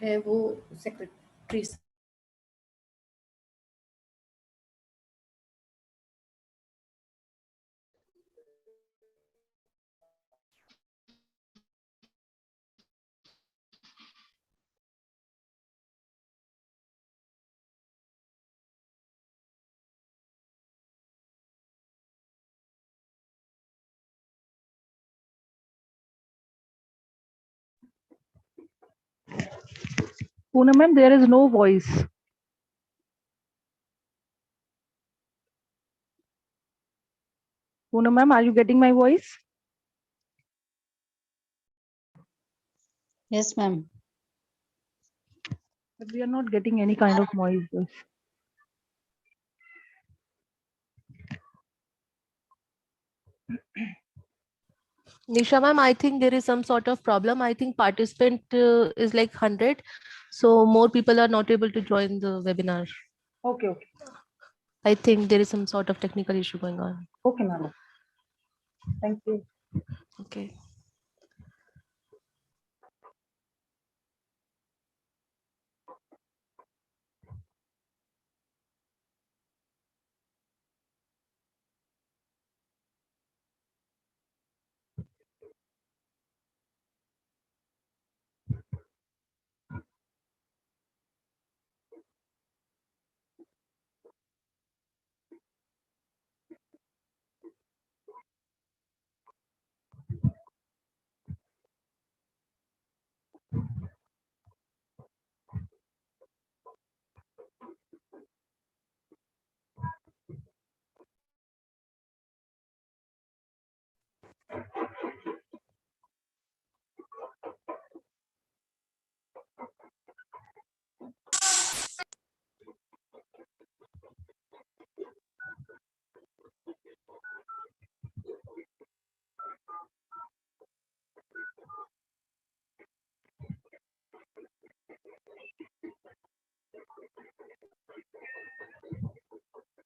है वो secretary. Poonam ma'am, there is no voice. Poonam ma'am, are you getting my voice? Yes, ma'am. But we are not getting any kind of noise. Nisha ma'am, I think there is some sort of problem. I think participant is like 100. So more people are not able to join the webinar. Okay, okay. I think there is some sort of technical issue going on. Okay, ma'am. Thank you. Okay.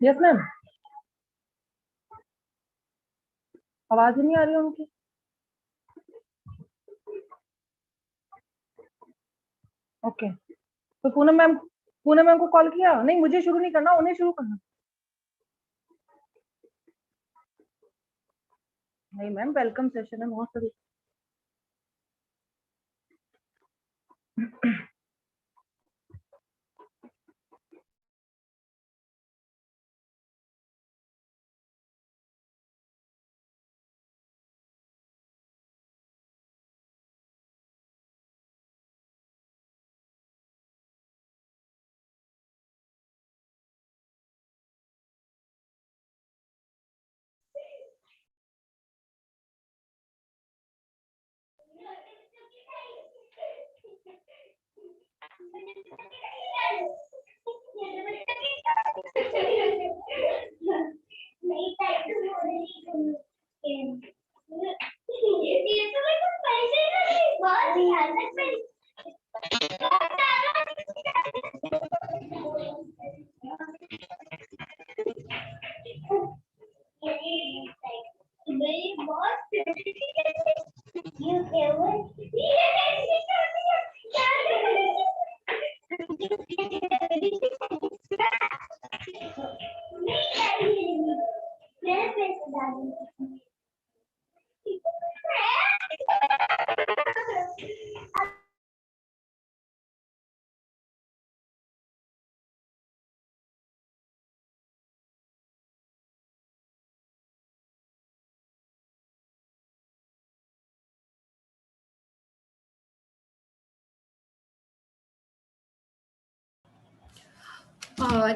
Yes, ma'am. आवाज ही नहीं आ रही उनकी। Okay, तो Poonam ma'am को call किया? नहीं, मुझे शुरू नहीं करना, उन्हें शुरू करना। नहीं मैम, वेलकम सेशन है बहुत सारी।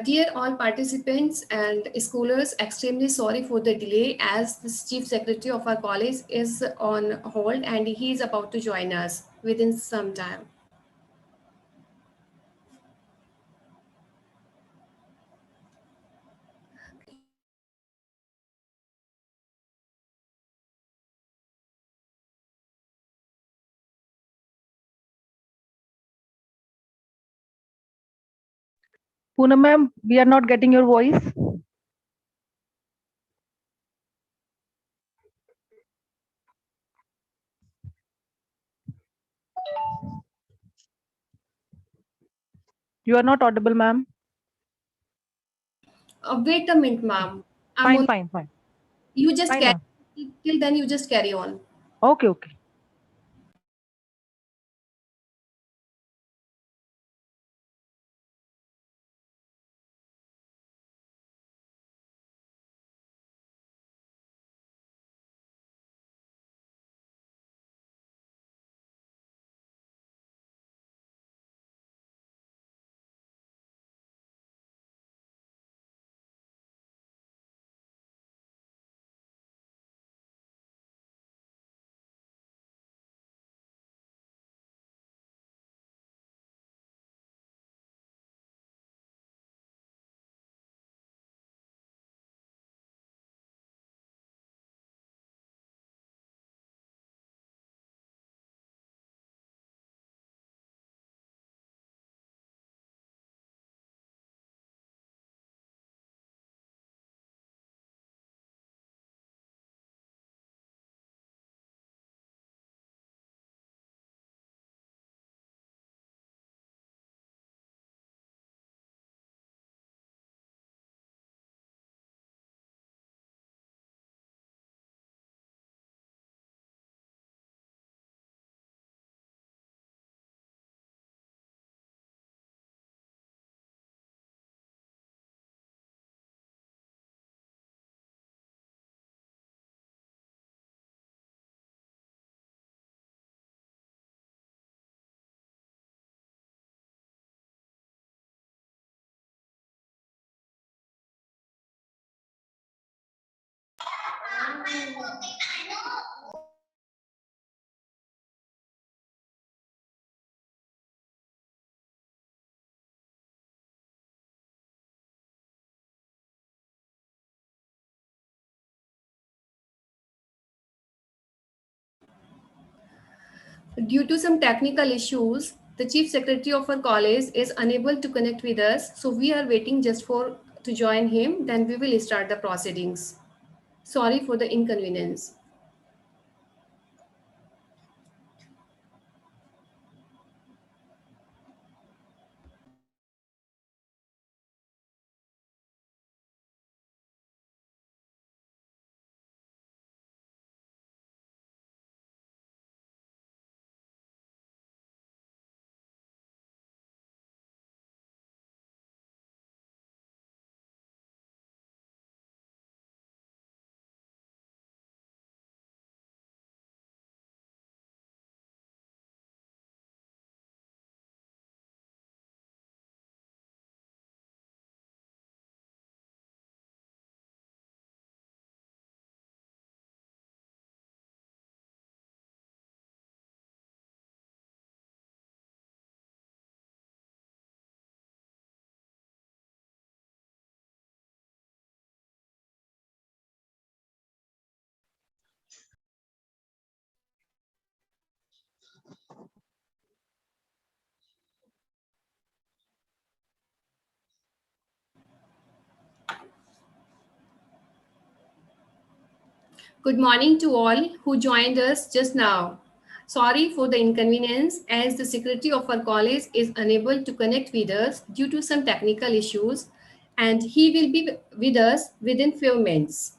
Dear all participants and scholars, extremely sorry for the delay as the Chief Secretary of our college is on hold and he is about to join us within some time. Poonam ma'am, we are not getting your voice. You are not audible, ma'am. Wait a minute, ma'am. I'm Fine, on. fine, fine. You just Fine, carry ma'am. till then. You just carry on. Okay, okay. Due to some technical issues, the chief secretary of our college is unable to connect with us. So we are waiting just for to join him. Then we will start the proceedings. Sorry for the inconvenience. Good morning to all who joined us just now. Sorry for the inconvenience as the secretary of our college is unable to connect with us due to some technical issues and he will be with us within few minutes.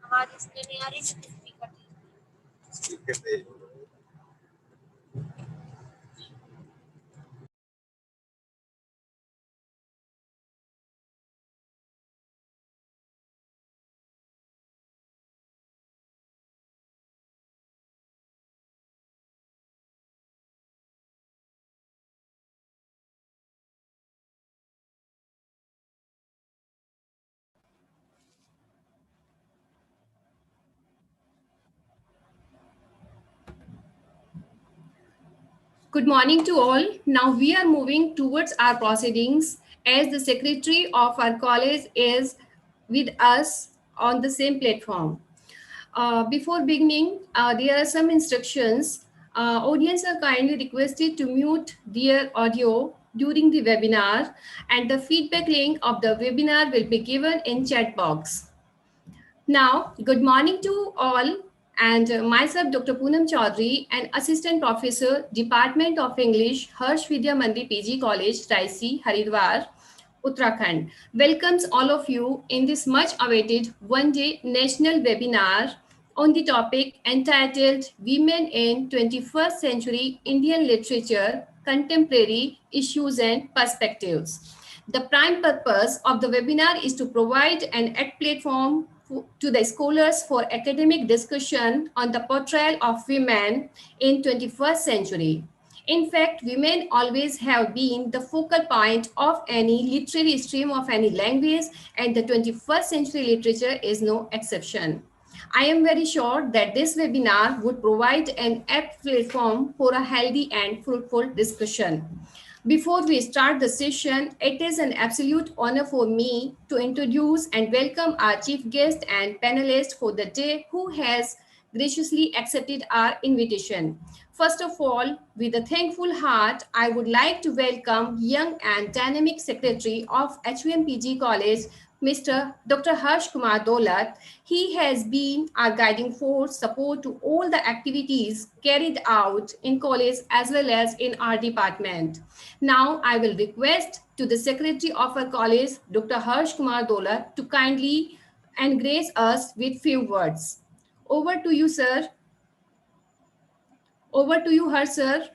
आवाज इसलिए नहीं आ रही क्योंकि speaker Good morning to all. Now we are moving towards our proceedings as the secretary of our college is with us on the same platform. Before beginning, there are some instructions. Audience are kindly requested to mute their audio during the webinar, and the feedback link of the webinar will be given in chat box. Now, good morning to all, and myself, Dr. Poonam Chaudhary, an Assistant Professor, Department of English, Harsh Vidya Mandi PG College, Raisi, Haridwar, Uttarakhand, welcomes all of you in this much awaited one-day national webinar on the topic entitled Women in 21st Century Indian Literature, Contemporary Issues and Perspectives. The prime purpose of the webinar is to provide an platform to the scholars for academic discussion on the portrayal of women in 21st century. In fact, women always have been the focal point of any literary stream of any language, and the 21st century literature is no exception. I am very sure that this webinar would provide an apt platform for a healthy and fruitful discussion. Before we start the session, it is an absolute honor for me to introduce and welcome our chief guest and panelist for the day who has graciously accepted our invitation. First of all, with a thankful heart, I would like to welcome young and dynamic secretary of HUMPG College, Mr. Dr. Harsh Kumar Dolat. He has been our guiding force support to all the activities carried out in college as well as in our department. Now I will request to the secretary of our college, Dr. Harsh Kumar Dolat, to kindly and grace us with few words. Over to you, sir. Over to you, Harsh, sir.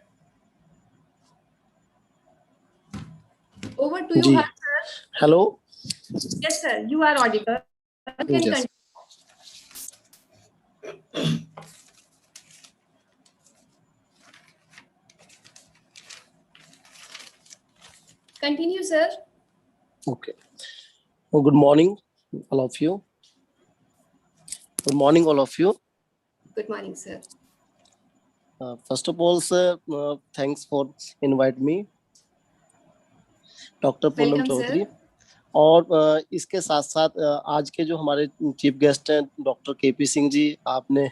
Over to you, ji Harsh, sir. Hello Yes, sir. You are audible. You can yes continue, sir. Okay good morning all of you good morning all of you Good morning, sir. First of all sir thanks for invite me doctor Poonam Welcome, Chaudhary sir. और इसके साथ साथ आज के जो हमारे chief guest हैं doctor KP Singh ji आपने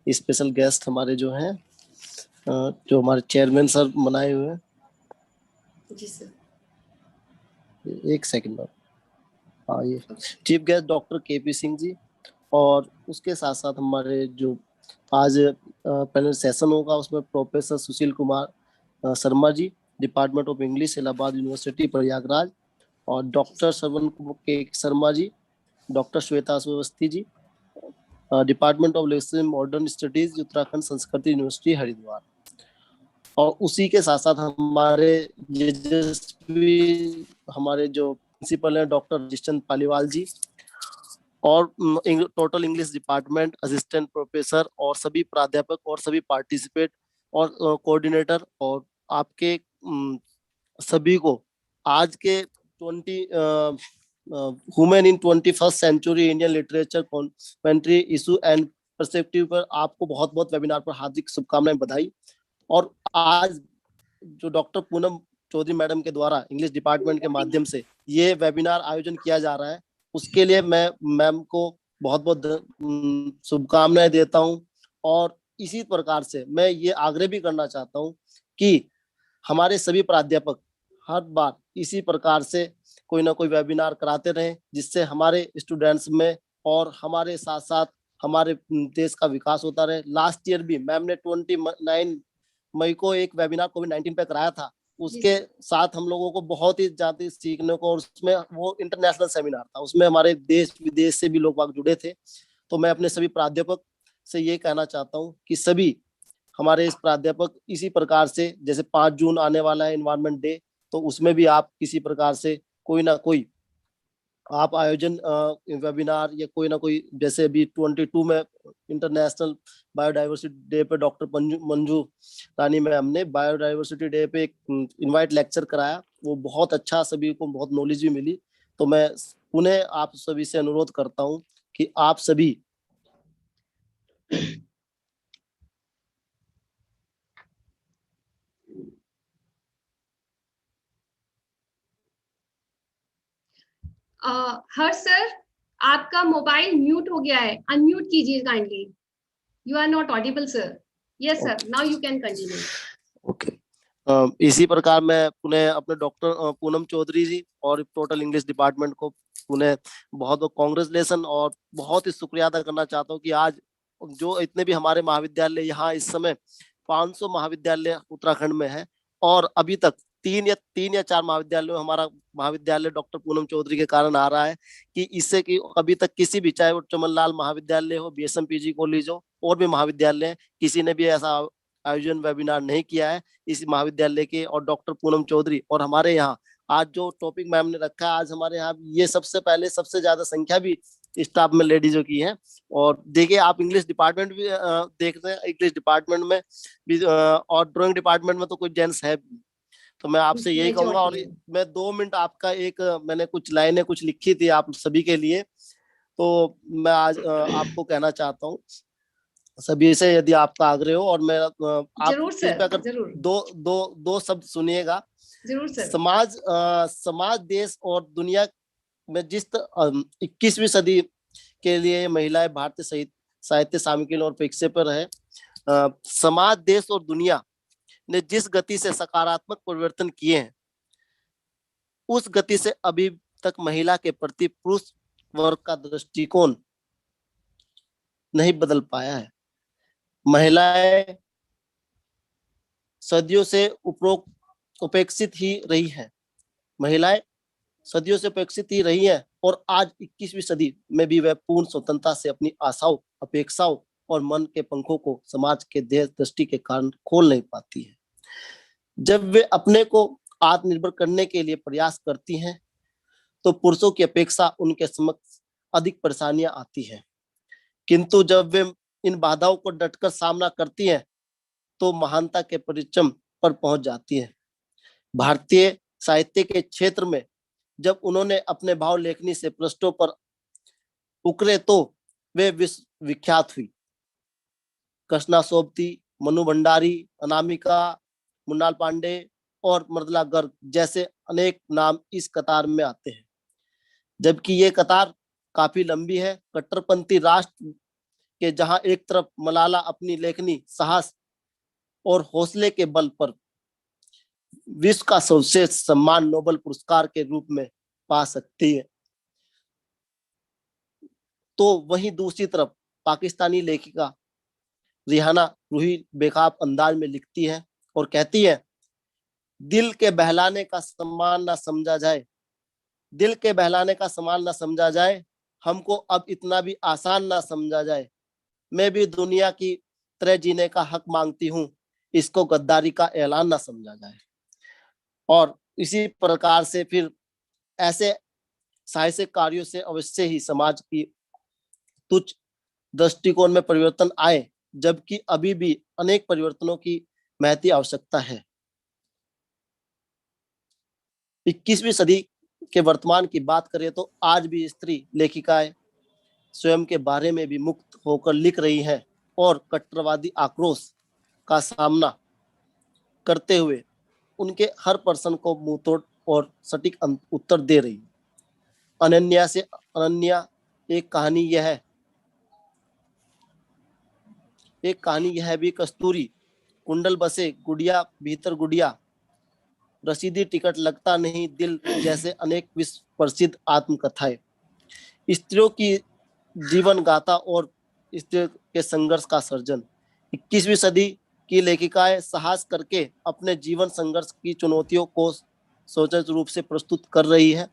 स्पेशल गेस्ट हमारे जो हैं जो हमारे चेयरमैन सर बनाए हुए हैं जी सर. एक सेकंड में हाँ ये chief guest doctor KP Singh ji और उसके साथ साथ हमारे जो आज पैनल सेशन होगा उसमें professor Sushil Kumar Sharma ji department of English Allahabad university Prayagraj और doctor Shravan K Sharma ji doctor Shweta Awasthi ji department of literature modern studies Uttarakhand Sanskriti university Haridwar और उसी के साथ साथ हमारे हमारे जो प्रिंसिपल हैं डॉक्टर जिशन पालीवाल जी और total English department assistant professor और सभी प्राध्यापक और सभी पार्टिसिपेट और कोऑर्डिनेटर और आपके सभी को आज के 20 women in 21st century Indian literature contemporary issue and perspective पर आपको बहुत बहुत वेबिनार पर हार्दिक शुभकामनाएं बधाई। और आज जो डॉक्टर पूनम चौधरी मैडम के द्वारा इंग्लिश डिपार्टमेंट के माध्यम से ये वेबिनार आयोजन किया जा रहा है उसके लिए मैं मैम को बहुत बहुत शुभकामनाएं देता हूं और इसी प्रकार से मैं ये आग्रह भी करना चाहता हूं कि हमारे सभी प्राध्यापक हर बार इसी प्रकार से कोई ना कोई वेबिनार कराते रहें जिससे हमारे स्टूडेंट्स में और हमारे साथ साथ हमारे देश का विकास होता रहे। लास्ट ईयर भी मैम ने 29 मई को एक वेबिनार कोविड-19 पे कराया था उसके साथ हम लोगों को बहुत ही ज्यादा सीखने को और उसमें वो इंटरनेशनल सेमिनार था उसमें हमारे देश विदेश से भी लोग जुड़े थे तो मैं अपने सभी प्राध्यापक से ये कहना चाहता हूँ कि सभी हमारे इस प्राध्यापक इसी प्रकार से, जैसे 5 जून आने वाला है एनवायरनमेंट डे, तो उसमें भी आप किसी प्रकार से कोई ना कोई आप आयोजन वेबिनार या कोई ना कोई, जैसे अभी 22 में इंटरनेशनल बायोडाइवर्सिटी डे पे डॉक्टर मंजू रानी में हमने बायोडाइवर्सिटी डे पे एक इनवाइट लेक्चर कराया, वो बहुत अच्छा, सभी को बहुत नॉलेज भी मिली। तो मैं पुनः आप सभी से अनुरोध करता हूँ कि आप सभी हर्ष सर, आपका मोबाइल म्यूट हो गया है, अनम्यूट कीजिए kindly. You are not audible sir. Yes sir, now you can continue. Okay. इसी प्रकार मैं पुनः अपने डॉक्टर पूनम चौधरी जी और टोटल इंग्लिश डिपार्टमेंट को पुनः बहुत बहुत कांग्रेचुलेशन और बहुत ही शुक्रिया अदा करना चाहता हूँ कि आज जो इतने भी हमारे महाविद्यालय यहाँ इस समय 500 महाविद्यालय उत्तराखंड में है, और अभी तक 3 या 4 महाविद्यालयों में हमारा महाविद्यालय डॉक्टर पूनम चौधरी के कारण आ रहा है, कि इससे कि अभी तक किसी भी, चाहे वो चमन लाल महाविद्यालय हो, BSM PG कॉलेज हो, और भी महाविद्यालय हैं, किसी ने भी ऐसा आयोजन वेबिनार नहीं किया है इस महाविद्यालय के और डॉक्टर पूनम चौधरी। और हमारे यहाँ आज जो टॉपिक मैम ने रखा है, आज हमारे यहाँ ये सबसे पहले सबसे ज्यादा संख्या भी स्टाफ में लेडीजों की है। और देखिए आप इंग्लिश डिपार्टमेंट भी देख रहे हैं, इंग्लिश डिपार्टमेंट में भी और ड्राइंग डिपार्टमेंट में तो कोई जेंट्स है। तो मैं आपसे यही कहूंगा, और मैं 2 मिनट आपका एक, मैंने कुछ लाइनें कुछ लिखी थी आप सभी के लिए, तो मैं आज आपको कहना चाहता हूँ सभी से, यदि आपका आग्रह हो, और मेरा आप जरूर कृपया सर, कर जरूर। दो शब्द सुनिएगा। जरूर सर। समाज देश और दुनिया में जिस 21वीं सदी के लिए महिलाएं भारतीय साहित्य सामयिकी और प्रेक्षे पर है, समाज देश और दुनिया ने जिस गति से सकारात्मक परिवर्तन किए हैं, उस गति से अभी तक महिला के प्रति पुरुष वर्ग का दृष्टिकोण नहीं बदल पाया है। महिलाएं सदियों से उपेक्षित ही रही है, महिलाएं सदियों से उपेक्षित ही रही हैं, और आज 21वीं सदी में भी वह पूर्ण स्वतंत्रता से अपनी आशाओं, अपेक्षाओं और मन के पंखों को समाज के देह दृष्टि के कारण खोल नहीं पाती है। जब वे अपने को आत्मनिर्भर करने के लिए प्रयास करती हैं, तो पुरुषों की अपेक्षा उनके समक्ष अधिक परेशानियां आती हैं, किंतु जब वे इन बाधाओं को डटकर सामना करती हैं, तो महानता के परिचम पर पहुंच जाती है। भारतीय साहित्य के क्षेत्र में जब उन्होंने अपने भाव लेखनी से पृष्ठों पर उकरे, तो वे विश्व विख्यात हुई। कृष्णा सोबती, मनु भंडारी, अनामिका, मुन्नाल पांडे और मृदुला गर्ग जैसे अनेक नाम इस कतार में आते हैं। जबकि ये कतार काफी लंबी है। कट्टरपंथी राष्ट्र के जहां एक तरफ मलाला अपनी लेखनी, साहस और हौसले के बल पर विश्व का सर्वश्रेष्ठ सम्मान नोबेल पुरस्कार के रूप में पा सकती है, तो वहीं दूसरी तरफ पाकिस्तानी लेखिका रिहाना रूही बेखाब अंदाज में लिखती है और कहती है, दिल के बहलाने का सम्मान ना समझा जाए, दिल के बहलाने का सम्मान ना समझा जाए, हमको अब इतना भी आसान ना समझा जाए, मैं भी दुनिया की तरह जीने का हक मांगती हूँ, इसको गद्दारी का ऐलान ना समझा जाए। और इसी प्रकार से फिर ऐसे साहसिक कार्यों से अवश्य ही समाज की तुच्छ दृष्टिकोण में परिवर्तन आए, जबकि अभी भी अनेक परिवर्तनों की महती आवश्यकता है। 21वीं सदी के वर्तमान की बात करें तो आज भी स्त्री लेखिकाएं स्वयं के बारे में भी मुक्त होकर लिख रही हैं और कट्टरवादी आक्रोश का सामना करते हुए उनके हर प्रश्न को मुंहतोड़ और सटीक उत्तर दे रही। अनन्या से अनन्या एक कहानी यह भी कस्तूरी, कुंडल बसे गुड़िया भीतर गुड़िया, रसीदी टिकट लगता नहीं दिल जैसे अनेक विश्व प्रसिद्ध आत्मकथाएं स्त्रियों की जीवन गाथा और स्त्रियों के संघर्ष का सर्जन। 21वीं सदी की लेखिकाएं साहस करके अपने जीवन संघर्ष की चुनौतियों को सोचनीय रूप से प्रस्तुत कर रही है।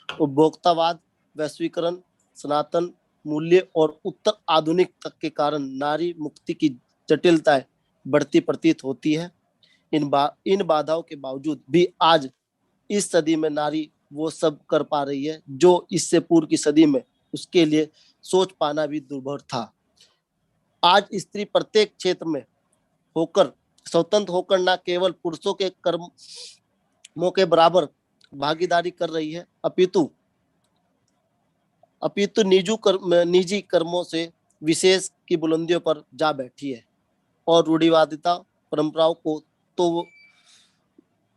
उपभोक्तावाद, वैश्वीकरण, सनातन मूल्य और उत्तर आधुनिक तक के कारण नारी मुक्ति की जटिलताएं बढ़ती प्रतीत होती है। इन बाधाओं के बावजूद भी आज इस सदी में नारी वो सब कर पा रही है जो इससे पूर्व की सदी में उसके लिए सोच पाना भी दुर्भर था। आज स्त्री प्रत्येक क्षेत्र में होकर स्वतंत्र होकर न केवल पुरुषों के कर्मों के बराबर भागीदारी कर रही है, अपितु निजी कर्मों से विशेष की बुलंदियों पर जा बैठी है और रूढ़िवादिता परंपराओं को तो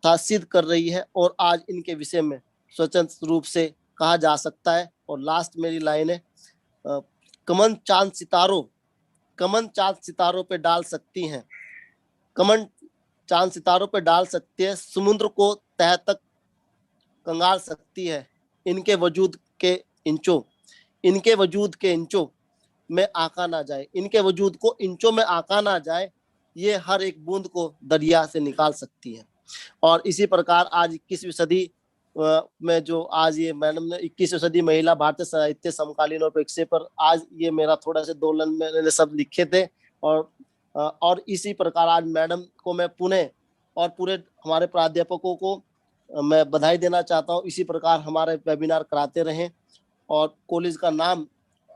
शासित कर रही है और आज इनके विषय में स्वतंत्र रूप से कहा जा सकता है। और लास्ट मेरी लाइन है, कमन चांद सितारों पे डाल सकती हैं, कमन चांद सितारों पे डाल सकती है, समुद्र को तह तक कंगाल सकती है। इनके वजूद के इंचों में आका ना जाए, इनके वजूद को इंचों में आका ना जाए, ये हर एक बूंद को दरिया से निकाल सकती है। और इसी प्रकार आज 21वीं सदी में जो आज ये मैडम ने 21वीं सदी महिला भारतीय साहित्य समकालीन और प्रेक्षे पर आज ये मेरा थोड़ा से 2 लाइन मैंने सब लिखे थे। और इसी प्रकार आज मैडम को मैं पुणे और पूरे हमारे प्राध्यापकों को मैं बधाई देना चाहता हूँ। इसी प्रकार हमारे वेबिनार कराते रहें और कॉलेज का नाम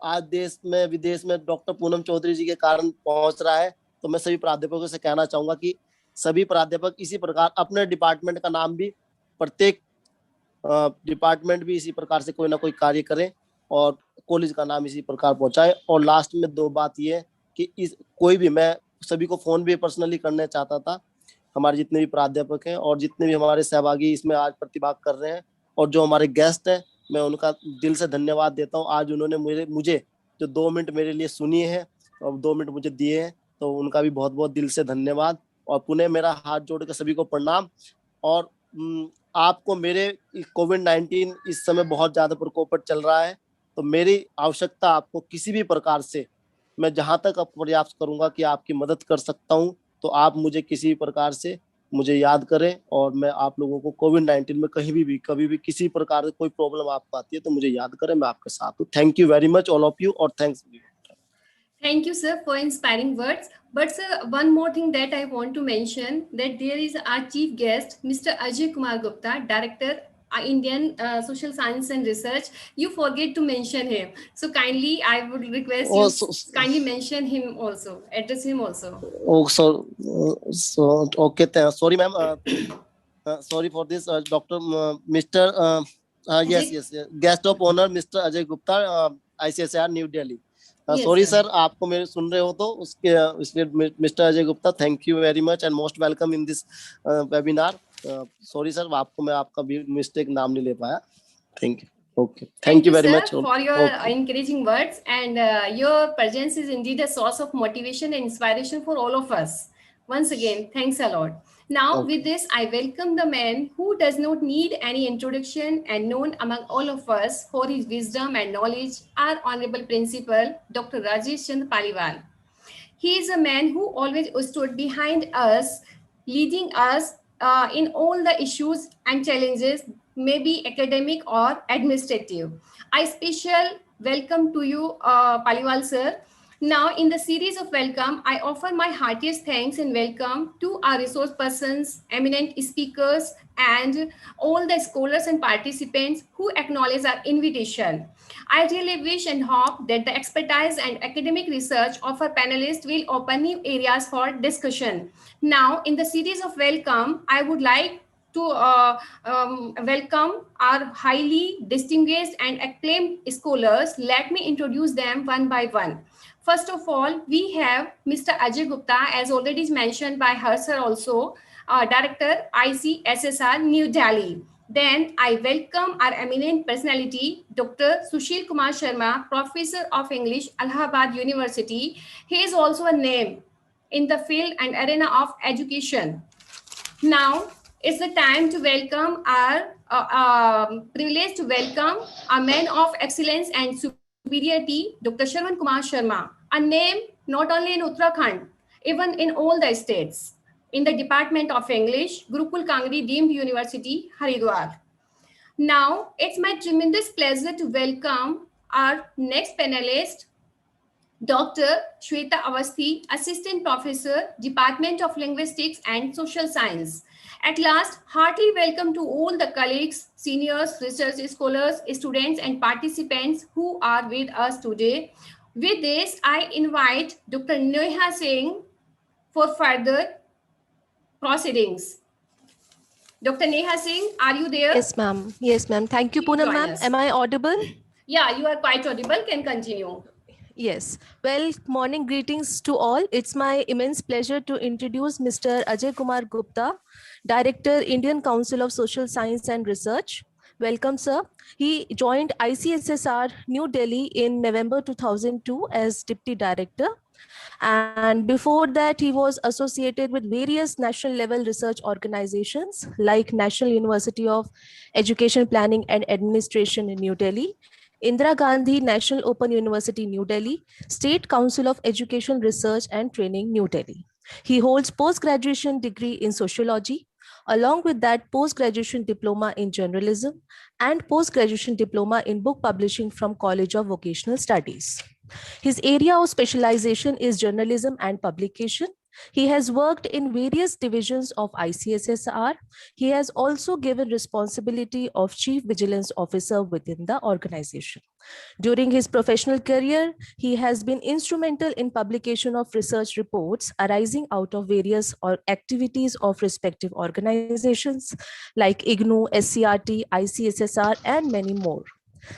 आज देश में विदेश में डॉक्टर पूनम चौधरी जी के कारण पहुंच रहा है। तो मैं सभी प्राध्यापकों से कहना चाहूंगा कि सभी प्राध्यापक इसी प्रकार अपने डिपार्टमेंट का नाम भी, प्रत्येक डिपार्टमेंट भी इसी प्रकार से कोई ना कोई कार्य करें और कॉलेज का नाम इसी प्रकार पहुंचाए। और लास्ट में 2 बात ये कि मैं सभी को फोन भी पर्सनली करना चाहता था, हमारे जितने भी प्राध्यापक हैं और जितने भी हमारे सहभागी इसमें आज प्रतिभाग कर रहे हैं और जो हमारे गेस्ट हैं, मैं उनका दिल से धन्यवाद देता हूँ। आज उन्होंने मुझे जो 2 मिनट मेरे लिए सुनी है और 2 मिनट मुझे दिए हैं, तो उनका भी बहुत बहुत दिल से धन्यवाद। और पुनः मेरा हाथ जोड़ कर सभी को प्रणाम। और आपको मेरे कोविड-19 इस समय बहुत ज्यादा प्रकोप चल रहा है, तो मेरी आवश्यकता आपको किसी भी प्रकार से मैं जहां तक प्रयास करूंगा कि आपकी मदद कर सकता हूं, तो आप मुझे किसी भी प्रकार से मुझे याद करें और मैं आप लोगों को कोविड-19 में कभी भी किसी प्रकार की कोई प्रॉब्लम आपको आती है तो मुझे याद करें, मैं आपके साथ हूँ। Thank you very much all of you और thanks. Thank you, sir, for inspiring words. But sir, one more thing that I want to mention, that there is our chief guest, Mr. Ajay Kumar Gupta, Director, Indian Social Science and Research. You forget to mention him. So kindly, I would request you kindly mention him also, address him also. Okay. Sorry, ma'am. Sorry for this, Dr. Mr. Yes. Guest of honor, Mr. Ajay Gupta, ICSR, New Delhi. Sorry sir, आपको मेरे सुन रहे हो तो उसके इसलिए mister Ajay Gupta, thank you very much and most welcome in this webinar. Sorry sir, आपको मैं आपका भी मिस्टेक नाम नहीं ले पाया। Thank you. Okay, thank you very much for your encouraging words, and your presence is indeed a source of motivation and inspiration for all of us. Once again, thanks a lot. Now, with this, I welcome the man who does not need any introduction and known among all of us for his wisdom and knowledge, our Honorable Principal, Dr. Rajesh Chandra Paliwal. He is a man who always stood behind us, leading us in all the issues and challenges, maybe academic or administrative. I special welcome to you, Paliwal sir. Now, in the series of welcome, I offer my heartiest thanks and welcome to our resource persons, eminent speakers, and all the scholars and participants who acknowledge our invitation. I really wish and hope that the expertise and academic research of our panelists will open new areas for discussion. Now, in the series of welcome, I would like to welcome our highly distinguished and acclaimed scholars. Let me introduce them one by one. First of all, we have Mr. Ajay Gupta, as already mentioned by her sir also, Director, ICSSR, New Delhi. Then I welcome our eminent personality, Dr. Sushil Kumar Sharma, Professor of English, Allahabad University. He is also a name in the field and arena of education. Now, it's the time to welcome our privilege to welcome a man of excellence and superiority, Dr. Shravan Kumar Sharma, a name not only in Uttarakhand, even in all the states, in the Department of English, Gurukul Kangri Deemed University, Haridwar. Now, it's my tremendous pleasure to welcome Our next panelist, Dr. Shweta Awasthi, Assistant Professor, Department of Linguistics and Social Science. At last, heartily welcome to all the colleagues, seniors, research scholars, students, and participants who are with us today. With this, I invite Dr. Neha Singh for further proceedings. Dr. Neha Singh, are you there? Yes, ma'am. Yes, ma'am. Thank you, Please Poonam join ma'am. us. Am I audible? Yeah, you are quite audible. Can continue. Yes. Well, morning greetings to all. It's my immense pleasure to introduce Mr. Ajay Kumar Gupta, Director, Indian Council of Social Science and Research. Welcome, sir. He joined ICSSR New Delhi in November 2002 as Deputy Director. And before that, he was associated with various national level research organizations like National University of Education Planning and Administration in New Delhi, Indira Gandhi National Open University, New Delhi, State Council of Education Research and Training, New Delhi. He holds post-graduation degree in sociology, along with that post-graduation diploma in journalism and post-graduation diploma in book publishing from College of Vocational Studies. His area of specialization is journalism and publication. He has worked in various divisions of ICSSR. He has also given responsibility of Chief Vigilance Officer within the organization. During his professional career, he has been instrumental in publication of research reports arising out of various activities of respective organizations like IGNU, SCRT, ICSSR, and many more.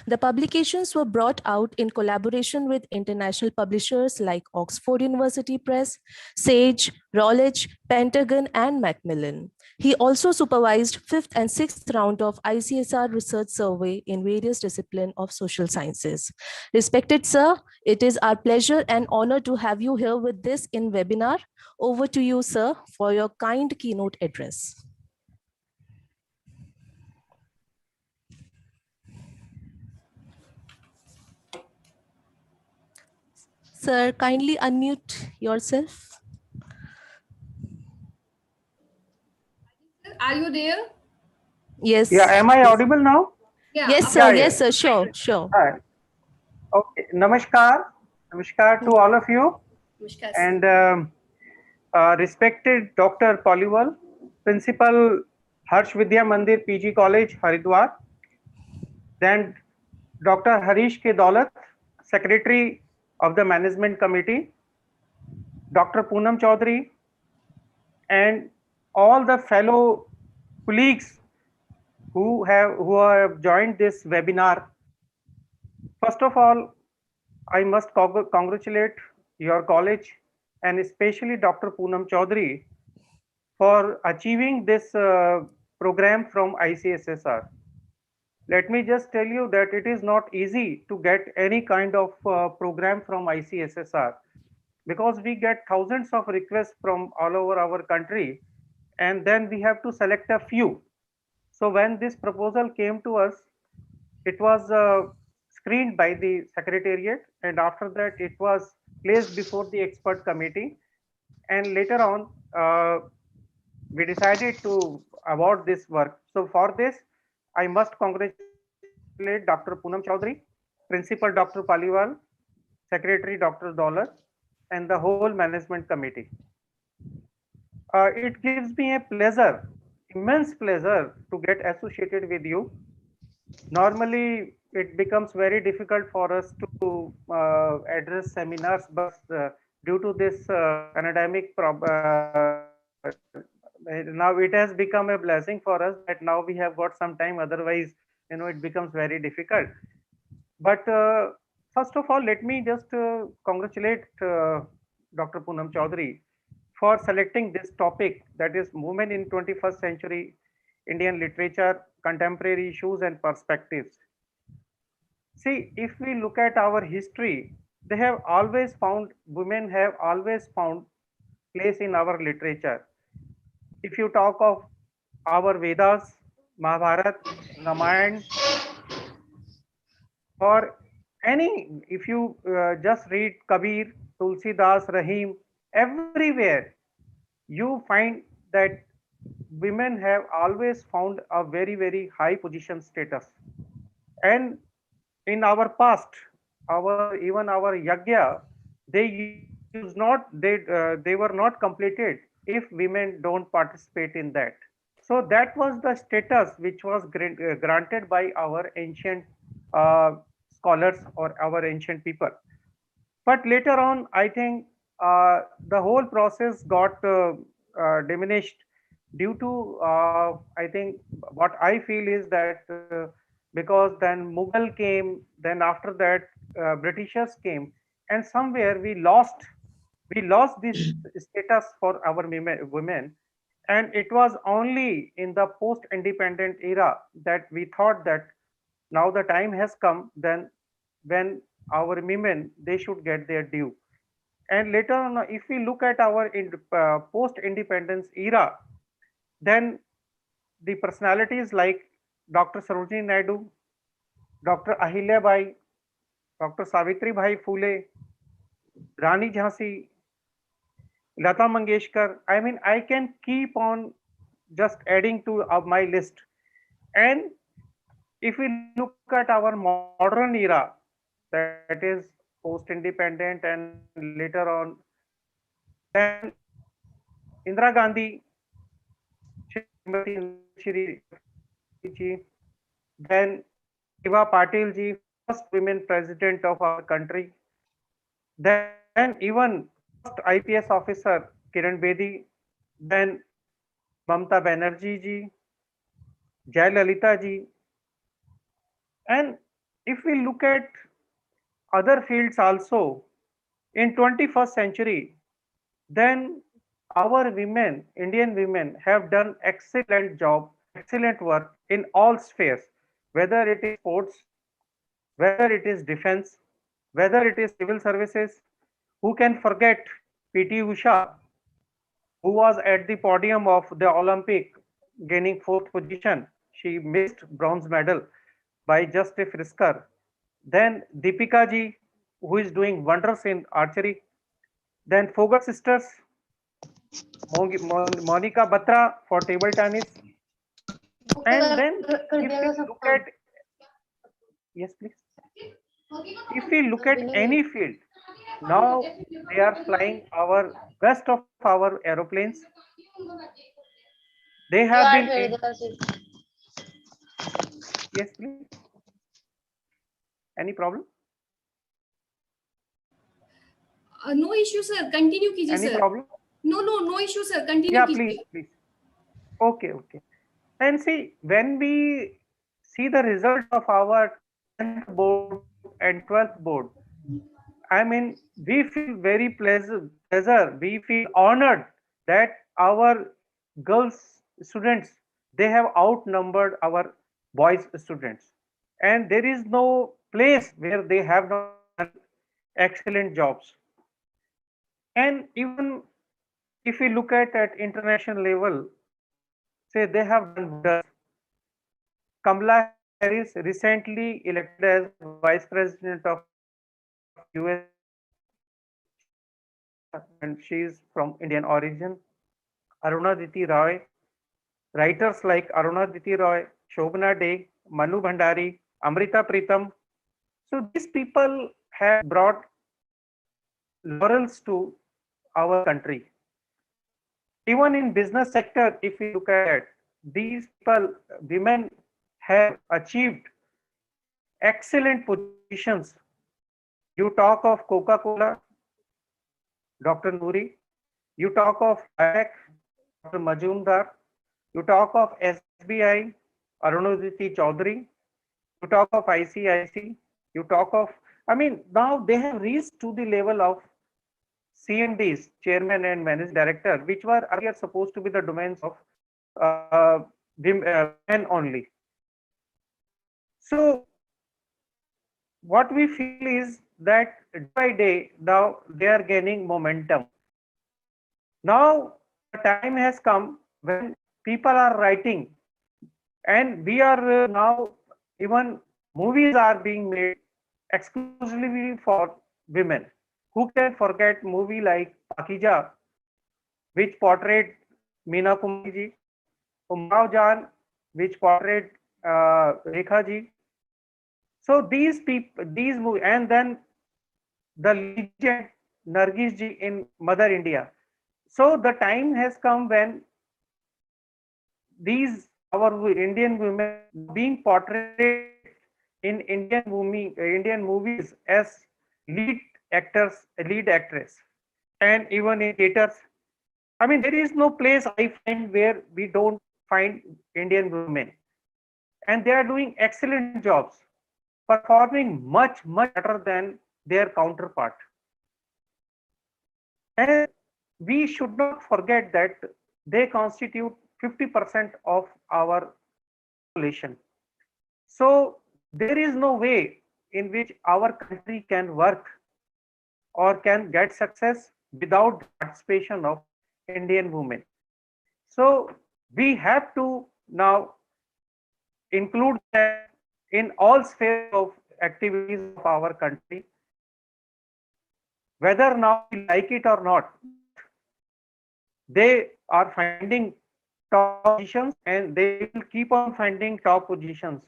The publications were brought out in collaboration with international publishers like Oxford University Press, Sage, Routledge, Pentagon, and Macmillan. He also supervised fifth and sixth round of ICSR research survey in various disciplines of social sciences. Respected sir, it is our pleasure and honor to have you here with this in webinar. Over to you, sir, for your kind keynote address. Sir, kindly unmute yourself. Are you there? Yes. Yeah, am I audible now? Yeah. Yes, sir. Yeah, Yes, yeah. sir. Sure, sure. Hi. Okay. Namaskar to all of you. Namaskar. And respected Dr. Poliwal, Principal Harsh Vidya Mandir PG College, Haridwar. Then Dr. Harish K. Daulat, Secretary of the Management Committee. Dr. Poonam Chaudhary, and all the fellow colleagues who have joined this webinar. First of all, I must congratulate your college and especially Dr. Poonam Chaudhary for achieving this program from ICSSR. Let me just tell you that it is not easy to get any kind of program from ICSSR because we get thousands of requests from all over our country and then we have to select a few. So when this proposal came to us, it was screened by the secretariat and after that it was placed before the expert committee and later on we decided to award this work. So for this I must congratulate Dr. Poonam Chaudhary, Principal Dr. Paliwal, Secretary Dr. Dollar, and the whole management committee. It gives me a pleasure, immense pleasure to get associated with you. Normally, it becomes very difficult for us to address seminars, but due to this pandemic now it has become a blessing for us that now we have got some time. Otherwise, it becomes very difficult. But first of all, let me just congratulate Dr. Poonam Chaudhary for selecting this topic, that is women in 21st century Indian literature, contemporary issues and perspectives. See, if we look at our history, women have always found place in our literature. If you talk of our Vedas, Mahabharata, Ramayana, or if you just read Kabir, Tulsidas, Rahim, everywhere you find that women have always found a very, very high position status. And in our past, even our yagya, they use not they were not completed if women don't participate in that. So that was the status which was granted by our ancient uh, scholars or our ancient people. But later on, I think the whole process got diminished due to, I think, what I feel is that because then Mughal came, then after that Britishers came, and somewhere we lost this status for our women, and it was only in the post-independent era that we thought that now the time has come then when our women they should get their due. And later on, if we look at our post-independence era, then the personalities like Dr. Sarojini Naidu, Dr. Ahilya Bai, Dr. Savitri Bhai Phule, Rani Jhansi, Lata Mangeshkar, I mean, I can keep on just adding to my list. And if we look at our modern era, that is post-independent and later on, then Indira Gandhi, Srimati Indira Gandhi ji, then Eva Patil ji, first women president of our country, then even first IPS officer Kiran Bedi, then Mamta Banerjee ji, Jayalalitha ji, and if we look at other fields also in 21st century, then our women, Indian women, have done excellent job, excellent work in all spheres, whether it is sports, whether it is defense, whether it is civil services. Who can forget PT Usha, who was at the podium of the Olympic gaining fourth position? She missed bronze medal by just a frisker. Then Deepika ji, who is doing wonders in archery. Then Fogart sisters, Monica Batra for table tennis. And then if we look at, yes please, if we look at any field, now they are flying our best of our aeroplanes. They have been yes please, any problem, No issue, sir. Continue कीजिए, any sir. problem? No issue, sir. Continue Yeah, कीजिए. please. Okay. And see, when we see the results of our 10th board and 12th board, I mean, we feel very pleasure. We feel honored that our girls students, they have outnumbered our boys students. And there is no place where they have not done excellent jobs. And even if we look at international level, say they have done wonders. Kamala Harris recently elected as Vice President of USA. She is and she is from Indian origin. Arunaditi Roy, writers like Arunaditi Roy, Shobana Dey, Manu Bhandari, Amrita Pritam. So these people have brought laurels to our country. Even in business sector, if we look at that, these people, women have achieved excellent positions. You talk of Coca-Cola, Dr. Noori. You talk of IAC, Dr. Majumdar. You talk of SBI, Arunaditi Chaudhary. You talk of ICIC. You talk of, I mean, now they have reached to the level of CMDs, Chairman and Managing Director, which were earlier supposed to be the domains of men only. So what we feel is that day by day now they are gaining momentum. Now the time has come when people are writing, and we are now even movies are being made exclusively for women. Who can forget movie like Pakija, which portrayed Meena Kumari ji, Umrao Jan, which portrayed Rekha ji. So these people, and then the legend Nargis ji in Mother India. So the time has come when these our Indian women being portrayed in Indian movies as lead actors, lead actress, and even in theaters. I mean, there is no place I find where we don't find Indian women, and they are doing excellent jobs, performing much better than their counterpart. And we should not forget that they constitute 50% of our population. So there is no way in which our country can work or can get success without the participation of Indian women. So we have to now include them in all spheres of activities of our country, whether now we like it or not. They are finding top positions and they will keep on finding top positions.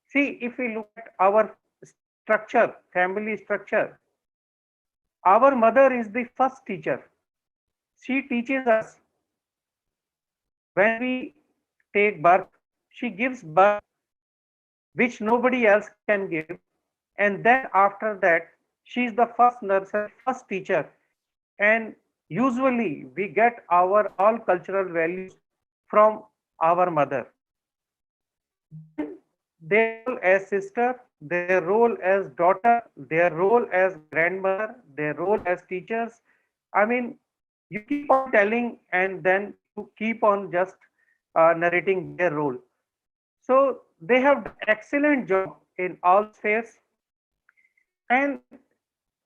See, if we look at our structure, family structure, our mother is the first teacher. She teaches us when we take birth, she gives birth which nobody else can give. And then after that, she is the first nurse, first teacher. And usually we get our all cultural values from our mother. Then their role as sister, their role as daughter, their role as grandmother, their role as teachers. I mean, you keep on telling and then you keep on just narrating their role. So they have done excellent job in all spheres, and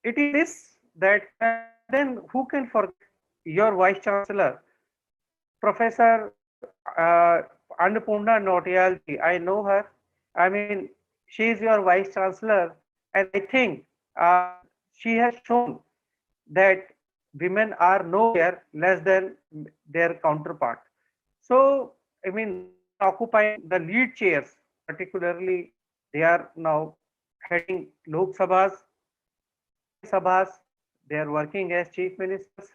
it is this that and then who can forget your vice chancellor, Professor Annapurna Nautiyalji. I know her. I mean, she is your vice chancellor, and I think she has shown that women are nowhere less than their counterpart. So, I mean, they are occupying the lead chairs, particularly they are now heading Lok Sabhas, Rajya Sabhas, they are working as chief ministers.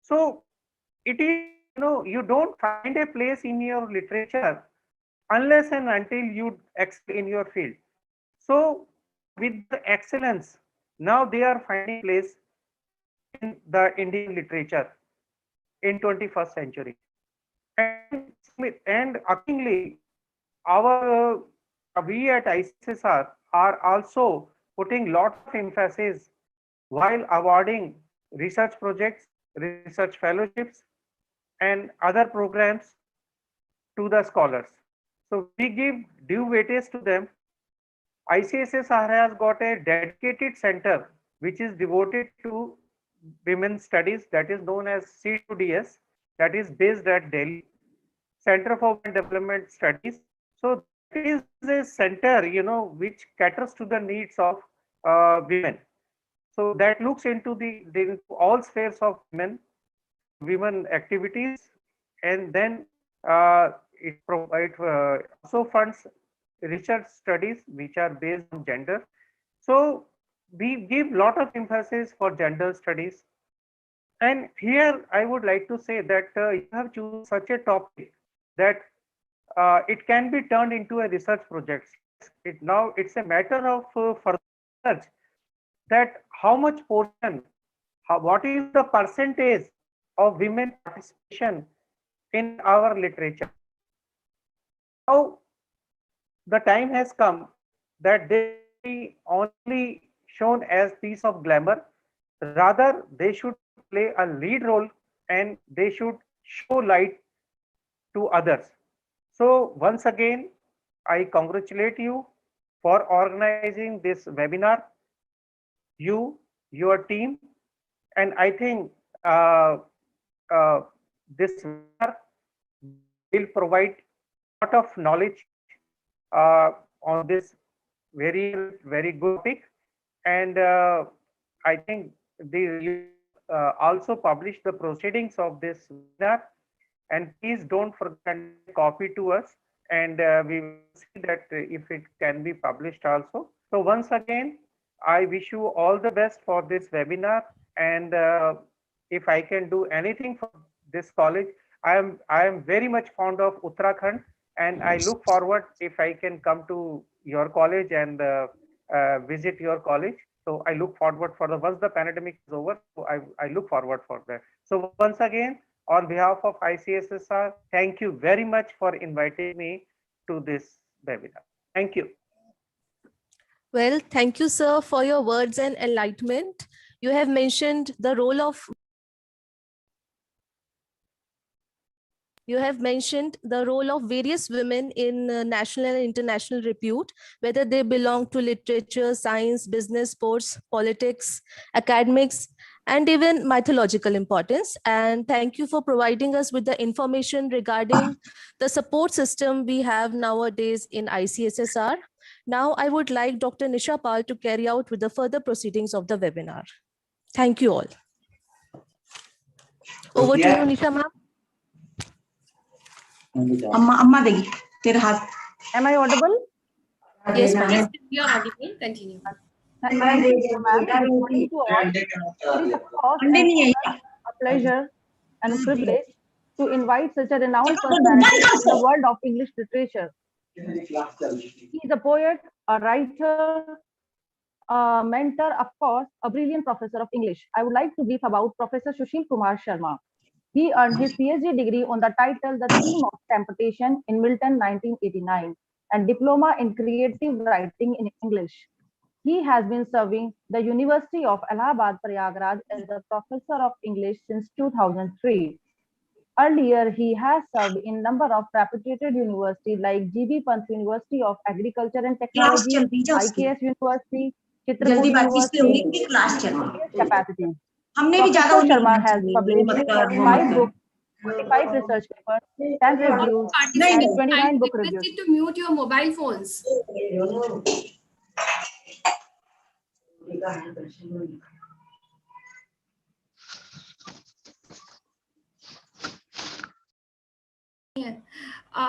So, it is, you don't find a place in your literature unless and until you excel in your field. So, with the excellence, now they are finding place in the Indian literature in 21st century. And accordingly, our we at ICSR are also putting lot of emphasis while awarding research projects, research fellowships, and other programs to the scholars. So we give due weightage to them. ICSSR has got a dedicated center which is devoted to women's studies, that is known as C2DS, that is based at Delhi, Center for Women Development Studies. So that is a center, which caters to the needs of women. So that looks into into all spheres of women activities, and then it also funds research studies which are based on gender. So we give lot of emphasis for gender studies. And here I would like to say that you have chosen such a topic that it can be turned into a research project. Now it's a matter of further research that how much portion, what is the percentage of women participation in our literature. Now the time has come that they be only shown as piece of glamour, rather they should play a lead role and they should show light to others. So once again, I congratulate you for organizing this webinar, you, your team, and I think uh, this webinar will provide a lot of knowledge on this very good topic. And I think you also publish the proceedings of this webinar, and please don't forget and copy to us, and we will see that if it can be published also. So once again, I wish you all the best for this webinar, and if I can do anything for this college, I am very much fond of Uttarakhand, and I look forward if I can come to your college and visit your college. So I look forward for the once the pandemic is over. So I look forward for that. So once again, on behalf of ICSSR, thank you very much for inviting me to this webinar. Thank you. Well, thank you, sir, for your words and enlightenment. You have mentioned the role of various women in national and international repute, whether they belong to literature, science, business, sports, politics, academics, and even mythological importance. And thank you for providing us with the information regarding the support system we have nowadays in ICSSR. Now, I would like Dr. Nisha Pal to carry out with the further proceedings of the webinar. Thank you all. Over to you, Nisha ma'am. अम्मा देगी तेरे हाथ. Am I audible? Yes, ma'am. Yes, you are audible. Continue. Thank you, ma'am. Good morning to all. It is, of course, a pleasure and a privilege to invite such a renowned personality in the world of English literature. He is a poet, a writer, a mentor, of course, a brilliant professor of English. I would like to brief about Professor Sushil Kumar Sharma. He earned his PhD degree on the title The Theme of Temptation in Milton 1989 and diploma in creative writing in English. He has been serving the University of Allahabad Prayagraj as a professor of English since 2003. Earlier, he has served in number of reputed universities like G.B. Pant University of Agriculture and Technology, IKS University, Chitrakoot University, capacity. Professor Sharma has published 5 books, 45 research papers, 10 reviews, and 29 book reviews. Requested to mute your mobile phones.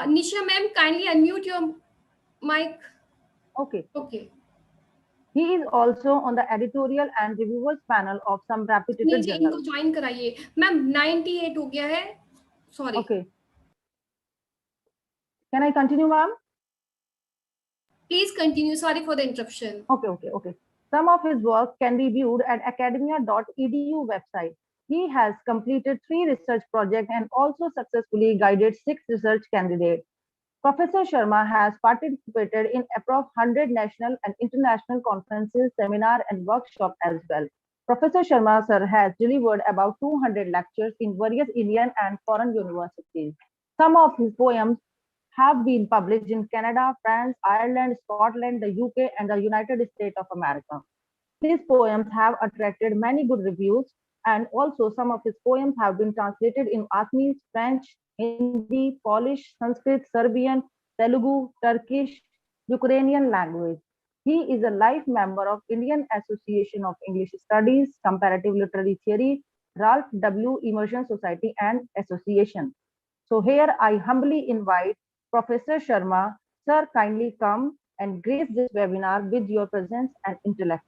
Nisha ma'am, kindly unmute your mic. Okay. Okay. He is also on the editorial and reviewers panel of some reputed नीचे इनको journals. Join कराइए ma'am 98 हो गया है sorry Okay. Can I continue, ma'am? Please continue sorry for the interruption Okay. Some of his work can be viewed at academia.edu website. He has completed 3 research projects and also successfully guided 6 research candidates. Professor Sharma has participated in approx 100 national and international conferences, seminars, and workshops as well. Professor Sharma sir has delivered about 200 lectures in various Indian and foreign universities. Some of his poems have been published in Canada, France, Ireland, Scotland, the UK, and the United States of America. His poems have attracted many good reviews, and also some of his poems have been translated in Assamese, French, Hindi, Polish, Sanskrit, Serbian, Telugu, Turkish, Ukrainian language. He is a life member of Indian Association of English Studies, Comparative Literary Theory, Ralph W. Immersion Society and Association. So here I humbly invite Professor Sharma. Sir, kindly come and grace this webinar with your presence and intellect.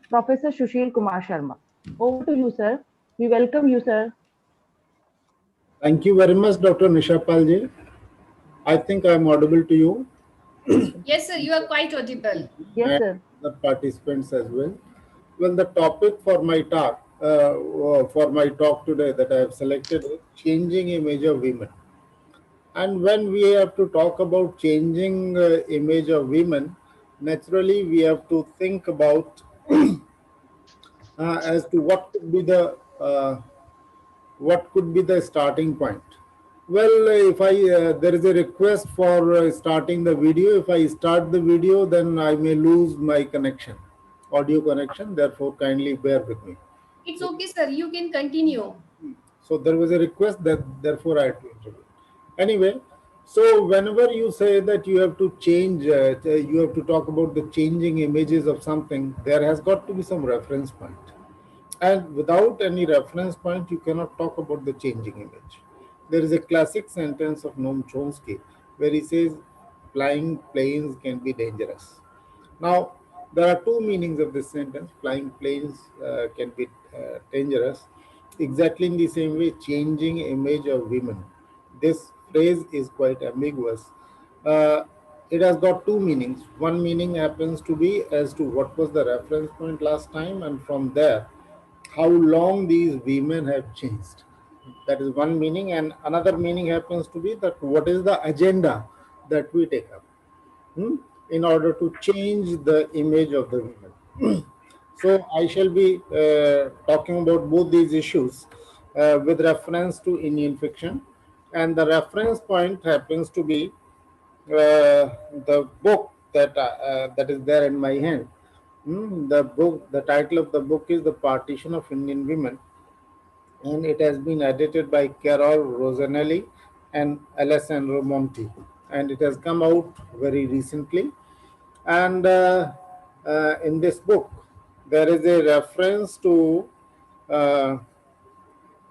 Professor Sushil Kumar Sharma. Over to you, sir. We welcome you, sir. Thank you very much, Dr. Nisha Palji. I think I am audible to you. Yes, sir, you are quite audible. Yes, and sir. the participants as well. Well, the topic for my talk today that I have selected is changing image of women. And when we have to talk about changing image of women, naturally we have to think about as to what could be the starting point. Well, if there is a request for starting the video. If I start the video, then I may lose my connection, audio connection. Therefore, kindly bear with me. It's okay, sir. You can continue. So there was a request that therefore I had to intervene. Anyway, so whenever you say that you have to change, you have to talk about the changing images of something, there has got to be some reference point. And without any reference point, you cannot talk about the changing image. There is a classic sentence of Noam Chomsky where he says flying planes can be dangerous. Now, there are two meanings of this sentence. Flying planes can be dangerous. Exactly in the same way, changing image of women. This phrase is quite ambiguous. Uh, it has got two meanings. One meaning happens to be as to what was the reference point last time, and from there, how long these women have changed. That is one meaning, and another meaning happens to be that what is the agenda that we take up, hmm, in order to change the image of the women. So I shall be talking about both these issues with reference to Indian fiction, and the reference point happens to be the book that is there in my hand. The book, the title of the book is "The Partition of Indian Women," and it has been edited by Carol Rosanelli and Alessandro Monti, and it has come out very recently. And in this book, there is a reference to uh,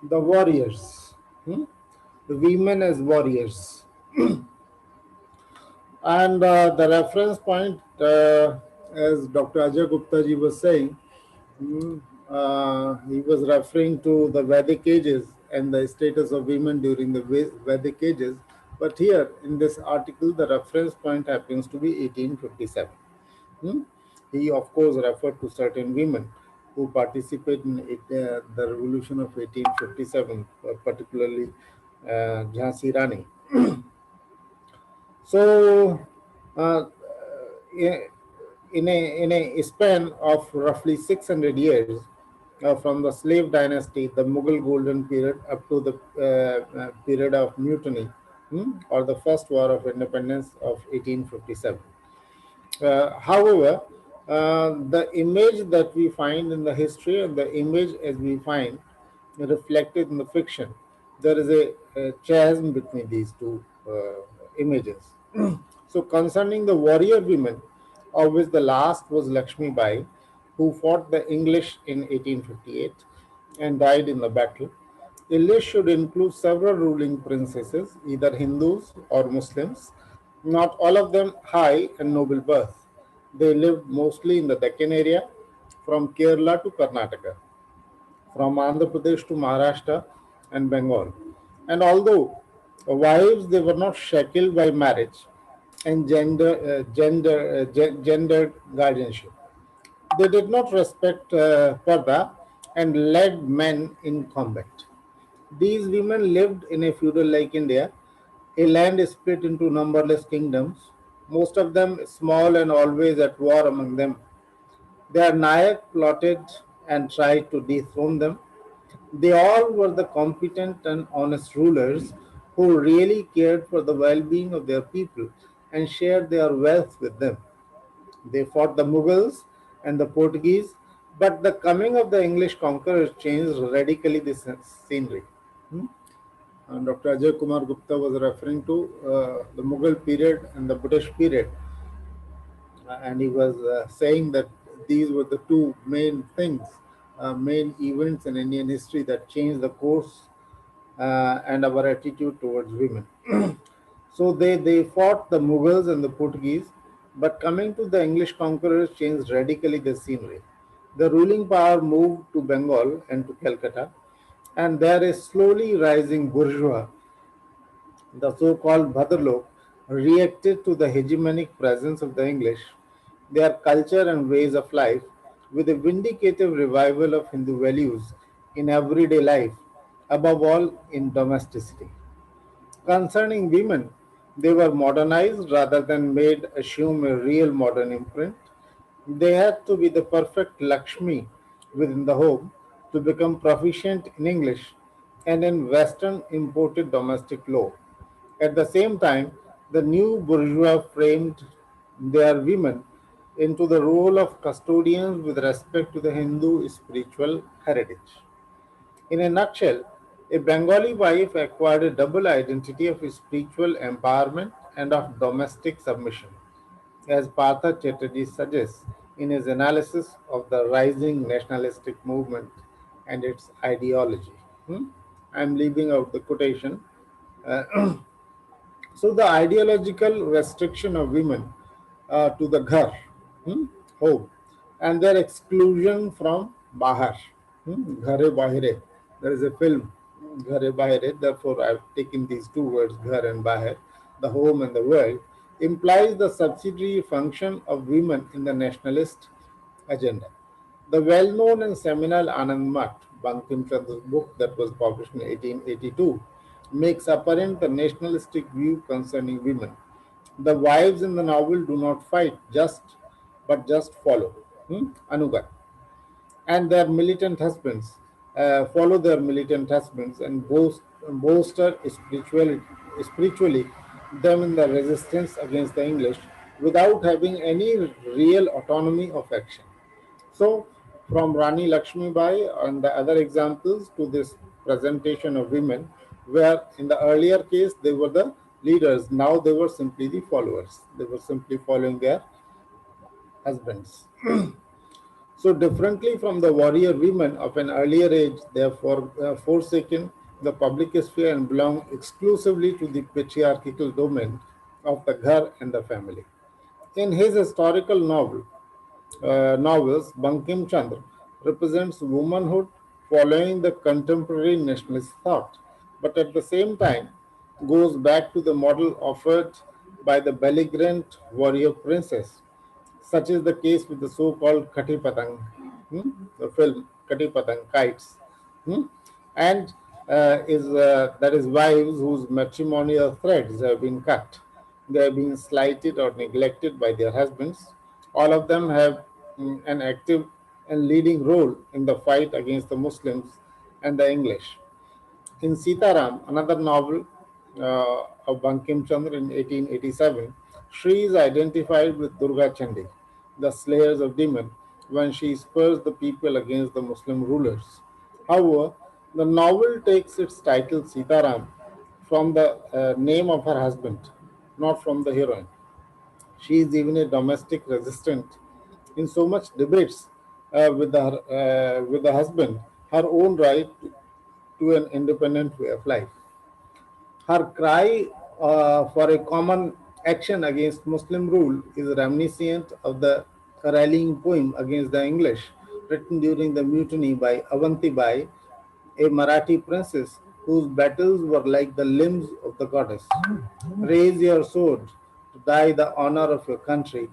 the warriors, the women as warriors. And the reference point, as Dr. Ajay Gupta ji was saying, he was referring to the Vedic ages and the status of women during the Vedic ages. But here in this article, the reference point happens to be 1857. Hmm? He, of course, referred to certain women who participated in the revolution of 1857, particularly Jhansi Rani. So, uh, in a span of roughly 600 years, from the slave dynasty, the Mughal golden period, up to the period of mutiny, or the first war of independence of 1857. However, the image that we find in the history and the image as we find reflected in the fiction, there is a chasm between these two images. So, concerning the warrior women, of which the last was Lakshmi Bai, who fought the English in 1858 and died in the battle, the list should include several ruling princesses, either Hindus or Muslims, not all of them high and noble birth. They lived mostly in the Deccan area, from Kerala to Karnataka, from Andhra Pradesh to Maharashtra and Bengal. And although wives, they were not shackled by marriage and gendered guardianship. They did not respect Parda and led men in combat. These women lived in a feudal like India, a land split into numberless kingdoms, most of them small and always at war among them. Their Nayak plotted and tried to dethrone them. They all were the competent and honest rulers who really cared for the well being of their people and shared their wealth with them. They fought the Mughals and the Portuguese, but the coming of the English conquerors changed radically this scenery. Hmm? And Dr. Ajay Kumar Gupta was referring to the Mughal period and the British period, and he was saying that these were the two main things, main events in Indian history that changed the course and our attitude towards women. So they fought the Mughals and the Portuguese, but coming to the English conquerors changed radically the scenery. The ruling power moved to Bengal and to Calcutta, and there is slowly rising bourgeois, the so-called Bhadralok, reacted to the hegemonic presence of the English, their culture and ways of life, with a vindicative revival of Hindu values in everyday life, above all in domesticity. Concerning women, they were modernized rather than made assume a real modern imprint. They had to be the perfect Lakshmi within the home to become proficient in English and in Western imported domestic law. At the same time, the new bourgeois framed their women into the role of custodians with respect to the Hindu spiritual heritage. In a nutshell, a Bengali wife acquired a double identity of spiritual empowerment and of domestic submission, as Partha Chatterjee suggests in his analysis of the rising nationalistic movement and its ideology. I'm leaving out the quotation. Uh, So the ideological restriction of women to the ghar, home, and their exclusion from bahar, ghare bahire. There is a film, ghare bahire. Therefore, I've taken these two words, ghar and bahar, the home and the world, implies the subsidiary function of women in the nationalist agenda. The well-known and seminal Anand Math, Bankim Chandra's book that was published in 1882, makes apparent the nationalistic view concerning women. The wives in the novel do not fight, but just follow. Anuga and their militant husbands follow their militant husbands and bolster spiritually them in the resistance against the English without having any real autonomy of action. So, from Rani Lakshmi Bai and the other examples to this presentation of women, where in the earlier case they were the leaders, now they were simply the followers. They were simply following their husbands. So, differently from the warrior women of an earlier age, they have forsaken the public sphere and belong exclusively to the patriarchal domain of the ghar and the family. In his historical novels, Bankim Chandra represents womanhood following the contemporary nationalist thought, but at the same time goes back to the model offered by the belligerent warrior princess. Such is the case with the so-called Khati Patang, the film Khati Patang, kites, hmm, and that is wives whose matrimonial threads have been cut. They are being slighted or neglected by their husbands. All of them have an active and leading role in the fight against the Muslims and the English. In Sitaram, another novel of Bankim Chandra in 1887, Shri is identified with Durga Chandi, the slayers of demons, when she spurs the people against the Muslim rulers. However, the novel takes its title Sitaram from the name of her husband, not from the heroine. She is even a domestic resistant in so much debates with the husband her own right to an independent way of life. Her cry for a common action against Muslim rule is reminiscent of the rallying poem against the English written during the mutiny by Avanti Bai, a Marathi princess whose battles were like the limbs of the goddess. Raise your sword to die the honor of your country,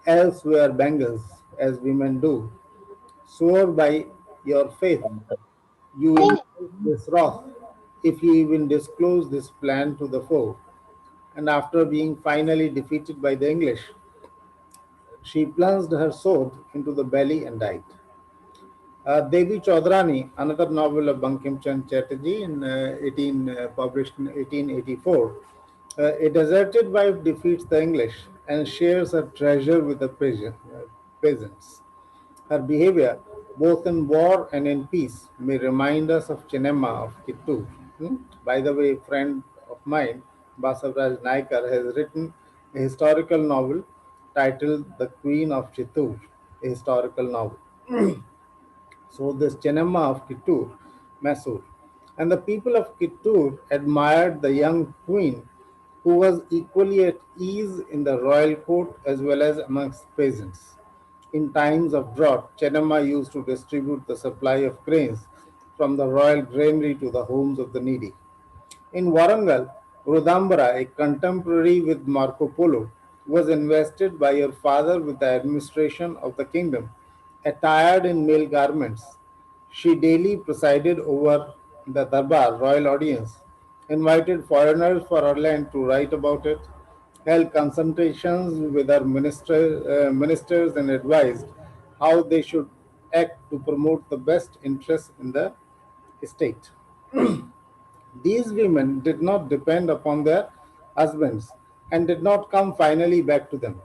else wear bangles as women do. Swear by your faith you will face this wrath if you even disclose this plan to the foe. And after being finally defeated by the English, she plunged her sword into the belly and died. Devi Chaudrani, another novel of Bankim Chand Chatterjee, published in 1884, a deserted wife defeats the English and shares her treasure with the peasants. Her behavior, both in war and in peace, may remind us of Chinema of Kittur. By the way, a friend of mine, Basavraj Naikar, has written a historical novel titled The Queen of Chittur, a historical novel. So this Chenamma of Kittur, Mysore. And the people of Kittur admired the young queen who was equally at ease in the royal court as well as amongst peasants. In times of drought, Chenamma used to distribute the supply of grains from the royal granary to the homes of the needy. In Warangal, Rudambara, a contemporary with Marco Polo, was invested by her father with the administration of the kingdom. Attired in male garments, she daily presided over the Darbar royal audience, invited foreigners for her land to write about it, held consultations with her ministers and advised how they should act to promote the best interests in the state. These women did not depend upon their husbands and did not come finally back to them.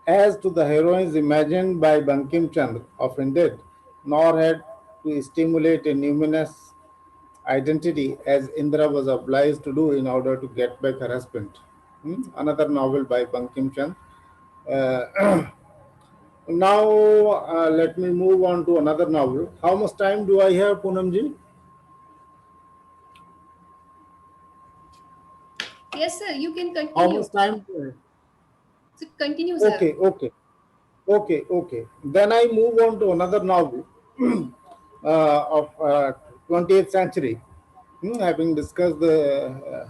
As to the heroines imagined by Bankim Chandra, often did, nor had to stimulate a numinous identity as Indra was obliged to do in order to get back her husband. Another novel by Bankim Chandra. Now, let me move on to another novel. How much time do I have, Poonamji? Yes, sir. You can How continue. much time? So continue, sir. Okay, okay, okay. Then I move on to another novel of 20th century. Having discussed the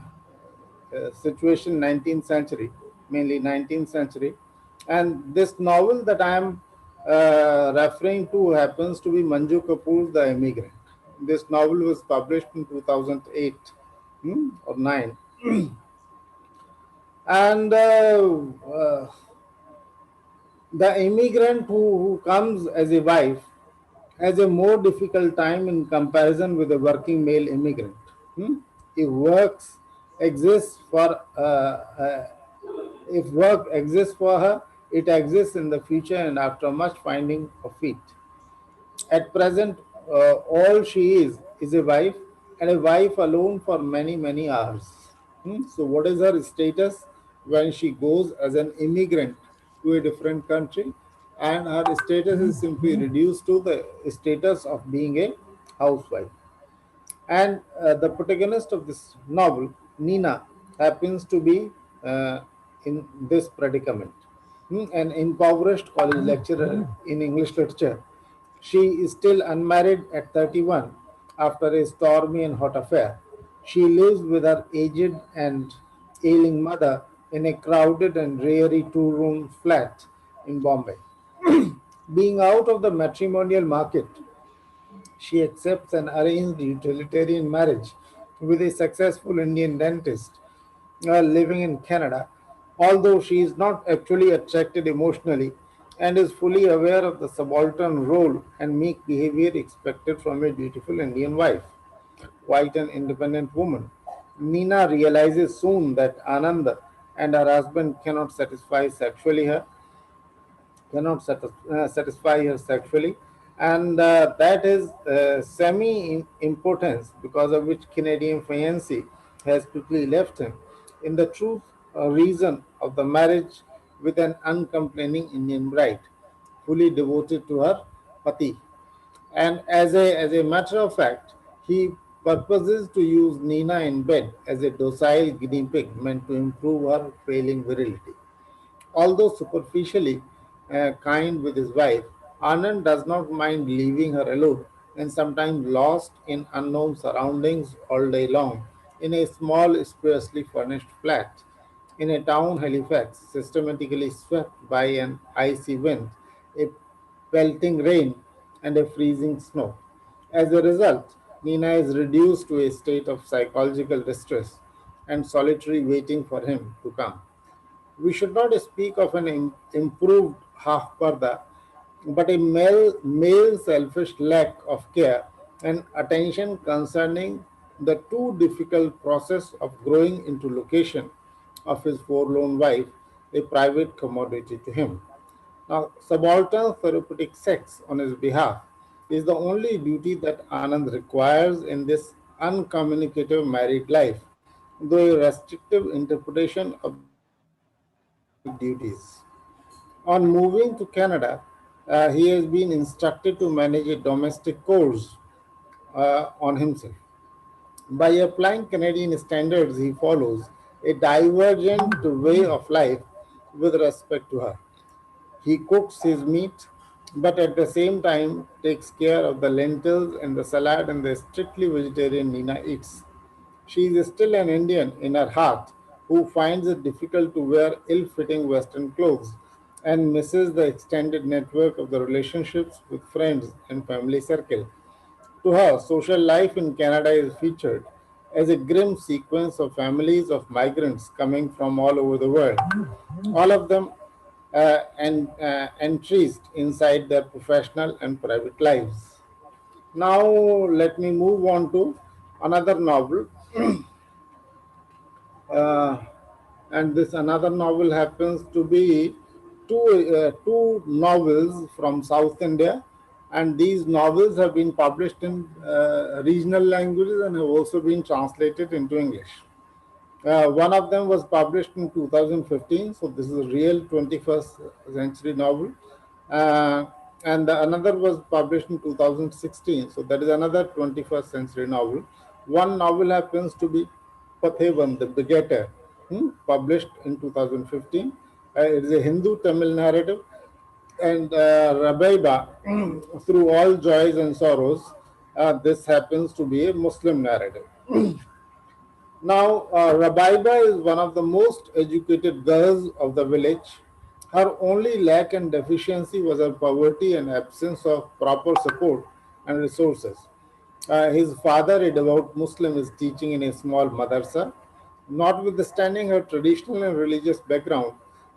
situation 19th century, mainly 19th century, and this novel that I am referring to happens to be Manju Kapoor's The Immigrant. This novel was published in 2008 or 9, and the immigrant who comes as a wife has a more difficult time in comparison with a working male immigrant. If works exists for if work exists for her, it exists in the future and after much finding of feet. At present, all she is a wife, and a wife alone for many, many hours. So, what is her status when she goes as an immigrant to a different country? And her status is simply reduced to the status of being a housewife. And the protagonist of this novel, Nina, happens to be in this predicament. An impoverished college lecturer in English literature. She is still unmarried at 31 after a stormy and hot affair. She lives with her aged and ailing mother in a crowded and dreary two-room flat in Bombay. Being out of the matrimonial market, she accepts an arranged utilitarian marriage with a successful Indian dentist living in Canada, although she is not actually attracted emotionally and is fully aware of the subaltern role and meek behavior expected from a dutiful Indian wife, quite an independent woman. Nina realizes soon that Ananda and her husband cannot satisfy her sexually, and that is semi importance because of which Canadian fiancé has quickly left him. In the truth, reason of the marriage with an uncomplaining Indian bride, fully devoted to her pati. And as a matter of fact, he purposes to use Nina in bed as a docile guinea pig meant to improve her failing virility. Although superficially kind with his wife, Anand does not mind leaving her alone and sometimes lost in unknown surroundings all day long in a small, spaciously furnished flat in a town Halifax, systematically swept by an icy wind, a pelting rain, and a freezing snow. As a result, Nina is reduced to a state of psychological distress and solitary waiting for him to come. We should not speak of an improved half parda, but a male selfish lack of care and attention concerning the too difficult process of growing into location of his forlorn wife, a private commodity to him. Now, subaltern therapeutic sex on his behalf is the only duty that Anand requires in this uncommunicative married life, though a restrictive interpretation of these duties. On moving to Canada, he has been instructed to manage a domestic course on himself. By applying Canadian standards, he follows a divergent way of life with respect to her. He cooks his meat, but at the same time takes care of the lentils and the salad and the strictly vegetarian Nina eats. She is still an Indian in her heart who finds it difficult to wear ill fitting Western clothes and misses the extended network of the relationships with friends and family circle. To her, social life in Canada is featured as a grim sequence of families of migrants coming from all over the world, all of them entrenched inside their professional and private lives. Now, let me move on to another novel. uh, and this another novel happens to be two novels from South India, and these novels have been published in regional languages and have also been translated into English. One of them was published in 2015, so this is a real 21st century novel. Uh, and another was published in 2016, so that is another 21st century novel. One novel happens to be Pathevan, the Begetter, published in 2015. It is a Hindu Tamil narrative, and Rabaiba, through all joys and sorrows, this happens to be a Muslim narrative. Now, Rabaiba is one of the most educated girls of the village. Her only lack and deficiency was her poverty and absence of proper support and resources. His father, a devout Muslim, is teaching in a small madrasa. Notwithstanding her traditional and religious background,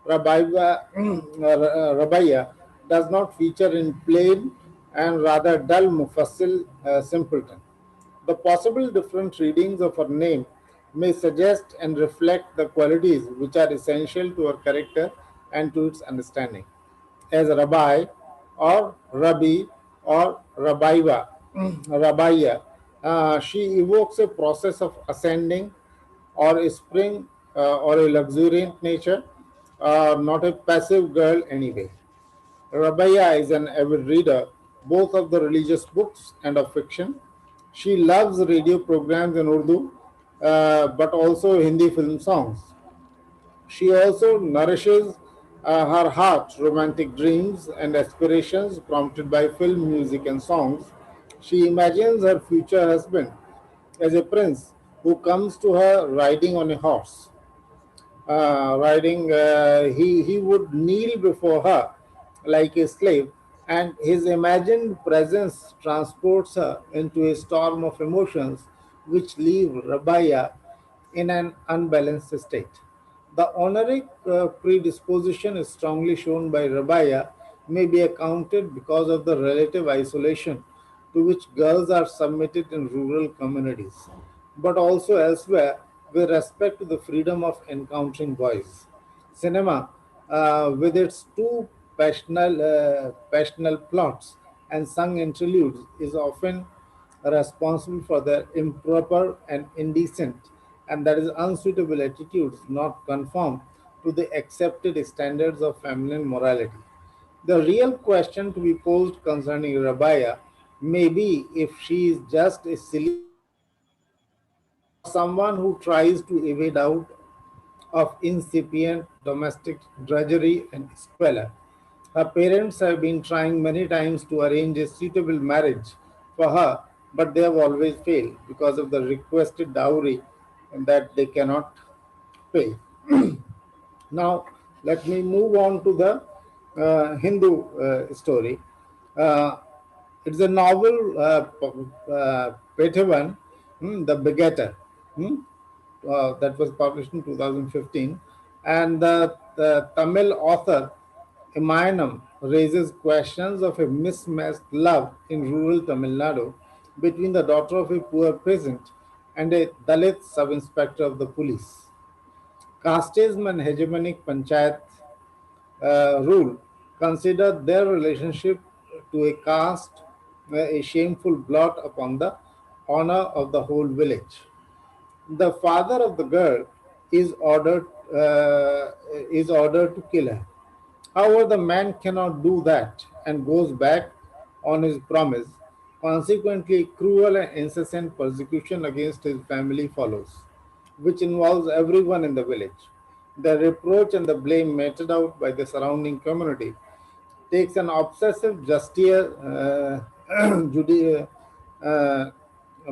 Rabaiya does not feature in plain and rather dull Mufassil simpleton. The possible different readings of her name may suggest and reflect the qualities which are essential to her character and to its understanding. As Rabbi or Rabbi or Rabaiva, Rabbiya, she evokes a process of ascending or a spring or a luxuriant nature, not a passive girl anyway. Rabia is an avid reader both of the religious books and of fiction. She loves radio programs in Urdu, but also Hindi film songs. She also nourishes her heart romantic dreams and aspirations prompted by film music and songs. She imagines her future husband as a prince who comes to her riding on a horse. He would kneel before her like a slave, and his imagined presence transports her into a storm of emotions which leave Rabaya in an unbalanced state. The honoric predisposition is strongly shown by Rabaya may be accounted because of the relative isolation to which girls are submitted in rural communities, but also elsewhere with respect to the freedom of encountering boys. Cinema, with its two passional plots and sung interludes, is often responsible for their improper and indecent, and that is unsuitable attitudes not conform to the accepted standards of feminine morality. The real question to be posed concerning Rabaya may be if she is just a silly girl or someone who tries to evade out of incipient domestic drudgery and squalor. Her parents have been trying many times to arrange a suitable marriage for her, but they have always failed because of the requested dowry that they cannot pay. Now, let me move on to the Hindu story. Uh, it's a novel, Pethavan, The Begetter, that was published in 2015. And the Tamil author Imayanam raises questions of a mismatched love in rural Tamil Nadu between the daughter of a poor peasant and a Dalit sub inspector of the police. Casteism and hegemonic panchayat rule considered their relationship to a caste a shameful blot upon the honor of the whole village. The father of the girl is ordered to kill her. However, the man cannot do that and goes back on his promise. Consequently, cruel and incessant persecution against his family follows, which involves everyone in the village. The reproach and the blame meted out by the surrounding community takes an obsessive judi- uh,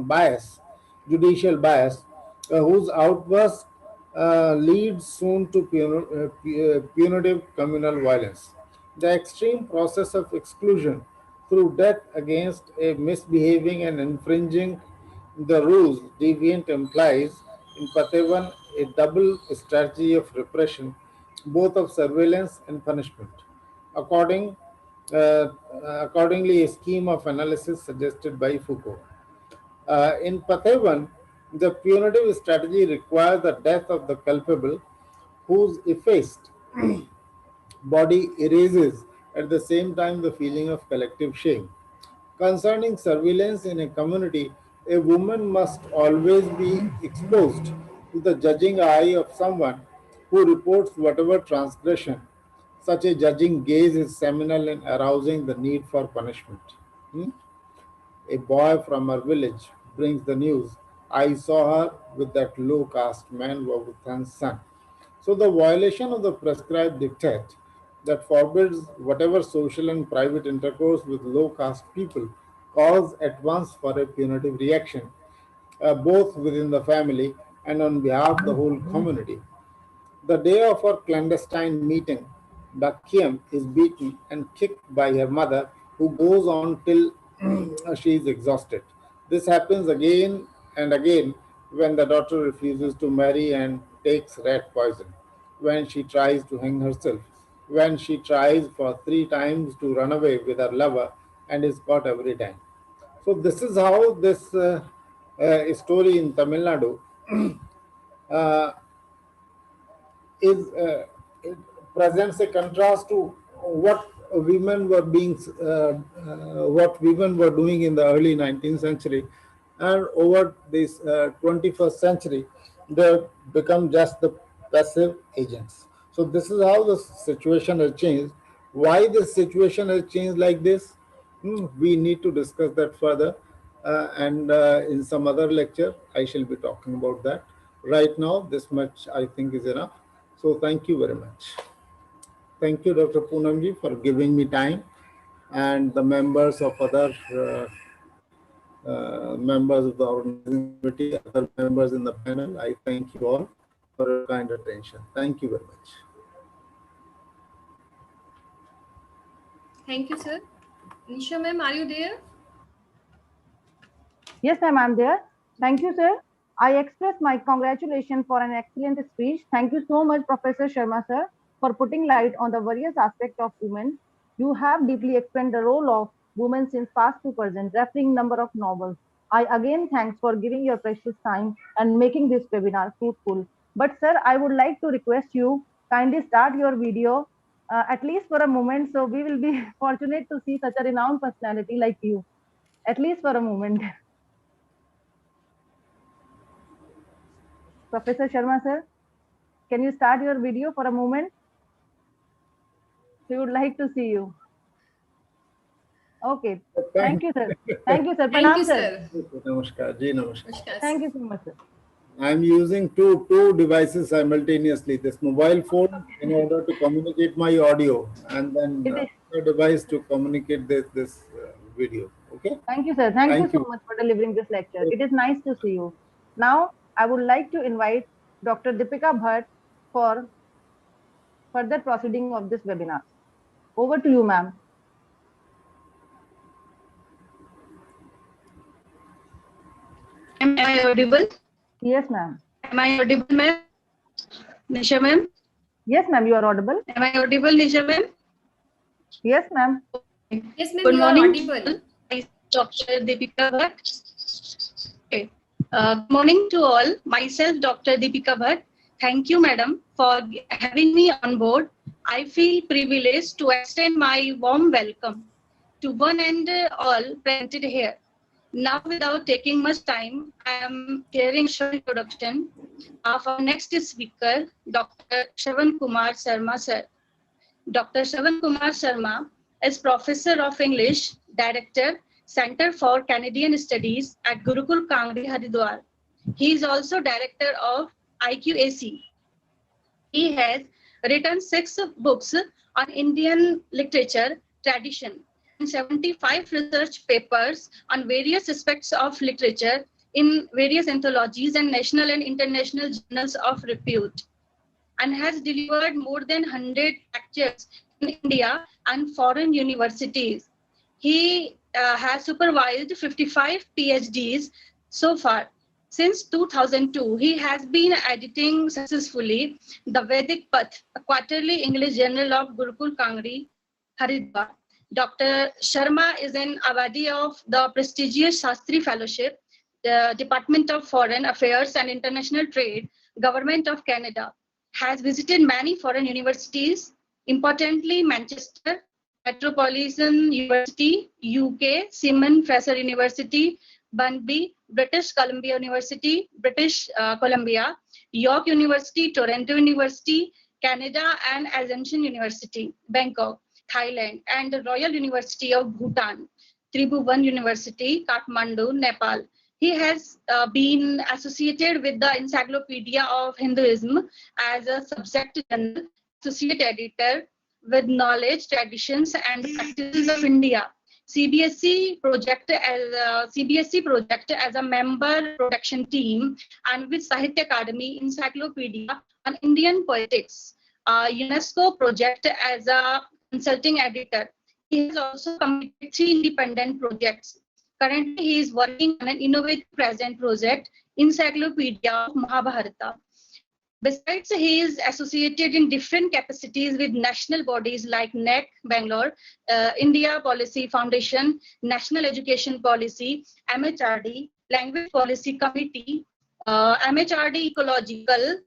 bias, judicial bias, whose outburst leads soon to punitive communal violence. The extreme process of exclusion through death against a misbehaving and infringing the rules deviant implies in Patevan a double strategy of repression, both of surveillance and punishment. According, Accordingly, a scheme of analysis suggested by Foucault. In Patevan, the punitive strategy requires the death of the culpable, whose effaced body erases at the same time the feeling of collective shame. Concerning surveillance in a community, a woman must always be exposed to the judging eye of someone who reports whatever transgression. Such a judging gaze is seminal in arousing the need for punishment. Hmm? A boy from our village brings the news I saw her with that low caste man, Wabuthan's son. So the violation of the prescribed dictate that forbids whatever social and private intercourse with low caste people calls at once for a punitive reaction, both within the family and on behalf of the whole community. The day of her clandestine meeting, Dakyam is beaten and kicked by her mother, who goes on till she is exhausted. This happens again and again when the daughter refuses to marry and takes rat poison, when she tries to hang herself, when she tries for 3 times to run away with her lover and is caught every time. So this is how this story in Tamil Nadu uh, is it presents a contrast to what women were being what women were doing in the early 19th century, and over this 21st century they become just the passive agents. So this is how the situation has changed. Why this situation has changed like this? We need to discuss that further, and in some other lecture I shall be talking about that. Right now this much I think is enough. So thank you very much. Thank you, Dr. Poonamji, for giving me time, and the members of other members of the organizing committee, other members in the panel. I thank you all for your kind attention. Thank you very much. Thank you, sir. Nisha ma'am, are you there? Yes, ma'am, I'm there. Thank you, sir. I express my congratulations for an excellent speech. Thank you so much, Professor Sharma, sir, for putting light on the various aspects of women. You have deeply explained the role of women since past to present, referring number of novels. I again thanks for giving your precious time and making this webinar fruitful. But sir, I would like to request you kindly start your video at least for a moment, so we will be fortunate to see such a renowned personality like you, at least for a moment. Professor Sharma, sir, can you start your video for a moment? We would like to see you. Okay. Thank you, sir. Thank you, sir. Thank you, Pranam, sir. sir. Namaskar. Ji, namaskar. Namaskar, Thank sir. you so much, sir. I'm using two devices simultaneously. This mobile phone in order to communicate my audio, and then It is. a device to communicate this video. Okay. Thank you, sir. Thank you Thank so you. much for delivering this lecture. It is nice to see you. Now, I would like to invite Dr. Deepika Bhatt for further proceeding of this webinar. Over to you, ma'am. Am I audible? Yes, ma'am. Am I audible, ma'am? Nisha ma'am? Yes, ma'am, you are audible. Am I audible, Nisha ma'am? Yes, ma'am. Yes, ma'am, Good you are morning, audible. Dr. Deepika Bhatt. Okay. Good morning to all. Myself, Dr. Deepika Bhatt. Thank you, madam, for having me on board. I feel privileged to extend my warm welcome to one and all presented here. Now, without taking much time, I am sharing a short introduction of our next speaker, Dr. Shravan Kumar Sharma, sir. Dr. Shravan Kumar Sharma is Professor of English, Director, Center for Canadian Studies at Gurukul Kangri, Haridwar. He is also Director of IQAC. He has written 6 books on Indian literature tradition and 75 research papers on various aspects of literature in various anthologies and national and international journals of repute, and has delivered more than 100 lectures in India and foreign universities. He has supervised 55 PhDs so far. Since 2002, he has been editing successfully the Vedic Path, a quarterly English journal of Gurukul Kangri, Haridwar. Dr. Sharma is an awardee of the prestigious Shastri Fellowship, the Department of Foreign Affairs and International Trade, Government of Canada. Has visited many foreign universities, importantly Manchester, Metropolitan University, UK, Simon Fraser University, Bunby, British Columbia University, British Columbia, York University, Toronto University, Canada, and Assumption University, Bangkok, Thailand, and the Royal University of Bhutan, Tribhuvan University, Kathmandu, Nepal. He has been associated with the Encyclopedia of Hinduism as a subject general, associate editor with knowledge, traditions, and practices of India. CBSE project as a member production team, and with Sahitya Academy Encyclopedia on Indian Poetics. UNESCO project as a consulting editor. He has also completed 3 independent projects. Currently, he is working on an innovative present project, Encyclopedia of Mahabharata. Besides, he is associated in different capacities with national bodies like NEC, Bangalore, India Policy Foundation, National Education Policy, MHRD, Language Policy Committee, MHRD Ecological,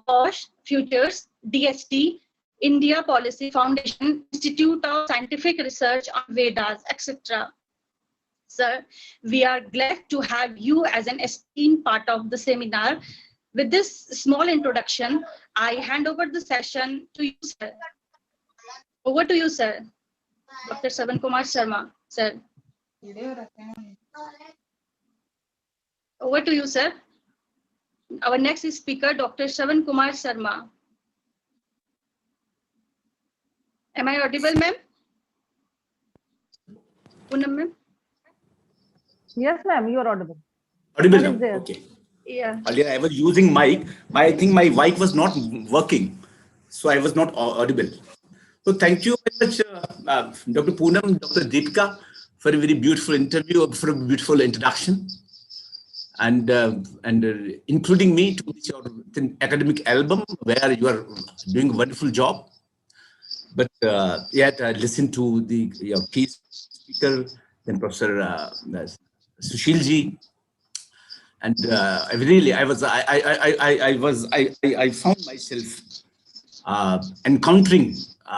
WASH, Futures, DST, India Policy Foundation, Institute of Scientific Research on Vedas, etc. Sir, we are glad to have you as an esteemed part of the seminar. With this small introduction, I hand over the session to you, sir. Over to you, sir. Dr. Savan Kumar Sharma, sir. Over to you, sir. Our next speaker, Dr. Savan Kumar Sharma. Am I audible, ma'am? Poonam, ma'am? Yes, ma'am, you are audible. Audible What is now? there? Okay. Yeah. Earlier I was using mic, but I think my mic was not working, so I was not audible. So thank you very much, Dr. Poonam, Dr. Deepika, for a very beautiful interview, for a beautiful introduction, and including me to this your academic album where you are doing a wonderful job. But yet I listened to your key speaker, then Professor Sushil ji. And I found myself encountering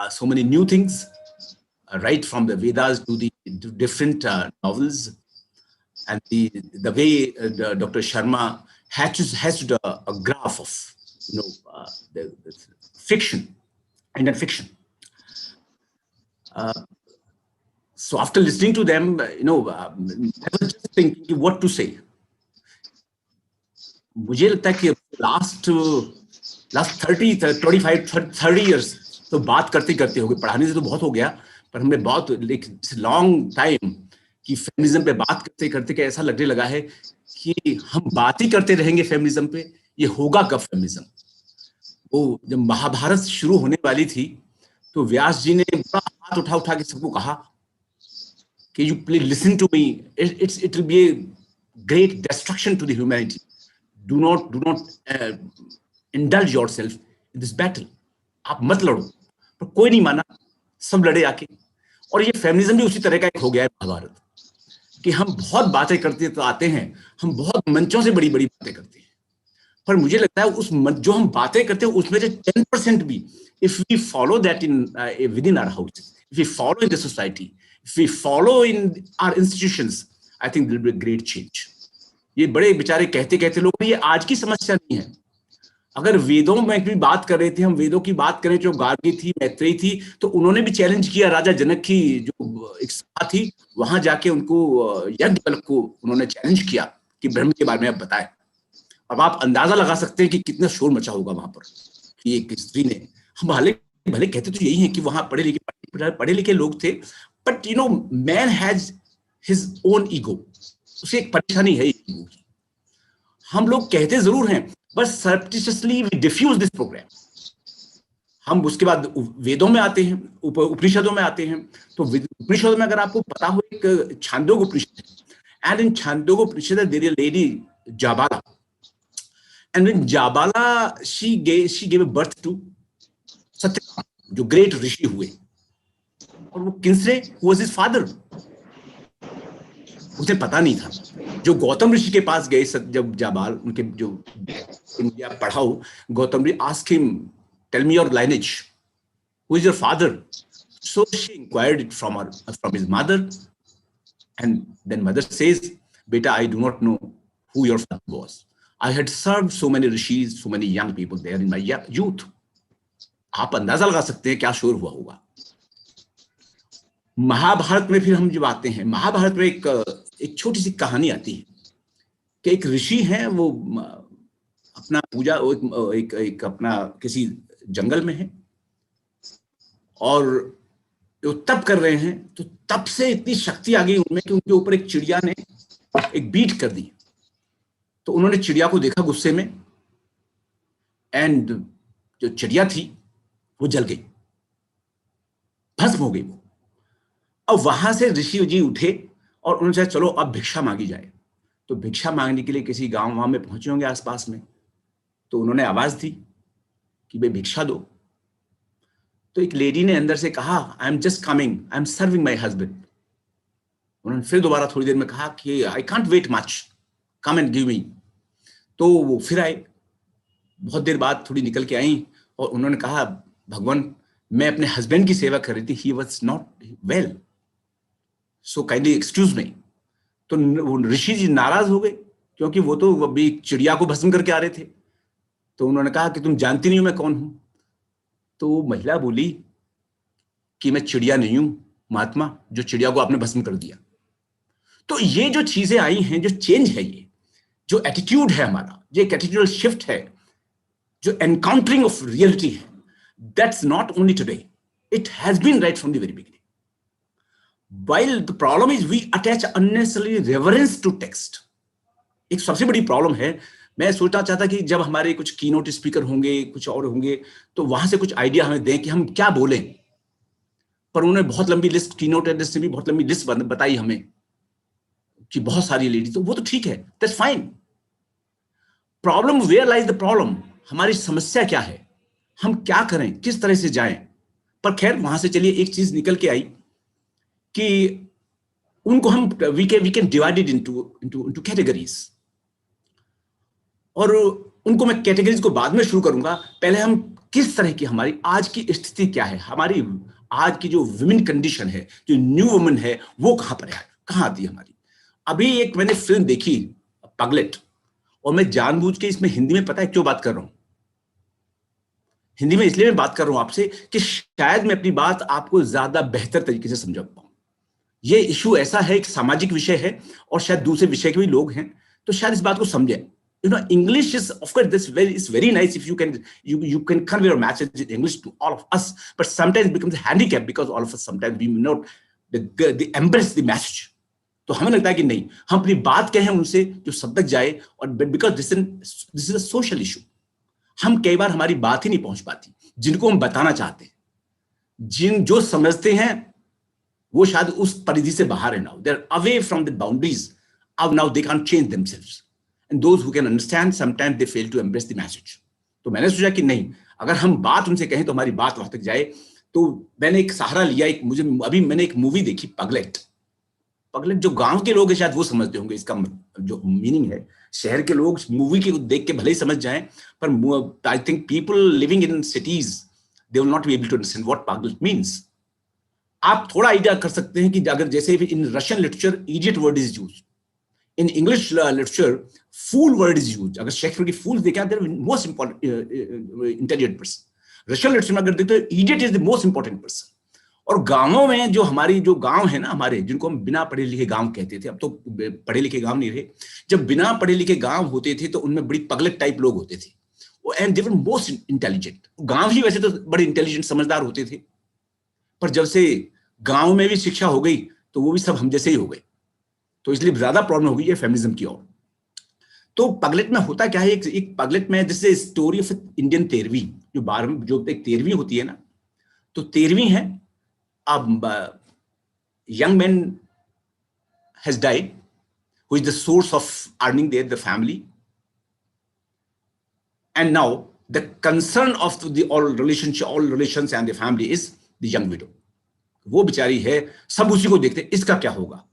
so many new things, right from the Vedas to the different novels, and the way Dr. Sharma has a graph of the fiction, Indian fiction. So after listening to them, I was just thinking what to say. मुझे लगता है कि last 30 years तो बात करते करते हो गए, पढ़ाने से तो बहुत हो गया, पर हमने बहुत लॉन्ग टाइम कि फेमिनिज्म पे बात करते करते के ऐसा लगने लगा है कि हम बात ही करते रहेंगे फेमिनिज्म पे, ये होगा कब फेमिनिज्म। वो जब महाभारत शुरू होने वाली थी तो व्यास जी ने बड़ा हाथ उठा उठा के सबको कहा कि you please listen to me, it will be a great destruction to the humanity, do not indulge yourself in this battle, आप मत लड़ो। पर कोई नहीं माना, सब लड़े आके। और ये फेमिनिज्म भी उसी तरह का एक हो गया है महाभारत, कि हम बहुत बातें करते तो आते हैं, हम बहुत मंचों से बड़ी बड़ी बातें करते हैं, पर मुझे लगता है उस जो हम बातें करते हैं उसमें से 10% भी, if we follow that within our house, if we follow in the society, if we follow in our institutions, I think there will be a great change. ये बड़े बेचारे कहते कहते लोग, ये आज की समस्या नहीं है। अगर वेदों में भी बात कर रहे थे, हम वेदों की बात करें, जो गार्गी थी, मैत्रेयी थी, तो उन्होंने भी चैलेंज किया राजा जनक की जो एक सभा थी, वहां जाके उनको यज्ञ को उन्होंने चैलेंज किया कि ब्रह्म के बारे में आप बताएं। अब आप अंदाजा लगा सकते हैं कि कितना शोर मचा होगा वहां पर कि एक स्त्री ने, हम भले कहते तो यही है कि वहां पढ़े लिखे लोग थे, but man has his own ego, उसे एक परेशानी है ईगो की। हम लोग कहते जरूर हैं, बस सरप्टिशियसली वी डिफ्यूज दिस प्रोग्राम। हम उसके बाद वेदों में आते हैं, उपनिषदों में आते हैं, तो उपनिषदों में अगर आपको पता हो, एक छांदोग्य उपनिषद है, and in Chhandogya Upanishad there is a lady Jabala, and when Jabala she gave birth to Satyakam, जो ग्रेट ऋषि हुए, और वो किनसे, हु वाज हिज फादर, उसे पता नहीं था। जो गौतम ऋषि के पास गए, जब जाबाल उनके जो मुझे आप पढ़ाओ, Gautam Rishi asked him, tell me your lineage, who is your father? So she inquired it from his mother, and then mother says, बेटा, I do not know who your father was, I had served so many rishis, so many young people there in my youth. आप अंदाजा लगा सकते हैं क्या शोर हुआ होगा। महाभारत में फिर हम जब आते हैं, महाभारत में एक छोटी सी कहानी आती है कि एक ऋषि हैं, वो अपना पूजा एक अपना किसी जंगल में है और वो तप कर रहे हैं, तो तप से इतनी शक्ति आ गई उनमें कि उनके ऊपर एक चिड़िया ने एक बीट कर दी। तो उन्होंने चिड़िया को देखा गुस्से में, एंड जो चिड़िया थी वो जल गई, भस्म हो गई वो। अब वहां से ऋषि जी उठे और उन्होंने कहा चलो अब भिक्षा मांगी जाए। तो भिक्षा मांगने के लिए किसी गांव वहां में पहुंचे होंगे आसपास में, तो उन्होंने आवाज दी कि भाई भिक्षा दो। तो एक लेडी ने अंदर से कहा, I am just coming, I am serving my husband. उन्होंने फिर दोबारा थोड़ी देर में कहा कि I can't wait much, come and give me. तो वो फिर आए, बहुत देर बाद थोड़ी निकल के आई और उन्होंने कहा, भगवान मैं अपने हस्बैंड की सेवा कर रही थी, he was not well, so kindly excuse me. तो ऋषि जी नाराज हो गए, क्योंकि वो तो अभी चिड़िया को भस्म करके आ रहे थे। तो उन्होंने कहा कि तुम जानती नहीं हो मैं कौन हूं। तो वो महिला बोली कि मैं चिड़िया नहीं हूं महात्मा, जो चिड़िया को आपने भस्म कर दिया। तो ये जो चीजें आई हैं, जो चेंज है, ये जो एटीट्यूड है हमारा, जो एक एटीट्यूडल शिफ्ट है, जो एनकाउंटरिंग ऑफ रियलिटी है, that's not only today, it has been right from the very beginning. While the problem is we attach unnecessary reverence to text. एक सबसे बड़ी प्रॉब्लम है। मैं सोचना चाहता कि जब हमारे कुछ कीनोट स्पीकर होंगे, कुछ और होंगे, तो वहां से कुछ आइडिया हमें दें कि हम क्या बोलें। पर उन्होंने बहुत लंबी लिस्ट, कीनोट एड्रेस ने भी बहुत लंबी लिस्ट बताई हमें कि बहुत सारी लेडी, तो वो तो ठीक है, that's fine. Problem, where lies the problem, हमारी समस्या क्या है, हम क्या करें, किस तरह से जाएं। पर खैर वहां से चलिए एक चीज निकल के आई कि उनको हम we can divided into categories, और उनको मैं कैटेगरीज को बाद में शुरू करूंगा। पहले हम किस तरह की, हमारी आज की स्थिति क्या है, हमारी आज की जो विमेन कंडीशन है, जो न्यू वुमेन है, वो कहां पर है, कहां आती है हमारी। अभी एक मैंने फिल्म देखी पगलेट, और मैं जानबूझ के इसमें हिंदी में, पता है क्यों बात कर रहा हूं, हिंदी में इसलिए मैं बात कर रहा हूं आपसे कि शायद मैं अपनी बात आपको ज्यादा बेहतर तरीके से समझा पाऊं। ये इशू ऐसा है, एक सामाजिक विषय है, और शायद दूसरे विषय के भी लोग हैं, तो शायद इस बात को समझे। You know, English is, of course, it's very nice if you can convey your message in English to all of us, but sometimes it becomes a handicap because all of us sometimes we may not the embrace the message. तो हमें लगता है कि नहीं, हम अपनी बात कहें उनसे जो सब तक जाए, और because this is a social issue. हम कई बार हमारी बात ही नहीं पहुंच पाती, जिनको हम बताना चाहते हैं, जो समझते हैं वो शायद उस परिधि से बाहर है। Now they are away from the boundaries, अब now they can change themselves, and those who can understand sometimes they fail to embrace the message. तो मैंने सोचा कि नहीं, अगर हम बात उनसे कहें तो हमारी बात वहां तक जाए। तो मैंने एक सहारा लिया, मैंने एक मूवी देखी पगलेट। पगलेट जो गांव के लोग हैं शायद वो समझते होंगे इसका जो मीनिंग है। शहर के लोग मूवी के देख के भले ही समझ जाएं, पर I think people living in cities they will not be able to understand what पगलेट मीन्स। आप थोड़ा आइडिया कर सकते हैं कि अगर जैसे in Russian literature idiot word is used, in English literature fool word is used. अगर शेक्सपियर की फूल्स देखें, they are most intelligent person. Russian literature में अगर देखते हो, idiot is the most important person. और गांवों में जो हमारी जो गांव है ना हमारे, जिनको हम बिना पढ़े लिखे गांव कहते थे, अब तो पढ़े लिखे गांव नहीं रहे, जब बिना पढ़े लिखे गांव होते थे तो उनमें बड़ी पगलेट टाइप लोग होते थे, and they were most intelligent. गांव ही वैसे तो बड़े इंटेलिजेंट समझदार होते थे, पर जब से गांव में भी शिक्षा हो गई तो वो भी सब हम जैसे ही हो गए, तो इसलिए ज्यादा प्रॉब्लम हो गई है फेमिनिज्म की ओर। तो पगलेट में होता क्या है, एक पगलेट में जैसे स्टोरी ऑफ इंडियन 13वीं, जो 12वीं, जो एक 13वीं होती है ना, तो 13वीं है, अब young man has died who is the source of earning the family, and now the concern of the all relations and the family is the young widow. वो बेचारी है, सब उसी को देखते हैं, इसका क्या होगा।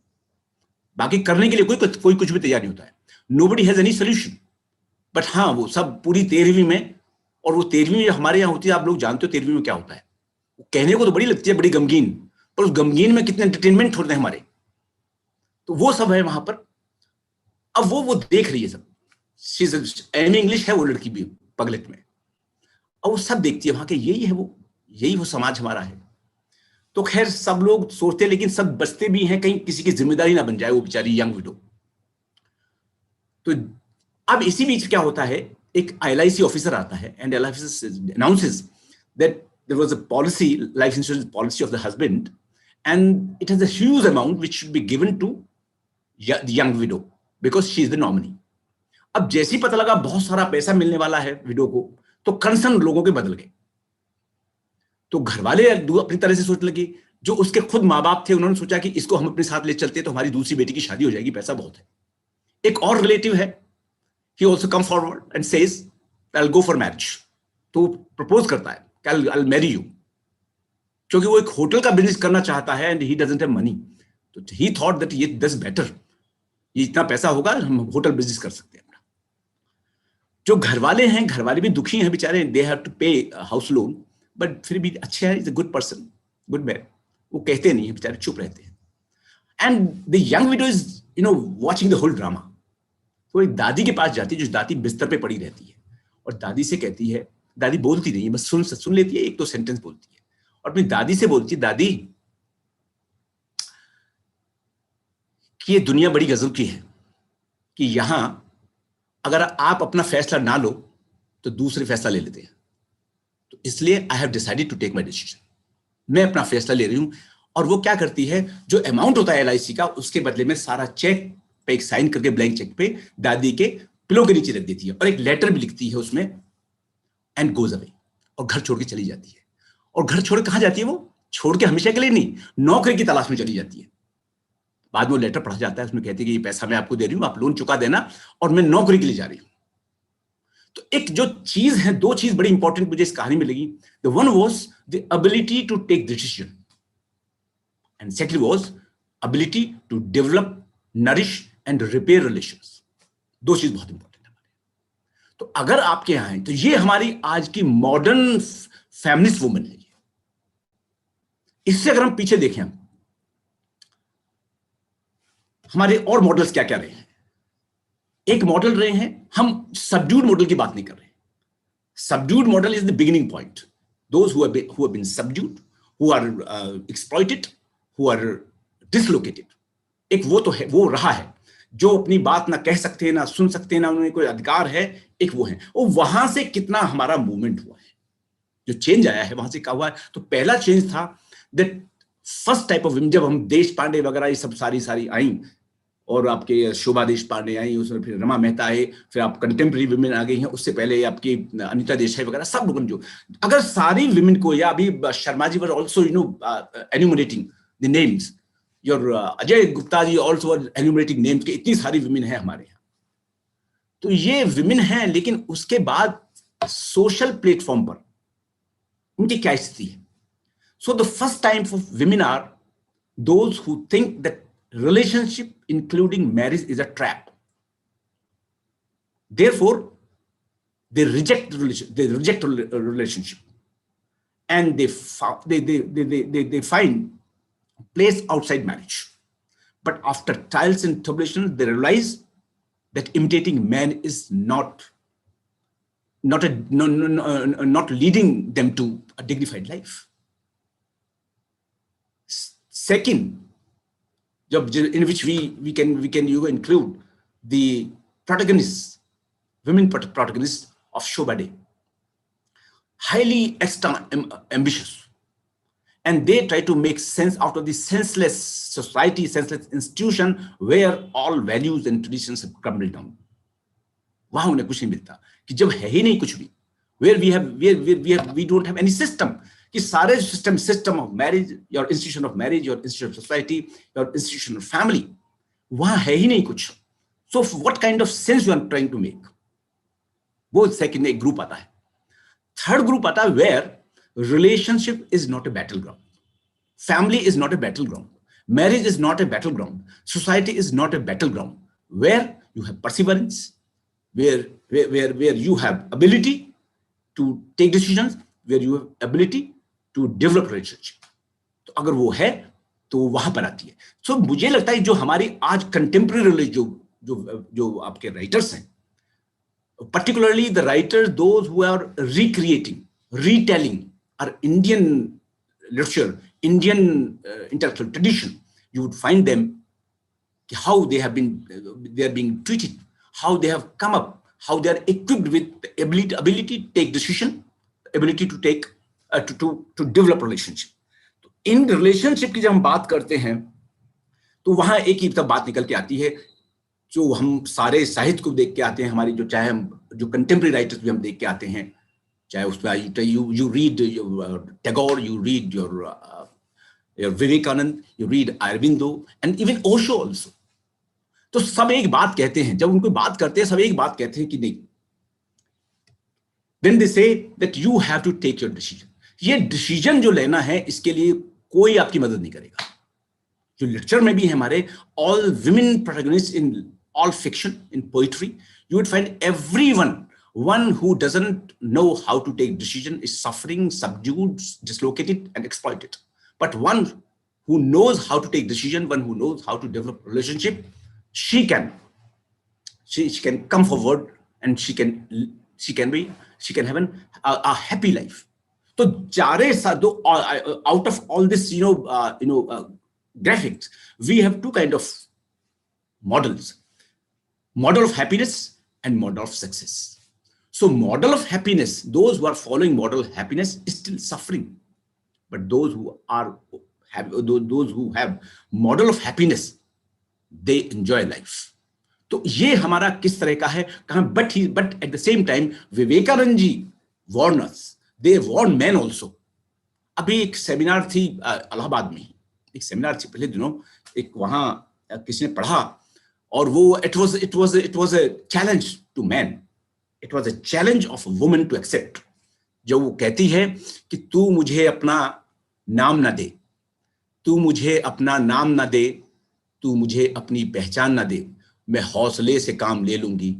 बाकी करने के लिए कोई कुछ भी तैयार नहीं होता है। nobody has any solution, but हाँ वो सब पूरी 13वीं में, और वो 13वीं हमारे यहाँ होती है, आप लोग जानते हो 13वीं में क्या होता है। कहने को तो बड़ी लगती है, बड़ी गमगीन, पर उस गमगीन में कितने एंटरटेनमेंट होते हैं हमारे, तो वो सब है वहां पर। अब वो देख रही है सब, एम इंग्लिश है वो लड़की भी पगलेट में, और वो सब देखती है वहां के, यही वो समाज हमारा है। तो खैर सब लोग सोचते हैं, लेकिन सब बचते भी हैं, कहीं किसी की जिम्मेदारी ना बन जाए वो बेचारी यंग विडो। तो तो अब इसी बीच क्या होता है, एक LIC ऑफिसर आता है and LIC announces that there was a policy, life insurance policy of the husband, and it has a huge amount which should be given to the young widow because she is the nominee. अब जैसे ही पता लगा बहुत सारा पैसा मिलने वाला है विडो को, तो कंसर्न लोगों के बदल गए. तो घर वाले अपनी तरह से सोचने लगे, जो उसके खुद माँ बाप थे उन्होंने सोचा कि इसको हम अपने साथ ले चलते तो हमारी दूसरी बेटी की शादी हो जाएगी, पैसा बहुत है. एक और रिलेटिव है, he also come forward and says I'll go for marriage. तो प्रपोज करता है कि I'll marry you, क्योंकि वो एक होटल का बिजनेस करना चाहता है and he doesn't have money. तो he thought that ये this better, ये इतना पैसा होगा हम होटल बिजनेस कर सकते हैं. जो घर वाले हैं, घर वाले भी दुखी हैं बेचारे, they have to pay house loan, but फिर भी अच्छे है, is a good person, good man, वो कहते नहीं है बेचारे, चुप रहते हैं. And the young widow is watching the whole drama. तो एक दादी के पास जाती है, जो दादी बिस्तर पे पड़ी रहती है, और दादी से कहती है, दादी बोलती नहीं है, बस सुन लेती है, एक दो सेंटेंस बोलती है, और अपनी दादी से बोलती है, दादी कि ये दुनिया बड़ी गजब की है कि यहां अगर आप अपना फैसला ना लो तो दूसरे फैसला ले लेते हैं. तो इसलिए I have decided to take my decision, मैं अपना फैसला ले रही हूं. और वो क्या करती है, जो अमाउंट होता है LIC का, उसके बदले में सारा चेक पे एक साइन करके, ब्लैंक चेक पे दादी के पिलो के नीचे रख देती है, और एक लेटर भी लिखती है उसमें, एंड गोज अवे, और घर छोड़ के चली जाती है. और घर छोड़ कहां जाती है वो? छोड़ के हमेशा के लिए नहीं, नौकरी की तलाश में चली जाती है. बाद में वो लेटर पढ़ा जाता है, उसमें कहती है कि ये पैसा मैं आपको दे रही हूं, आप लोन चुका देना, और मैं नौकरी के लिए जा रही हूं. तो एक जो चीज है, दो चीज बड़ी इंपॉर्टेंट मुझे इस कहानी में लगी. The one was the ability to take decision, and second was ability to develop, nourish and repair relations. दो चीज बहुत इंपॉर्टेंट है. तो अगर आपके यहां है, तो ये हमारी आज की मॉडर्न फेमिनिस्ट वुमन है. इससे अगर हम पीछे देखें, हमारे और मॉडल्स क्या क्या रहे हैं. एक मॉडल रहे हैं, हम सबड्यूड मॉडल की बात नहीं कर रहे. Subdued model is the beginning point. Those who have been subdued, who are exploited, who are dislocated. एक वो तो है, वो रहा है, जो अपनी बात ना कह सकते हैं, ना सुन सकते हैं, ना उन्हें कोई अधिकार है. एक वो है, और वहां से कितना हमारा मूवमेंट हुआ है, जो चेंज आया है वहां से क्या हुआ है. तो पहला चेंज था दैट फर्स्ट टाइप ऑफ, जब हम देश पांडे वगैरह ये सब सारी आई, और आपके शोभा देश पांडे आई, उसमें फिर रमा मेहता आए, फिर आप कंटेम्प्रेरी विमेन आ गई हैं, उससे पहले आपकी अनिता देसाई वगैरह सब लोग. जो अगर सारी विमेन को, या अभी Sharma ji were also enumerating the names, your Ajay Gupta ji also enumerating names, के इतनी सारी विमेन है हमारे यहाँ. तो ये विमेन है, लेकिन उसके बाद सोशल प्लेटफॉर्म पर उनकी क्या स्थिति है. So the first time of women are those who think that relationship including marriage is a trap. Therefore they reject relationship, and they find place outside marriage. But after trials and tribulations, they realize that imitating man is not leading them to a dignified life. Second, in which we can include the protagonists, women protagonists of Shobha Day, highly extra ambitious, and they try to make sense out of the senseless society, senseless institution where all values and traditions have crumbled down. वहां उन्हें कुछ नहीं मिलता, कि जब है ही नहीं कुछ भी, where we don't have any system, कि सारे system of marriage, your institution of marriage, your institution of society, your institution of family, वहां है ही नहीं कुछ. So what kind of sense you are trying to make. वो second एक group आता है. थर्ड ग्रुप आता है where relationship is not a battle ground, family is not a battle ground, marriage is not a battle ground, society is not a battle ground, where you have perseverance, where you have ability to take decisions, where you have ability to develop relationship. तो अगर वो है तो वहां पर आती है. सो मुझे लगता है जो हमारी आज कंटेम्प्रेरी जो आपके राइटर्स हैं, particularly the writers, those who are recreating, retelling our Indian literature, Indian intellectual tradition, you would find them how they are being treated, how they have come up, how they are equipped with the ability to take decision, ability to take to develop relationship. In relationship की जब हम बात करते हैं तो वहां एक ही बात निकल के आती है जो हम सारे साहित्य को देख के आते हैं, हमारी जो चाहे हम जो कंटेम्प्रेरी राइटर्स भी हम देख के आते हैं, चाहे उसमें you read Tagore, you read your Vivekanand, you read Aurobindo, and even Osho also. तो सब एक बात कहते हैं, जब उनको बात करते हैं सब एक बात कहते हैं कि नहीं, then they say that you have to take your decision. ये डिसीजन जो लेना है इसके लिए कोई आपकी मदद नहीं करेगा. जो लिटरेचर में भी है हमारे, all women protagonists in all fiction, in poetry, you would find everyone, one who doesn't know how to take decision is suffering, subdued, dislocated, and exploited. But one who knows how to take decision, one who knows how to develop relationship, she can come forward and she can have a happy life. So out of all this, graphics, we have two kind of models: model of happiness and model of success. So model of happiness, those who are following model of happiness is still suffering, but those who have model of happiness, they enjoy life. तो ये हमारा किस तरह का है कहां, but at the same time Vivekananda ji warn us, they warn men also. अभी एक सेमिनार थी इलाहाबाद में, एक सेमिनार थी पहले दिनों, एक वहां किसी ने पढ़ा और वो it was a challenge to men, it was a challenge of a woman to accept. जो वो कहती है कि तू मुझे अपना नाम ना दे, तू मुझे अपना नाम ना दे, तू मुझे अपनी पहचान ना दे, मैं हौसले से काम ले लूंगी,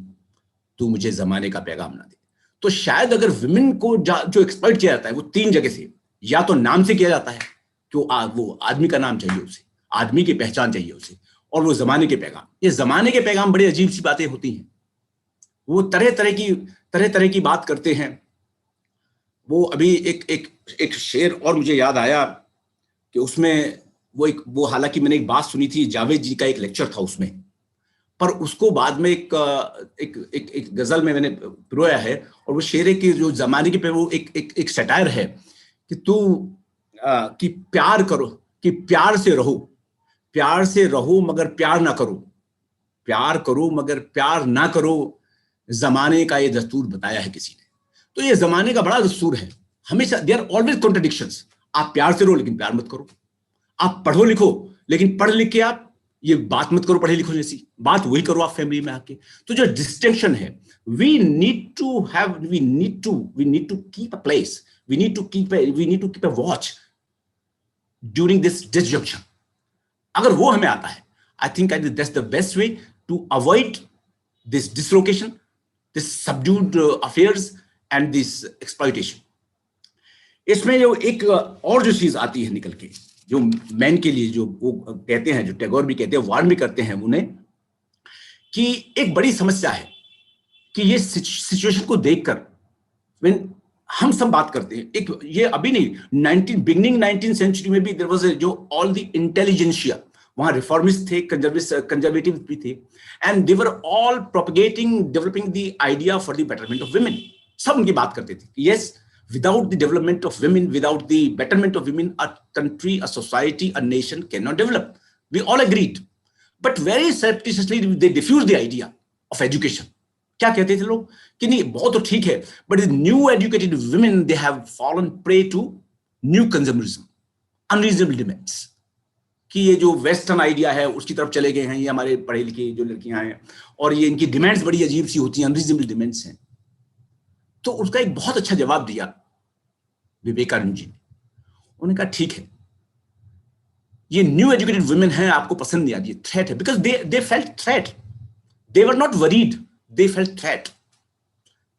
तू मुझे जमाने का पैगाम ना दे. तो शायद अगर विमेन को जो एक्सप्लॉइट किया जाता है वो तीन जगह से, या तो नाम से किया जाता है कि वो आदमी का नाम चाहिए उसे, आदमी की पहचान चाहिए उसे, और वो जमाने के पैगाम. ये जमाने के पैगाम बड़ी अजीब सी बातें होती हैं, वो तरह तरह की बात करते हैं. वो अभी एक शेर और मुझे याद आया कि उसमें वो हालांकि मैंने एक बात सुनी थी, जावेद जी का एक लेक्चर था उसमें, पर उसको बाद में एक गजल में मैंने पिरोया है. और वो शेर है कि जो जमाने के पे वो एक सटायर है कि कि प्यार करो, कि प्यार से रहो मगर प्यार ना करो, प्यार करो मगर प्यार ना करो, जमाने का ये दस्तूर बताया है किसी ने. तो ये जमाने का बड़ा दस्तूर है, हमेशा देयर ऑलवेज कॉन्ट्रडिक्शंस. आप प्यार से रहो लेकिन प्यार मत करो, आप पढ़ो लिखो लेकिन पढ़ लिख के आप ये बात मत करो, पढ़े लिखो जैसी बात वही करो आप फैमिली में आके. तो जो डिस्टिंक्शन है, we need to keep a place, we need to keep a watch during this disjunction. अगर वो हमें आता है, I think that's the best way to avoid this dislocation, this subdued affairs and this exploitation. इसमें जो एक और जो चीज आती है निकल के, जो मैन के लिए, जो वो कहते हैं, जो टैगोर भी कहते हैं, वार्न भी करते हैं उन्हें, कि एक बड़ी समस्या है कि ये सिचुएशन को देखकर व्हेन हम सब बात करते हैं, एक ये अभी नहीं, बिगिनिंग 19th सेंचुरी में भी देयर वाज जो ऑल द इंटेलिजेंशिया, वहां रिफॉर्मिस्ट थे, कंजर्वेटिव भी थे, and they were all propagating, developing the idea for the betterment of women. सब उनकी बात करते थे, yes, without the development of women, without the betterment of women, a country, a society, a nation cannot develop. We all agreed. But very surreptitiously, they diffused the idea of education. क्या कहते थे लोग कि नहीं, बहुत तो ठीक है, but the new educated women, they have fallen prey to new consumerism, unreasonable demands. कि ये जो वेस्टर्न आइडिया है उसकी तरफ चले गए हैं ये हमारे पढ़े लिखे जो लड़कियां हैं, और ये इनकी डिमांड्स बड़ी अजीब सी होती हैं, अनरीजनेबल डिमांड्स हैं. तो उसका एक बहुत अच्छा जवाब दिया विवेकानंद जी ने. उन्होंने कहा ठीक है, ये न्यू एजुकेटेड वुमेन हैं, आपको पसंद नहीं आती, थ्रेट है, because they felt threat, they were not worried, they felt threat.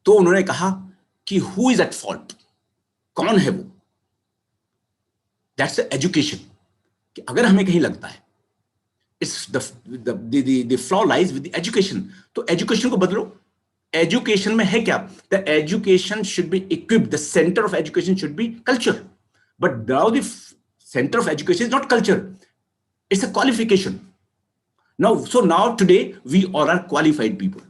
तो उन्होंने कहा कि हु इज एट फॉल्ट, कौन है वो, दैट्स द एजुकेशन. कि अगर हमें कहीं लगता है it's the flaw lies with the education, तो एजुकेशन को बदलो. एजुकेशन में है क्या, the education should be equipped, the centre of education should be culture, but now the centre of education is not culture, it's a qualification. Now, so now today we all are qualified people.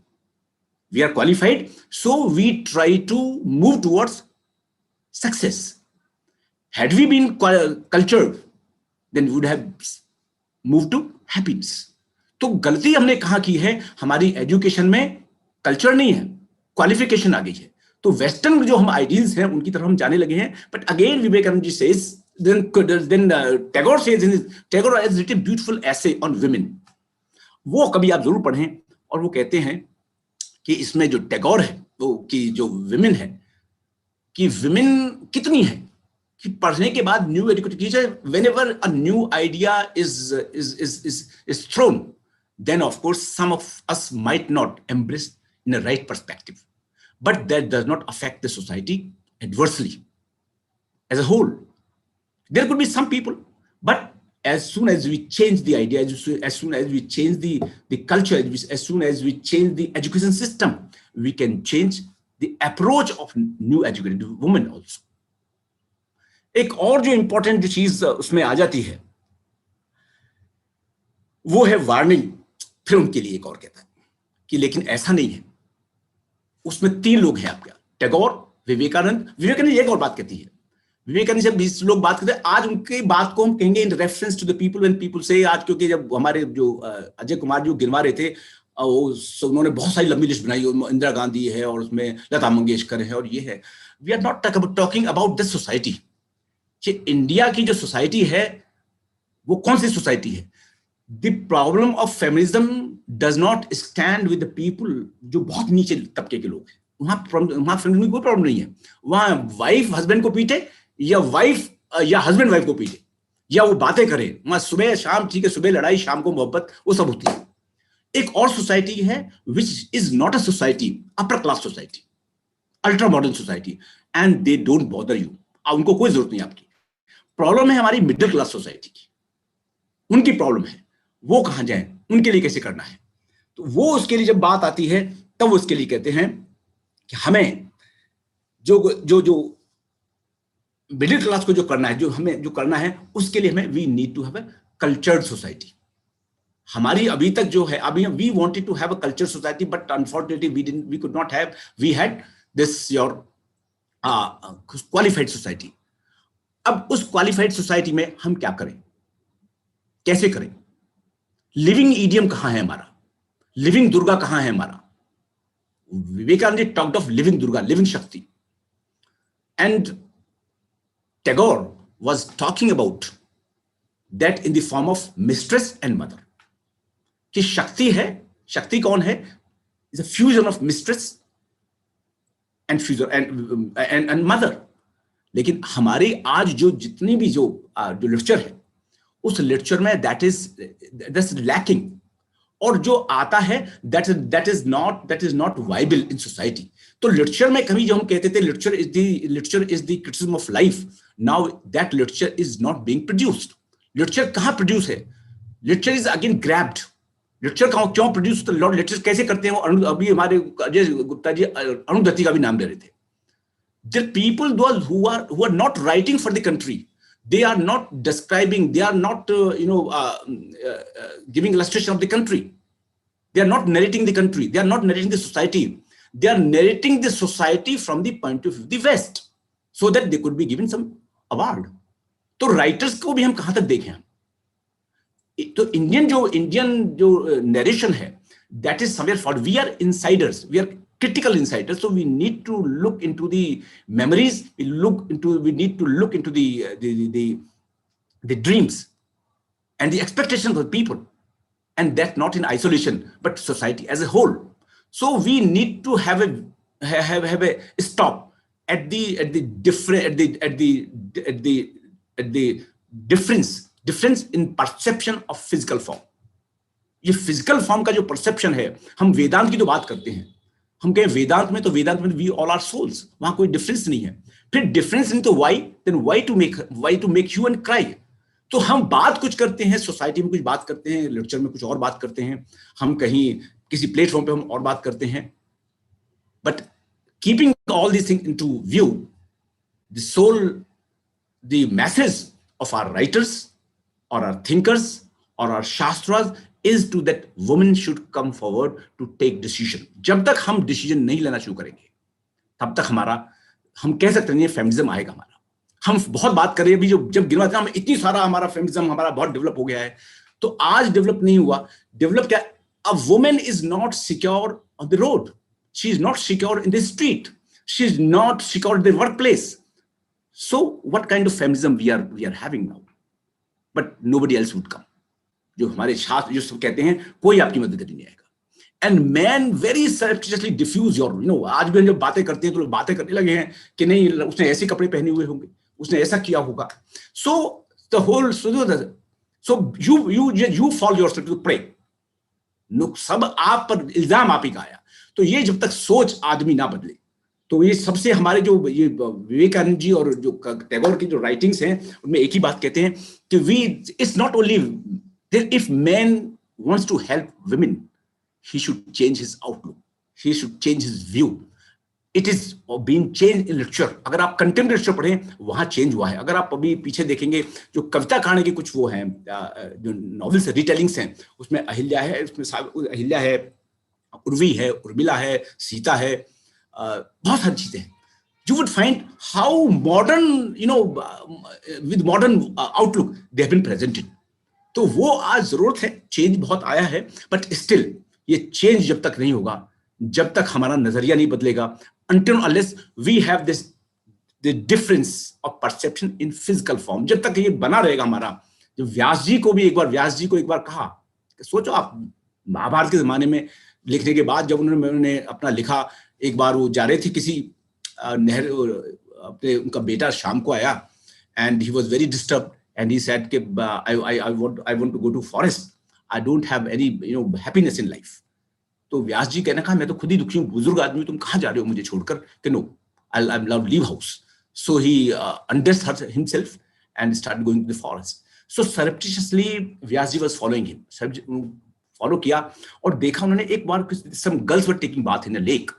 We are qualified, so we try to move towards success. Had we been cultured, then we would have moved to happiness. तो गलती हमने कहाँ की है, हमारी education में culture नहीं है, क्वालिफिकेशन आ गई है. तो वेस्टर्न जो हम आइडियल्स हैं उनकी तरफ हम जाने लगे हैं. But again Vivekananda ji says, then Tagore says in his, Tagore has written a beautiful essay on women. वो कभी आप जरूर पढ़ें. और वो कहते हैं कि इसमें जो टैगोर है वो कि जो विमेन है कि विमेन कितनी है कि पढ़ने के बाद new education, whenever a new idea is thrown, then of course some of us might not embrace in a right perspective, but that does not affect the society adversely as a whole. There could be some people, but as soon as we change the idea, as soon as we change the culture, as soon as we change the education system, we can change the approach of new educated women also. एक और जो important चीज उसमें आ जाती है वो है warning. फिर उनके लिए एक और कहता है कि लेकिन ऐसा नहीं है. उसमें 3 लोग हैं आपका, टैगोर, विवेकानंद. विवेकानंद एक और बात कहती है. विवेकानंद से 20 लोग बात करते हैं. आज उनकी बात को हम कहेंगे in reference to the people when people say, आज क्योंकि जब हमारे जो अजय कुमार जो गिनवा रहे थे उन्होंने बहुत सारी लंबी लिस्ट बनाई. इंदिरा गांधी है और उसमें लता मंगेशकर है और ये है. We are not talking about this society कि इंडिया की जो सोसाइटी है वो कौन सी सोसाइटी है. The problem of feminism does not stand with the people जो बहुत नीचे तबके के लोग हैं. वहां फेमिनिज्म की कोई प्रॉब्लम नहीं है. वहां वाइफ हस्बैंड को पीटे या वाइफ या हस्बैंड वाइफ को पीटे या वो बातें करे. वहां सुबह शाम ठीक है, सुबह लड़ाई शाम को मोहब्बत, वो सब होती है. एक और सोसाइटी है which is not a society, upper class society, ultra modern society, and they don't bother you. उनको कोई जरूरत नहीं आपकी. प्रॉब्लम है हमारी मिडिल क्लास सोसाइटी की, उनकी प्रॉब्लम है. वो कहां जाए, उनके लिए कैसे करना है. तो वो उसके लिए जब बात आती है तब वो उसके लिए कहते हैं कि हमें जो मिडिल क्लास को जो करना है, जो हमें जो करना है उसके लिए हमें we need to have a cultured society. हमारी अभी तक जो है, अभी we wanted to have a culture society but unfortunately we could not have. We had this your qualified society. अब उस क्वालिफाइड सोसाइटी में हम क्या करें, कैसे करें. लिविंग ईडियम कहां है हमारा, लिविंग दुर्गा कहां है हमारा. Vivekananda talked of living Durga, living Shakti. And Tagore was talking about that in the form of mistress and mother. कि शक्ति है, शक्ति कौन है, is a fusion of mistress and fusion and mother. लेकिन हमारे आज जो जितनी भी जो लिटरेचर है उस लिटरेचर में that's lacking. और जो आता है that is not viable in society. तो लिटरेचर में कभी जो हम कहते थे literature is the criticism of life, now that literature is not being produced. Literature कहां प्रोड्यूस है, literature is again grabbed. Literature क्यों प्रोड्यूस, तो लॉर्ड लिटरेचर कैसे करते हैं वो अभी हमारे अजय गुप्ता जी अरुंधति का भी नाम ले रहे थे. The people those who are not writing for the country, they are not describing, they are not giving illustration of the country, they are not narrating the country, they are not narrating the society, they are narrating the society from the point of view of the West, so that they could be given some award. तो writers को भी हम कहां तक देखें. तो Indian जो narration है that is somewhere for, we are insiders, we are critical insiders, so we need to look into the memories, we need to look into the dreams and the expectations of the people, and that not in isolation but society as a whole. So we need to have a stop at the difference in perception of physical form. ये physical form का जो perception है, हम वेदांत की तो बात करते हैं, हम कहें वेदांत में वी ऑल आर सोल्स, वहां कोई डिफरेंस नहीं है. फिर डिफरेंस नहीं तो why to make human cry. तो हम बात कुछ करते हैं, सोसाइटी में कुछ बात करते हैं, लिटरेचर में कुछ और बात करते हैं, हम कहीं किसी प्लेटफॉर्म पे हम और बात करते हैं. But keeping all these things into view, the soul, the message of our writers और our thinkers or our shastras is to that women should come forward to take decision. जब तक हम डिसीजन नहीं लेना शुरू करेंगे तब तक हम कह सकते नहीं फेमिनिज्म आएगा हमारा. हम बहुत बात कर रहे हैं अभी जब गिनवाते हैं हम इतनी सारा हमारा फेमिनिज्म हमारा बहुत डेवलप हो गया है, तो आज डेवलप नहीं हुआ. डेवलप क्या? A woman is not secure on the road. She is not secure in the street. She is not secure in the workplace. So what kind of feminism we are having now? But nobody else would come. जो हमारे शास्त्र जो सब कहते हैं कोई आपकी मदद करने नहीं आएगा. And men very surreptitiously diffuse your, आज भी हम जब बातें करते हैं तो लोग बातें करने लगे हैं कि नहीं उसने ऐसे कपड़े पहने हुए होंगे, उसने ऐसा किया होगा. So the whole so you fall yourself to pray. सब आप पर इल्जाम आप ही का आया. तो ये जब तक सोच आदमी ना बदले, तो ये सबसे हमारे जो ये विवेकानंद जी और जो टैगोर की जो राइटिंग्स हैं उनमें एक ही बात कहते हैं कि it's not only if man wants to help women, he should change his outlook, he should change his view. It is being changed in literature. अगर आप contemporary literature पढ़ें वहां चेंज हुआ है. अगर आप अभी पीछे देखेंगे जो कविता कहानी के कुछ वो हैं जो नॉवेल्स रिटेलिंग्स हैं, उसमें अहिल्या है, उसमें अहिल्या है, उर्वी है, उर्मिला है, सीता है, बहुत सारी चीजें हैं. You would find how modern, with modern outlook they have been presented. तो वो आज जरूरत है, चेंज बहुत आया है, बट स्टिल ये चेंज जब तक नहीं होगा, जब तक हमारा नजरिया नहीं बदलेगा, until unless we have the difference of perception in physical form, जब तक ये बना रहेगा हमारा. जो व्यास जी को एक बार कहा, सोचो आप महाभारत के जमाने में लिखने के बाद जब उन्होंने अपना लिखा, एक बार वो जा रहे थे किसी नहर, अपने उनका बेटा शाम को आया and he was very disturbed and he said कि I want to go to forest, I don't have any happiness in life. तो व्यास जी कहने कहा मैं तो खुद ही दुखी हूँ, बुजुर्ग आदमी, तुम कहाँ जा रहे हो मुझे छोड़कर? कि no, I'll leave house. So he undressed himself and started going to the forest. So surreptitiously Vyas ji was following him, follow किया और देखा उन्होंने एक बार some girls were taking bath in a lake.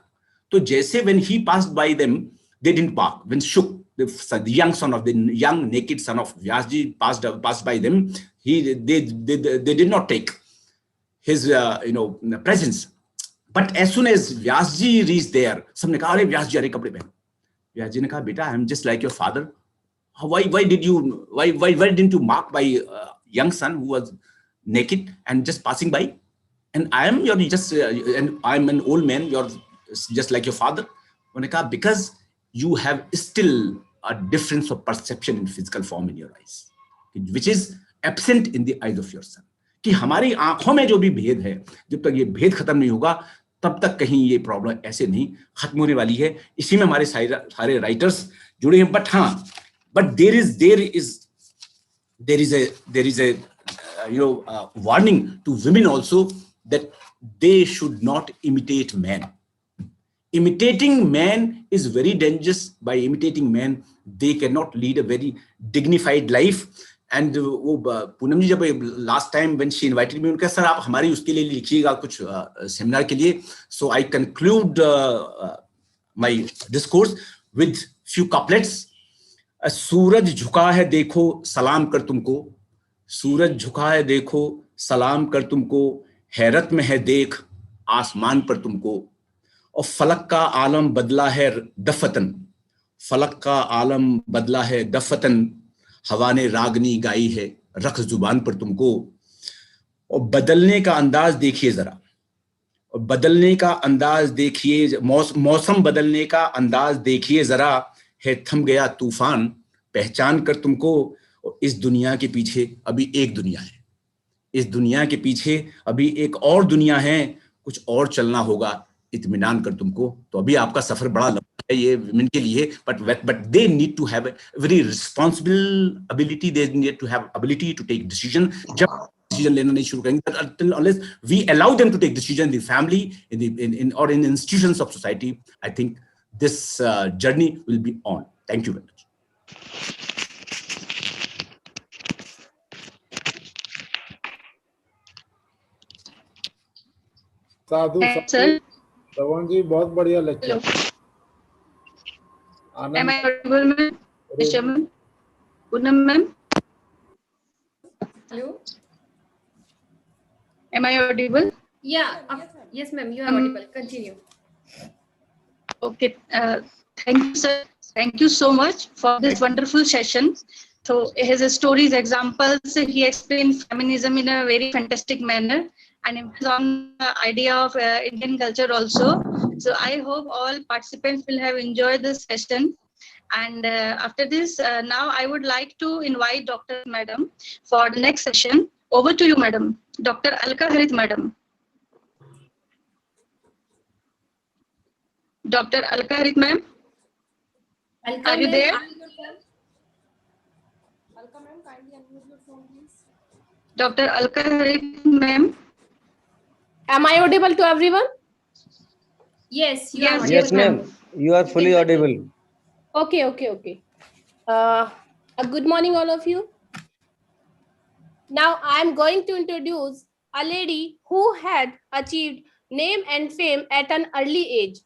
तो जैसे when he passed by them, they didn't bark. When Shuk, the young naked son of Vyasji passed by them, they did not take his presence. But as soon as Vyasji reached there, सबने कहा अरे व्यास जी अरे कपड़े पहन. व्यास जी ने कहा बेटा I am just like your father. Why didn't you mark my young son who was naked and just passing by? And I am and I'm an old man, you're just like your father. उन्होंने कहा because you have still a difference of perception in physical form in your eyes, which is absent in the eyes of your son. कि हमारी आंखों में जो भी भेद है, जब तक ये भेद खत्म नहीं होगा तब तक कहीं ये प्रॉब्लम ऐसे नहीं खत्म होने वाली है. इसी में हमारे सारे राइटर्स जुड़े हैं. बट हाँ, but there is a warning to women also that they should not imitate men. Imitating man is very dangerous. By imitating man, they cannot lead a very dignified life. And Poonam जी जब last time when she invited me, उनका sir आप हमारी उसके लिए लिखिएगा कुछ seminar के लिए. So I conclude my discourse with few couplets. सूरज झुका है देखो सलाम कर तुमको, सूरज झुका है देखो सलाम कर तुमको, हैरत में है देख आसमान पर तुमको, और फलक का आलम बदला है दफतन, फलक का आलम बदला है दफतन, हवा ने रागनी गाई है रख जुबान पर तुमको, और बदलने का अंदाज देखिए जरा, और बदलने का अंदाज देखिए, मौसम बदलने का अंदाज देखिए जरा, है थम गया तूफान पहचान कर तुमको, और इस दुनिया के पीछे अभी एक दुनिया है, इस दुनिया के पीछे अभी एक और दुनिया है, कुछ और चलना होगा इत्मीनान कर तुमको. तो अभी आपका सफर बड़ा लंबा है ये विमेन के लिए, but they need to have very responsible ability, they need to have ability to take decision. जब डिसीजन लेना नहीं शुरू करेंगे, until unless we allow them to take decision in the family, or in institutions of society, I think this journey will be on. Thank you very much. Sadhu Sir. श्रवण जी बहुत बढ़िया lecture. Am I audible, ma'am? Ma'am? Poonam ma'am? Hello. Am I audible? Yeah. Yes, ma'am. You are audible. Continue. Okay. Thank you, sir. Thank you so much for this wonderful session. So his stories, examples, he explained feminism in a very fantastic manner and his own idea of Indian culture also. So I hope all participants will have enjoyed this session. And after this, now I would like to invite Dr. Madam for the next session. Over to you, Madam. Dr. Alka Harit, Madam. Dr. Alka Harit, ma'am. Are you there? Dr. Alka Harit, ma'am. Am I audible to everyone? Yes, you are audible. Yes, ma'am. You are fully audible. Okay. A good morning, all of you. Now I'm going to introduce a lady who had achieved name and fame at an early age.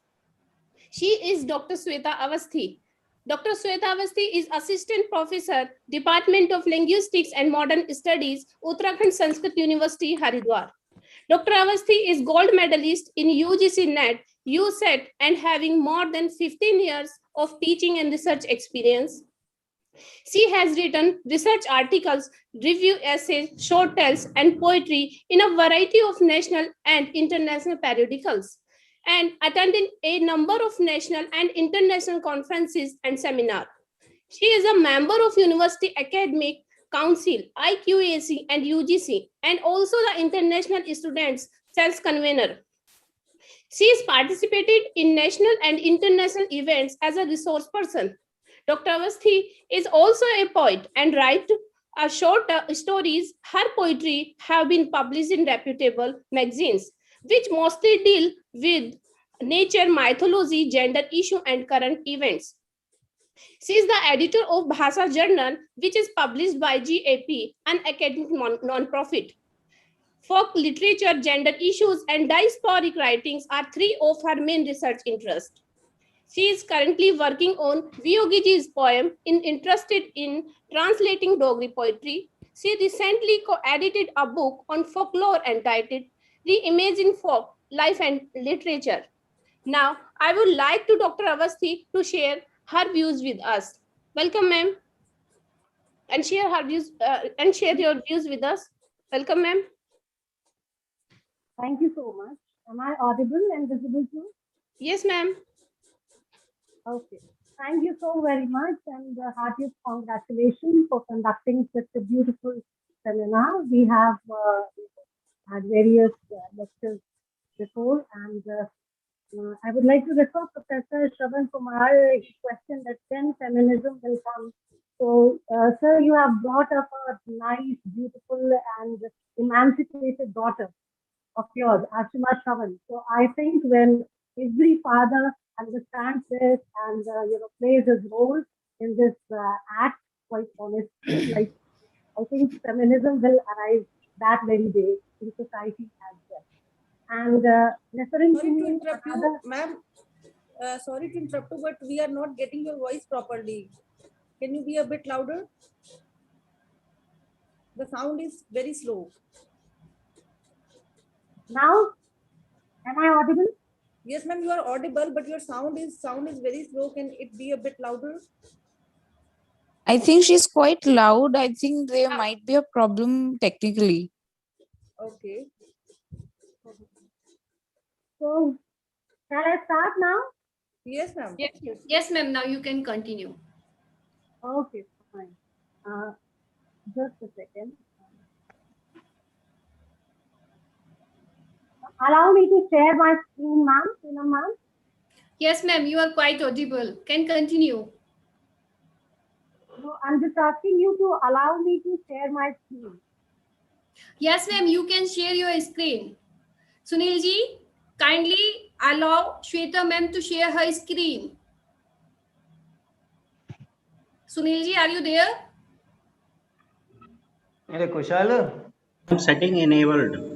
She is Dr. Sweta Avasthi. Dr. Sweta Avasthi is Assistant Professor, Department of Linguistics and Modern Studies, Uttarakhand Sanskrit University, Haridwar. Dr. Avasthi is gold medalist in UGC NET, USET, and having more than 15 years of teaching and research experience. She has written research articles, review essays, short tales, and poetry in a variety of national and international periodicals, and attended a number of national and international conferences and seminars. She is a member of University Academic Council, IQAC, and UGC, and also the International Students' Cells Convener. She has participated in national and international events as a resource person. Dr. Avasthi is also a poet and writes short stories. Her poetry have been published in reputable magazines, which mostly deal with nature, mythology, gender issue, and current events. She is the editor of Bhasa Journal, which is published by GAP, an academic non-profit. Folk literature, gender issues, and diasporic writings are three of her main research interests. She is currently working on Vyogiji's poem interested in translating Dogri poetry. She recently co-edited a book on folklore entitled Reimagine Folk, Life and Literature. Now, I would like to Dr. Avasthi to share her views with us. Welcome, ma'am, and share her views and share your views with us. Welcome, ma'am. Thank you so much. Am I audible and visible too? Yes, ma'am. Okay. Thank you so very much, and heartiest congratulations for conducting such a beautiful seminar. We have had various lectures before, and I would like to refer Professor Shravan Kumar question that when feminism will come. So, sir, you have brought up a nice, beautiful, and emancipated daughter of yours, Ashima Shravan. So, I think when every father understands this and plays his role in this act quite honestly, like I think feminism will arise that very day in society as well. And referring Sorry to to interrupt another, you, ma'am. Sorry to interrupt you, but we are not getting your voice properly. Can you be a bit louder? The sound is very slow. now, am I audible? Yes, ma'am, you are audible, but your sound is very slow. Can it be a bit louder? I think she's quite loud. I think there might be a problem technically. Okay. So, shall I start now? Yes, ma'am. Yes, ma'am. Now you can continue. Okay, fine. Just a second. Allow me to share my screen, ma'am. Poonam ma'am. Yes, ma'am. You are quite audible. Can continue. No, I'm just asking you to allow me to share my screen. Yes, ma'am. You can share your screen. Sunil ji, kindly allow Shweta ma'am to share her screen. Sunil ji, are you there? Hey, Kushal. Setting enabled.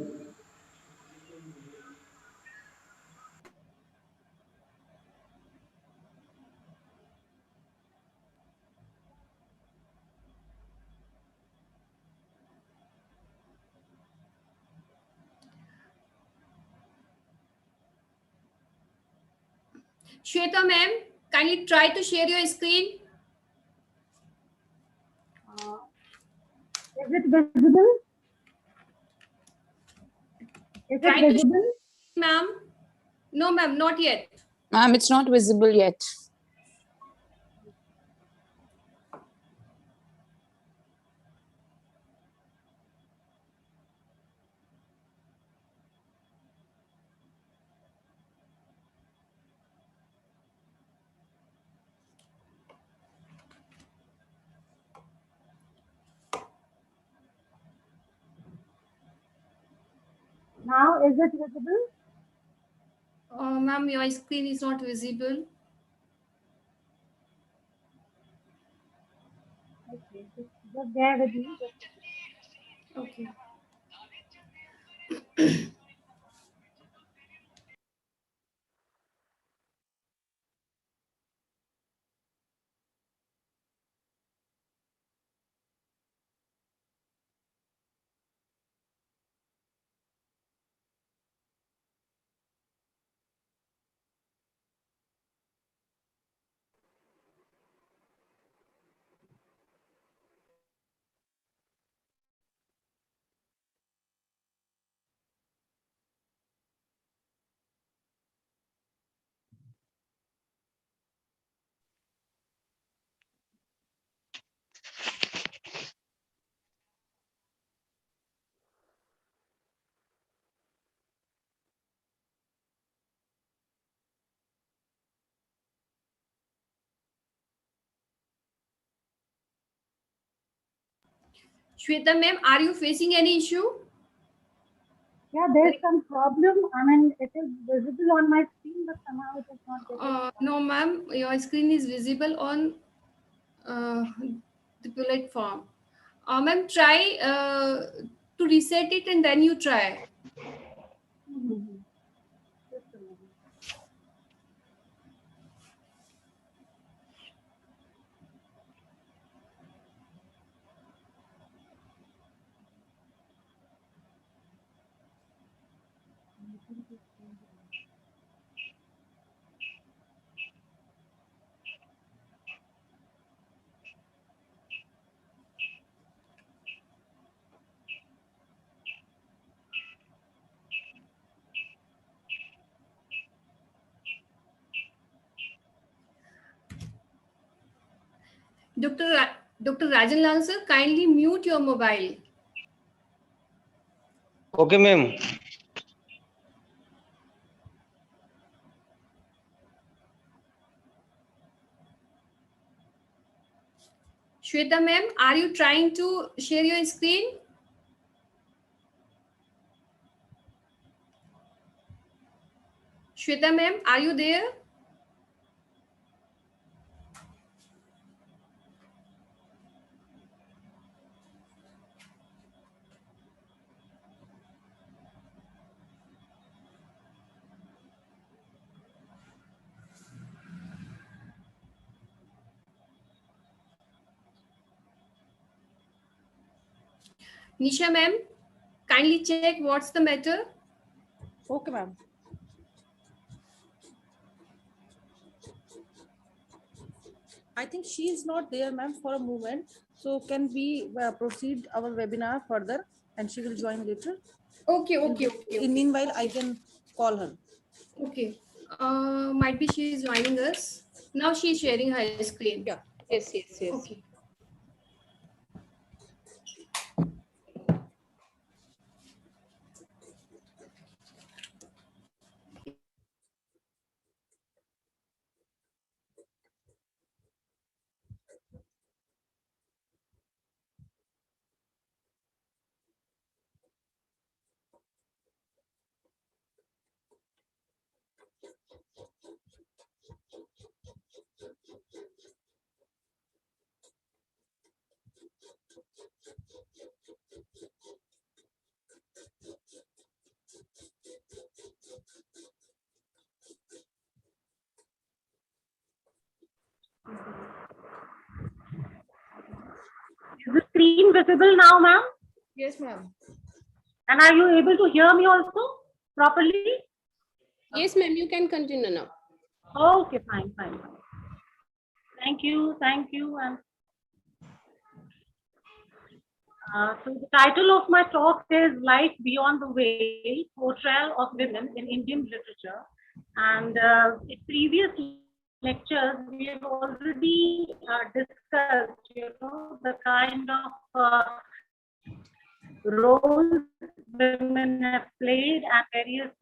Shweta ma'am, kindly try to share your screen. Is it visible? Is it Try to visible? share, ma'am. No, ma'am, not yet. Ma'am, it's not visible yet. Now, is it visible? Ma'am, your screen is not visible. Okay, just bear with me. Okay. Shweta ma'am, are you facing any issue? Yeah, there's some problem. I mean, it is visible on my screen, but somehow it is not getting. No, ma'am, your screen is visible on the platform. Ma'am, try to reset it and then you try. Just a moment. Dr. Rajan Lal sir, kindly mute your mobile. Okay, ma'am. Shweta ma'am, are you trying to share your screen? Shweta ma'am, are you there? Nisha ma'am, kindly check what's the matter. Okay, ma'am. I think she is not there, ma'am, for a moment. So can we proceed our webinar further and she will join later? Okay. In meanwhile, I can call her. Okay. Might be she is joining us. Now she is sharing her screen. Yeah. Yes. Okay. Is the screen visible now, ma'am? Yes, ma'am. And are you able to hear me also properly? Yes, ma'am, you can continue now. Okay, fine, fine, fine. Thank you, thank you. And so the title of my talk is Life Beyond the Veil, Portrayal of Women in Indian Literature. And in previous lectures, we have already discussed, the kind of roles women have played, and various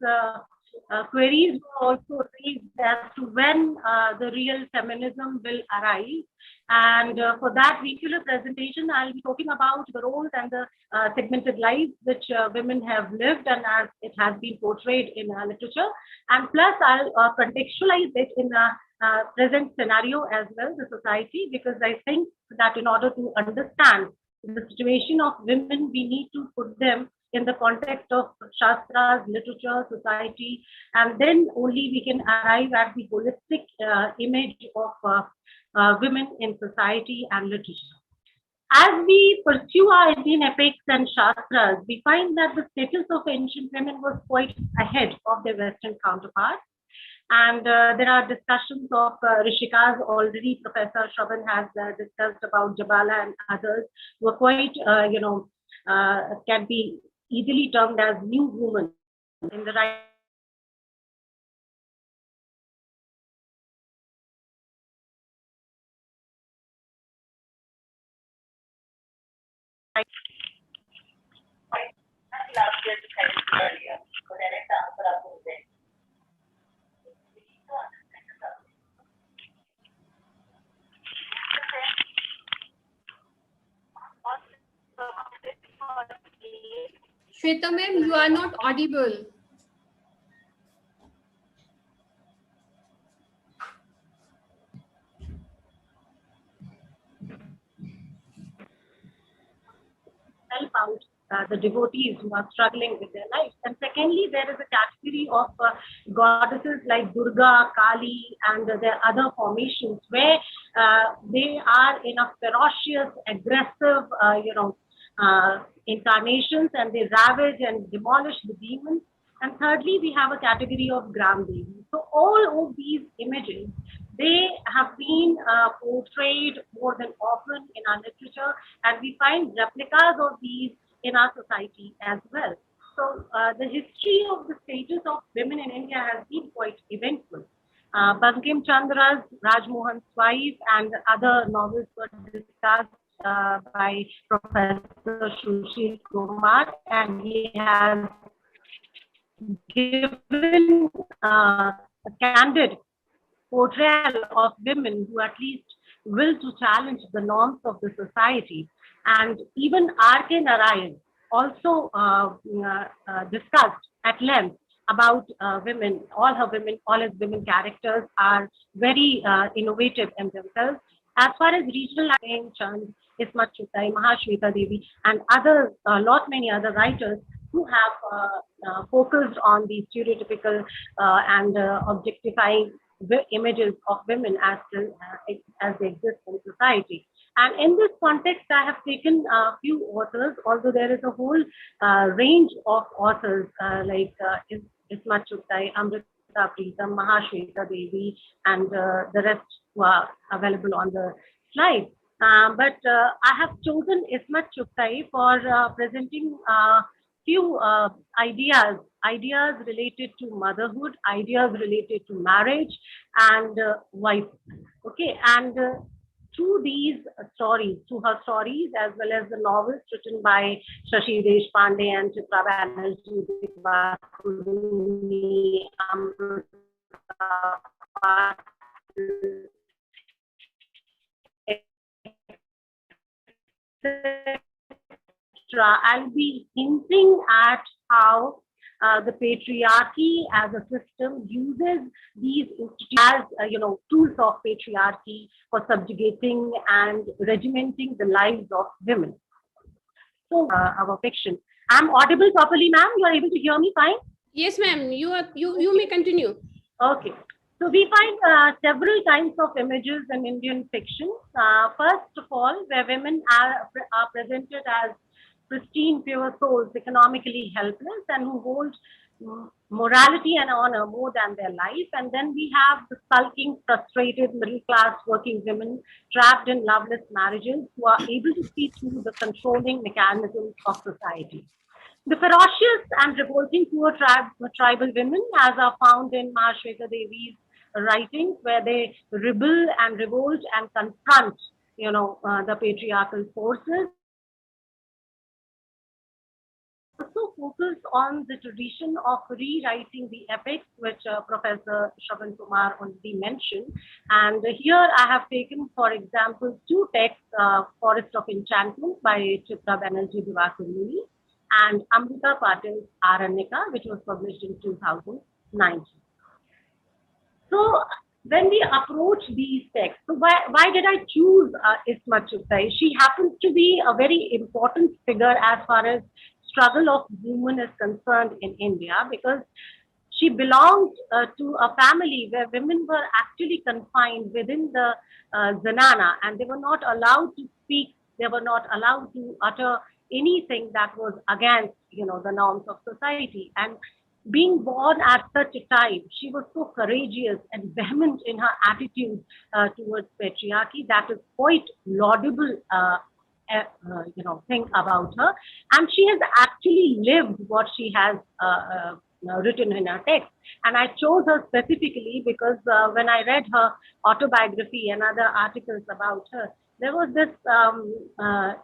queries were also raised as to when the real feminism will arise. And for that particular presentation, I'll be talking about the roles and the segmented lives which women have lived and as it has been portrayed in literature. And plus, I'll contextualize it in a present scenario as well, the society, because I think that in order to understand the situation of women, we need to put them in the context of shastras, literature, society, and then only we can arrive at the holistic image of women in society and literature. As we pursue our Indian epics and shastras, we find that the status of ancient women was quite ahead of their Western counterparts. And there are discussions of Rishikas already. Professor Shravan has discussed about Jabala and others who are quite, can be easily termed as new women in the right. Shweta ma'am, you are not audible. Help out the devotees who are struggling with their lives. And secondly, there is a category of goddesses like Durga, Kali, and their other formations where they are in a ferocious, aggressive, incarnations, and they ravage and demolish the demons. And thirdly, we have a category of Gram Devi. So all of these images, they have been portrayed more than often in our literature, and we find replicas of these in our society as well. So the history of the status of women in India has been quite eventful. Bankim Chandra's Rajmohan's wife and other novels were discussed by Professor Sushil Kumar, and he has given a candid portrayal of women who at least will to challenge the norms of the society. And even R.K. Narayan also discussed at length about women. All his women characters are very innovative in themselves. As far as regional Chand, Ismat Chutai, Mahashweta Devi, and other, many other writers who have focused on the stereotypical and objectifying images of women as they exist in society. And in this context, I have taken a few authors, although there is a whole range of authors like Ismat Chutai, Amrita Preetam, Mahashweta Devi, and the rest who are available on the slide. But I have chosen Ismat Chutai for presenting few ideas related to motherhood, ideas related to marriage and wife. Okay, and through these stories, through her stories, as well as the novels written by Shashi Deshpande and Chitra Banerjee, I'll be hinting at how the patriarchy as a system uses these as tools of patriarchy for subjugating and regimenting the lives of women. So our fiction. I'm audible properly, ma'am. You are able to hear me fine? Yes, ma'am. You may continue. Okay. So we find several kinds of images in Indian fiction. First of all, where women are presented as pristine, pure souls, economically helpless, and who hold morality and honor more than their life. And then we have the sulking, frustrated middle class working women trapped in loveless marriages who are able to see through the controlling mechanisms of society. The ferocious and revolting poor tribal women, as are found in Mahashweta Devi's writings, where they rebel and revolt and confront, the patriarchal forces, also focus on the tradition of rewriting the epics, which Professor Shravan Kumar already mentioned. And here I have taken, for example, two texts, Forest of Enchantment by Chitra Banerjee Divakar and Amrita Patil's Aranyaka, which was published in 2019. So when we approach these texts, so why did I choose Isma Chugtai? She happens to be a very important figure as far as struggle of women is concerned in India, because she belonged to a family where women were actually confined within the zanana, and they were not allowed to speak, they were not allowed to utter anything that was against, the norms of society. And being born at such a time, she was so courageous and vehement in her attitude towards patriarchy. That is quite laudable, thing about her. And she has actually lived what she has written in her text. And I chose her specifically because when I read her autobiography and other articles about her, there was this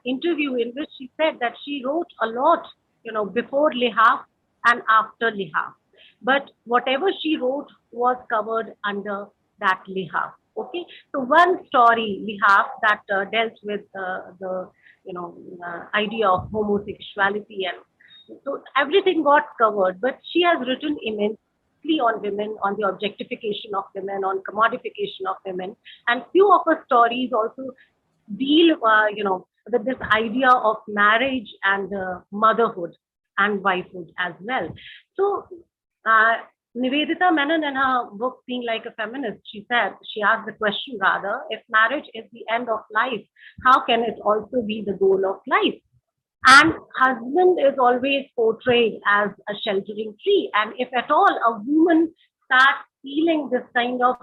interview in which she said that she wrote a lot, before Lihaf and after Lihaf. But whatever she wrote was covered under that Lihaf. Okay, so one story we have that dealt with the idea of homosexuality, and so everything got covered. But she has written immensely on women, on the objectification of women, on commodification of women, and few of her stories also deal, with this idea of marriage and motherhood and wifehood as well. So, Nivedita Menon, in her book Being Like a Feminist, she asked the question rather, if marriage is the end of life, how can it also be the goal of life? And husband is always portrayed as a sheltering tree. And if at all a woman starts feeling this kind of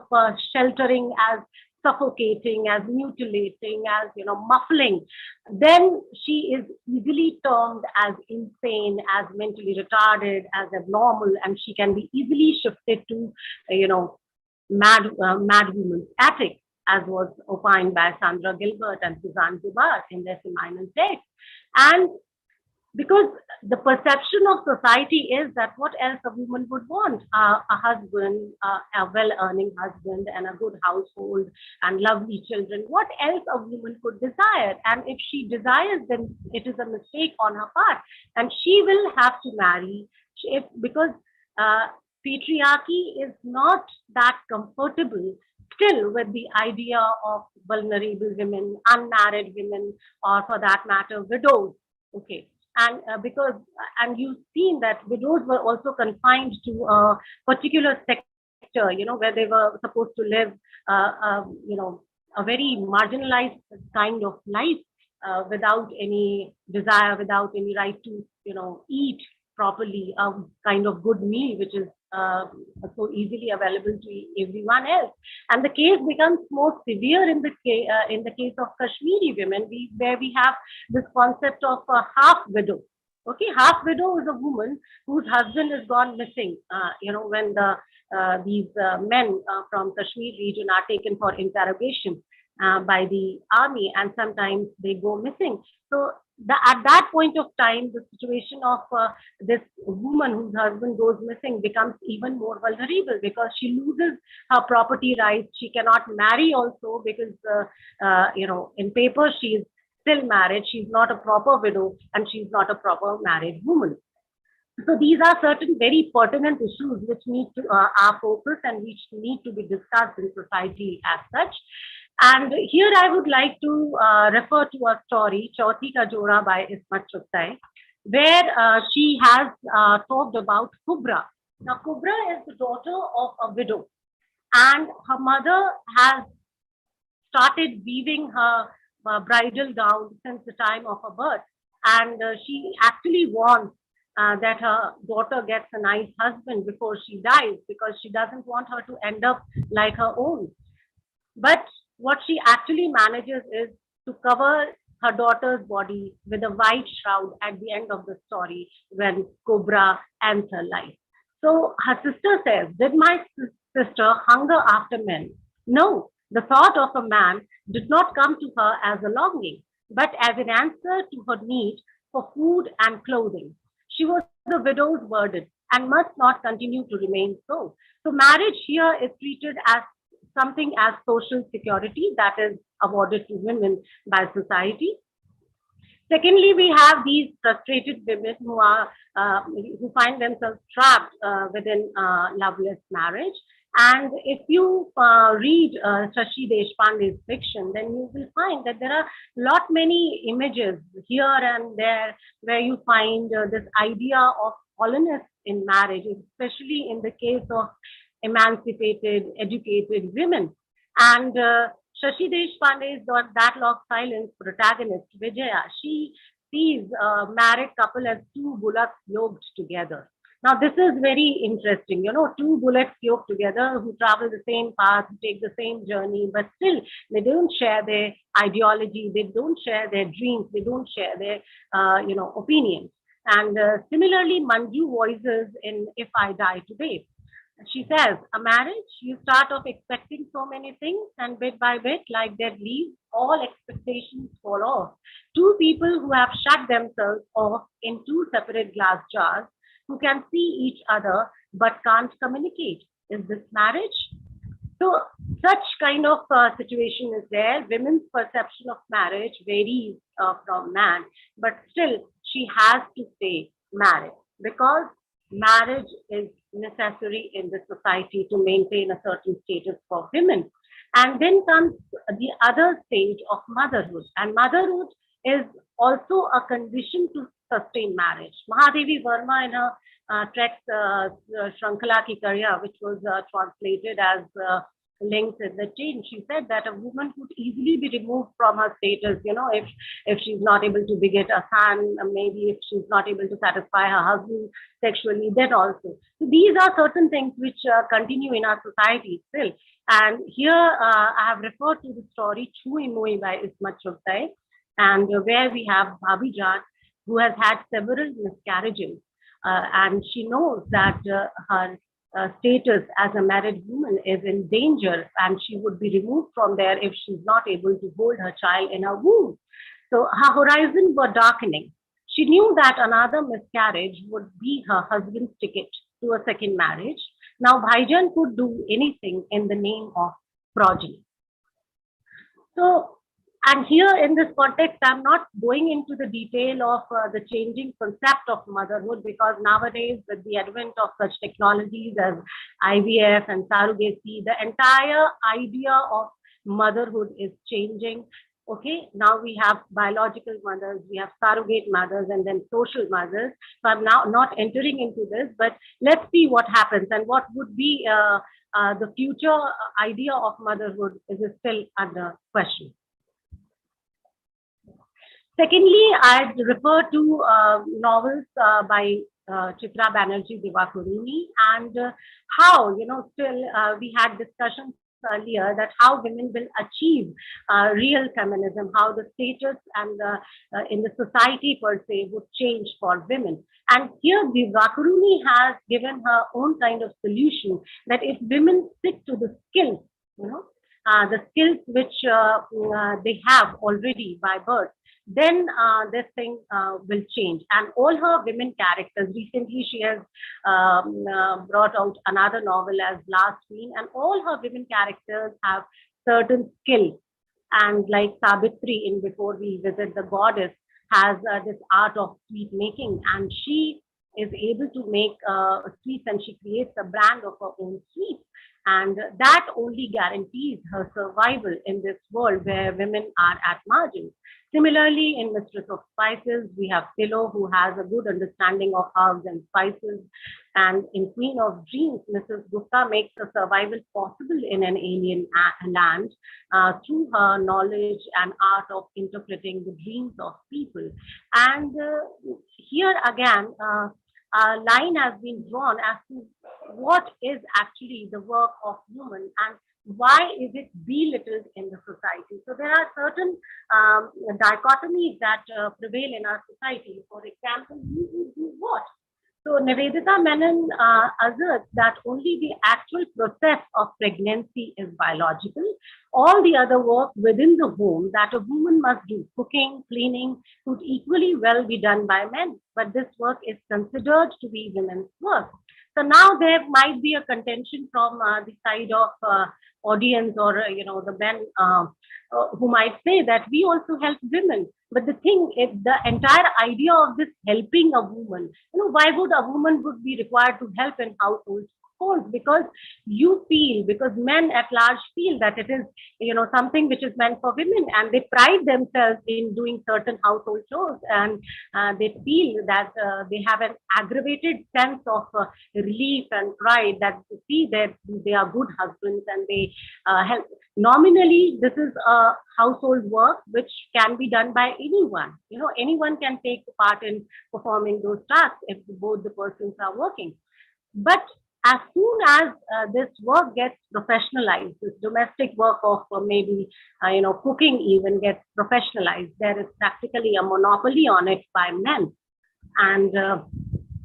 sheltering as suffocating, as mutilating, as muffling, then she is easily termed as insane, as mentally retarded, as abnormal, and she can be easily shifted to, mad woman's attic, as was opined by Sandra Gilbert and Suzanne Zubar in their seminal text. And because the perception of society is that what else a woman would want? A husband, a well-earning husband, and a good household, and lovely children. What else a woman could desire? And if she desires, then it is a mistake on her part. And she will have to marry because patriarchy is not that comfortable still with the idea of vulnerable women, unmarried women, or for that matter, widows. Okay. And and you've seen that widows were also confined to a particular sector, where they were supposed to live, a very marginalized kind of life, without any desire, without any right to, eat properly, a kind of good meal, which is so easily available to everyone else. And the case becomes more severe in the case of Kashmiri women, where we have this concept of a half widow. Okay, half widow is a woman whose husband has gone missing. When these men from Kashmir region are taken for interrogation by the army, and sometimes they go missing. So at that point of time, the situation of this woman whose husband goes missing becomes even more vulnerable, because she loses her property rights. She cannot marry also because, in paper she is still married. She's not a proper widow, and she's not a proper married woman. So these are certain very pertinent issues which need to our focus and which need to be discussed in society as such. And here I would like to refer to a story, Chauthi Ka Joda by Ismat Chugtai, where she has talked about Kubra. Now, Kubra is the daughter of a widow, and her mother has started weaving her bridal gown since the time of her birth. And she actually wants that her daughter gets a nice husband before she dies, because she doesn't want her to end up like her own. But what she actually manages is to cover her daughter's body with a white shroud at the end of the story when Cobra ends her life. So her sister says, did my sister hunger after men? No, the thought of a man did not come to her as a longing, but as an answer to her need for food and clothing. She was a widow's burden and must not continue to remain so. So marriage here is treated as something as social security that is awarded to women by society. Secondly, we have these frustrated women who find themselves trapped within loveless marriage. And if you read Shashi Deshpande's fiction, then you will find that there are lot many images here and there where you find this idea of hollowness in marriage, especially in the case of emancipated, educated women. And Shashi Deshpande's That Log Silence protagonist, Vijaya, she sees a married couple as two bullocks yoked together. Now, this is very interesting. You know, two bullocks yoked together who travel the same path, who take the same journey, but still they don't share their ideology, they don't share their dreams, they don't share their, opinions. And similarly, Manju voices in If I Die Today. She says, a marriage, you start off expecting so many things, and bit by bit, like dead leaves, all expectations fall off. Two people who have shut themselves off in two separate glass jars, who can see each other but can't communicate. Is this marriage? So, such kind of situation is there. Women's perception of marriage varies from man, but still, she has to stay married because marriage is necessary in the society to maintain a certain status for women. And then comes the other stage of motherhood. And motherhood is also a condition to sustain marriage. Mahadevi Verma in her text Shrankala Ki Karya, which was translated as links in the chain, she said that a woman could easily be removed from her status, if she's not able to beget a son, maybe if she's not able to satisfy her husband sexually, then also. So these are certain things which continue in our society still. And here I have referred to the story Chui Moi by Ismat Chugtai, and where we have Bhabhi Jan, who has had several miscarriages, and she knows that her status as a married woman is in danger, and she would be removed from there if she's not able to hold her child in her womb. So her horizons were darkening. She knew that another miscarriage would be her husband's ticket to a second marriage. Now Bhaijan could do anything in the name of progeny. So, and here in this context, I'm not going into the detail of the changing concept of motherhood, because nowadays, with the advent of such technologies as IVF and surrogacy, the entire idea of motherhood is changing. Okay, now we have biological mothers, we have surrogate mothers, and then social mothers. So I'm now not entering into this, but let's see what happens and what would be the future idea of motherhood is still under question. Secondly, I'd refer to novels by Chitra Banerjee Divakaruni, and how, still we had discussions earlier that how women will achieve real feminism, how the status and in the society per se would change for women. And here Divakaruni has given her own kind of solution that if women stick to the skills, the skills which they have already by birth, then this thing will change. And all her women characters, recently she has brought out another novel as Last Queen, and all her women characters have certain skills. And like Sabitri in Before We Visit the Goddess has this art of sweet making, and she is able to make sweets, and she creates a brand of her own sweets. And that only guarantees her survival in this world where women are at margins. Similarly, in Mistress of Spices, we have Tilo, who has a good understanding of herbs and spices. And in Queen of Dreams, Mrs. Gupta makes a survival possible in an alien land through her knowledge and art of interpreting the dreams of people. And here again, line has been drawn as to what is actually the work of women and why is it belittled in the society. So there are certain dichotomies that prevail in our society. For example, you do what? So Nivedita Menon asserts that only the actual process of pregnancy is biological. All the other work within the home that a woman must do, cooking, cleaning, could equally well be done by men. But this work is considered to be women's work. So now there might be a contention from the side of audience or the men who might say that we also help women. But the thing is, the entire idea of this helping a woman, why would a woman would be required to help in household chores? Because because men at large feel that it is, something which is meant for women, and they pride themselves in doing certain household chores, and they feel that they have an aggravated sense of relief and pride that they see that they are good husbands and they help. Nominally, this is a household work which can be done by anyone. Anyone can take part in performing those tasks if both the persons are working. But as soon as this work gets professionalized, this domestic work of maybe cooking even gets professionalized, there is practically a monopoly on it by men. And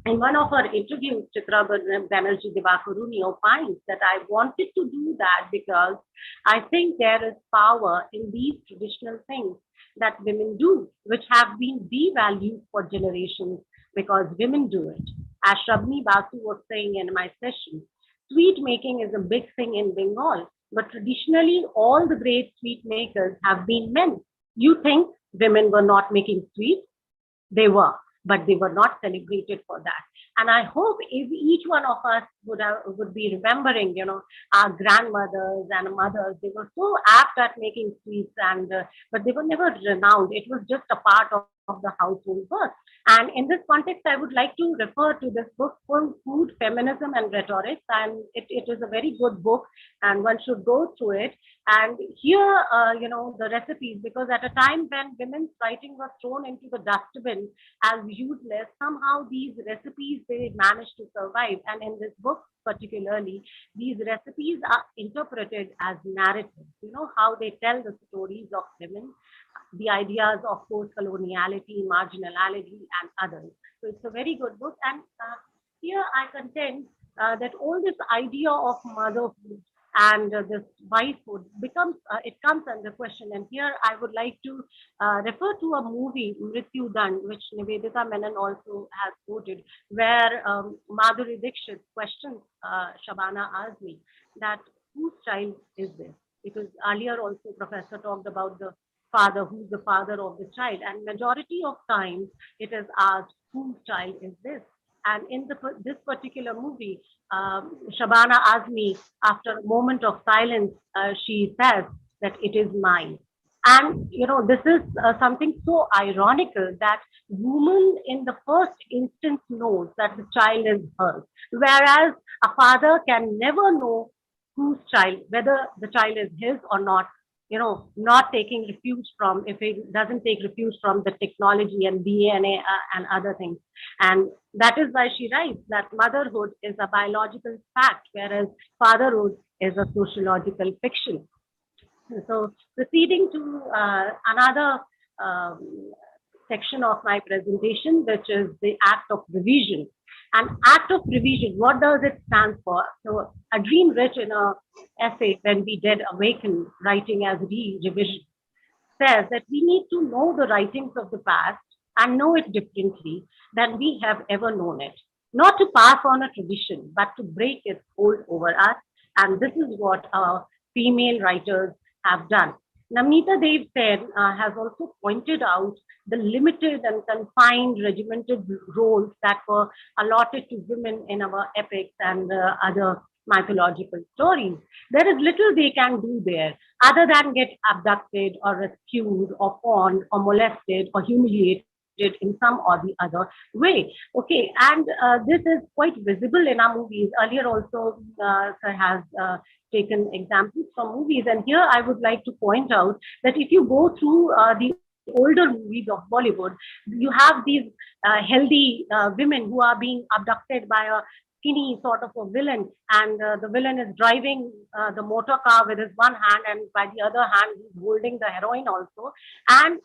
in one of our interviews, Chitra Banerjee Divakaruni opines that I wanted to do that because I think there is power in these traditional things that women do, which have been devalued for generations because women do it. As Shrabni Basu was saying in my session, sweet making is a big thing in Bengal, but traditionally all the great sweet makers have been men. You think women were not making sweets? They were, but they were not celebrated for that. And I hope if each one of us would be remembering, our grandmothers and mothers, they were so apt at making sweets, and but they were never renowned. It was just a part of the household work. And in this context, I would like to refer to this book called Food, Feminism and Rhetoric. And it is a very good book and one should go through it. And here, the recipes, because at a time when women's writing was thrown into the dustbin as useless, somehow these recipes, they managed to survive. And in this book particularly, these recipes are interpreted as narratives, how they tell the stories of women, the ideas of post-coloniality, marginality, and others. So it's a very good book. And here I contend that all this idea of motherhood and this wifehood it comes under question. And here I would like to refer to a movie, Mrityu Dand, which Nivedita Menon also has quoted, where Madhuri Dixit questions Shabana Azmi that whose child is this? Because earlier also Professor talked about the father, who's the father of the child, and majority of times it is asked whose child is this. And in this particular movie, Shabana Azmi, after a moment of silence, she says that it is mine. And this is something so ironical that woman in the first instance knows that the child is hers, whereas a father can never know whose child, whether the child is his or not, not taking refuge from, if it doesn't take refuge from the technology and DNA and other things. And that is why she writes that motherhood is a biological fact, whereas fatherhood is a sociological fiction. So proceeding to another section of my presentation, which is the act of revision. An act of revision, what does it stand for? So a dream rich in a essay, When We Dead Awaken, writing as revision, says that we need to know the writings of the past and know it differently than we have ever known it. Not to pass on a tradition, but to break its hold over us. And this is what our female writers have done. Namita Dev Sen has also pointed out the limited and confined regimented roles that were allotted to women in our epics and other mythological stories. There is little they can do there other than get abducted or rescued or pawned or molested or humiliated in some or the other way. Okay, and this is quite visible in our movies. Earlier also, Sir has taken examples from movies. And here I would like to point out that if you go through the older movies of Bollywood, you have these healthy women who are being abducted by a skinny sort of a villain, and the villain is driving the motor car with his one hand, and by the other hand he's holding the heroine also. And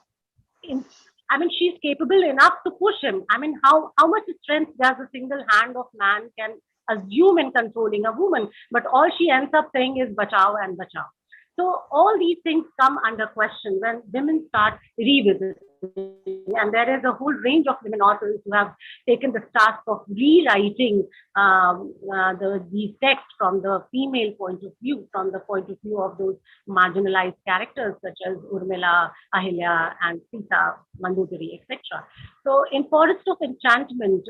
I mean, she's capable enough to push him. I mean, how much strength does a single hand of man can assume in controlling a woman? But all she ends up saying is bachao and bachao. So all these things come under question when women start revisiting. And there is a whole range of women authors who have taken this task of rewriting these texts from the female point of view, from the point of view of those marginalized characters such as Urmila, Ahilya, and Sita, Mandodari, etc. So in Forest of Enchantment,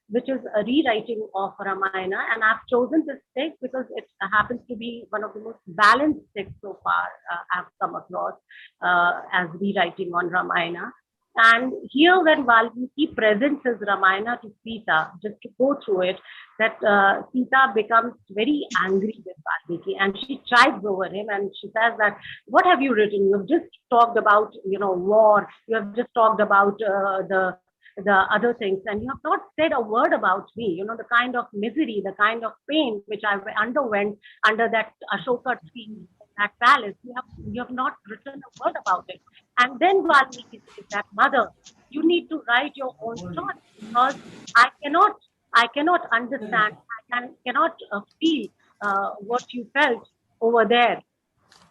which is a rewriting of Ramayana, and I've chosen this text because it happens to be one of the most balanced texts so far I've come across as rewriting on Ramayana. And here when Valmiki presents his Ramayana to Sita, just to go through it, that Sita becomes very angry with Valmiki and she chides over him and she says that, what have you written? You've just talked about, war. You have just talked about the other things, and you have not said a word about me, the kind of misery, the kind of pain which I underwent under that Ashoka tree, that palace. You have not written a word about it. And then Valmiki says that, mother, you need to write your own story because I cannot understand, cannot feel what you felt over there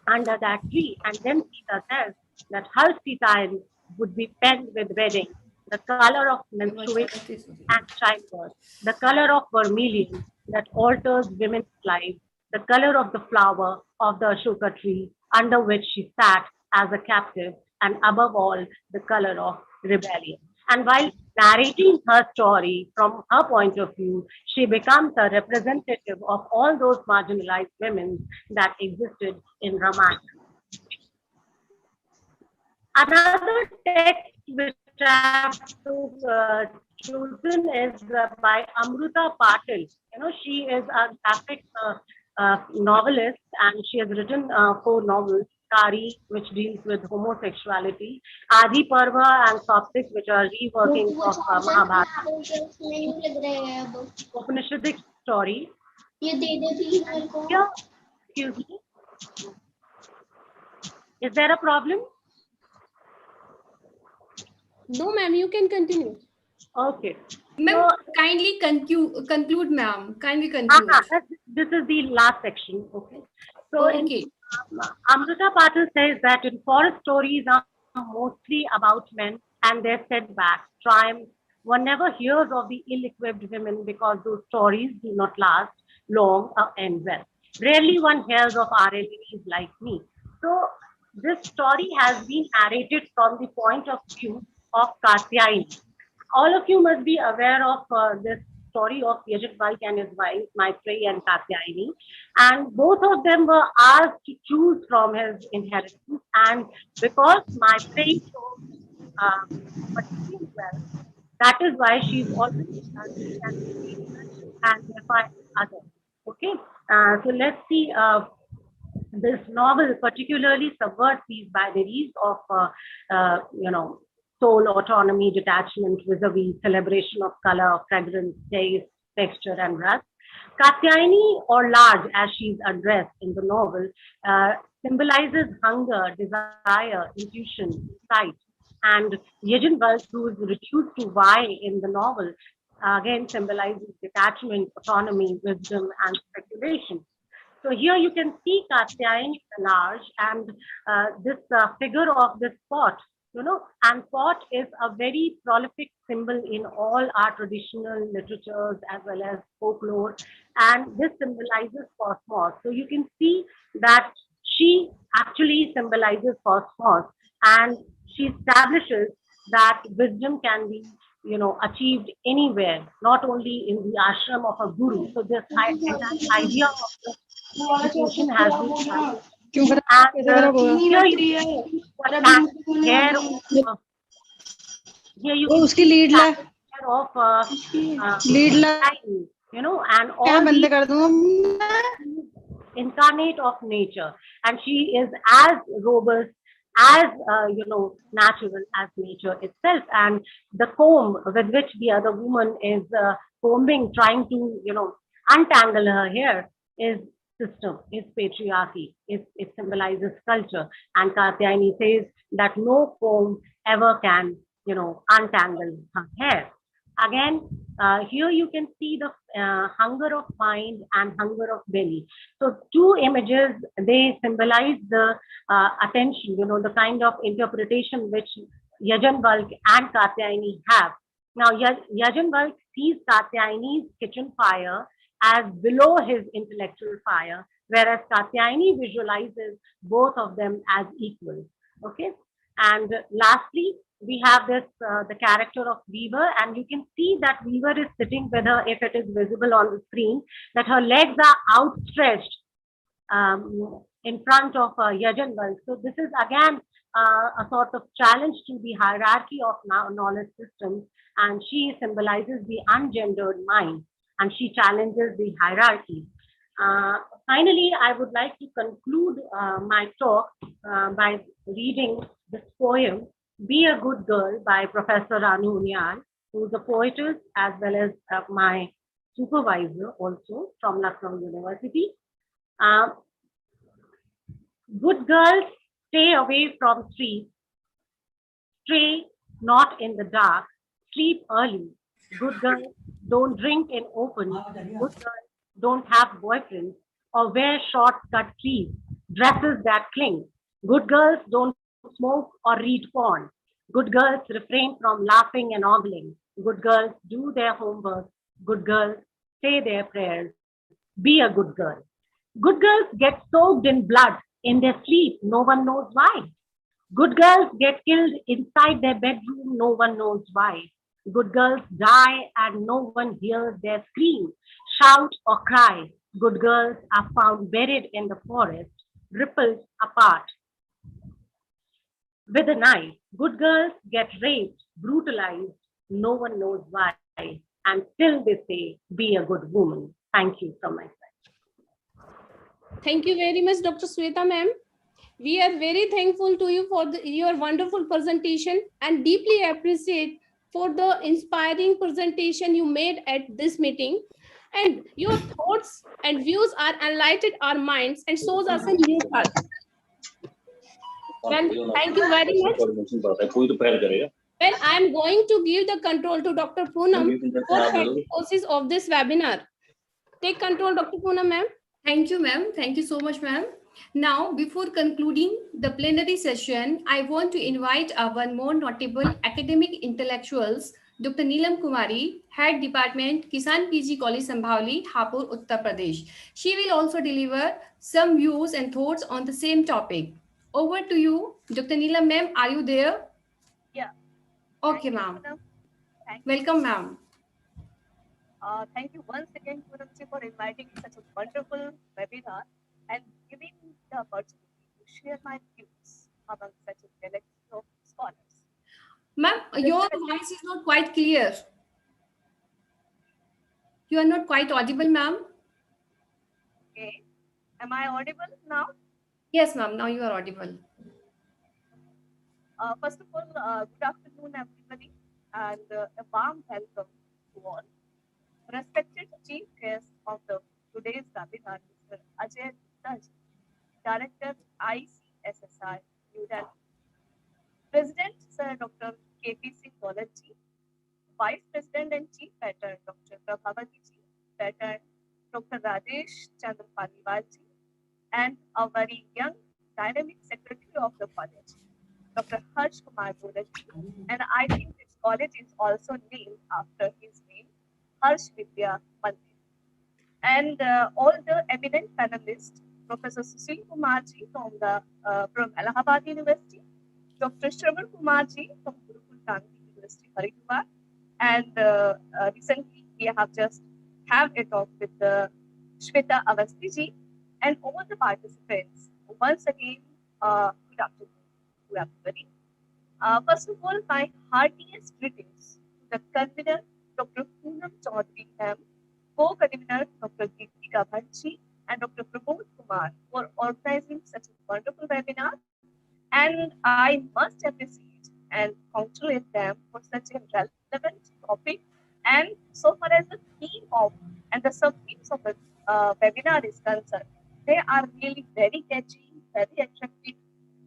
under that tree. And then Sita says that her Sita would be penned with wedding, the color of menstruation and childbirth, the color of vermilion that alters women's lives, the color of the flower of the Ashoka tree under which she sat as a captive, and above all, the color of rebellion. And while narrating her story from her point of view, she becomes a representative of all those marginalized women that existed in Ramayana. Another text which I have chosen is by Amruta Patil. She is a graphic novelist and she has written 4 novels. Kari, which deals with homosexuality, Adi Parva and Soptic, which are reworkings of Mahabharata. Upanishadic story. Here, excuse me. Is there a problem? No, ma'am, you can continue. Okay. Ma'am, kindly conclude, ma'am. Kindly conclude. This is the last section. Okay. So, okay. Amrita Patil says that in forest stories are mostly about men and their setbacks, triumphs. One never hears of the ill-equipped women because those stories do not last long or end well. Rarely one hears of our enemies like me. So this story has been narrated from the point of view of Katyayani. All of you must be aware of this story of Yajnavalkya and his wife, Maitreyi and Katyayani. And both of them were asked to choose from his inheritance. And because Maitreyi chose material wealth, that is why she's always and therefore others. Okay, so let's see. This novel particularly subverts these binaries of, soul autonomy, detachment vis-a-vis celebration of color, fragrance, taste, texture, and rust. Katyayani, or Large, as she's addressed in the novel, symbolizes hunger, desire, intuition, sight. And Yajnavalkya, who is reduced to Y in the novel, again symbolizes detachment, autonomy, wisdom, and speculation. So here you can see Katyayani Large and this figure of this pot, and pot is a very prolific symbol in all our traditional literatures as well as folklore, and this symbolizes cosmos. So you can see that she actually symbolizes cosmos, and she establishes that wisdom can be achieved anywhere, not only in the ashram of a guru. So this idea of the institution has been here you can see of and all these incarnate of nature, and she is as robust as natural as nature itself. And the comb with which the other woman is combing, trying to untangle her hair, is system, is patriarchy. It symbolizes culture. And Katyayani says that no comb ever can untangle her hair. Again, here you can see the hunger of mind and hunger of belly. So two images, they symbolize the attention, the kind of interpretation which Yajanvalk and Katyayani have. Now, Yajanvalk sees Katyayani's kitchen fire as below his intellectual fire, whereas Katyayani visualizes both of them as equal. Okay. And lastly, we have this the character of Weaver, and you can see that Weaver is sitting with her, if it is visible on the screen, that her legs are outstretched in front of Yajanval. So this is again a sort of challenge to the hierarchy of knowledge systems, and she symbolizes the ungendered mind, and she challenges the hierarchy. Finally, I would like to conclude my talk by reading this poem, Be a Good Girl by Professor Anu Unyal, who is a poetess as well as my supervisor also from Lucknow University. Good girls, stay away from streets, stray not in the dark, sleep early. Good girls, don't drink in open. Good girls, don't have boyfriends or wear short cut sleeves, dresses that cling. Good girls, don't smoke or read porn. Good girls, refrain from laughing and ogling. Good girls, do their homework. Good girls, say their prayers. Be a good girl. Good girls get soaked in blood in their sleep. No one knows why. Good girls get killed inside their bedroom. No one knows why. Good girls die and no one hears their scream, shout, or cry. Good girls are found buried in the forest, ripples apart with a knife. Good girls get raped, brutalized. No one knows why. And still they say, be a good woman. Thank you from my side. Thank you very much, Dr. Sweta ma'am. We are very thankful to you for your wonderful presentation and deeply appreciate for the inspiring presentation you made at this meeting. And your thoughts and views are enlightened our minds and shows us a new path. Well, thank you very much. Well, I am going to give the control to Dr. Poonam for the process of this webinar. Take control, Dr. Poonam ma'am. Thank you, ma'am. Thank you so much, ma'am. Now, before concluding the plenary session, I want to invite one more notable academic intellectuals, Dr. Neelam Kumari, Head Department, Kisan PG College, Sambhavli, Hapur, Uttar Pradesh. She will also deliver some views and thoughts on the same topic. Over to you, Dr. Neelam ma'am. Are you there? Yeah. Okay, ma'am. Welcome, ma'am. Thank you once again, Puramji, for inviting such a wonderful webinar and giving me the opportunity to share my views among such a galaxy of scholars. Ma'am, your voice is not quite clear. You are not quite audible, ma'am. Okay. Am I audible now? Yes, ma'am. Now you are audible. First of all, good afternoon, everybody, and a warm welcome to all. Respected Chief Guest of today's webinar, Mr. Ajay Gupta, Director ICSSI, New Delhi. President Sir Dr. KP Singh Ji, Vice President and Chief Pattern Dr. Prabhavati Ji, Pattern Dr. Rajesh Chandra Paliwal Ji, and a very young, dynamic Secretary of the college, Dr. Harsh Kumar Ji. And I think this college is also named after his name, Harsh Vidya Mandir. And all the eminent panelists, Professor Sushil Kumar Ji from Allahabad University, Dr. Shravan Kumar Ji from Gurukul Gandhi University, Haridwar, and recently we have just have a talk with Shweta Avasthi Ji, and all the participants. Once again, good afternoon to everybody. First of all, my heartiest greetings to the convener, Dr. Poonam Chaudhary M, co-convener, Dr. Deepika Bhatt, and Dr. Pramod Kumar for organizing such a wonderful webinar. And I must appreciate and congratulate them for such a relevant topic. And so far as the theme of and the sub-themes of the webinar is concerned, they are really very catchy, very attractive.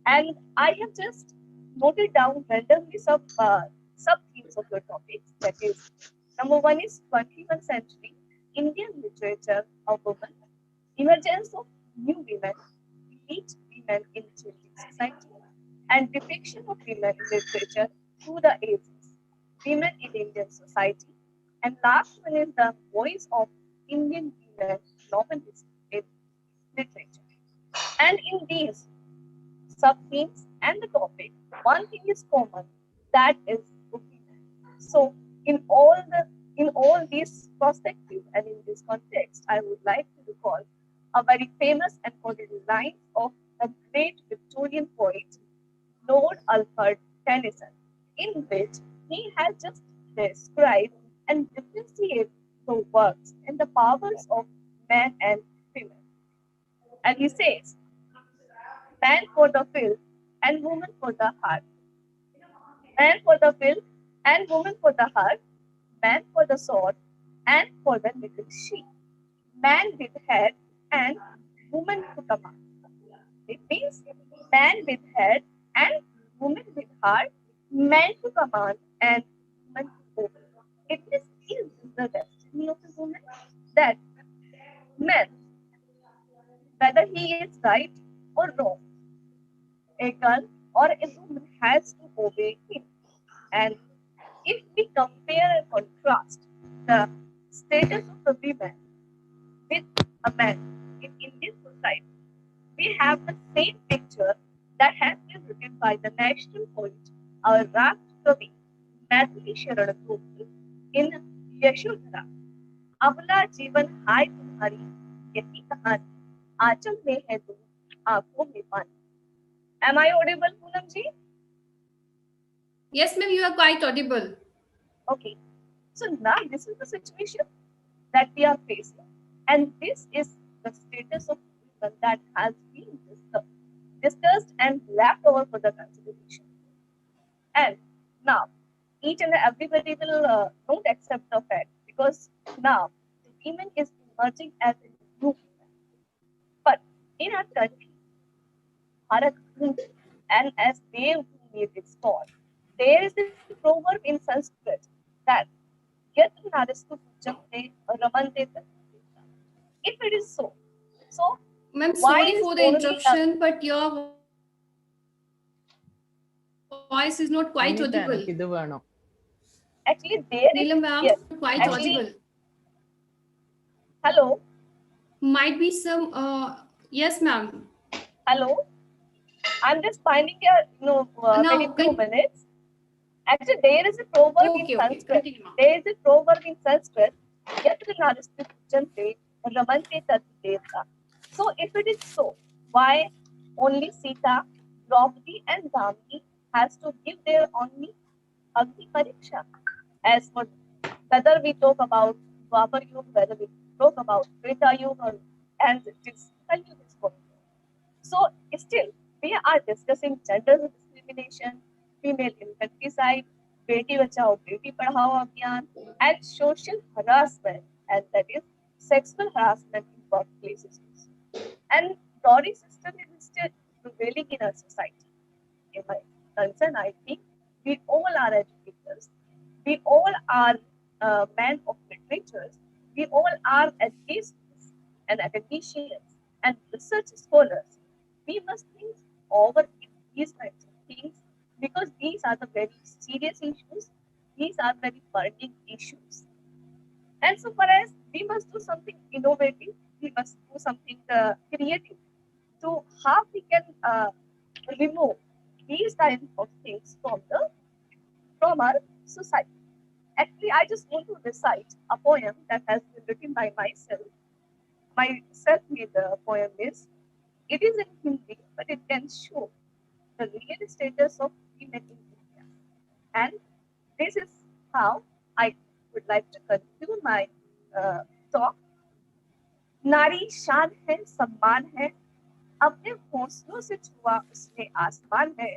And I have just noted down randomly sub-themes of your topics. That is, number one is 21st century Indian literature of women, emergence of new women, elite women in changing society, and depiction of women in literature through the ages, women in Indian society, and last one is the voice of Indian women novelists in literature. And in these sub-themes and the topic, one thing is common, that is women. So in all these perspectives and in this context, I would like to recall a very famous and quoted line of a great Victorian poet, Lord Alfred Tennyson, in which he has just described and differentiated the works and the powers of man and women. And he says, man for the field and woman for the heart. Man for the field and woman for the heart. Man for the sword and for the little sheep. Man with head and woman to command. It means man with head and woman with heart, man to command and woman to obey. It is the destiny of a woman that man, whether he is right or wrong, a girl or a woman has to obey him. And if we compare and contrast the status of the women with a man in Indian society, we have the same picture that has been written by the national poet, our Rashtra Kavi, Natl in Yashodhara. अबला जीवन हाय तुम्हारी यही कहानी आंचल में है तुम आंखों में पानी. Am I audible, Poonam ji? Yes, ma'am, you are quite audible. Okay. So now this is the situation that we are facing. And this is the status of people that has been discussed and left over for the consideration. And now, each and everybody will not accept the fact because now the women is emerging as a new women. But in our country, Bharat, and as Dev Bhumi is called, there is a proverb in Sanskrit that Yatra Naristu Pujamte Ramante Tat. If it is so, so Ma'am, why sorry is for the only interruption, but your voice is not quite audible. actually there is Neelam ma'am, yes quite actually audible. hello Might be some, yes, ma'am. hello I'm just finding a maybe Now, few minutes. Actually, there is a proverb in okay, Sanskrit. continue, ma'am. There is a proverb in Sanskrit. Yatra naristu pujante ramante tat devta. So, if it is so, why only Sita, Draupadi, and Damini has to give their only Agni Pariksha? As for whether we talk about Dwapar Yuga, whether we talk about Treta Yuga, and this Kali Yuga is going on. So still, we are discussing gender discrimination, female infanticide, Beti Bachao, Beti Padhao Abhiyan, and social harassment, and that is sexual harassment in workplaces. And dowry system is still prevailing in our society. In my concern, I think we all are educators, we all are men of literatures, we all are atheists and academicians and research scholars. We must think over these kinds of things because these are the very serious issues, these are very burning issues. And so far as we must do something innovative, we must do something creative to how we can remove these kinds of things from our society. Actually, I just want to recite a poem that has been written by myself. My self-made poem is, it is in Hindi, but it can show the real status of women in India. And this is how I would like to conclude my talk. नारी शान है, सम्मान है, अपने हौसलों से छुआ उसने आसमान है।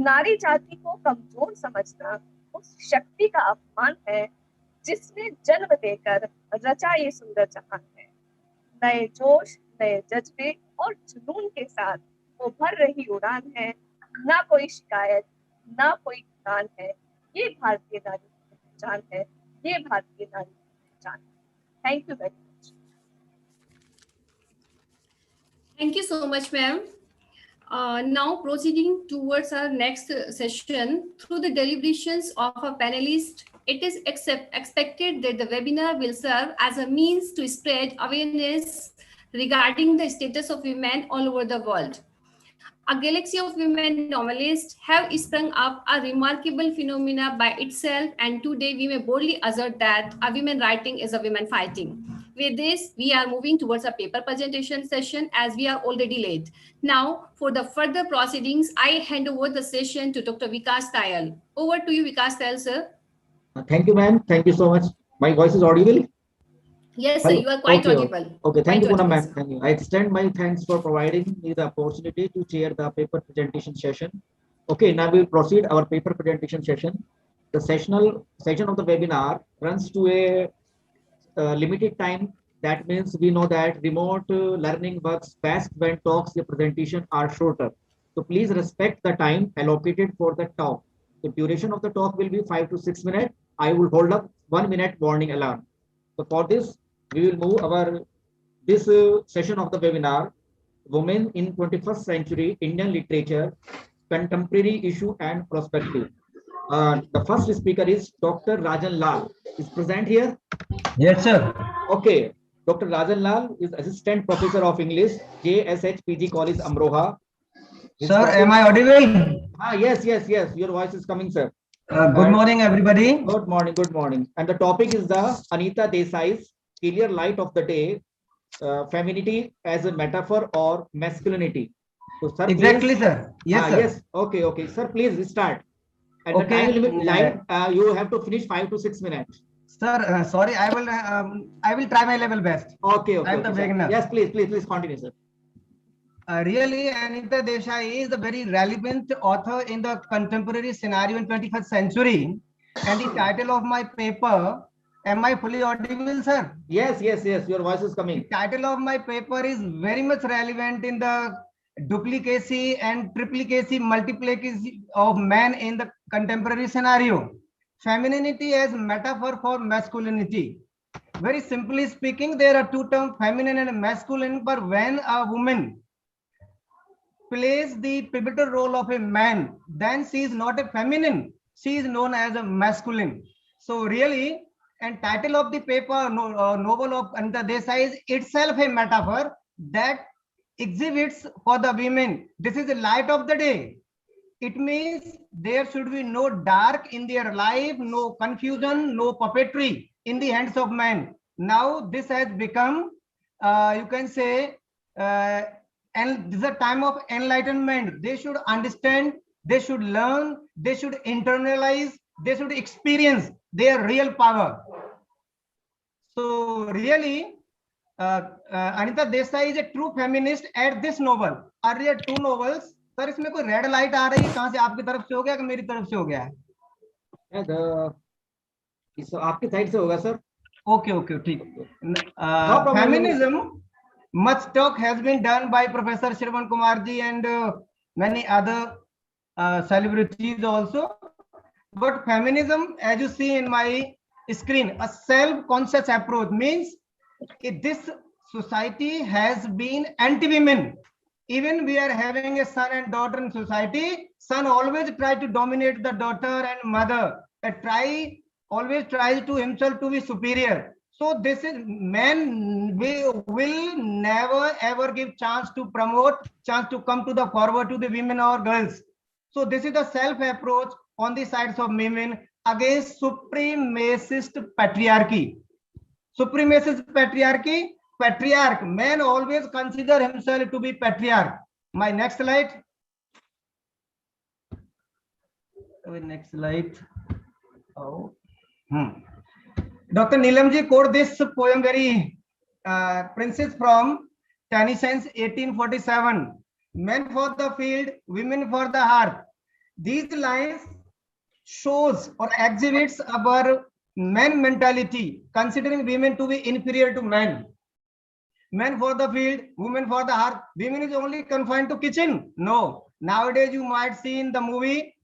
नारी जाति को कमजोर समझना उस शक्ति का अपमान है जिसने जन्म देकर रचा ये सुंदर जहान है। नए जोश, नए जज्बे और जुनून के साथ वो भर रही उड़ान है। ना कोई शिकायत, ना कोई थकान है। ये भारतीय नारी की पहचान है। ये भारतीय नारी की पहचान है। Thank you very much. Thank you so much, ma'am. Now proceeding towards our next session, through the deliberations of our panelists, it is expected that the webinar will serve as a means to spread awareness regarding the status of women all over the world. A galaxy of women novelists have sprung up, a remarkable phenomena by itself, and today we may boldly assert that a woman writing is a woman fighting. With this, we are moving towards a paper presentation session as we are already late. Now, for the further proceedings, I hand over the session to Dr. Vikas Tayal. Over to you, Vikas Tayal, sir. Thank you, ma'am. Thank you so much. My voice is audible? Yes, sir, Hello. you are quite Okay, audible. okay. Thank Quite you, Poonam audible, ma'am. sir. Thank you. I extend my thanks for providing me the opportunity to chair the paper presentation session. Okay, now we will proceed our paper presentation session. The session of the webinar runs to a limited time. That means we know that remote learning works best when talks the presentation are shorter. So please respect the time allocated for the talk. The duration of the talk will be 5 to 6 minutes. I will hold up 1 minute warning alarm. So for this, we will move our this session of the webinar, Women in 21st Century Indian Literature, Contemporary Issue and Perspective. The first speaker is Dr. Rajan Lal. Is present here? Yes, sir. Okay. Dr. Rajan Lal is Assistant Professor of English, JSH PG College, Amroha. Sir, am I audible? Yes. Your voice is coming, sir. Good morning, everybody. Good morning. And the topic is the Anita Desai's Clear Light of the Day, Femininity as a Metaphor or Masculinity. So, sir, Exactly, please. sir. Yes, sir. Yes. Okay. Sir, please start. And Okay. the time limit line, you have to finish 5 to 6 minutes. Sir, sorry, I will try my level best. Okay. I'm the beginner. Yes, please continue, sir. Really, Anita Desai is a very relevant author in the contemporary scenario in 21st century. And the title of my paper, am I fully audible, sir? Yes. Your voice is coming. The title of my paper is very much relevant in the duplicacy and triplicacy, multiplicacy of man in the contemporary scenario. Femininity as metaphor for masculinity. Very simply speaking, there are two terms, feminine and masculine, but when a woman plays the pivotal role of a man, then she is not a feminine, she is known as a masculine. So really, and title of the paper, novel of Anita Desai is itself a metaphor that exhibits for the women. This is the light of the day. It means there should be no dark in their life, no confusion, no puppetry in the hands of men. Now this has become, you can say, and this is a time of enlightenment. They should understand, they should learn, they should internalize, they should experience their real power. So really, Anita Desai is a true feminist at this novel. Earlier two novels. Sir इसमें कोई red light आ रही है कहां से, आपकी तरफ से हो गया कि मेरी तरफ से हो गया है? इस आपकी साइड से होगा सर. Okay, ठीक. Feminism, much talk has been done by Professor Shravan Kumar ji and many other celebrities also. But feminism, as you see in my screen, a self-conscious approach means this society has been anti-women. Even we are having a son and daughter in society, son always try to dominate the daughter and mother, always tries to himself to be superior. So this is, men will never ever give chance to promote, chance to come to the forward to the women or girls. So this is the self approach on the sides of women against supremacist patriarchy. Supremacist patriarchy, patriarch, man always consider himself to be patriarch. My next slide. Next slide. Oh. Dr. Neelamji quote this poem very princess from Tennyson's 1847. Men for the field, women for the hearth. These lines shows or exhibits our men mentality, considering women to be inferior to men. Men for the field, women for the hearth. Women is only confined to kitchen. No. Nowadays you might see in the movie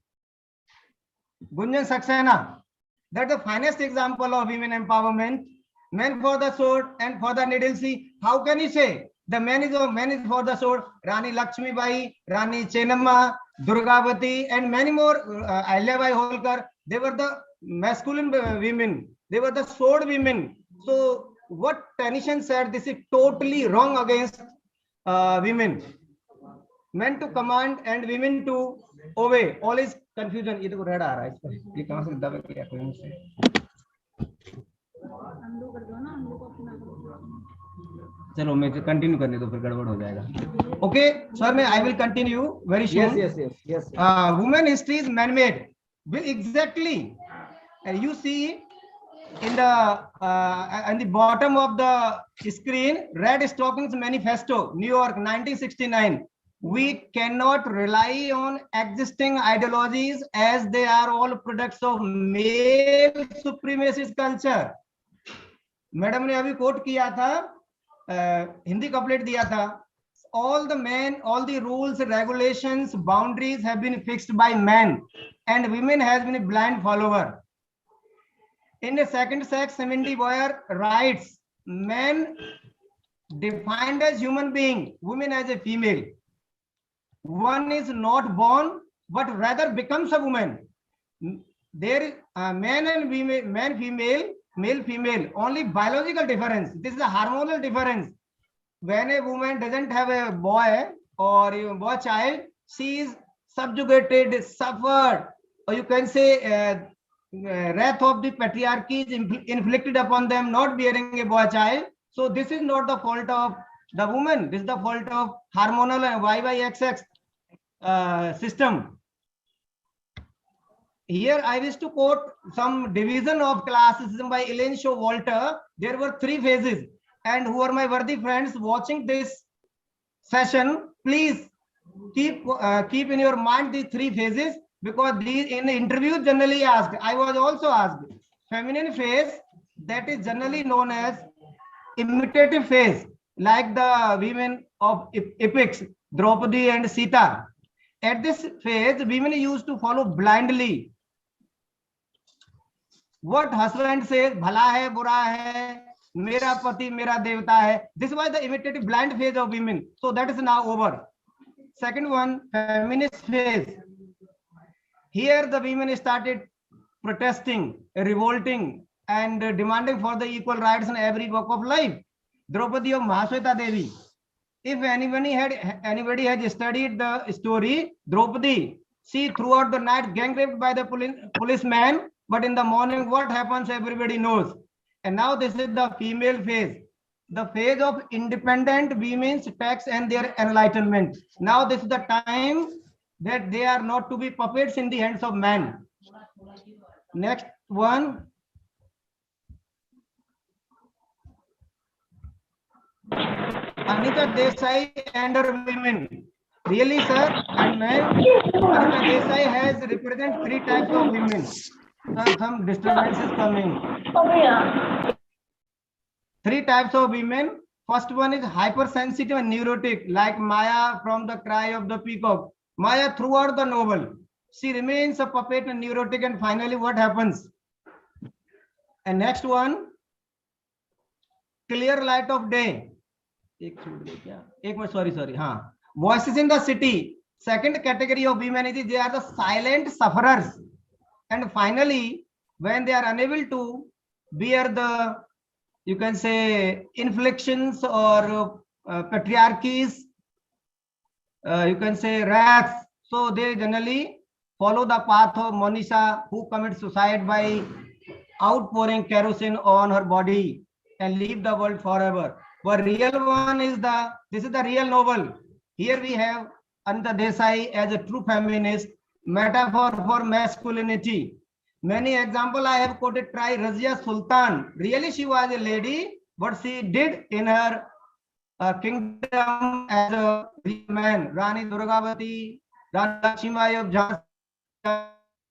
Gunjan Saxena. That's the finest example of women empowerment. Men for the sword and for the needle. See, how can you say the man is for the sword? Rani Lakshmi Bai, Rani Chenamma, Durgavati, and many more. Ahilyabai Holkar. They were the masculine women. They were the sword women. So what Tennyson said, this is totally wrong against women. Men to command and women to obey. All is confusion. ये तो red आ रहा है इस पर. ये कहाँ से दबा किया कोई मुझसे? चलो मैं कंटिन्यू करने दो फिर गड़बड़ हो जाएगा. Okay, sir, I will continue very soon. Yes. Women history is man-made. Exactly. You see in the bottom of the screen, Red Stockings Manifesto, New York, 1969. We cannot rely on existing ideologies as they are all products of male supremacist culture. Madam ने अभी coat किया था, Hindi couplet दिया था. All the men, all the rules, regulations, boundaries have been fixed by men, and women has been a blind follower. In the second sex, Simone Boyer writes, men defined as human being, women as a female. One is not born, but rather becomes a woman. There is man and female, man, female, male, female, only biological difference. This is a hormonal difference. When a woman doesn't have a boy or a boy child, she is subjugated, suffered, or you can say wrath of the patriarchy is inflicted upon them, not bearing a boy child. So this is not the fault of the woman. This is the fault of hormonal and YYXX system. Here I wish to quote some division of classism by Elaine Showalter. There were 3 phases, and who are my worthy friends watching this session, please keep in your mind these 3 phases, because these in the interview generally asked. I was also asked. Feminine phase, that is generally known as imitative phase, like the women of epics, Draupadi and Sita. At this phase, women used to follow blindly what husband says, bhala hai, bura hai, mera pati, mera devta hai. This was the imitative blind phase of women. So that is now over. Second one, feminist phase. Here the women started protesting, revolting, and demanding for the equal rights in every walk of life. Draupadi of Mahasweta Devi. If anybody has studied the story, Draupadi, she throughout the night gang raped by the policeman, but in the morning what happens everybody knows. And now this is the female phase, the phase of independent women's texts and their enlightenment. Now this is the time that they are not to be puppets in the hands of men. Next one. Anita Desai and her women. Really, sir, and men, Anita Desai has represent 3 types of women. Some disturbances coming. 3 types of women. First one is hypersensitive and neurotic, like Maya from The Cry of the Peacock. Maya throughout the novel, she remains a puppet and neurotic, and finally what happens? And next one, clear light of day. Sorry. Voices in the city. Second category of women is they are the silent sufferers. And finally, when they are unable to bear the, you can say, inflictions or patriarchies, you can say wrath, so they generally follow the path of Monisha, who commits suicide by outpouring kerosene on her body and leave the world forever. But real one is this is the real novel. Here we have Anita Desai as a true feminist, metaphor for masculinity. Many examples I have quoted. Try Razia Sultan. Really she was a lady, but she did in her kingdom as a real man. Rani Durgavati, Rani Lakshmibai of Jhansi,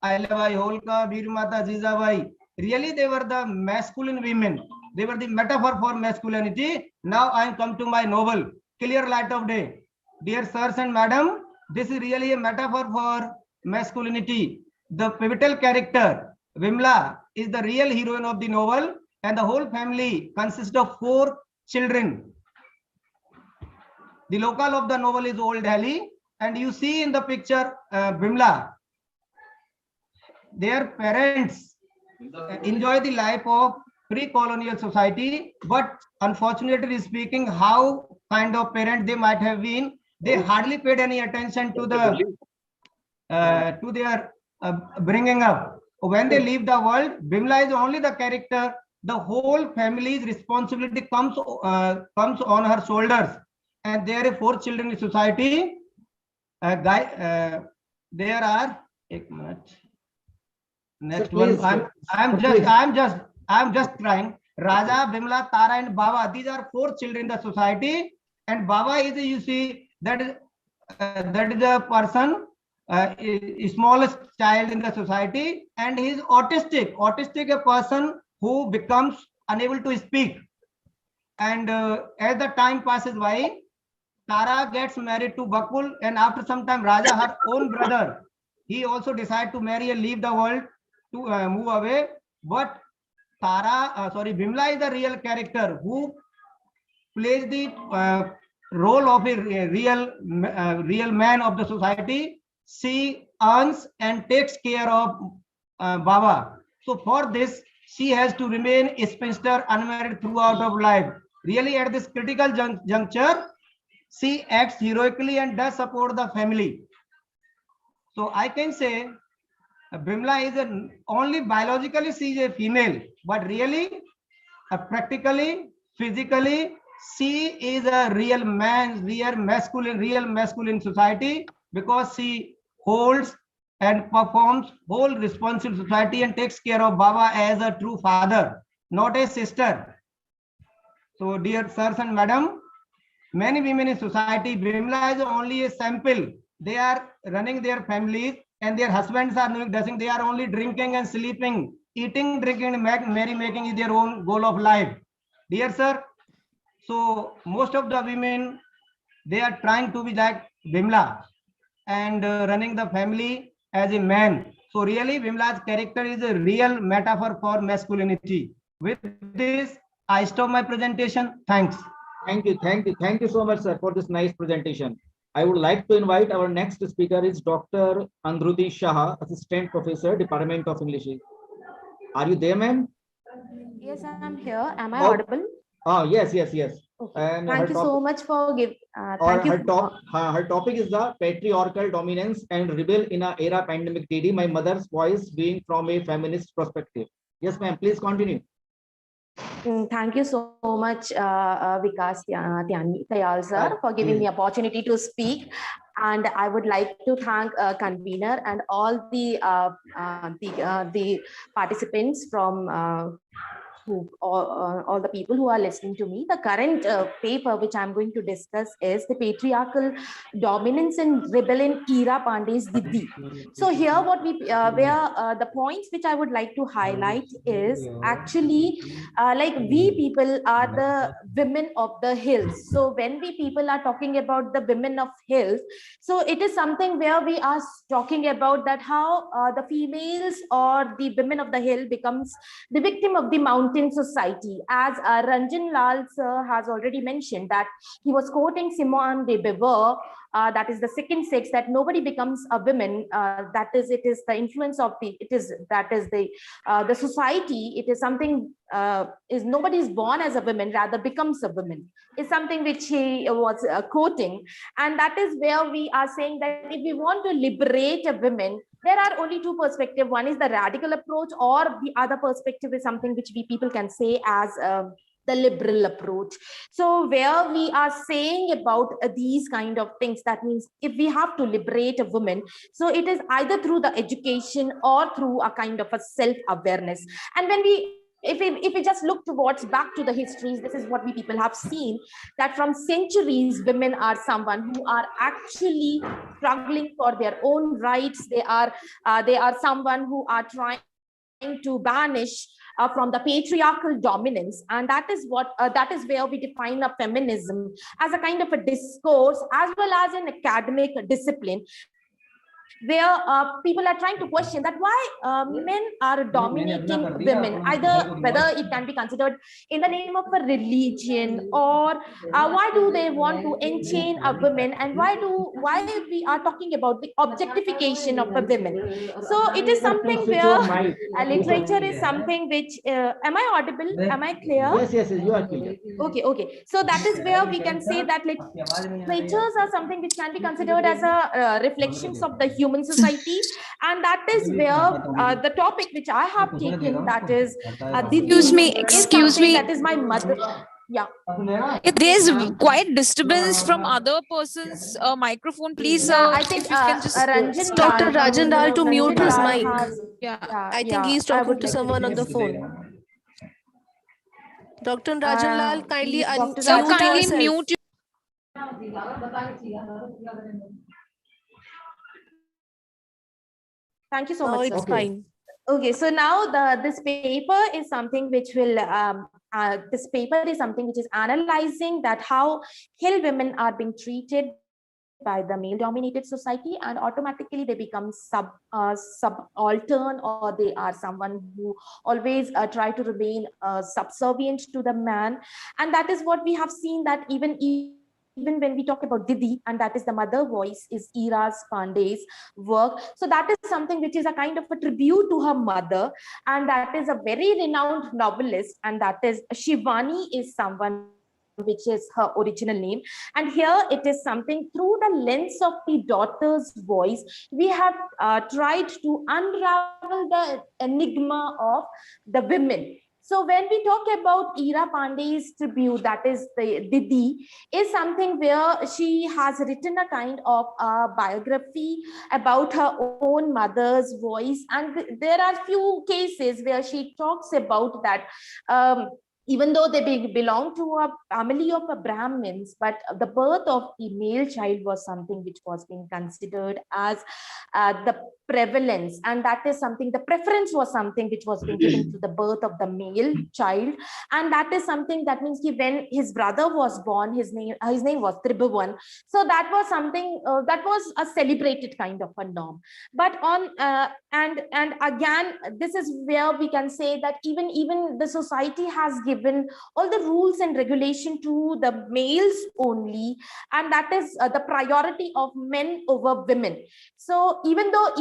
Ahilyabai Holkar, Veer Mata Jijabai. Really, they were the masculine women. They were the metaphor for masculinity. Now I come to my novel, Clear Light of Day. Dear sirs and madam, this is really a metaphor for masculinity. The pivotal character, Vimla, is the real heroine of the novel, and the whole family consists of 4 children. The local of the novel is Old Delhi, and you see in the picture Vimla, their parents enjoy the life of pre-colonial society, but unfortunately speaking, how kind of parent they might have been, they hardly paid any attention to their bringing up. When they leave the world, Bimla is only the character. The whole family's responsibility comes on her shoulders, and there are 4 children in society. There are. Next one. I'm just trying. Raja, Bimla, Tara, and Baba. These are 4 children in the society, and Baba is, you see, that is the person, smallest child in the society, and he is autistic. Autistic, a person who becomes unable to speak. And as the time passes by, Tara gets married to Bakul, and after some time, Raja, her own brother, he also decided to marry and leave the world to move away. But Bimla is the real character who plays the role of a real man of the society. She earns and takes care of Baba. So for this, she has to remain a spinster, unmarried throughout of life. Really, at this critical juncture, she acts heroically and does support the family. So I can say Bimla is only biologically she is a female, but really, practically, physically, she is a real man, real masculine society, because she holds and performs whole responsible society and takes care of Baba as a true father, not a sister. So, dear sirs and madam, many women in society, Bimla is only a sample. They are running their families, and their husbands are doing nothing. They are only drinking and sleeping, eating, drinking, merry-making is their own goal of life. Dear sir, so most of the women, they are trying to be like Bimla and running the family as a man. So really, Bimla's character is a real metaphor for masculinity. With this, I stop my presentation. Thanks. Thank you so much, sir, for this nice presentation. I would like to invite our next speaker is Dr. Andruti Shah, Assistant Professor, Department of English. Are you there, ma'am? Yes, I'm here. Am I audible? Oh, yes. Okay. And thank you so much for giving. Her topic is the patriarchal dominance and rebel in a era pandemic TD. My mother's voice being from a feminist perspective. Yes, ma'am. Please continue. Thank you so much, Vikas Tayal sir, for giving me opportunity to speak. And I would like to thank convener and all the participants from all the people who are listening to me. The current paper which I'm going to discuss is the patriarchal dominance and rebellion era Pandey's Didi. So here what the points which I would like to highlight is actually like we people are the women of the hills. So when we people are talking about the women of hills, so it is something where we are talking about that how the females or the women of the hill becomes the victim of the mountain society. As Ranjan Lal sir has already mentioned that he was quoting Simone de Beauvoir, that is the second sex, that nobody becomes a woman. That is, it is the influence of the society. It is something is nobody is born as a woman, rather becomes a woman. Is something which he was quoting, and that is where we are saying that if we want to liberate a woman, there are only 2 perspectives. One is the radical approach, or the other perspective is something which we people can say as the liberal approach. So where we are saying about these kind of things, that means if we have to liberate a woman, so it is either through the education or through a kind of a self-awareness. And when we if we just look towards back to the histories, this is what we people have seen, that from centuries women are someone who are actually struggling for their own rights. They are someone who are trying to banish from the patriarchal dominance, and that is where we define a feminism as a kind of a discourse as well as an academic discipline, where people are trying to question that why men are dominating women, either whether it can be considered in the name of a religion, or why do they want to enchain a woman, and why we are talking about the objectification of a women. So it is something where literature is something which am I audible? Am I clear? Yes, you are clear. Okay. So that is where we can say that literatures are something which can be considered as a reflections of the human society, and that is where the topic which I have taken, that is Excuse me, is something that is my mother. Yeah. There's quite disturbance from other person's microphone. Please, Yeah, I think if you can just Ranjan Dr. Lal, Rajan Lal to mute his Lal mic. has, I think he's I talking would to like to someone on the request. phone. Dr. Rajan Lal, kindly Please, Dr. so unmute kindly yourself. mute your Thank you so Now much, it's sir. fine. Okay, so now this paper is something which will this paper is something which is analyzing that how Hill women are being treated by the male-dominated society, and automatically they become subaltern, or they are someone who always try to remain subservient to the man. And that is what we have seen, that even when we talk about Didi, and that is the mother voice, is Ira's Pandey's work. So that is something which is a kind of a tribute to her mother, and that is a very renowned novelist, and that is Shivani is someone which is her original name. And here it is something through the lens of the daughter's voice, we have tried to unravel the enigma of the women. So when we talk about Ira Pandey's tribute, that is the Didi, is something where she has written a kind of a biography about her own mother's voice. And there are few cases where she talks about that even though they belong to a family of a Brahmins, but the birth of the male child was something which was being considered as the prevalence, and that is something, the preference was something which was being given to the birth of the male child. And that is something that means when his brother was born, his name was Tribhuvan. So that was something that was a celebrated kind of a norm. But on and again, this is where we can say that even the society has given all the rules and regulation to the males only, and that is the priority of men over women. So even though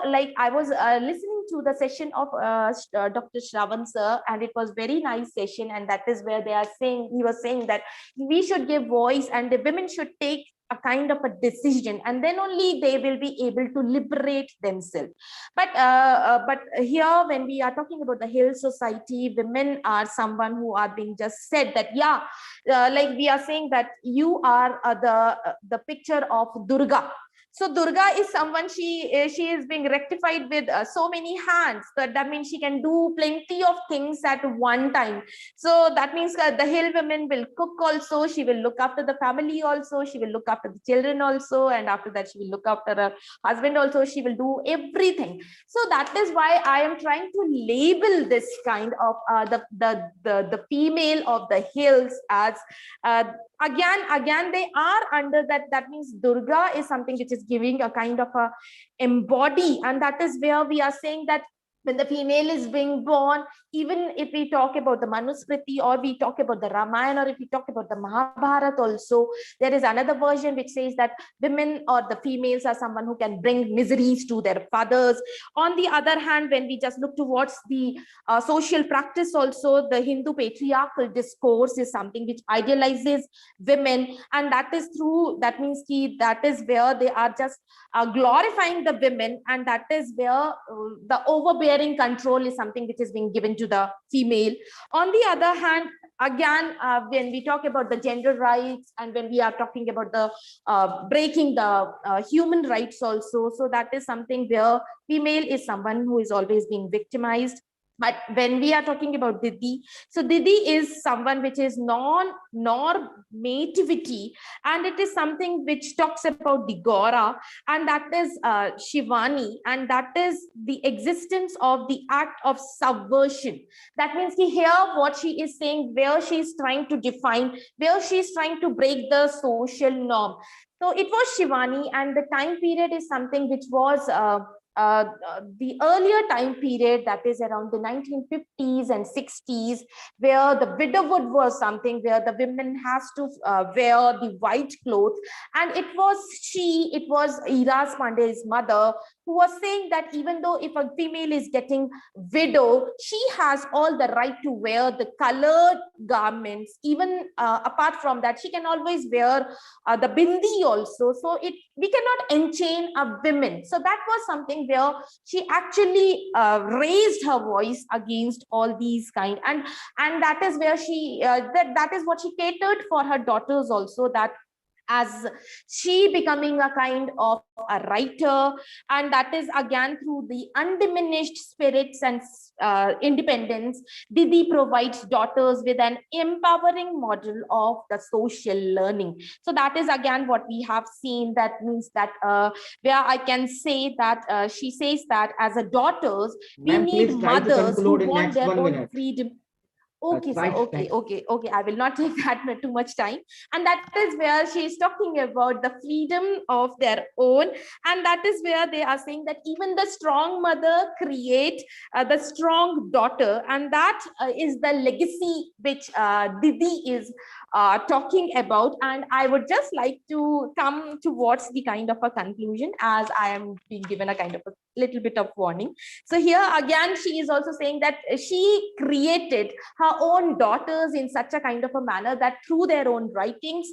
like I was listening to the session of Dr. Shravan sir, and it was very nice session, and that is where he was saying that we should give voice, and the women should take a kind of a decision, and then only they will be able to liberate themselves. But here when we are talking about the Hill society, women are someone who are being just said that like we are saying that you are the picture of Durga. So Durga is someone, she is being rectified with so many hands, that means she can do plenty of things at one time. So that means the Hill women will cook also, she will look after the family also, she will look after the children also, and after that she will look after her husband also, she will do everything. So that is why I am trying to label this kind of the female of the Hills as again they are under that means Durga is something which is giving a kind of a embody, and that is where we are saying that when the female is being born, even if we talk about the Manusmriti, or we talk about the Ramayana, or if we talk about the Mahabharata also, there is another version which says that women or the females are someone who can bring miseries to their fathers. On the other hand, when we just look towards the social practice also, the Hindu patriarchal discourse is something which idealizes women, and that is through, that means that is where they are just glorifying the women, and that is where the overbearing control is something which is being given to the female. On the other hand, again, when we talk about the gender rights, and when we are talking about the breaking the human rights also, so that is something where female is someone who is always being victimized. But when we are talking about Didi, so Didi is someone which is non-normativity, and it is something which talks about the Gora, and that is Shivani, and that is the existence of the act of subversion. That means here what she is saying, where she is trying to define, where she is trying to break the social norm. So it was Shivani, and the time period is something which was the earlier time period, that is around the 1950s and 60s, where the widowhood was something where the women has to wear the white clothes. And it was Iras Pandey's mother who was saying that even though if a female is getting widow, she has all the right to wear the colored garments. Even apart from that, she can always wear the bindi also. So we cannot enchain a women. So that was something where she actually raised her voice against all these kind, and that is where she that is what she catered for her daughters also, that as she becoming a kind of a writer, and that is again through the undiminished spirits and independence, Didi provides daughters with an empowering model of the social learning. So that is again what we have seen. That means that where I can say that she says that as a daughters, we need mothers who want their own freedom. Okay, sir. Okay. I will not take that too much time. And that is where she is talking about the freedom of their own. And that is where they are saying that even the strong mother create the strong daughter. And that is the legacy which Didi is talking about. And I would just like to come towards the kind of a conclusion, as I am being given a kind of a little bit of warning. So here again, she is also saying that she created her own daughters in such a kind of a manner that through their own writings,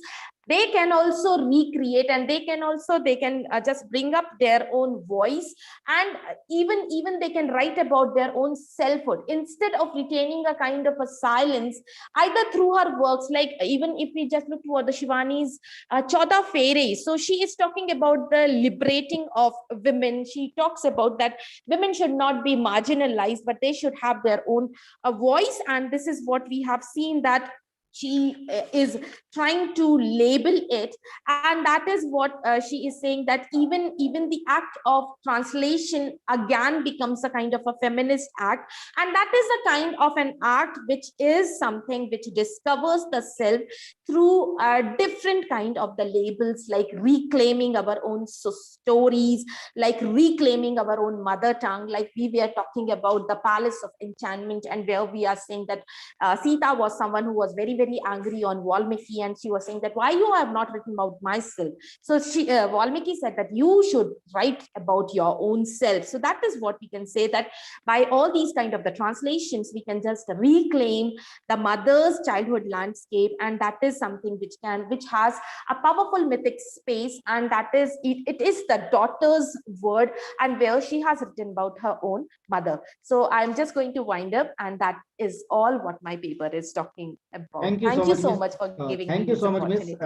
they can also recreate, and they can just bring up their own voice, and even they can write about their own selfhood instead of retaining a kind of a silence, either through her works. Like even if we just look toward the Shivani's Chauda Fere, so she is talking about the liberating of women. She talks about that women should not be marginalized, but they should have their own voice. And this is what we have seen, that she is trying to label it, and that is what she is saying, that even the act of translation again becomes a kind of a feminist act, and that is a kind of an act which is something which discovers the self through a different kind of the labels, like reclaiming our own stories, like reclaiming our own mother tongue. Like we were talking about the palace of enchantment, and where we are saying that Sita was someone who was very angry on Valmiki, and she was saying that why you have not written about myself. So she Valmiki said that you should write about your own self. So that is what we can say, that by all these kind of the translations, we can just reclaim the mother's childhood landscape, and that is something which has a powerful mythic space, and that is it is the daughter's word, and where she has written about her own mother. So I'm just going to wind up, and that is all what my paper is talking about. Thank you so much for giving me this opportunity.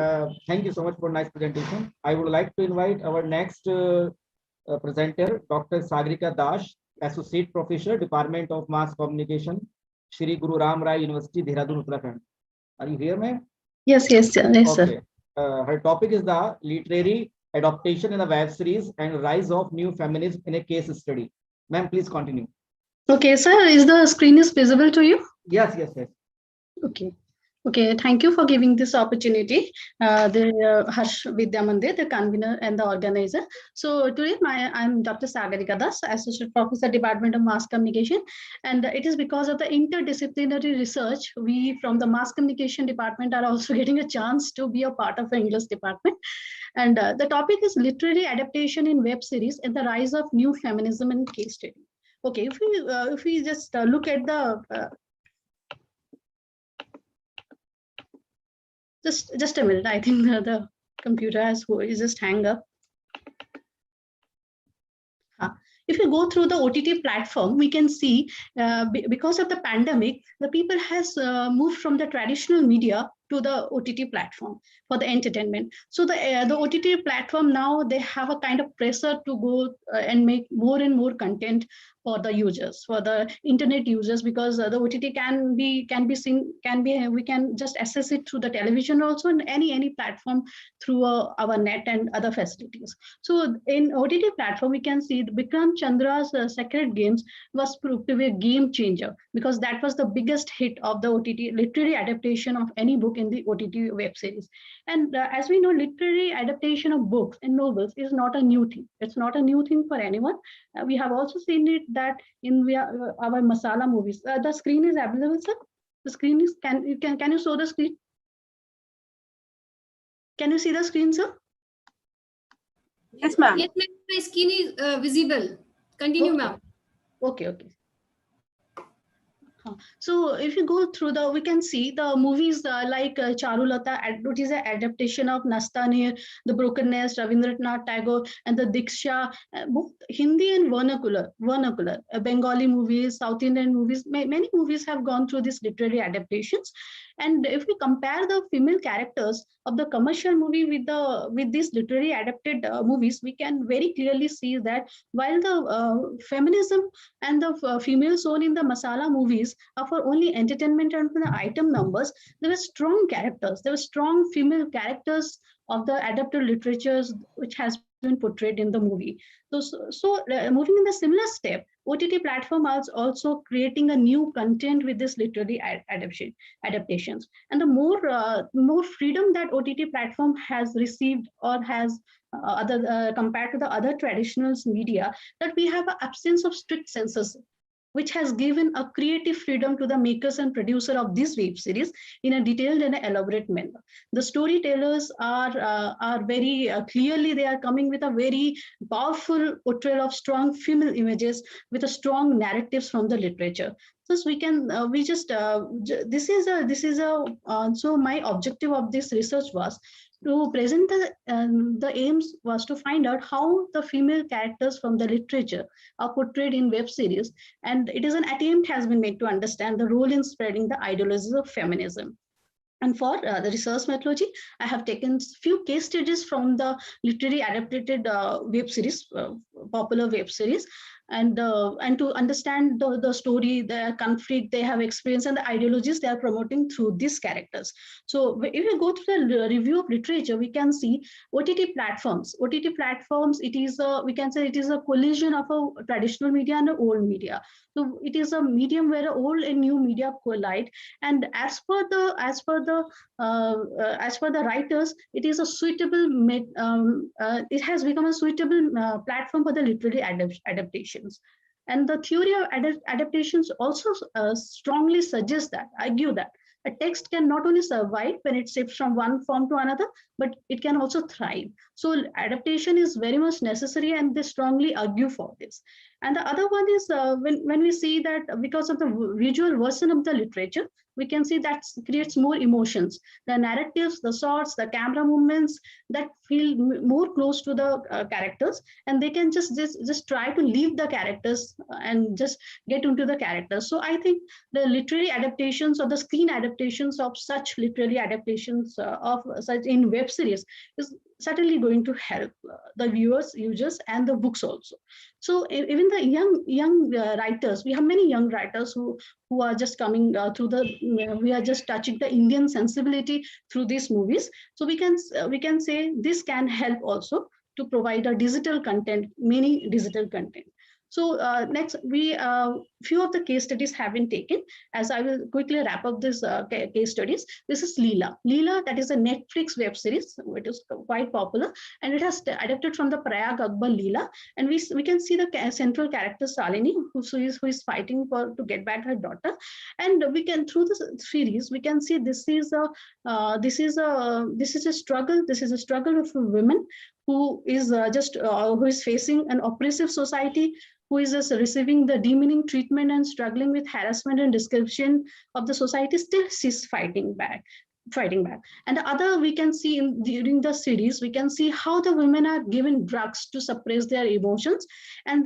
Thank you so much for nice presentation. I would like to invite our next presenter, Dr. Sagarika Das, Associate Professor, Department of Mass Communication, Shri Guru Ram Rai University, Dehradun, Uttarakhand. Are you here, ma'am? Yes, sir. Okay. Her topic is the literary adaptation in a web series and rise of new feminism in a case study. Ma'am, please continue. Okay, sir. Is the screen is visible to you? Yes. Okay. Thank you for giving this opportunity. The Harsh Vidya Mandir, the convener and the organizer. So today I'm Dr. Sagarika Das, Associate Professor, Department of Mass Communication. And it is because of the interdisciplinary research, we from the Mass Communication Department are also getting a chance to be a part of the English department. And the topic is literary adaptation in web series and the rise of new feminism in case study. Okay, if we just look at the just a minute, I think the computer is just hang up. If you go through the OTT platform, we can see because of the pandemic, the people has moved from the traditional media to the OTT platform for the entertainment. So the OTT platform now, they have a kind of pressure to go and make more and more content for the users, for the internet users, because the OTT can be seen, we can just access it through the television also, and any platform through our net and other facilities. So in OTT platform, we can see Bikram Chandra's Sacred Games was proved to be a game changer, because that was the biggest hit of the OTT literary adaptation of any book in the OTT web series. And as we know, literary adaptation of books and novels is not a new thing. It's not a new thing for anyone. We have also seen it that in our masala movies. The screen is available, sir. The screen is, can you show the screen? Can you see the screen, sir? Yes, ma'am. Yes, ma'am. My screen is visible. Continue, Okay. ma'am. Okay. So if you go through we can see the movies like Charulata, which is an adaptation of Nastanir, The Broken Nest, Rabindranath Tagore, and the Diksha, both Hindi and vernacular, Bengali movies, South Indian movies, many movies have gone through these literary adaptations. And if we compare the female characters of the commercial movie with these literary adapted movies, we can very clearly see that while the feminism and the female shown in the masala movies are for only entertainment and for the item numbers, there were strong characters. There were strong female characters of the adapted literatures which has been portrayed in the movie. So moving in the similar step, OTT platform is also creating a new content with this literary adaptations. And the more freedom that OTT platform has received or has compared to the other traditional media, that we have an absence of strict censorship, which has given a creative freedom to the makers and producer of this web series in a detailed and elaborate manner. The storytellers are very clearly, they are coming with a very powerful portrayal of strong female images with a strong narratives from the literature. So we can, so my objective of this research was to present the aims was to find out how the female characters from the literature are portrayed in web series, and it is an attempt has been made to understand the role in spreading the ideologies of feminism. And for the research methodology, I have taken few case studies from the literary adapted web series, popular web series, and to understand the story, the conflict they have experienced, and the ideologies they are promoting through these characters. So if we go through the review of literature, we can see OTT platforms. OTT platforms, it is we can say it is a collision of a traditional media and an old media. So it is a medium where old and new media collide. And as per the writers, it is a suitable it has become a suitable platform for the literary adaptations. And the theory of adaptations also strongly suggests that, argue that a text can not only survive when it shifts from one form to another, but it can also thrive. So adaptation is very much necessary, and they strongly argue for this. And the other one is when we see that because of the visual version of the literature, we can see that creates more emotions. The narratives, the shots, the camera movements that feel more close to the characters, and they can just try to leave the characters and just get into the characters. So I think the literary adaptations or the screen adaptations of such literary adaptations of such in web series is certainly going to help the viewers, users, and the books also. So even the young writers, we have many young writers who are just coming through we are just touching the Indian sensibility through these movies. So we can say this can help also to provide a digital content, many digital content. So next, few of the case studies have been taken. As I will quickly wrap up this case studies. This is Leela. Leela, that is a Netflix web series. It is quite popular, and it has adapted from the Prayag Akbar Leela. And we can see the central character Salini, who is fighting to get back her daughter. And we can, through this series, we can see this is a struggle. This is a struggle of women who is who is facing an oppressive society, who is just receiving the demeaning treatment and struggling with harassment and discrimination of the society. Still she's fighting back. fighting back. And the other, we can see during the series, we can see how the women are given drugs to suppress their emotions, and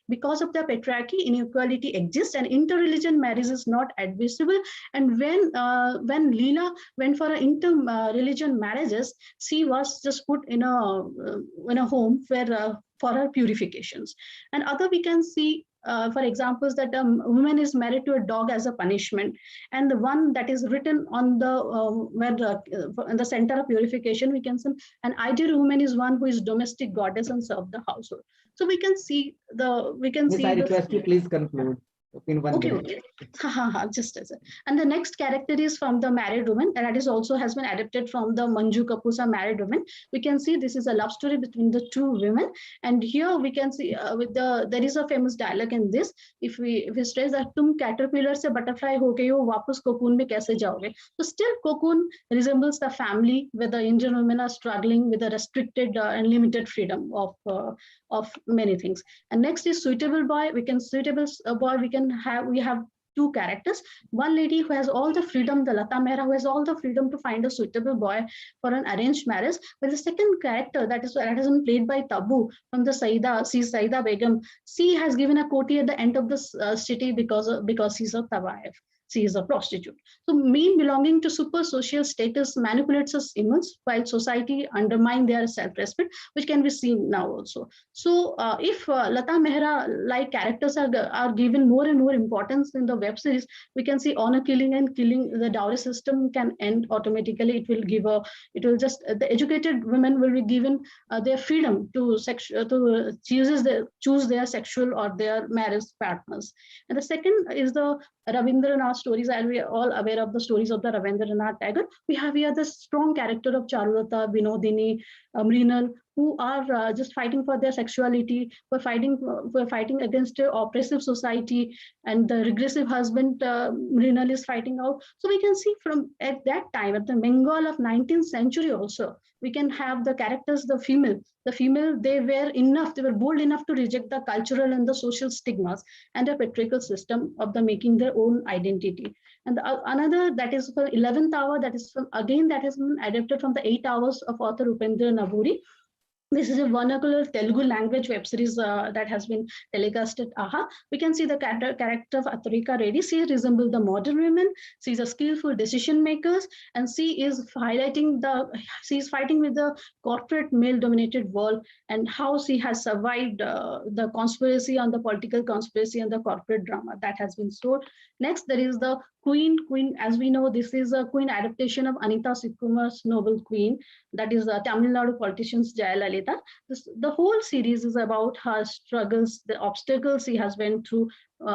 because of the patriarchy, inequality exists, and interreligion marriage is not admissible. And when Leela went for inter-religion marriages, she was just put in a home where for her purifications. And other, we can see for examples that a woman is married to a dog as a punishment, and the one that is written on the in the center of purification, we can see an ideal woman is one who is domestic goddess and serve the household. So we can see Miss, I request you please conclude in 1 Okay, minute. okay. Just as and the next character is from the married woman, and that is also has been adapted from the Manju Kapoor's Married Woman. We can see this is a love story between the two women, and here we can see there is a famous dialogue in this. If we stress that तुम caterpillar से butterfly हो गए हो, वापस cocoon में कैसे जाओगे? So still cocoon resembles the family where the Indian women are struggling with a restricted and limited freedom of many things. And next is suitable boy. We have two characters. One lady who has all the freedom, the Lata Mehra, who has all the freedom to find a suitable boy for an arranged marriage. But the second character that has been played by Tabu from the Saida Begum. She has given a koti at the end of the city because she's a tawaif. She is a prostitute. So men belonging to super social status manipulates us image while society undermine their self-respect, which can be seen now also. So if Lata Mehra like characters are given more and more importance in the web series, we can see honor killing and killing. The dowry system can end automatically. The educated women will be given their freedom to choose their sexual or their marriage partners. And the second is the Rabindranath stories, and we are all aware of the stories of the Rabindranath Tagore. We have here the strong character of Charulata, Binodini, Mrinal, who are just fighting for their sexuality, for fighting against oppressive society, and the regressive husband Mrinal is fighting out. So we can see from at that time, at the Bengal of 19th century also, we can have the characters, the female, they were bold enough to reject the cultural and the social stigmas and the patriarchal system of the making their own identity. And another that is for 11th hour, that is that has been adapted from the 8 hours of author Upendra Naburi. This is a vernacular Telugu language web series that has been telecast at AHA. We can see the character of Atarika Reddy. She resembles the modern women. She is a skillful decision maker, and she is fighting with the corporate male-dominated world, and how she has survived the conspiracy on the political conspiracy and the corporate drama that has been sold. Next, there is the Queen. As we know, this is a Queen adaptation of Anita Sikumar's novel Queen. That is the Tamil Nadu politician's Jayalalitha. The whole series is about her struggles, the obstacles she has went through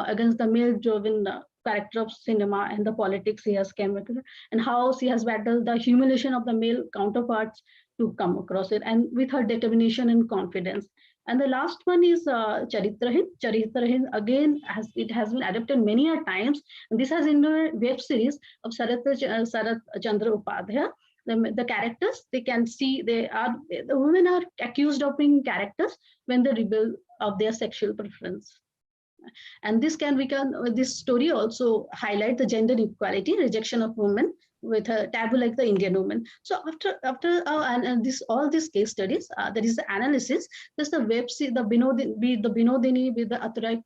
against the male-driven character of cinema and the politics he has come across, and how she has battled the humiliation of the male counterparts to come across it, and with her determination and confidence. And the last one is Charitrahin. Charitrahin again has been adapted many a times, and this has in a web series of Sarat Chandra Upadhyaya. The characters, they can see the women are accused of being characters when they rebel of their sexual preference. And this story also highlight the gender equality, rejection of women with a taboo like the Indian woman. So after all these case studies, there is the analysis. There's the web series, the Binodini, with the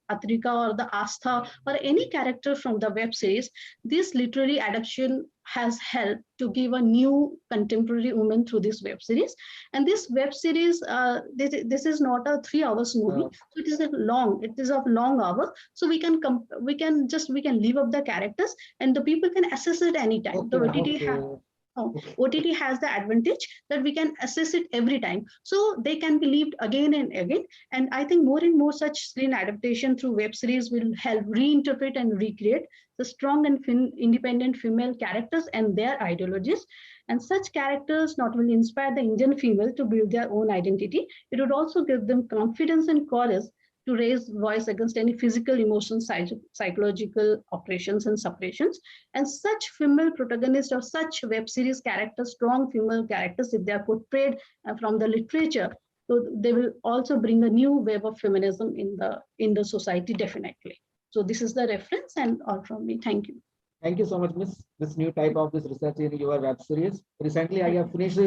Atrika or the Astha or any character from the web series. This literary adaptation has helped to give a new contemporary woman through this web series. And this web series, this is not a 3 hours movie, so it is of long hour. So we can leave up the characters, and the people can access it anytime. The OTT has the advantage that we can assess it every time, so they can be lived again and again. And I think more and more such screen adaptation through web series will help reinterpret and recreate the strong and independent female characters and their ideologies. And such characters not only inspire the Indian female to build their own identity, it would also give them confidence and courage to raise voice against any physical, emotional, psychological oppressions and suppressions. And such female protagonists or such web series characters, strong female characters, if they are portrayed from the literature, so they will also bring a new wave of feminism in the society, definitely. So this is the reference, and all from me. Thank you. Thank you so much, Miss. This new type of this research in your web series. Recently, I have finished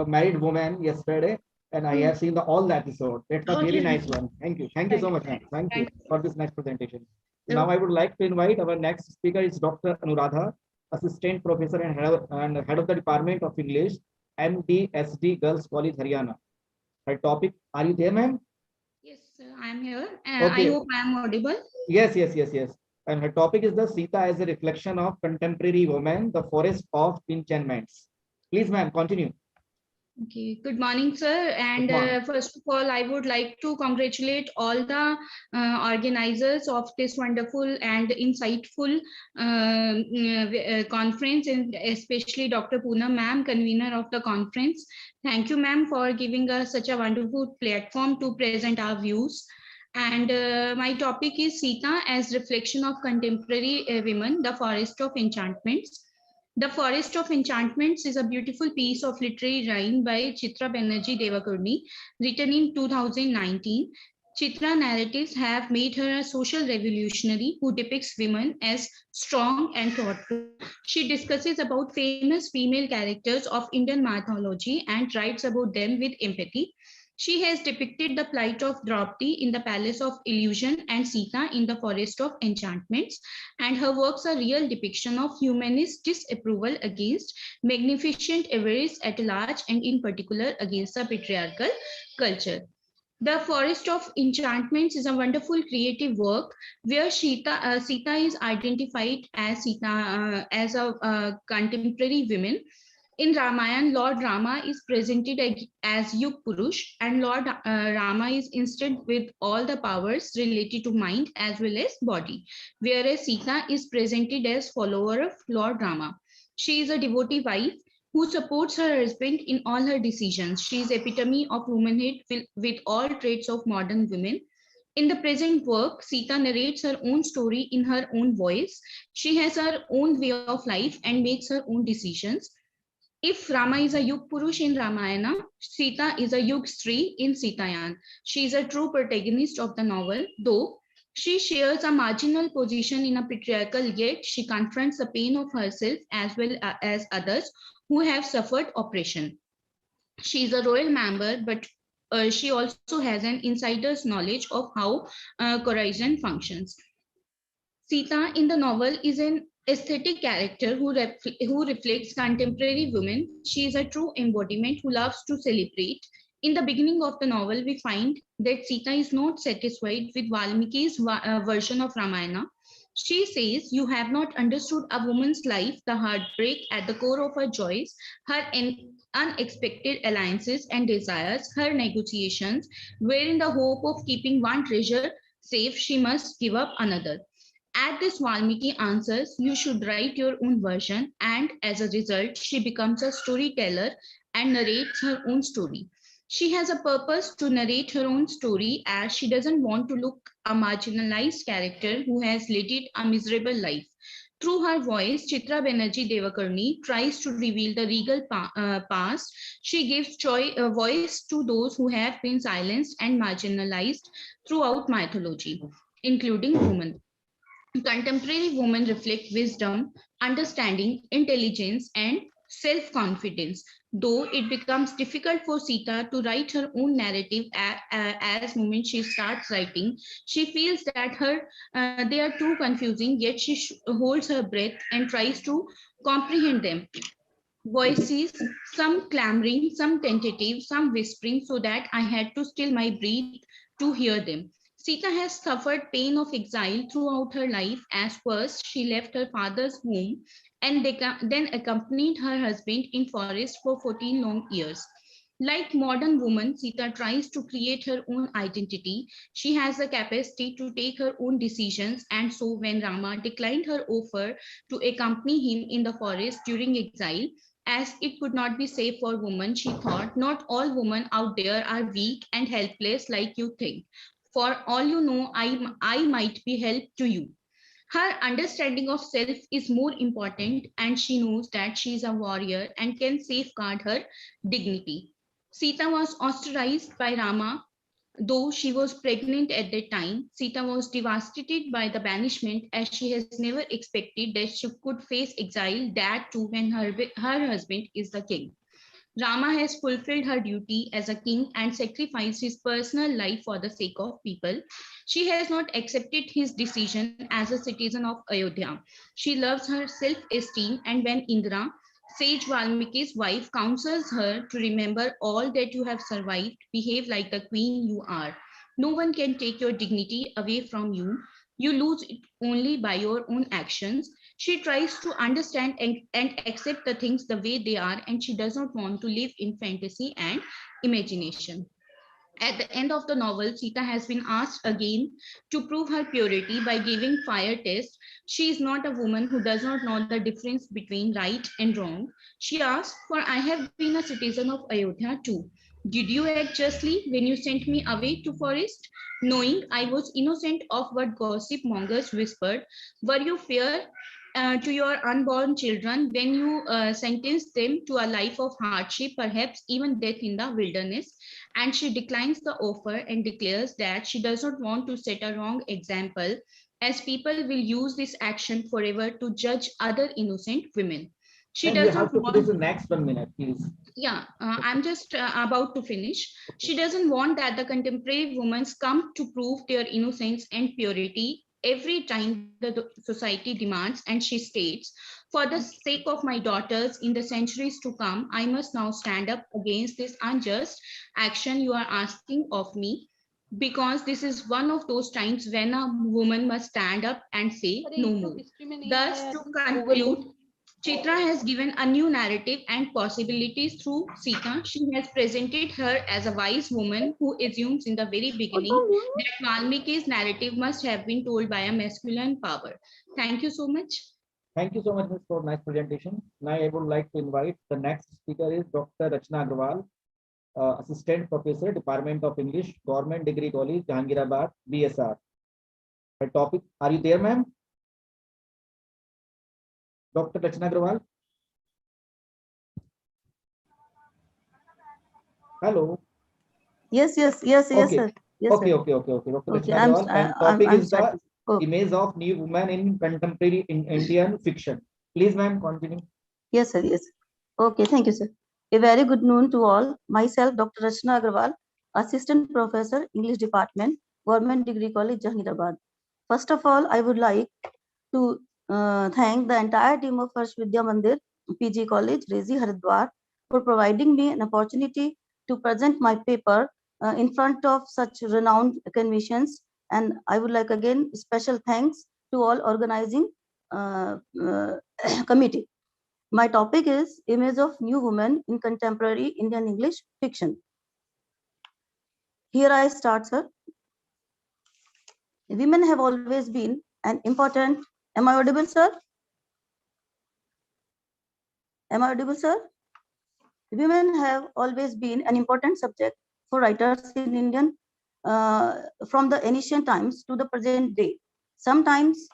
Married Woman yesterday, and I have seen all the episode. That's a really nice one. Thank you. Thank you so much, ma'am. Thank you for this next presentation. Now, I would like to invite our next speaker is Dr. Anuradha, Assistant Professor and Head of the Department of English, MDSD Girls College, Haryana. Her topic, are you there, ma'am? Yes, I'm here. I Okay. hope I'm audible. Yes. And her topic is the Sita as a reflection of contemporary woman, the forest of enchantments. Please, ma'am, continue. Okay, good morning, sir. And Good morning. first of all, I would like to congratulate all the organizers of this wonderful and insightful conference, and especially Dr. Poonam ma'am, convener of the conference. Thank you, ma'am, for giving us such a wonderful platform to present our views. And my topic is Sita as reflection of contemporary women, the forest of enchantments. The Forest of Enchantments is a beautiful piece of literary rhyme by Chitra Banerjee Devakurni, written in 2019. Chitra narratives have made her a social revolutionary who depicts women as strong and thoughtful. She discusses about famous female characters of Indian mythology and writes about them with empathy. She has depicted the plight of Draupadi in the Palace of Illusion and Sita in the Forest of Enchantments, and her works are real depiction of humanist disapproval against magnificent avarice at large and in particular against the patriarchal culture. The Forest of Enchantments is a wonderful creative work where Sita is identified as as a contemporary woman. In Ramayana, Lord Rama is presented as Yug Purush, and Lord Rama is instead with all the powers related to mind as well as body, whereas Sita is presented as follower of Lord Rama. She is a devotee wife who supports her husband in all her decisions. She is epitome of womanhood with all traits of modern women. In the present work, Sita narrates her own story in her own voice. She has her own way of life and makes her own decisions. If Rama is a Yug Purush in Ramayana, Sita is a Yug Stree in Sitayan. She is a true protagonist of the novel, though she shares a marginal position in a patriarchal, yet she confronts the pain of herself as well as others who have suffered oppression. She is a royal member, but she also has an insider's knowledge of how corazon functions. Sita in the novel is an aesthetic character who reflects contemporary women. She is a true embodiment who loves to celebrate. In the beginning of the novel, we find that Sita is not satisfied with Valmiki's version of Ramayana. She says, "You have not understood a woman's life, the heartbreak at the core of her joys, her unexpected alliances and desires, her negotiations, where in the hope of keeping one treasure safe, she must give up another." At this, Valmiki answers, "You should write your own version," and as a result, she becomes a storyteller and narrates her own story. She has a purpose to narrate her own story as she doesn't want to look a marginalized character who has led a miserable life. Through her voice, Chitra Banerjee Devakarni tries to reveal the regal past. She gives voice to those who have been silenced and marginalized throughout mythology, including women. Contemporary women reflect wisdom, understanding, intelligence, and self confidence. Though it becomes difficult for Sita to write her own narrative as moment she starts writing, she feels that they are too confusing, yet she holds her breath and tries to comprehend them. Voices, some clamoring, some tentative, some whispering, so that I had to still my breath to hear them. Sita has suffered pain of exile throughout her life, as first she left her father's home and then accompanied her husband in forest for 14 long years. Like modern woman, Sita tries to create her own identity. She has the capacity to take her own decisions, and so when Rama declined her offer to accompany him in the forest during exile, as it could not be safe for women, she thought, "Not all women out there are weak and helpless like you think. For all you know, I might be help to you." Her understanding of self is more important, and she knows that she is a warrior and can safeguard her dignity. Sita was ostracized by Rama Though she was pregnant at that time, Sita was devastated by the banishment as she has never expected that she could face exile, that too when her husband is the king. Rama has fulfilled her duty as a king and sacrificed his personal life for the sake of people. She has not accepted his decision as a citizen of Ayodhya. She loves her self-esteem, and when Indra, Sage Valmiki's wife, counsels her to remember all that you have survived, behave like the queen you are. No one can take your dignity away from you. You lose it only by your own actions. She tries to understand and accept the things the way they are, and she does not want to live in fantasy and imagination. At the end of the novel, Sita has been asked again to prove her purity by giving fire test. She is not a woman who does not know the difference between right and wrong. She asks, for I have been a citizen of Ayodhya too. Did you act justly when you sent me away to forest, knowing I was innocent of what gossip mongers whispered? Were you fair to your unborn children when you sentenced them to a life of hardship, perhaps even death in the wilderness? And she declines the offer and declares that she does not want to set a wrong example, as people will use this action forever to judge other innocent women. She And you does not have to finish want. the next 1 minute, please. Yeah, I'm just about to finish. She doesn't want that the contemporary women come to prove their innocence and purity every time the society demands, and she states, for the sake of my daughters in the centuries to come, I must now stand up against this unjust action you are asking of me, because this is one of those times when a woman must stand up and say अरे no ये तो more. History में नहीं Thus, आया यार, to Google को. conclude, Chitra has given a new narrative and possibilities through Sita. She has presented her as a wise woman who assumes in the very beginning that Valmiki's narrative must have been told by a masculine power. Thank you so much. Thank you so much, Ms. for nice presentation. Now I would like to invite the next speaker is Dr. Rachna Agrawal, Assistant Professor, Department of English, Government Degree College, Jahangirabad, BSR. The topic, are you there, ma'am? Dr. Rachna Agrawal? Hello? Yes, Okay. sir. Yes, Okay. sir. Dr. Okay, Rachna Agrawal, and topic I'm is the starting. Okay. image of new woman in contemporary Indian fiction. Please, ma'am, continue. Yes, sir. Yes. Okay, thank you, sir. A very good noon to all. Myself, Dr. Rachna Agrawal, Assistant Professor, English Department, Government Degree College, Jahangirabad. First of all, I would like to thank the entire team of Harsh Vidya Mandir, PG College, Rezi Haridwar, for providing me an opportunity to present my paper in front of such renowned conventions. And I would like again special thanks to all organizing committee. My topic is Image of New Woman in Contemporary Indian English Fiction. Here I start, sir. Women have always been an important, am I audible, sir? Am I audible, sir? Women have always been an important subject for writers in Indian from the ancient times to the present day. Sometimes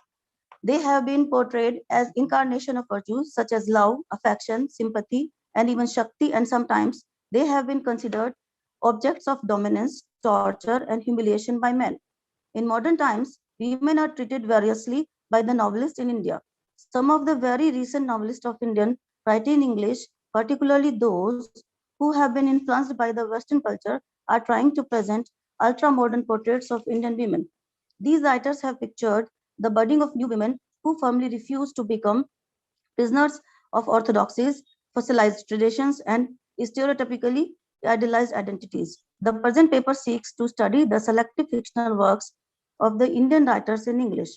they have been portrayed as incarnation of virtues such as love, affection, sympathy, and even Shakti, and sometimes they have been considered objects of dominance, torture, and humiliation by men. In modern times, women are treated variously by the novelists in India. Some of the very recent novelists of Indian writing in English, particularly those who have been influenced by the Western culture, are trying to present ultra-modern portraits of Indian women. These writers have pictured the budding of new women who firmly refuse to become prisoners of orthodoxies, fossilized traditions, and stereotypically idealized identities. The present paper seeks to study the selective fictional works of the Indian writers in English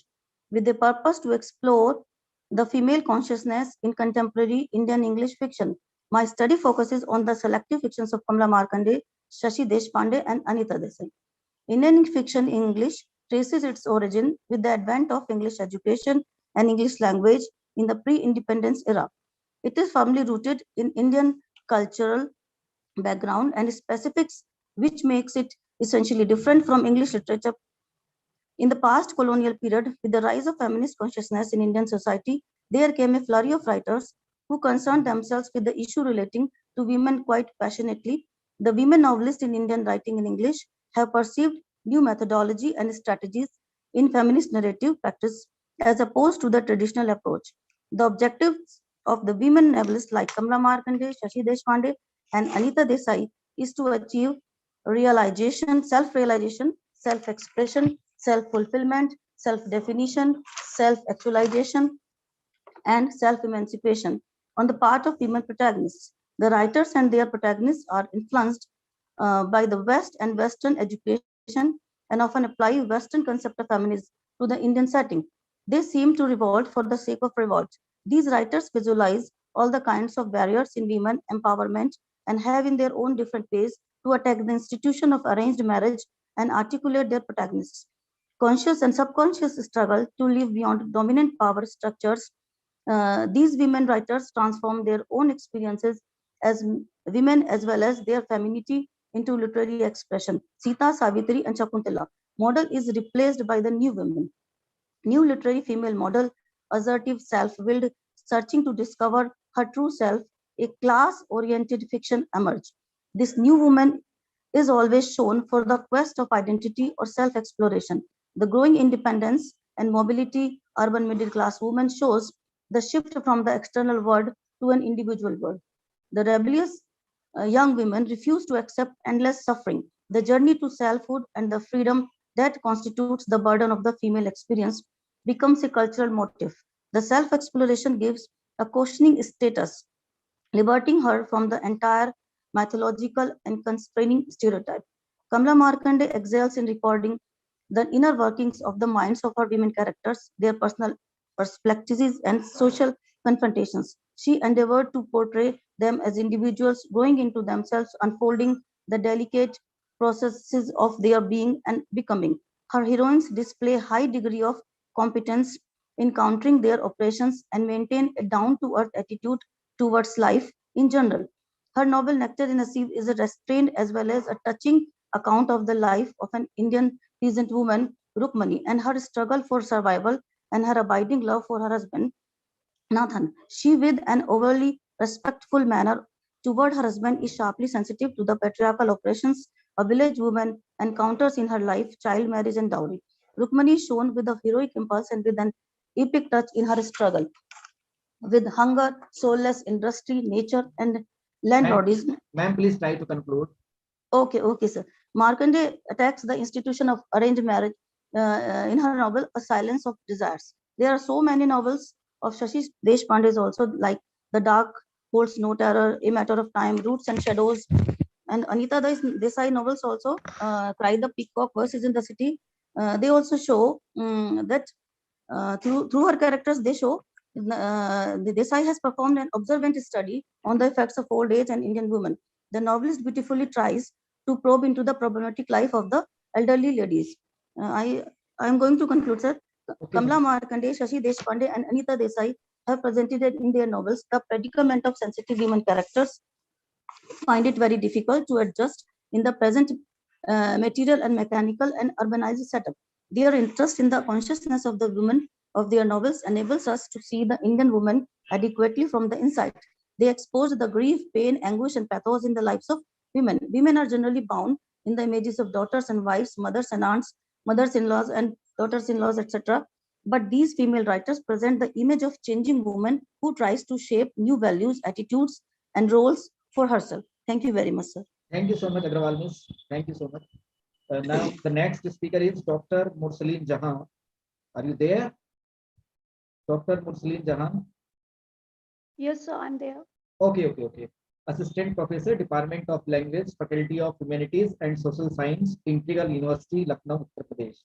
with the purpose to explore the female consciousness in contemporary Indian English fiction. My study focuses on the selective fictions of Kamla Markande, Shashi Deshpande, and Anita Desai. Indian fiction in English traces its origin with the advent of English education and English language in the pre-independence era. It is firmly rooted in Indian cultural background and specifics, which makes it essentially different from English literature. In the past colonial period, with the rise of feminist consciousness in Indian society, there came a flurry of writers who concerned themselves with the issue relating to women quite passionately. The women novelists in Indian writing in English have perceived new methodology and strategies in feminist narrative practice as opposed to the traditional approach. The objectives of the women novelists like Kamla Markande, Shashi Deshpande, and Anita Desai is to achieve realization, self-realization, self-expression, self-fulfillment, self-definition, self-actualization, and self-emancipation on the part of female protagonists. The writers and their protagonists are influenced by the West and Western education and often apply Western concept of feminism to the Indian setting. They seem to revolt for the sake of revolt. These writers visualize all the kinds of barriers in women empowerment and have in their own different ways to attack the institution of arranged marriage and articulate their protagonists. Conscious and subconscious struggle to live beyond dominant power structures. These women writers transform their own experiences as women as well as their femininity into literary expression. Sita, Savitri, and Shakuntala model is replaced by the new women. New literary female model, assertive, self-willed, searching to discover her true self, a class-oriented fiction emerge. This new woman is always shown for the quest of identity or self-exploration. The growing independence and mobility urban middle-class woman shows the shift from the external world to an individual world. The rebellious young women refuse to accept endless suffering. The journey to selfhood and the freedom that constitutes the burden of the female experience becomes a cultural motif. The self-exploration gives a questioning status, liberating her from the entire mythological and constraining stereotype. Kamla Markande excels in recording the inner workings of the minds of her women characters, their personal perspectives and social confrontations. She endeavored to portray them as individuals growing into themselves, unfolding the delicate processes of their being and becoming. Her heroines display high degree of competence in countering their oppressions and maintain a down-to-earth attitude towards life in general. Her novel Nectar in a Sieve is a restrained as well as a touching account of the life of an Indian peasant woman, Rukmani, and her struggle for survival and her abiding love for her husband, Nathan. She, with an overly respectful manner toward her husband, is sharply sensitive to the patriarchal oppressions a village woman encounters in her life, child marriage, and dowry. Rukmani is shown with a heroic impulse and with an epic touch in her struggle with hunger, soulless industry, nature, and landlordism. Ma'am, please try to conclude. Okay, sir. Markande attacks the institution of arranged marriage in her novel A Silence of Desires. There are so many novels of Shashi Deshpande's also, like The Dark Holds No Terror, A Matter of Time, Roots and Shadows, and Anita Desai novels also, Cry the Peacock, Verses in the City. They also show that through her characters, they show Desai has performed an observant study on the effects of old age and Indian women. The novelist beautifully tries to probe into the problematic life of the elderly ladies. I am going to conclude, sir. Okay. Kamla Markande, Shashi Deshpande, and Anita Desai have presented in their novels the predicament of sensitive women characters find it very difficult to adjust in the present material and mechanical and urbanized setup. Their interest in the consciousness of the women of their novels enables us to see the Indian woman adequately from the inside. They expose the grief, pain, anguish, and pathos in the lives of women. Women are generally bound in the images of daughters and wives, mothers and aunts, mothers-in-laws and daughters-in-laws, etc. But these female writers present the image of changing woman who tries to shape new values, attitudes, and roles for herself. Thank you very much, sir. Thank you so much, Agrawal Miss. Thank you so much. Now, the next speaker is Dr. Mursaleen Jahan. Are you there? Dr. Mursaleen Jahan? Yes, sir, I'm there. Okay. Assistant Professor, Department of Language, Faculty of Humanities and Social Science, Imperial University, Lucknow, Uttar Pradesh.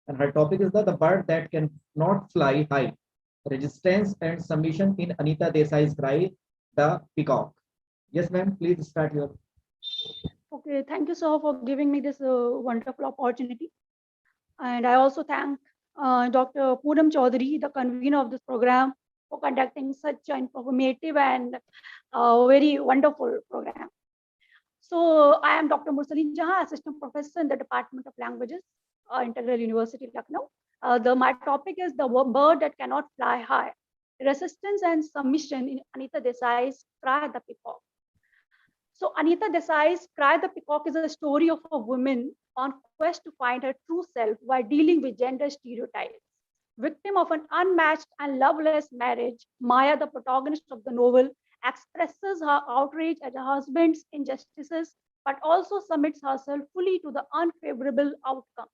And her topic is the bird that can not fly high. Resistance and submission in Anita Desai's Cry, the Peacock. Yes, ma'am, please start your. Okay, thank you, sir, for giving me this wonderful opportunity. And I also thank Dr. Poonam Chaudhary, the convener of this program, for conducting such an informative and very wonderful program. So I am Dr. Mursaleen Jahan, Assistant Professor in the Department of Languages, Integral University, Lucknow. My topic is the bird that cannot fly high, resistance and submission in Anita Desai's Cry the Peacock. So Anita Desai's Cry the Peacock is a story of a woman on quest to find her true self while dealing with gender stereotypes. Victim of an unmatched and loveless marriage, Maya, the protagonist of the novel, expresses her outrage at her husband's injustices, but also submits herself fully to the unfavorable outcomes.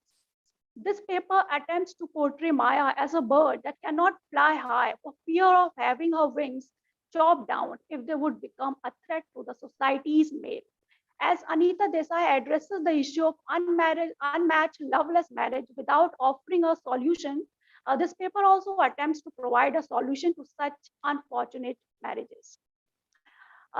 This paper attempts to portray Maya as a bird that cannot fly high for fear of having her wings chopped down if they would become a threat to the society's male. As Anita Desai addresses the issue of unmatched loveless marriage without offering a solution, this paper also attempts to provide a solution to such unfortunate marriages.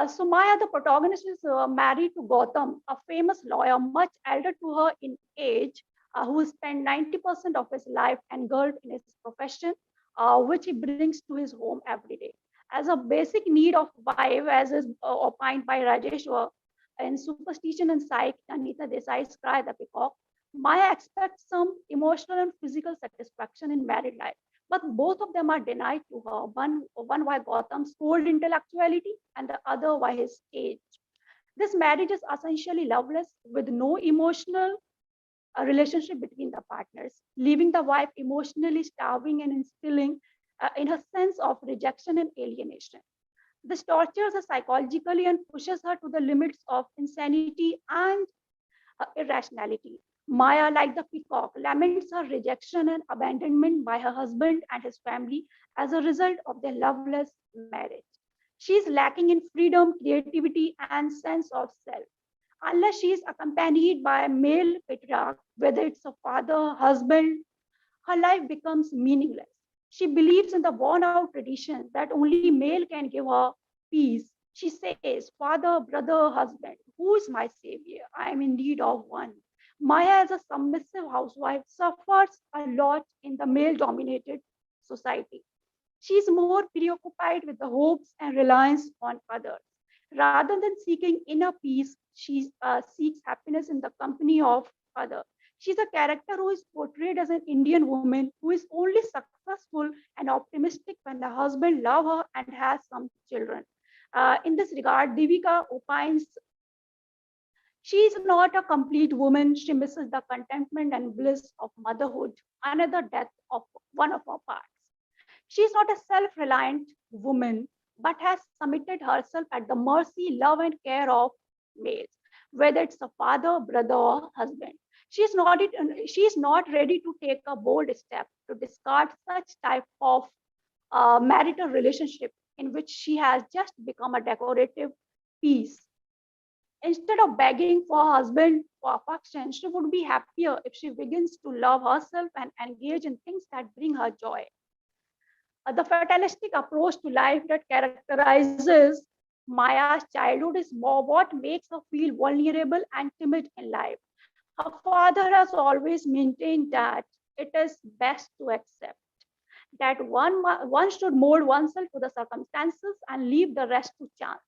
So Maya, the protagonist, is married to Gautam, a famous lawyer, much elder to her in age, who spent 90% of his life engulfed in his profession, which he brings to his home every day. As a basic need of wife, as is opined by Rajeshwar in Superstition and Psyche, Anita Desai's Cry the Peacock, Maya expects some emotional and physical satisfaction in married life, but both of them are denied to her. One by Gautam's cold intellectuality and the other by his age. This marriage is essentially loveless with no emotional relationship between the partners, leaving the wife emotionally starving and instilling in her sense of rejection and alienation. This tortures her psychologically and pushes her to the limits of insanity and irrationality. Maya, like the peacock, laments her rejection and abandonment by her husband and his family as a result of their loveless marriage. She is lacking in freedom, creativity, and sense of self. Unless she is accompanied by a male patriarch, whether it's a father, husband, her life becomes meaningless. She believes in the worn out tradition that only male can give her peace. She says, Father, brother, husband, who is my savior? I am in need of one. Maya, as a submissive housewife, suffers a lot in the male dominated society. She is more preoccupied with the hopes and reliance on others. Rather than seeking inner peace, she seeks happiness in the company of others. She's a character who is portrayed as an Indian woman who is only successful and optimistic when the husband loves her and has some children. In this regard, Devika opines she is not a complete woman. She misses the contentment and bliss of motherhood, another death of one of her parts. She is not a self reliant woman, but has submitted herself at the mercy, love, and care of males, whether it's a father, brother, or husband. She is not ready to take a bold step to discard such type of marital relationship in which she has just become a decorative piece. Instead of begging for her husband for affection, she would be happier if she begins to love herself and engage in things that bring her joy. The fatalistic approach to life that characterizes Maya's childhood is more what makes her feel vulnerable and timid in life. Her father has always maintained that it is best to accept that one should mold oneself to the circumstances and leave the rest to chance.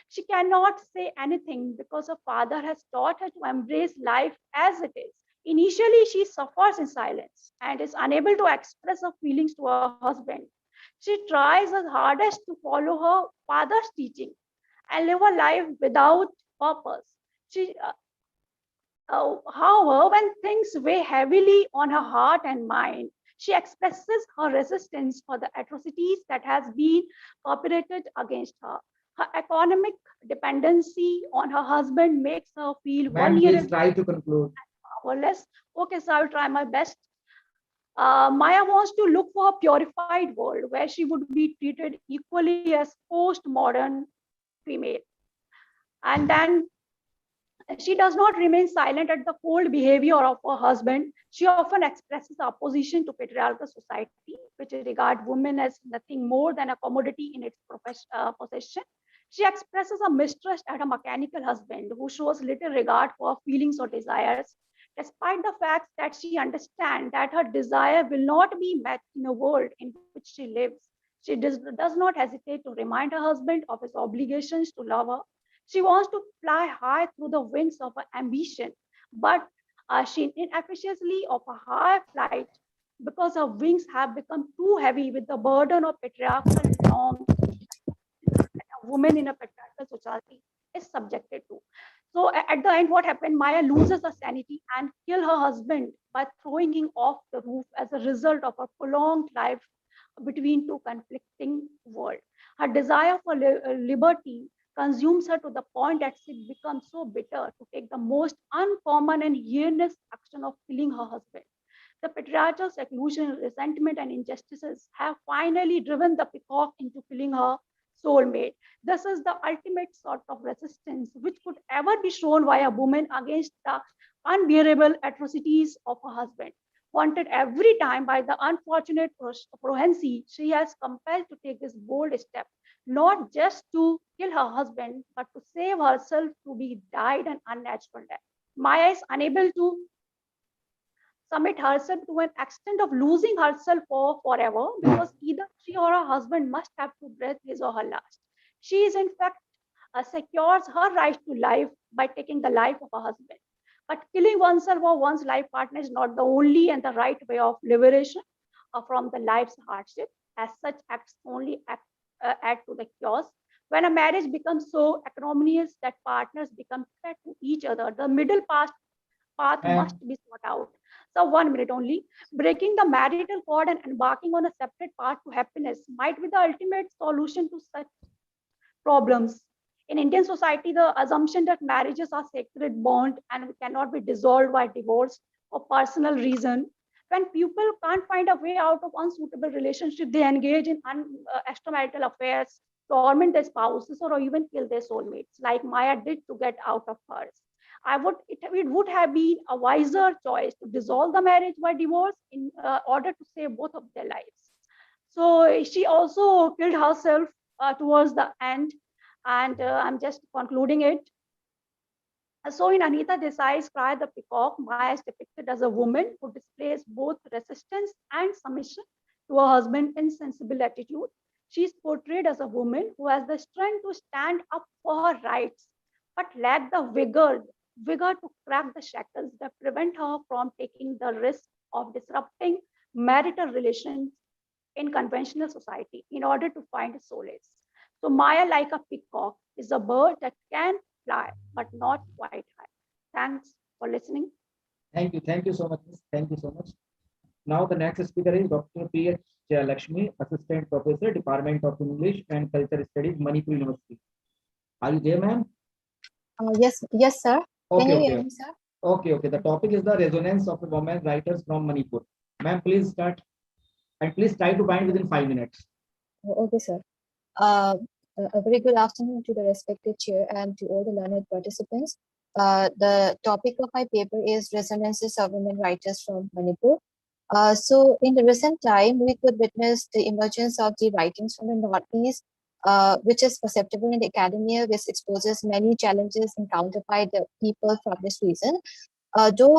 She cannot say anything because her father has taught her to embrace life as it is. Initially, she suffers in silence and is unable to express her feelings to her husband. She tries her hardest to follow her father's teaching and live a life without purpose. However, when things weigh heavily on her heart and mind, she expresses her resistance for the atrocities that has been perpetrated against her. Her economic dependency on her husband makes her feel Ma'am, please vulnerable try to conclude. and powerless. Okay, so I will try my best. Maya wants to look for a purified world where she would be treated equally as post-modern female. And then she does not remain silent at the cold behavior of her husband. She often expresses opposition to patriarchal society, which regard women as nothing more than a commodity in its possession. She expresses a mistrust at a mechanical husband who shows little regard for her feelings or desires, despite the fact that she understands that her desire will not be met in a world in which she lives. She does not hesitate to remind her husband of his obligations to love her. She wants to fly high through the wings of her ambition, but she inefficiently of a high flight because her wings have become too heavy with the burden of patriarchal norms that a woman in a patriarchal society is subjected to. the end, what happened? Maya loses her sanity and kill her husband by throwing him off the roof as a result of a prolonged life between two conflicting worlds. Her desire for liberty consumes her to the point that she becomes so bitter to take the most uncommon and heinous action of killing her husband. The patriarchal seclusion, resentment, and injustices have finally driven the peacock into killing her soulmate. This is the ultimate sort of resistance which could ever be shown by a woman against the unbearable atrocities of her husband. Wanted every time by the unfortunate Prohensi, she has compelled to take this bold step, not just to kill her husband, but to save herself to be died an unnatural death. Maya is unable to submit herself to an extent of losing herself for forever because either she or her husband must have to breathe his or her last. She is in fact secures her right to life by taking the life of her husband. But killing oneself or one's life partner is not the only and the right way of liberation from the life's hardship. As such, acts only add to the chaos. When a marriage becomes so acrimonious that partners become threat to each other, the middle path must be sought out. So 1 minute only. Breaking the marital cord and embarking on a separate path to happiness might be the ultimate solution to such problems. In Indian society, the assumption that marriages are sacred bond and cannot be dissolved by divorce for personal reason. When people can't find a way out of unsuitable relationship, they engage in extramarital affairs, torment their spouses, or even kill their soulmates, like Maya did to get out of hers. It would have been a wiser choice to dissolve the marriage by divorce in order to save both of their lives. So she also killed herself towards the end, and I'm just concluding it. So in Anita Desai's Cry the Peacock, Maya is depicted as a woman who displays both resistance and submission to her husband's insensible attitude. She is portrayed as a woman who has the strength to stand up for her rights, but lack the vigor to crack the shackles that prevent her from taking the risk of disrupting marital relations in conventional society in order to find solace. So Maya, like a peacock, is a bird that can fly, but not quite high. Thanks for listening. Thank you so much. Thank you so much. Now the next speaker is Dr. P.H. Lakshmi, Assistant Professor, Department of English and Culture Studies, Manipur University. Are you there, ma'am? Yes, sir. Can you hear Okay. me, sir? Okay. The topic is the resonance of the women writers from Manipur. Ma'am, please start. And please try to bind within 5 minutes. Okay, sir. A very good afternoon to the respected chair and to all the learned participants. The topic of my paper is Resonances of Women Writers from Manipur. So in the recent time, we could witness the emergence of the writings from the Northeast, which is perceptible in the academia, which exposes many challenges encountered by the people from this region. Though,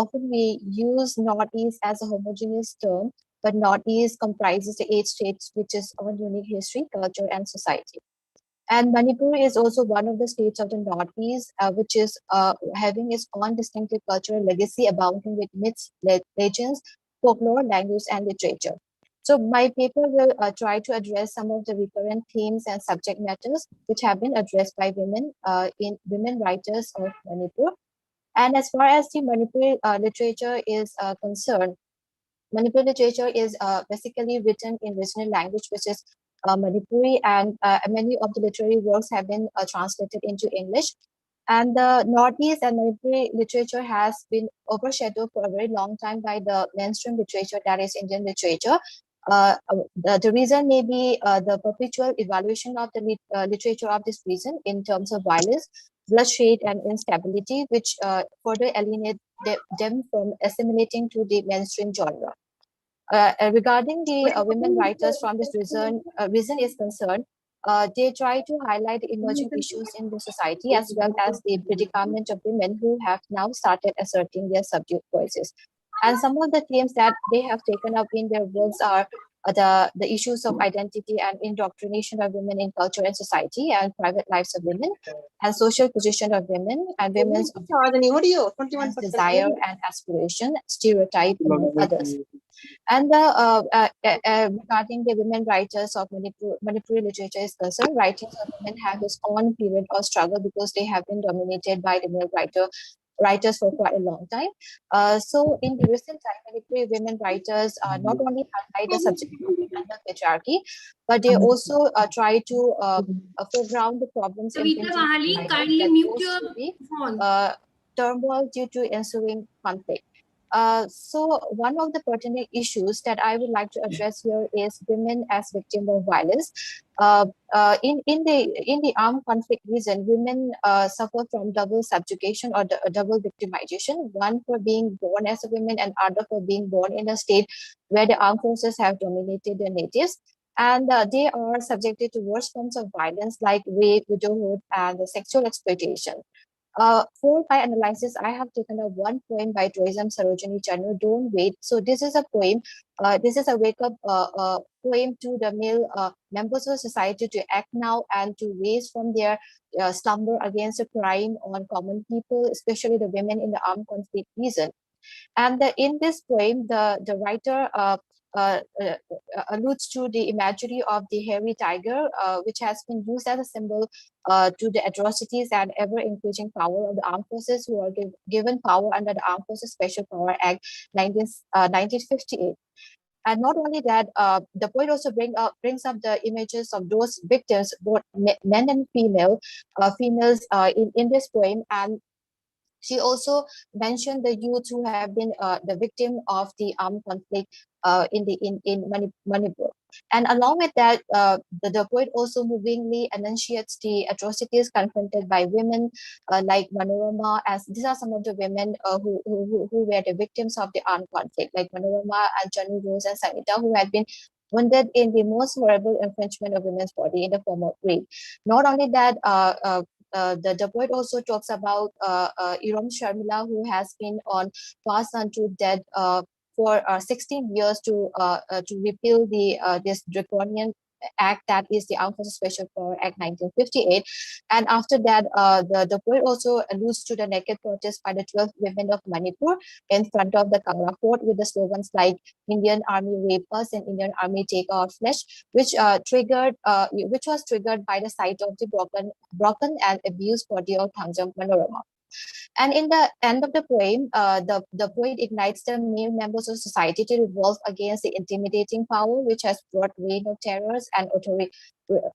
often we use Northeast as a homogeneous term, but Northeast comprises the 8 states, which is our unique history, culture, and society. And Manipur is also one of the states of the Northeast, which is having its own distinctive cultural legacy abounding with myths, legends, folklore, language, and literature. So my paper will try to address some of the recurrent themes and subject matters which have been addressed by women in women writers of Manipur. And as far as the Manipuri literature is concerned, Manipuri literature is basically written in regional language, which is Manipuri, and many of the literary works have been translated into English. And the Northeast and Manipuri literature has been overshadowed for a very long time by the mainstream literature, that is Indian literature. The reason may be the perpetual evaluation of the literature of this region in terms of violence, bloodshed, and instability, which further alienate them from assimilating to the mainstream genre. Regarding the women writers from this reason is concerned, they try to highlight the emerging issues in the society as well as the predicament of women who have now started asserting their subdued voices. And some of the themes that they have taken up in their works are the issues of identity and indoctrination of women in culture and society, and private lives of women, and social position of women, and women's desire and aspiration, stereotype, among others. And regarding the women writers of Manipuri literature is concerned, writings of women have its own period of struggle because they have been dominated by the male writers for quite a long time. So in the recent time, Manipuri women writers not only highlight the subject of gender patriarchy, but they also try to foreground the problems Savita impinging Mahali, on women kindly that mute goes your to the phone. turmoil due to ensuing conflict. So one of the pertinent issues that I would like to address here is women as victims of violence. In the armed conflict region, women suffer from double subjugation or double victimization. One for being born as a woman, and other for being born in a state where the armed forces have dominated the natives. And they are subjected to worse forms of violence like rape, widowhood, and sexual exploitation. For my analysis, I have taken a one poem by Tourism Sarojini Channu, Don't Wait. So this is a poem. This is a wake-up poem to the male members of society to act now and to raise from their slumber against a crime on common people, especially the women in the armed conflict region. And in this poem, the writer uh, uh, alludes to the imagery of the hairy tiger, which has been used as a symbol to the atrocities and ever increasing power of the armed forces who are given power under the Armed Forces Special Power Act 1958. And not only that, the poet also brings up the images of those victims, both men and females in this poem. And she also mentioned the youth who have been the victim of the armed conflict in Manipur. And along with that, the poet also movingly enunciates the atrocities confronted by women like Manorama, as these are some of the women who were the victims of the armed conflict, like Manorama and Janu Rose and Sanita, who had been wounded in the most horrible infringement of women's body in the form of rape. Not only that, the poet also talks about Iram Sharmila, who has been on passed on to death for 16 years to repeal the this draconian act that is the Armed Forces Special Power Act 1958. And after that, the poet also alludes to the naked protest by the 12 women of Manipur in front of the Kangra fort with the slogans like Indian Army rape us and Indian Army take our flesh, which was triggered by the sight of the broken and abused body of Thangjam Manorama. And in the end of the poem, the poet ignites the male members of society to revolt against the intimidating power which has brought reign of terrors and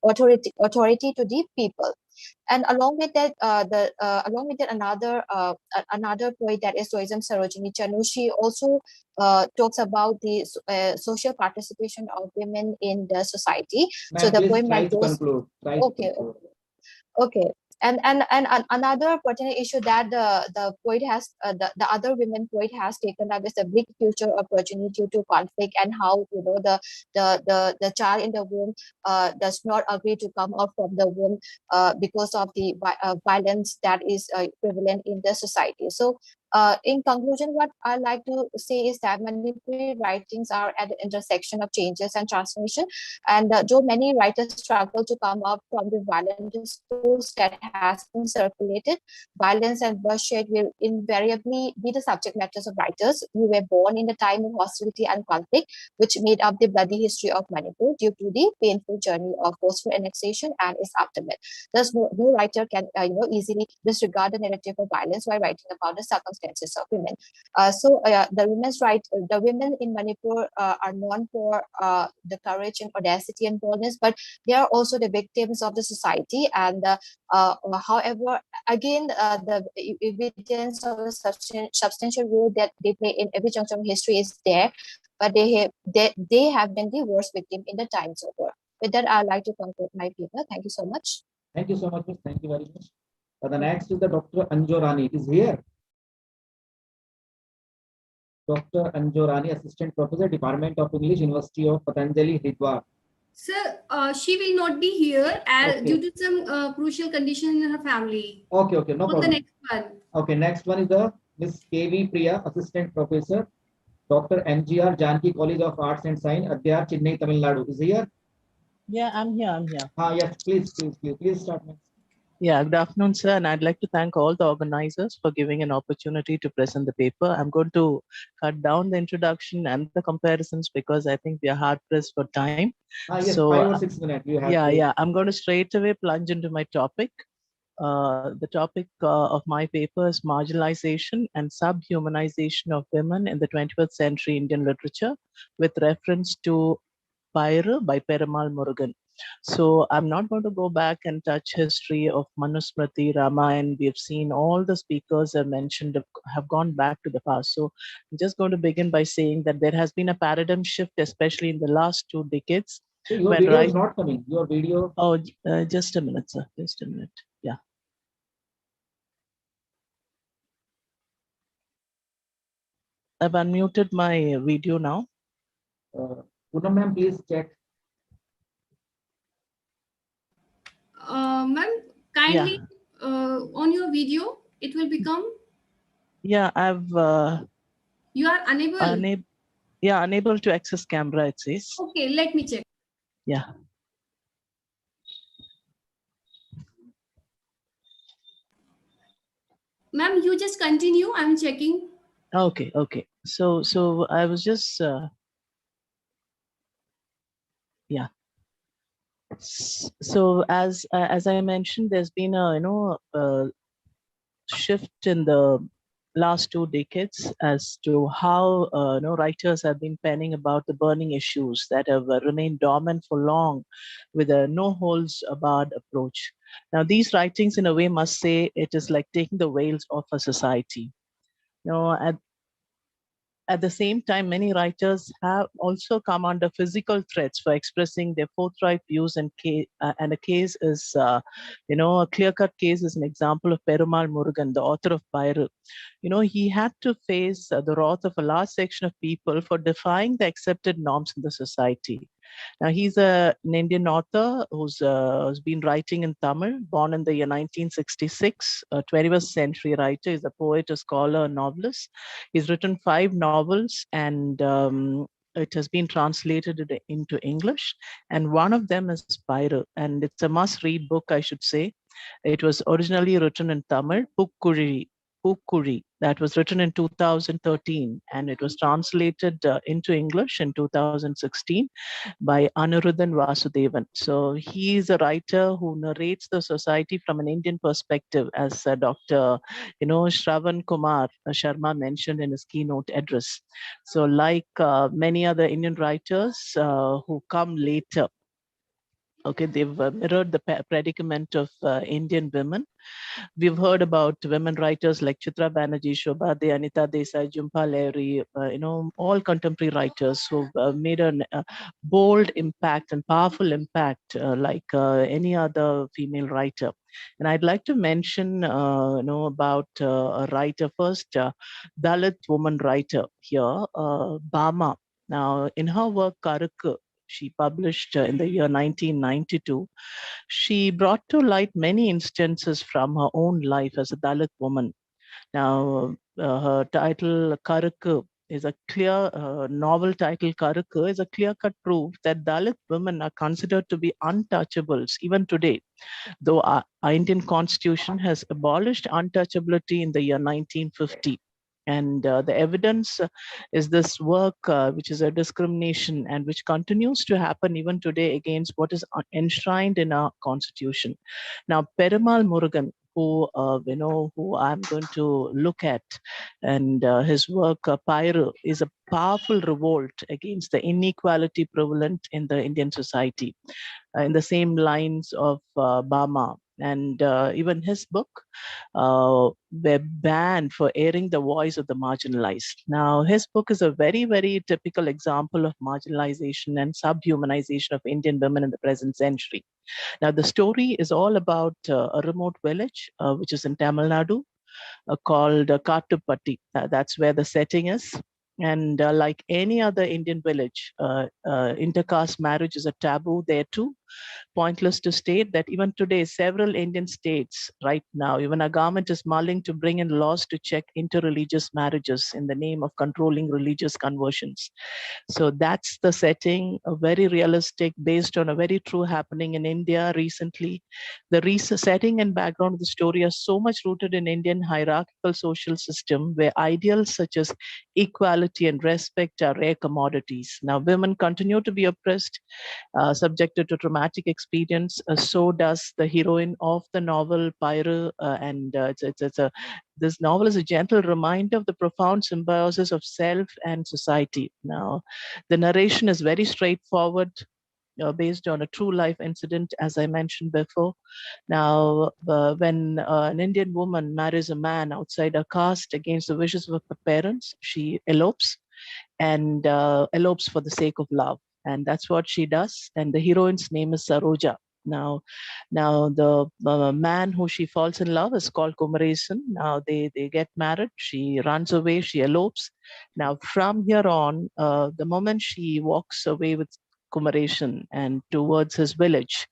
authority to the people. And along with that, another poet, that is Tourism Sarojini Channu, she also talks about the social participation of women in the society. So Ma'am, the please poem try like to goes, conclude. Try to okay, conclude. okay. And another pertinent issue that the poet has the other women poet has taken up is the big future opportunity due to conflict, and how the child in the womb does not agree to come out from the womb because of the violence that is prevalent in the society. So in conclusion, what I like to say is that Manipuri writings are at the intersection of changes and transformation. And though many writers struggle to come out from the violent discourse that has been circulated, violence and bloodshed will invariably be the subject matters of writers who were born in the time of hostility and conflict, which made up the bloody history of Manipur due to the painful journey of forceful annexation and its aftermath. Thus, no writer can easily disregard the narrative of violence while writing about the circumstances of women. The women in Manipur are known for the courage and audacity and boldness, but they are also the victims of the society. And however, again, the evidence of a substantial role that they play in every juncture of history is there, but they have been the worst victim in the times of war. With that, I'd like to conclude my paper. Thank you so much. Thank you so much, miss. Thank you very much. The next is the Dr. Anjorani. Is here. Dr. Anjorani, Assistant Professor, Department of English, University of Patanjali, Haridwar. Sir, she will not be here due to some crucial condition in her family. Okay, okay, no On problem. the next one. Okay, next one is the Miss K.V. Priya, Assistant Professor, Dr. MGR, Janki College of Arts and Science, Adyar, Chennai, Tamil Nadu. Is here? Yeah, I'm here. Yes, please start. Yeah, good afternoon, sir. And I'd like to thank all the organizers for giving an opportunity to present the paper. I'm going to cut down the introduction and the comparisons because I think we are hard pressed for time. Yes, So, 5 or 6 minutes. You have to. yeah, I'm going to straight away plunge into my topic. The topic of my paper is marginalization and subhumanization of women in the 21st century Indian literature with reference to Pyre by Perumal Murugan. So I'm not going to go back and touch history of Manusmriti, Ramayana. We have seen all the speakers have mentioned have gone back to the past. So I'm just going to begin by saying that there has been a paradigm shift, especially in the last 2 decades. So your when video is not coming. Your video. Oh, just a minute, sir. Just a minute. Yeah. I've unmuted my video now. Poonam ma'am, please check. Ma'am, kindly on your video, it will become. Yeah, I've. You are unable. Yeah, unable to access camera, it says. Okay, let me check. Yeah. Ma'am, you just continue. I'm checking. Okay. So I was just. Yeah. So as I mentioned, there's been a shift in the last 2 decades as to how writers have been penning about the burning issues that have remained dormant for long with a no holds barred approach. Now these writings in a way must say it is like taking the veils off a society. At the same time, many writers have also come under physical threats for expressing their forthright views, and a case is, a clear-cut case is an example of Perumal Murugan, the author of Pyre. He had to face the wrath of a large section of people for defying the accepted norms in the society. Now, he's an Indian author who's been writing in Tamil, born in the year 1966, a 21st century writer. He's a poet, a scholar, a novelist. He's written 5 novels, and it has been translated into English. And one of them is Pyre, and it's a must-read book, I should say. It was originally written in Tamil, Pukkuri, that was written in 2013, and it was translated into English in 2016 by Anuruddhan Vasudevan. So he is a writer who narrates the society from an Indian perspective, as Dr. Shravan Kumar Sharma mentioned in his keynote address. So like many other Indian writers who come later, okay, they've mirrored the predicament of Indian women. We've heard about women writers like Chitra Banerjee, Shobha De, Anita Desai, Jhumpa Lahiri, all contemporary writers who've made a bold impact and powerful impact like any other female writer. And I'd like to mention, about a writer first, Dalit woman writer here, Bama. Now, in her work, Karuk, she published in the year 1992, she brought to light many instances from her own life as a Dalit woman. Now, her title, Karuk, is a clear novel title. Karuk is a clear-cut proof that Dalit women are considered to be untouchables even today, though our Indian constitution has abolished untouchability in the year 1950. And the evidence is this work, which is a discrimination and which continues to happen even today against what is enshrined in our constitution. Now, Perumal Murugan, who I'm going to look at, and his work, Pyro, is a powerful revolt against the inequality prevalent in the Indian society, in the same lines of Bama. And even his book were banned for airing the voice of the marginalized. Now, his book is a very, very typical example of marginalization and subhumanization of Indian women in the present century. Now, the story is all about a remote village, which is in Tamil Nadu, called Kattupatti. That's where the setting is. And like any other Indian village, intercaste marriage is a taboo there too. Pointless to state that even today, several Indian states right now, even our government is mulling to bring in laws to check interreligious marriages in the name of controlling religious conversions. So that's the setting, a very realistic, based on a very true happening in India recently. The setting and background of the story are so much rooted in Indian hierarchical social system where ideals such as equality and respect are rare commodities. Now, women continue to be oppressed, subjected to traumatic experience. So does the heroine of the novel, Pyra, this novel is a gentle reminder of the profound symbiosis of self and society. Now, the narration is very straightforward, based on a true life incident, as I mentioned before. Now, when an Indian woman marries a man outside her caste against the wishes of her parents, she elopes and elopes for the sake of love. And that's what she does. And the heroine's name is Saroja. Now the man who she falls in love is called Kumaresan. Now they get married. She runs away. She elopes. Now from here on, the moment she walks away with Kumaresan and towards his village,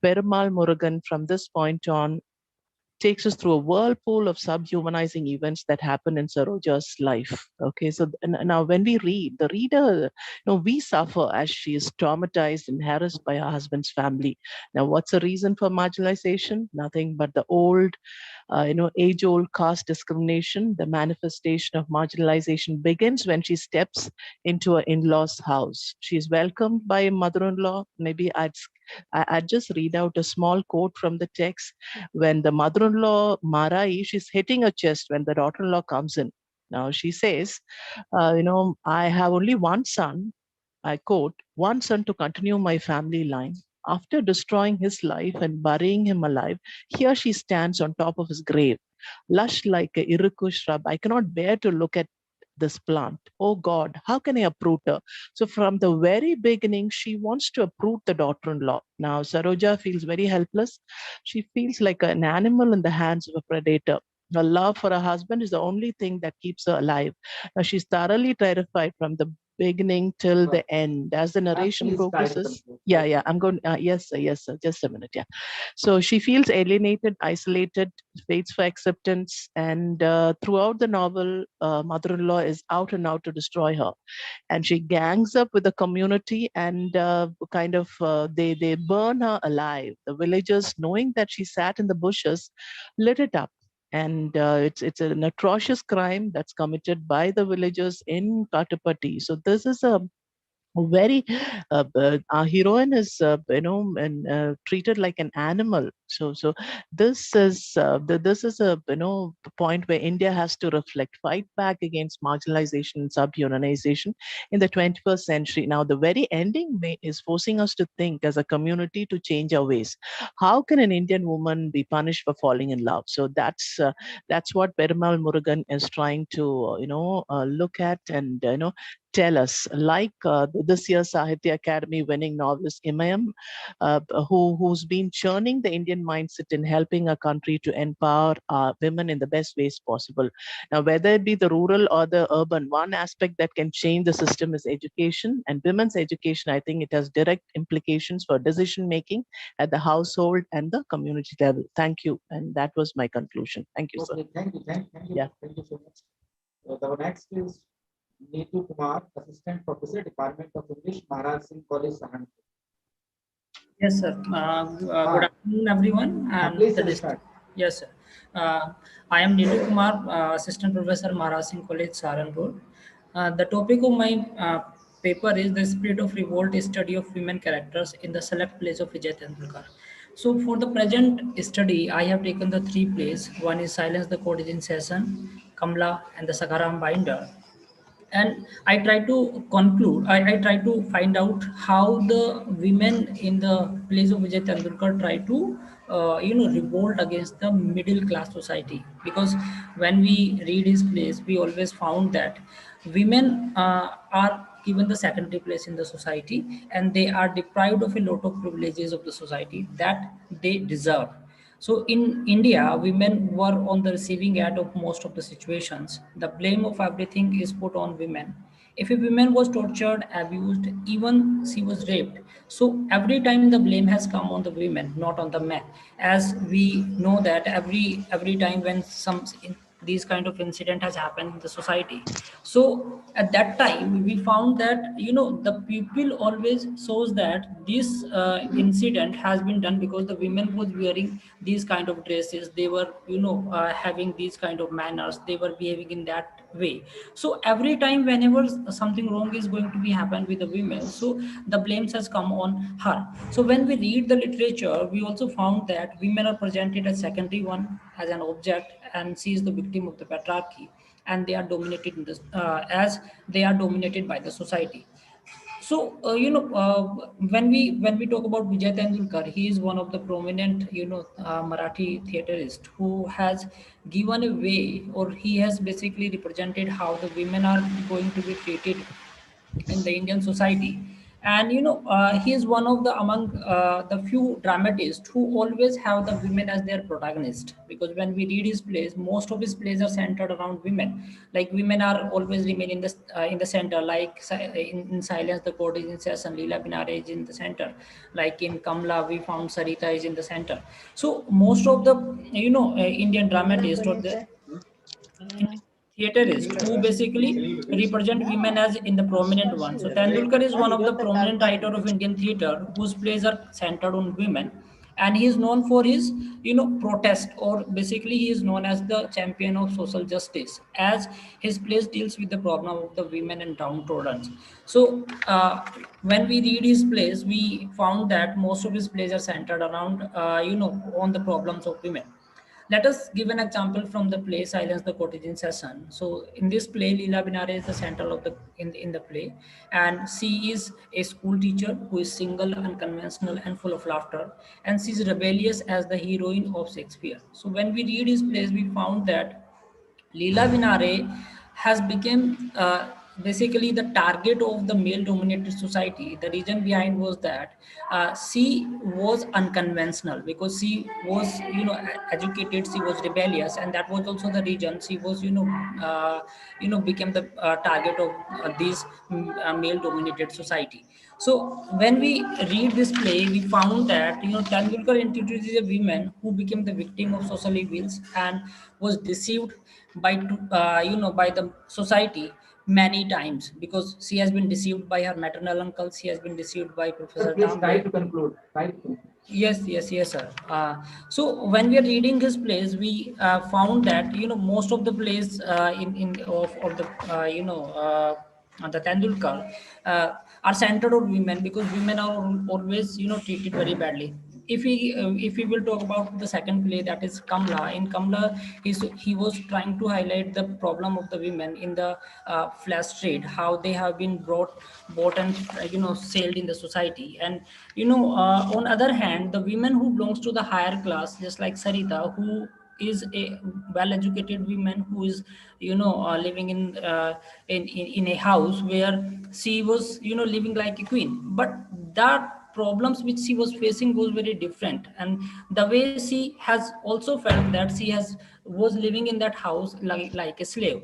Perumal Murugan from this point on takes us through a whirlpool of subhumanizing events that happen in Saroja's life. Okay, so now when we read, the reader, we suffer as she is traumatized and harassed by her husband's family. Now, what's the reason for marginalization? Nothing but the old, age-old caste discrimination. The manifestation of marginalization begins when she steps into her in-law's house. She is welcomed by a mother-in-law. Maybe I'd just read out a small quote from the text. When the mother-in-law, Marai, she's hitting her chest when the daughter-in-law comes in. Now she says, I have only one son, I quote, one son to continue my family line. After destroying his life and burying him alive, here she stands on top of his grave, lush like a iruku shrub. I cannot bear to look at this plant. Oh God, how can I uproot her? So from the very beginning, she wants to uproot the daughter-in-law. Now, Saroja feels very helpless. She feels like an animal in the hands of a predator. Her love for her husband is the only thing that keeps her alive. Now, she's thoroughly terrified from the beginning till the end. As the narration progresses, I'm going. Yes, sir. Yes, sir. Just a minute. Yeah. So she feels alienated, isolated, waits for acceptance, and throughout the novel, mother-in-law is out and out to destroy her, and she gangs up with the community and they burn her alive. The villagers, knowing that she sat in the bushes, lit it up. And it's an atrocious crime that's committed by the villagers in Katapati. So this is a very our heroine is treated like an animal. So this is this is a point where India has to reflect, fight back against marginalization and subhumanization in the 21st century. Now the very ending is forcing us to think as a community to change our ways. How can an Indian woman be punished for falling in love? So that's what Perumal Murugan is trying to look at and tell us, like this year's Sahitya Academy winning novelist Imayam, who's been churning the Indian mindset in helping our country to empower women in the best ways possible. Now, whether it be the rural or the urban, one aspect that can change the system is education. And women's education, I think it has direct implications for decision making at the household and the community level. Thank you. And that was my conclusion. Thank you, sir. Thank you. Thank you. Yeah. Thank you so much. The next is Natl Kumar, Assistant Professor, Department of English, Maharaj Singh College, Sahanpur. Yes, sir. Good afternoon, everyone. Please start. Yes, sir. I am Natl Kumar, Assistant Professor, Maharaj Singh College, Saharanpur. The topic of my paper is the spirit of revolt, study of women characters in the select plays of Vijay Tendulkar. So for the present study, I have taken the 3 plays. One is Silence the Court is in Session, Kamla, and the Sakaram Binder. And I try to conclude, I try to find out how the women in the place of Vijay Tendulkar try to revolt against the middle class society. Because when we read his plays, we always found that women are given the secondary place in the society, and they are deprived of a lot of privileges of the society that they deserve. So in India, women were on the receiving end of most of the situations. The blame of everything is put on women. If a woman was tortured, abused, even she was raped, so every time the blame has come on the women, not on the men. As we know that every time when these kind of incident has happened in the society, so at that time we found that the people always shows that this incident has been done because the women was wearing these kind of dresses, they were having these kind of manners, they were behaving in that way. So every time whenever something wrong is going to be happen with the women, so the blames has come on her. So when we read the literature, we also found that women are presented as secondary one, as an object, and she is the victim of the patriarchy, and they are dominated in this as they are dominated by the society. So when we talk about Vijay Tendulkar, he is one of the prominent Marathi theaterist who has given a way, or he has basically represented how the women are going to be treated in the Indian society. And he is one of the among the few dramatists who always have the women as their protagonist. Because when we read his plays, most of his plays are centered around women. Like women are always remain in the center. Like in Silence, the Court is in session. Leela Binare is in the center. Like in Kamla, we found Sarita is in the center. So most of the Indian dramatists or the theaterist who basically represent women as in the prominent one. So Tendulkar is one of the prominent writer of Indian theater whose plays are centered on women, and he is known for his protest, or basically he is known as the champion of social justice, as his plays deals with the problem of the women and downtrodden. So when we read his plays, we found that most of his plays are centered around on the problems of women. Let us give an example from the play Silence the Cottage's Session. So in this play, Leela Binare is the center of the in the play, and she is a school teacher who is single, unconventional, and full of laughter, and she is rebellious as the heroine of Shakespeare. So when we read his plays, we found that Leela Vinare has become basically the target of the male-dominated society. The reason behind was that she was unconventional because she was, educated. She was rebellious, and that was also the reason she was, became the target of this male-dominated society. So when we read this play, we found that Tendulkar introduces a woman who became the victim of social evils and was deceived by the society many times, because she has been deceived by her maternal uncle, she has been deceived by Professor Please try Tambe. to conclude. Try to conclude. Yes, sir. So when we are reading his plays, we found that most of the plays of the the Tendulkar are centered on women, because women are always treated very badly. If we will talk about the second play, that is Kamla. In Kamla, he was trying to highlight the problem of the women in the flesh trade, how they have been bought and sold in the society. And on other hand, the women who belongs to the higher class, just like Sarita, who is a well-educated woman who is living in a house where she was living like a queen, but that problems which she was facing was very different, and the way she has also felt that she has was living in that house like a slave.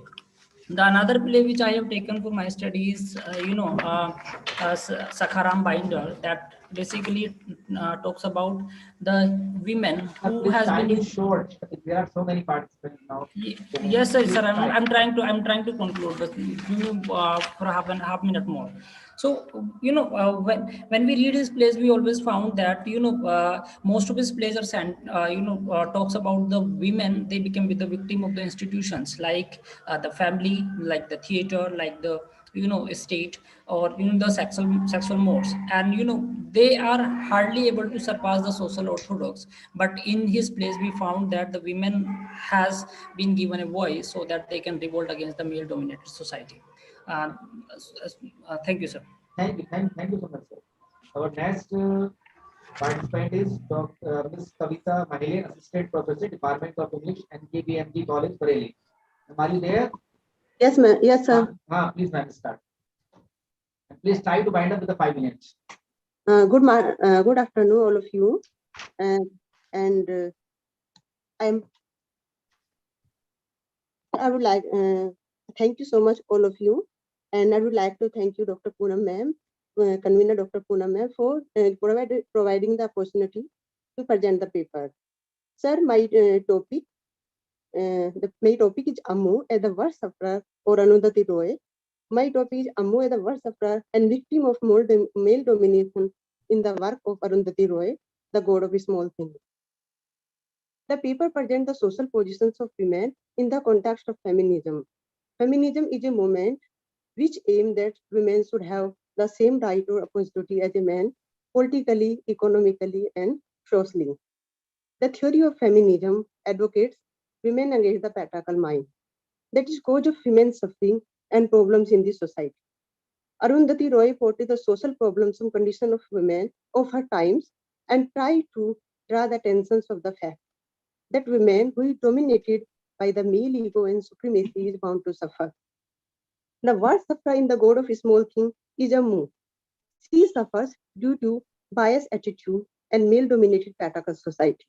The another play which I have taken for my study is, Sakharam Binder, that basically talks about the women who This has time been. is short. There are so many participants now. Yes, sir. Please Sir, try. I'm trying to conclude, but give me for half minute more. So when we read his plays, we always found that most of his plays are talks about the women. They become with the victim of the institutions, like the family, like the theater, like the state, or the sexual modes, and they are hardly able to surpass the social orthodox. But in his place, we found that the women has been given a voice so that they can revolt against the male dominated society. uh, thank you, sir. Thank you so much, sir. Our next participant is Dr. Ms. Kavita Mahle, Assistant Professor, Department of English, NKBMG College, Bareilly. Are you there? Yes, ma'am. Yes, sir. Please, ma'am, start. And please try to wind up with the 5 minutes. Good afternoon, all of you. And I would like thank you so much, all of you. And I would like to thank you, Dr. Poonam ma'am, convener Dr. Poonam ma'am, for providing the opportunity to present the paper. Sir, my topic is Ammu as the worst sufferer or Arundhati Roy. My topic is Ammu as the worst sufferer and victim of male domination in the work of Arundhati Roy, the god of small things. The paper presents the social positions of women in the context of feminism. Feminism is a movement which aims that women should have the same right or opportunity as a man, politically, economically, and socially. The theory of feminism advocates women against the patriarchal mind, that is cause of women's suffering and problems in the society. Arundhati Roy portrays the social problems and condition of women of her times and tried to draw the attention of the fact that women who is dominated by the male ego and supremacy is bound to suffer. The worst sufferer in the god of small thing is Ammu. She suffers due to biased attitude and male-dominated patriarchal society.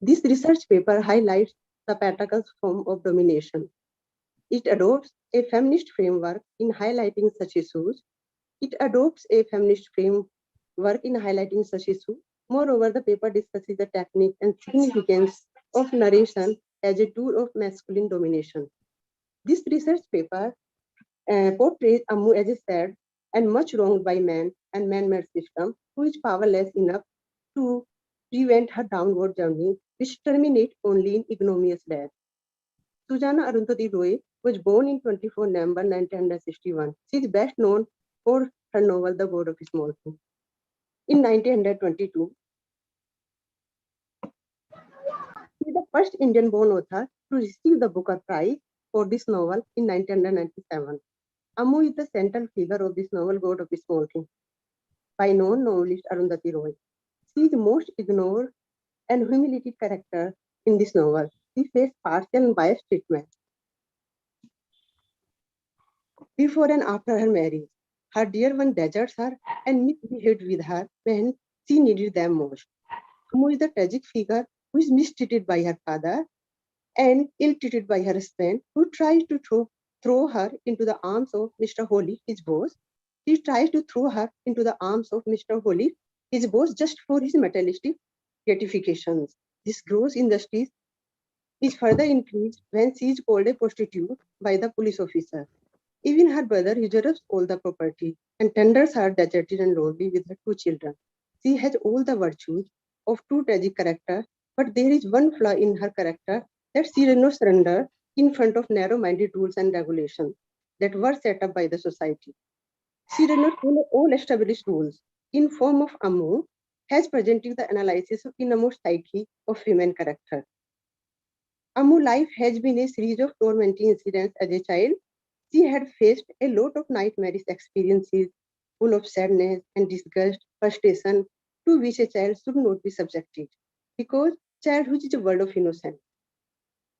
This research paper highlights the patriarchal form of domination. It adopts a feminist framework in highlighting such issues. Moreover, the paper discusses the technique and significance of narration as a tool of masculine domination. This research paper portrays Ammu as a sad and much wronged by man and man-made system who is powerless enough to prevent her downward journey, which terminates only in ignominious death. Susanna Arundhati Roy was born in 24 November 1961. She is best known for her novel The God of Small Things. In 1922, she is the first Indian-born author to receive the Booker Prize for this novel in 1997. Ammu is the central figure of this novel, God of Small Things, by known novelist Arundhati Roy. She is the most ignored and humiliated character in this novel. She faced partial and biased treatment before and after her marriage. Her dear one deserts her and misbehaved with her when she needed them most. Ammu is the tragic figure who is mistreated by her father and ill-treated by her husband, who tries to throw her into the arms of Mr. Holy, his boss. He tries to throw her into the arms of Mr. Holy, his boss, just for his materialistic gratifications. This gross injustice is further increased when she is called a prostitute by the police officer. Even her brother usurps all the property and tenders her deserted and lonely with her two children. She has all the virtues of true tragic character, but there is one flaw in her character, that she does not surrender in front of narrow-minded rules and regulations that were set up by the society. She does not follow all established rules. In form of Ammu, has presented the analysis of innermost psyche of female character. Ammu's life has been a series of tormenting incidents as a child. She had faced a lot of nightmarish experiences full of sadness and disgust, frustration, to which a child should not be subjected, because childhood is a world of innocence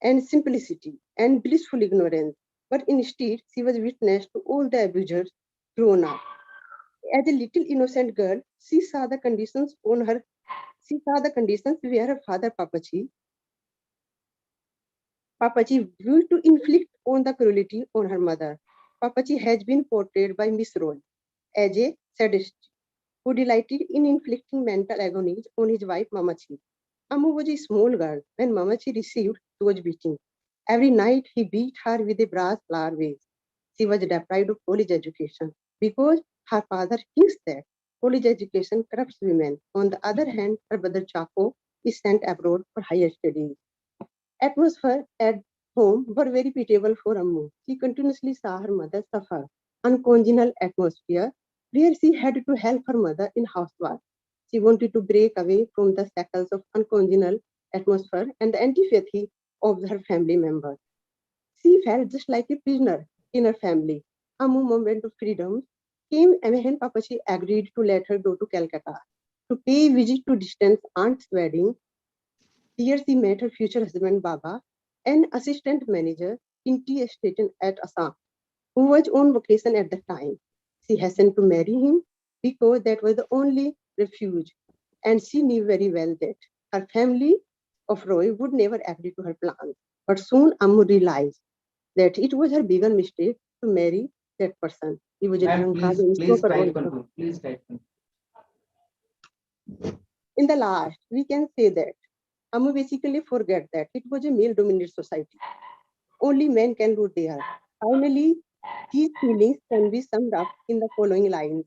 and simplicity and blissful ignorance. But instead, she was witness to all the abusers grown up. As a little innocent girl, she saw the conditions where her father Papaji vowed to inflict on the cruelty on her mother. Papaji has been portrayed by Miss Roy as a sadist who delighted in inflicting mental agonies on his wife Mamachi. Ammu was a small girl when Mamachi received those beatings. Every night he beat her with a brass flower vase. She was deprived of college education because her father thinks that college education corrupts women. On the other hand, her brother Chaco is sent abroad for higher studies. Atmosphere at home were very pitiable for Ammu. She continuously saw her mother suffer. Uncongenial atmosphere where she had to help her mother in housework. She wanted to break away from the shackles of uncongenial atmosphere and the antipathy of her family members. She felt just like a prisoner in her family. Ammu's moment of freedom came when Papaji agreed to let her go to Calcutta to pay a visit to distant aunt's wedding. Here she met her future husband Baba, an assistant manager in tea estate at Assam, who was on vacation at the time. She hastened to marry him because that was the only refuge, and she knew very well that her family of Roy would never agree to her plans. But soon Ammu realized that it was her bigger mistake to marry that person. He was a Ma'am, drunkard please, and please smoker try to also. conclude. Please try to conclude. In the last, we can say that Amu basically forget that it was a male-dominated society. Only men can rule there. Finally, these feelings can be summed up in the following lines.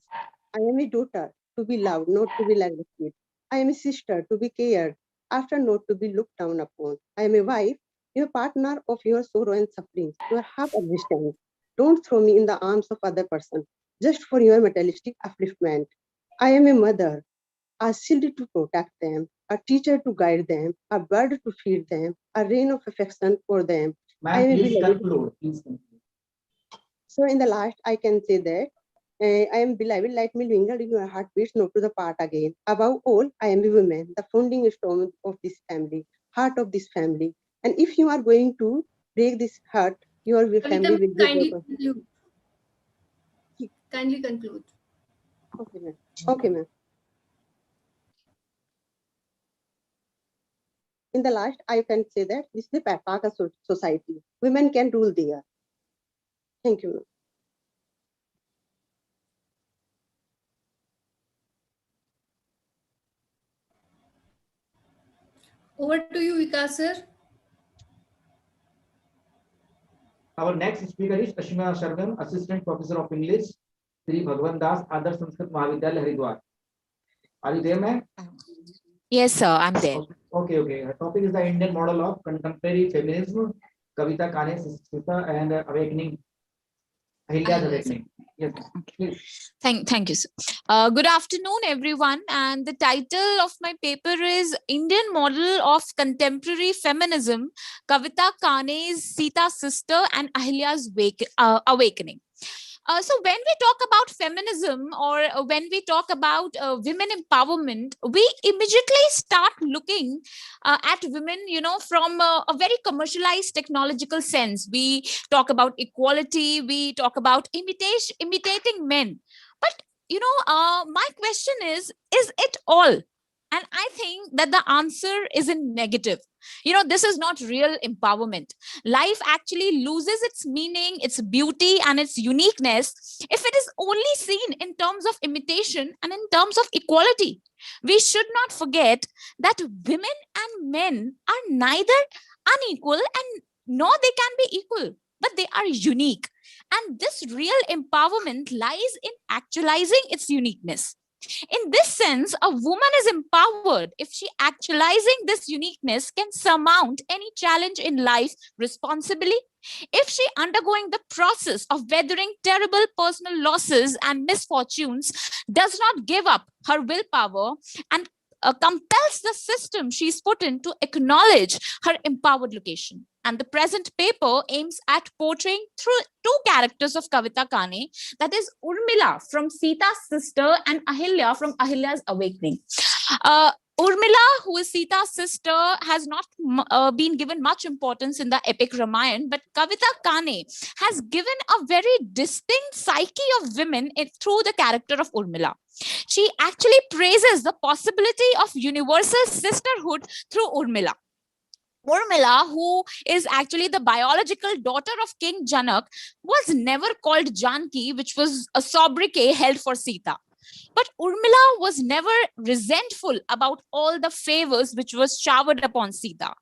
I am a daughter, to be loved, not to be neglected. I am a sister, to be cared after, not to be looked down upon. I am a wife, your partner of your sorrow and sufferings, your half existence. Don't throw me in the arms of other person just for your materialistic upliftment. I am a mother, a shield to protect them, a teacher to guide them, a bird to feed them, a rain of affection for them. I Ma'am, am a please beloved. conclude. Please conclude. So in the last, I can say that I am beloved, let me linger in your heartbeats, not to the part again. Above all, I am a woman, the founding stone of this family, heart of this family. And if you are going to break this heart, your family Kavita, will be kindly broken. conclude. Kindly conclude. Okay, ma'am. Okay, ma'am. In the last, I can say that this is the Patriarchal society. Women can rule there. Thank you, ma'am. Over to you, Vikas sir. Our next speaker is Ashima Shargam, Assistant Professor of English, Sri Bhagwan Das, Adarsh Sanskrit Mahavidyalaya, Haridwar. Are you there, ma'am? Yes, sir, I'm there. Okay, okay. Her topic is the Indian model of contemporary feminism, Kavita Kane, Sita, and awakening, Ahilya's awakening. Yes, please. Thank you, sir. Good afternoon, everyone. And the title of my paper is Indian Model of Contemporary Feminism, Kavita Kane's Sita Sister and Ahilya's Awakening. So when we talk about feminism or when we talk about women empowerment, we immediately start looking at women, from a very commercialized technological sense. We talk about equality, we talk about imitating men. But, my question is it all? And I think that the answer is in negative. This is not real empowerment. Life actually loses its meaning, its beauty, and its uniqueness if it is only seen in terms of imitation and in terms of equality. We should not forget that women and men are neither unequal and nor they can be equal, but they are unique. And this real empowerment lies in actualizing its uniqueness. In this sense, a woman is empowered if she actualizing this uniqueness can surmount any challenge in life responsibly, if she undergoing the process of weathering terrible personal losses and misfortunes does not give up her willpower and compels the system she's put in to acknowledge her empowered location. And the present paper aims at portraying through two characters of Kavita Kane, that is Urmila from Sita's sister and Ahilya from Ahilya's awakening. Urmila, who is Sita's sister, has not been given much importance in the epic Ramayana, but Kavita Kane has given a very distinct psyche of women through the character of Urmila. She actually praises the possibility of universal sisterhood through Urmila. Urmila, who is actually the biological daughter of King Janak, was never called Janki, which was a sobriquet held for Sita. But Urmila was never resentful about all the favors which was showered upon Sita,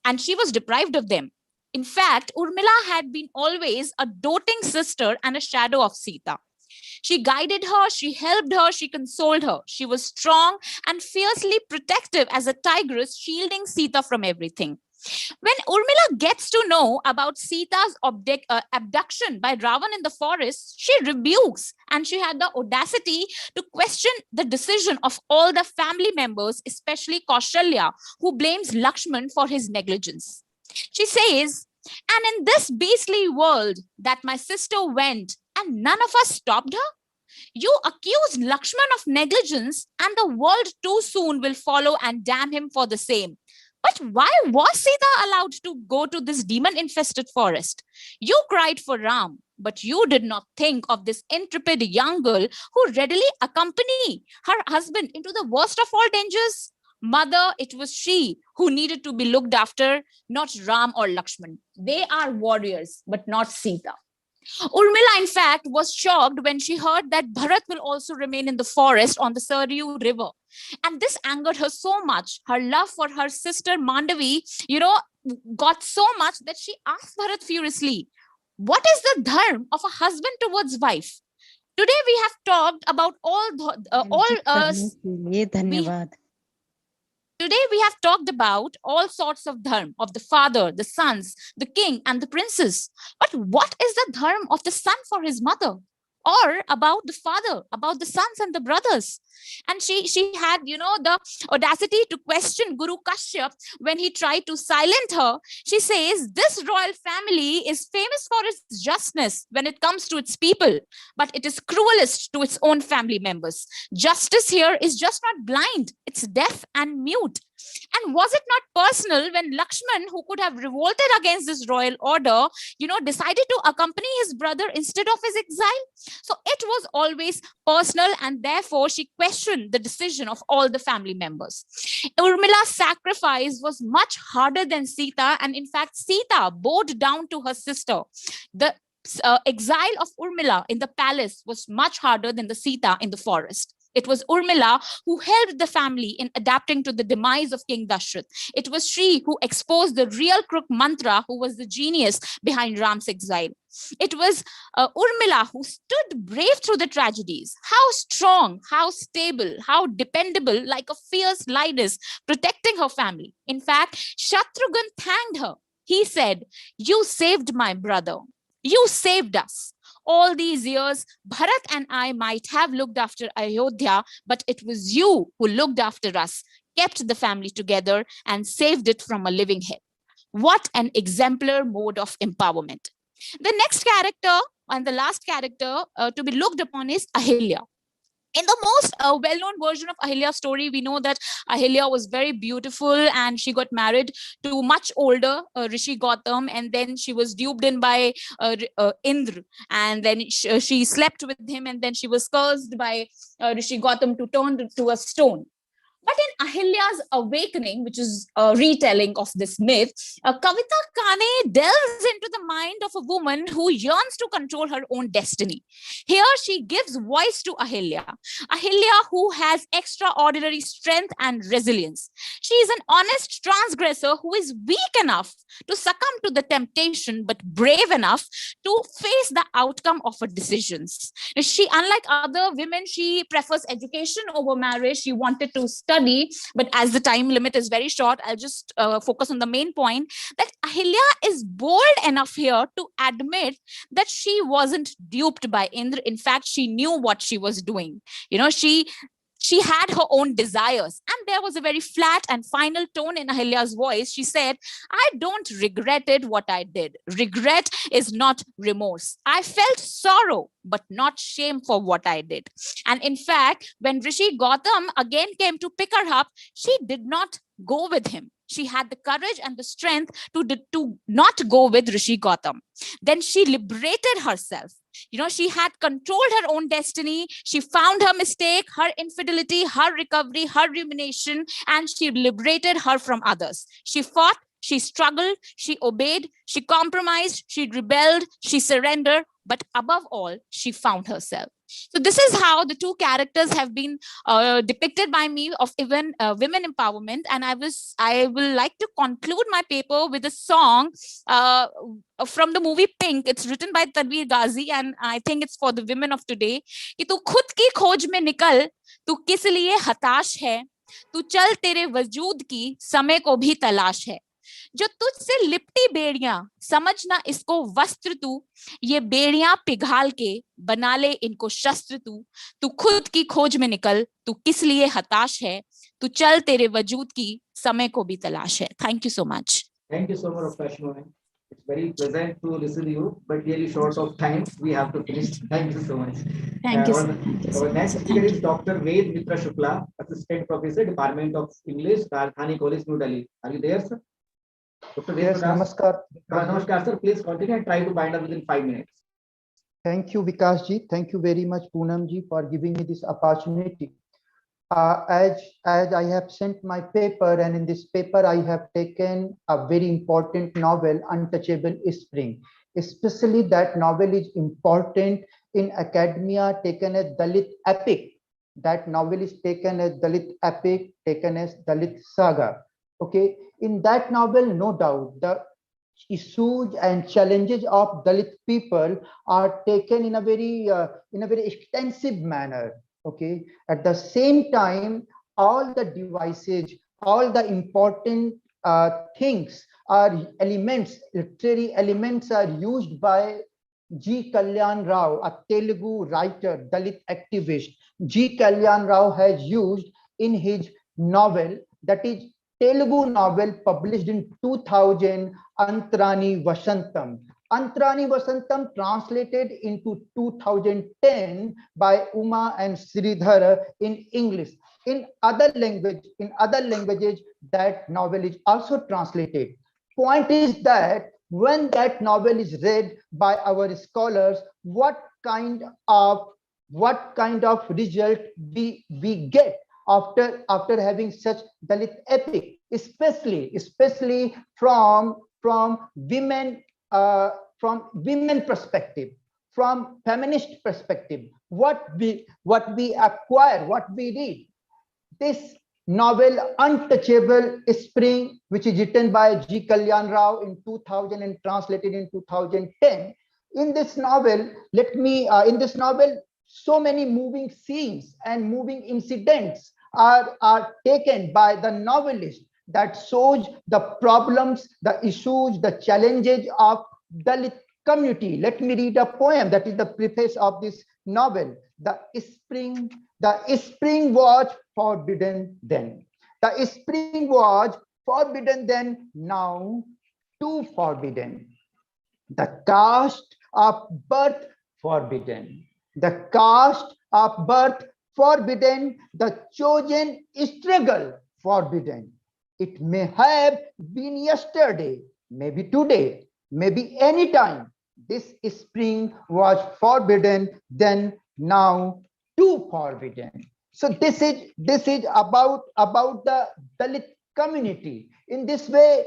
and she was deprived of them. In fact, Urmila had been always a doting sister and a shadow of Sita. She guided her, she helped her, she consoled her. She was strong and fiercely protective as a tigress, shielding Sita from everything. When Urmila gets to know about Sita's abduction by Ravan in the forest, she rebukes and she had the audacity to question the decision of all the family members, especially Kaushalya, who blames Lakshman for his negligence. She says, and in this beastly world that my sister went and none of us stopped her, you accuse Lakshman of negligence, and the world too soon will follow and damn him for the same. But why was Sita allowed to go to this demon infested forest? You cried for Ram, but you did not think of this intrepid young girl who readily accompanied her husband into the worst of all dangers. Mother, it was she who needed to be looked after, not Ram or Lakshman. They are warriors, but not Sita. Urmila, in fact, was shocked when she heard that Bharat will also remain in the forest on the Saryu River. And this angered her so much. Her love for her sister Mandavi, got so much that she asked Bharat furiously, what is the dharma of a husband towards wife? Today we have talked about we Today we have talked about all sorts of dharma of the father, the sons, the king, and the princess. But what is the dharma of the son for his mother? Or about the father, about the sons and the brothers? And she had, the audacity to question Guru Kashyap when he tried to silence her. She says, this royal family is famous for its justness when it comes to its people, but it is cruelest to its own family members. Justice here is just not blind, it's deaf and mute. And was it not personal when Lakshman, who could have revolted against this royal order, decided to accompany his brother instead of his exile? So it was always personal, and therefore she questioned the decision of all the family members. Urmila's sacrifice was much harder than Sita, and in fact, Sita bowed down to her sister. The exile of Urmila in the palace was much harder than the Sita in the forest. It was Urmila who helped the family in adapting to the demise of King Dashrath. It was she who exposed the real crook Mantra, who was the genius behind Ram's exile. It was Urmila who stood brave through the tragedies. How strong, how stable, how dependable, like a fierce lioness protecting her family. In fact, Shatrughan thanked her. He said, you saved my brother. You saved us. All these years, Bharat and I might have looked after Ayodhya, but it was you who looked after us, kept the family together, and saved it from a living hell. What an exemplar mode of empowerment. The next character and the last character to be looked upon is Ahilya. In the most well-known version of Ahilya's story, we know that Ahilya was very beautiful and she got married to much older Rishi Gautam, and then she was duped in by Indra, and then she slept with him, and then she was cursed by Rishi Gautam to turn to a stone. But in Ahilya's Awakening, which is a retelling of this myth, Kavita Kane delves into the mind of a woman who yearns to control her own destiny. Here she gives voice to Ahilya, Ahilya who has extraordinary strength and resilience. She is an honest transgressor who is weak enough to succumb to the temptation, but brave enough to face the outcome of her decisions. She, unlike other women, she prefers education over marriage. She wanted to study, but as the time limit is very short, I'll just focus on the main point that Ahilya is bold enough here to admit that she wasn't duped by Indra. In fact, she knew what she was doing. She had her own desires. And there was a very flat and final tone in Ahilya's voice. She said, I don't regret it what I did. Regret is not remorse. I felt sorrow, but not shame for what I did. And in fact, when Rishi Gautam again came to pick her up, she did not go with him. She had the courage and the strength to not go with Rishi Gautam. Then she liberated herself. She had controlled her own destiny. She found her mistake, her infidelity, her recovery, her rumination, and she liberated her from others. She fought, she struggled, she obeyed, she compromised, she rebelled, she surrendered, but above all, she found herself. So this is how the two characters have been depicted by me of even women empowerment. And I will like to conclude my paper with a song from the movie Pink. It's written by Tanveer Ghazi, and I think it's for the women of today. कि तू खुद की खोज में निकल, तू किस लिए हताश है, तू चल तेरे वजूद की समय को भी तलाश है. जो तुझसे लिपटी बेड़ियां समझना इसको वस्त्र तू, ये बेड़ियां पिघाल के बना ले इनको शस्त्र तू. तू खुद की खोज में निकल, तू किस लिए हताश है, तू चल तेरे वजूद की समय को भी तलाश है. Thank you so much. Thank you so much, Kashmir. It's very pleasant to listen to you, but really short of time, we have to finish. Thank you so much. Thank you. Our next speaker is Dr. Ved Mitra Shukla, Assistant Professor, Department of English, Rajadhani College, New Delhi. Are you there, sir? Dr. Ved, Yes, namaskar. Namaskar, sir. Please continue and try to bind up within 5 minutes. Thank you, Vikas ji. Thank you very much, Poonam ji, for giving me this opportunity. As I have sent my paper, and in this paper I have taken a very important novel, Untouchable Spring. Especially that novel is important in academia, taken as Dalit epic. That novel is taken as Dalit epic, taken as Dalit saga. Okay, in that novel, no doubt, the issues and challenges of Dalit people are taken in a very extensive manner. Okay, at the same time, all the devices, all the important things are elements, literary elements are used by G. Kalyan Rao, a Telugu writer, Dalit activist. G. Kalyan Rao has used in his novel, that is Telugu novel published in 2000, Antrani Vasantam. Antrani Vasantam translated into 2010 by Uma and Sridhar in English. In other languages, that novel is also translated. Point is that when that novel is read by our scholars, what kind of result we get after having such Dalit epic, especially from women perspective, from feminist perspective, what we acquire, what we read. This novel Untouchable Spring, which is written by G. Kalyan Rao in 2000 and translated in 2010. In this novel, so many moving scenes and moving incidents are taken by the novelist that shows the problems, the issues, the challenges of Dalit community. Let me read a poem that is the preface of this novel. The spring was forbidden then. The spring was forbidden then, now too forbidden. The caste of birth forbidden. The caste of birth forbidden. The chosen struggle forbidden. It may have been yesterday, maybe today, maybe any time. This spring was forbidden then, now too forbidden. So this is about the Dalit community. In this way,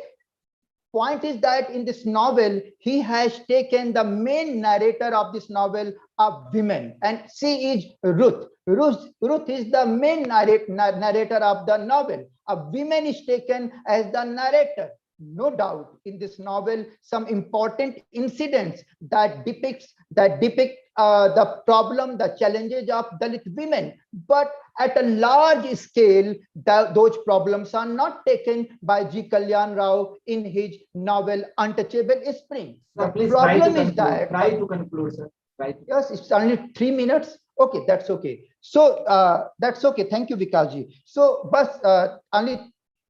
point is that in this novel, he has taken the main narrator of this novel, a woman, and she is Ruth. Ruth is the main narrator of the novel. A woman is taken as the narrator. No doubt, in this novel, some important incidents that depict the problem, the challenges of Dalit women. But at a large scale, those problems are not taken by G. Kalyan Rao in his novel Untouchable Spring. Sir, The please problem is that try to conclude, sir. Yes, it's only 3 minutes. Okay, that's okay. So that's okay. Thank you, Vikasji. So, but only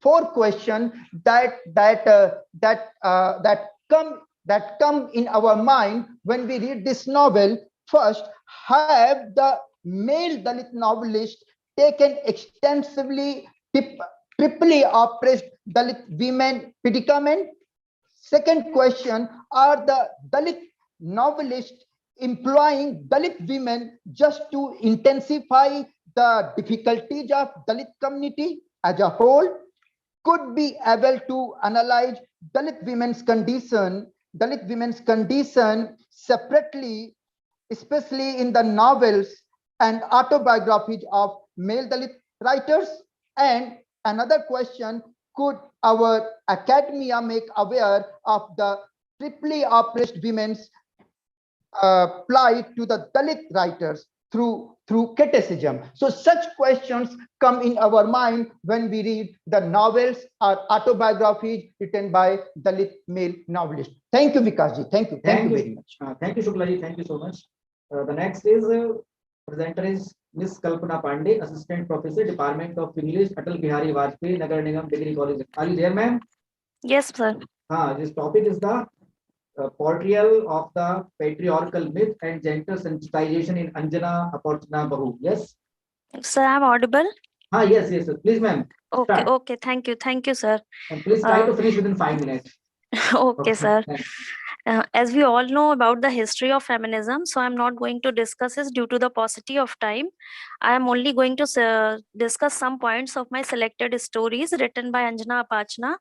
4 questions that come in our mind when we read this novel. First, have the male Dalit novelist taken extensively triply oppressed Dalit women predicament? Second question, are the Dalit novelists employing Dalit women just to intensify the difficulties of Dalit community as a whole? Could be able to analyze Dalit women's condition separately, especially in the novels and autobiographies of male Dalit writers? And another question, could our academia make aware of the triply oppressed women's plight to the Dalit writers through criticism? So such questions come in our mind when we read the novels or autobiographies written by Dalit male novelists. Thank you, Vikasji. Thank you very much. Thank you, Shuklaji. Thank you so much. The next is presenter is Miss Kalpana Pandey, Assistant Professor, Department of English, Atal Bihari Vajpayee Nagar Nigam Degree College. Are you there, ma'am? Yes, sir. This topic is the portrayal of the patriarchal myth and gender sensitization in Anjana Aporchana Bahu. Yes? Sir, I'm audible? Yes, yes, sir. Please, ma'am. Okay, okay. Thank you, sir. And please try to finish within 5 minutes. Okay, sir. Thanks. As we all know about the history of feminism, so I'm not going to discuss this due to the paucity of time. I am only going to discuss some points of my selected stories written by Anjana Apachna.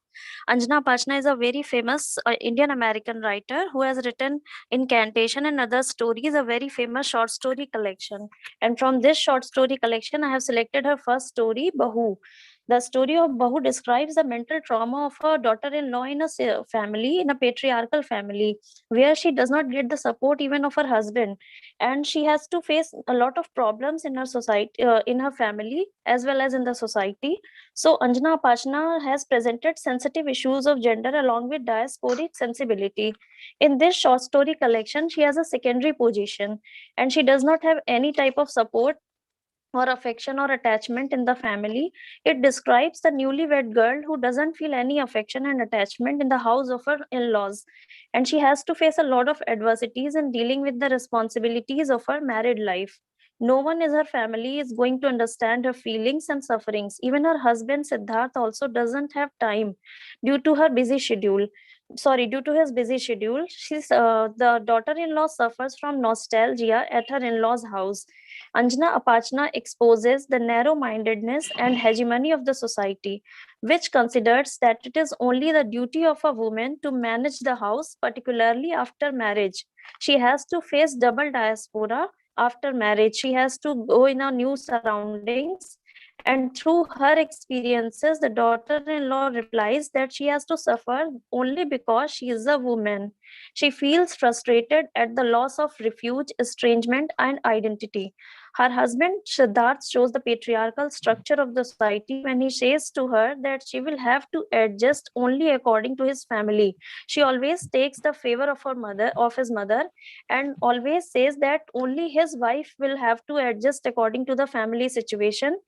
Anjana Apachna is a very famous Indian American writer who has written Incantation and Other Stories, a very famous short story collection. And from this short story collection, I have selected her first story, Bahu. The story of Bahu describes the mental trauma of her daughter-in-law in a family, in a patriarchal family, where she does not get the support even of her husband, and she has to face a lot of problems in her society, in her family, as well as in the society. So Anjana Apachna has presented sensitive issues of gender along with diasporic sensibility. In this short story collection, she has a secondary position, and she does not have any type of support or affection or attachment in the family. It describes the newlywed girl who doesn't feel any affection and attachment in the house of her in-laws, and she has to face a lot of adversities in dealing with the responsibilities of her married life. No one in her family is going to understand her feelings and sufferings. Even her husband Siddharth also doesn't have time due to her busy schedule. Sorry, due to his busy schedule, the daughter-in-law suffers from nostalgia at her in-laws' house. Anjana Apachna exposes the narrow-mindedness and hegemony of the society, which considers that it is only the duty of a woman to manage the house, particularly after marriage. She has to face double diaspora after marriage. She has to go in a new surroundings, and through her experiences, the daughter-in-law replies that she has to suffer only because she is a woman. She feels frustrated at the loss of refuge, estrangement, and identity. Her husband Siddharth shows the patriarchal structure of the society when he says to her that she will have to adjust only according to his family. She always takes the favor of his mother, and always says that only his wife will have to adjust according to the family situation.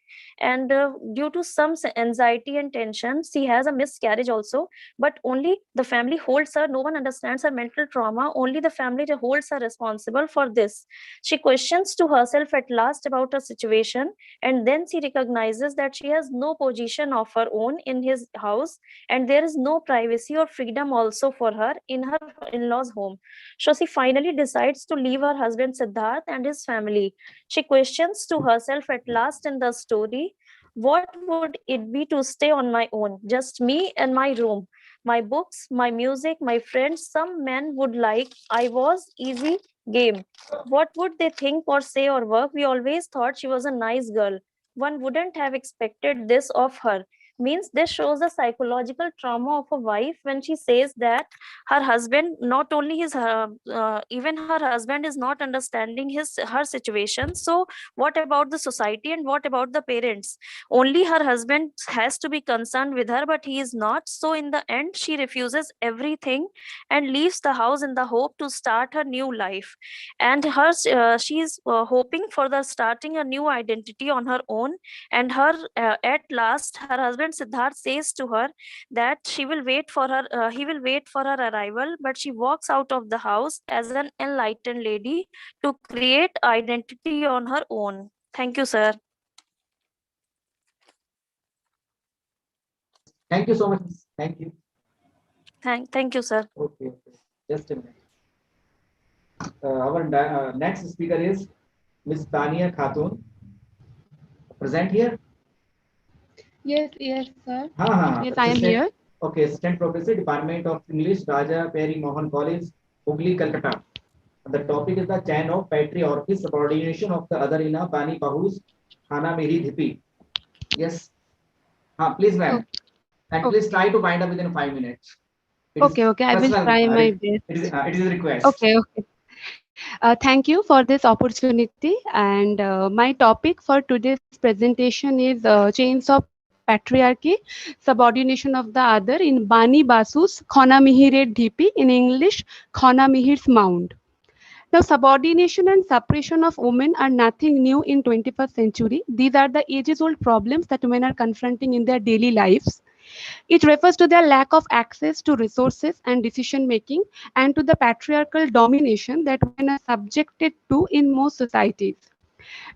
And due to some anxiety and tension, she has a miscarriage also, but only the family holds her. No one understands her mental trauma. Only the family holds her responsible for this. She questions to herself at last about her situation, and then she recognizes that she has no position of her own in his house, and there is no privacy or freedom also for her in her in-laws home. So she finally decides to leave her husband Siddharth and his family. She questions to herself at last in the story, what would it be to stay on my own, just me and my room, my books, my music, my friends? Some men would like I was easy game. What would they think or say or work? We always thought she was a nice girl. One wouldn't have expected this of her. Means this shows the psychological trauma of a wife when she says that her husband, not only even her husband is not understanding her situation. So what about the society and what about the parents? Only her husband has to be concerned with her, but he is not. So in the end, she refuses everything and leaves the house in the hope to start her new life. And she is hoping for the starting a new identity on her own. And at last, her husband Siddharth says to her that he will wait for her arrival, but she walks out of the house as an enlightened lady to create identity on her own. Thank you, sir. Thank you so much. Thank you. Thank you, sir. Okay. Just a minute. Our next speaker is Ms. Tania Khatun. Present here? Yes, sir. Yes, I am here. Okay, Assistant Professor, Department of English, Raja Peri Mohan College, Hooghly, Calcutta. The topic is the chain of patriarchy, subordination of the other in a Bani Bahus, Hana Meri Dhipi. Yes. Please, ma'am. And please try to wind up within 5 minutes. Okay, I will try my best. It is a request. Okay. Thank you for this opportunity. And my topic for today's presentation is chains of patriarchy, subordination of the other in Bani Basu's Khana Mihir Dhipi, in English, Khana Mihir's Mound. Now, subordination and suppression of women are nothing new in 21st century. These are the ages-old problems that women are confronting in their daily lives. It refers to their lack of access to resources and decision making, and to the patriarchal domination that women are subjected to in most societies.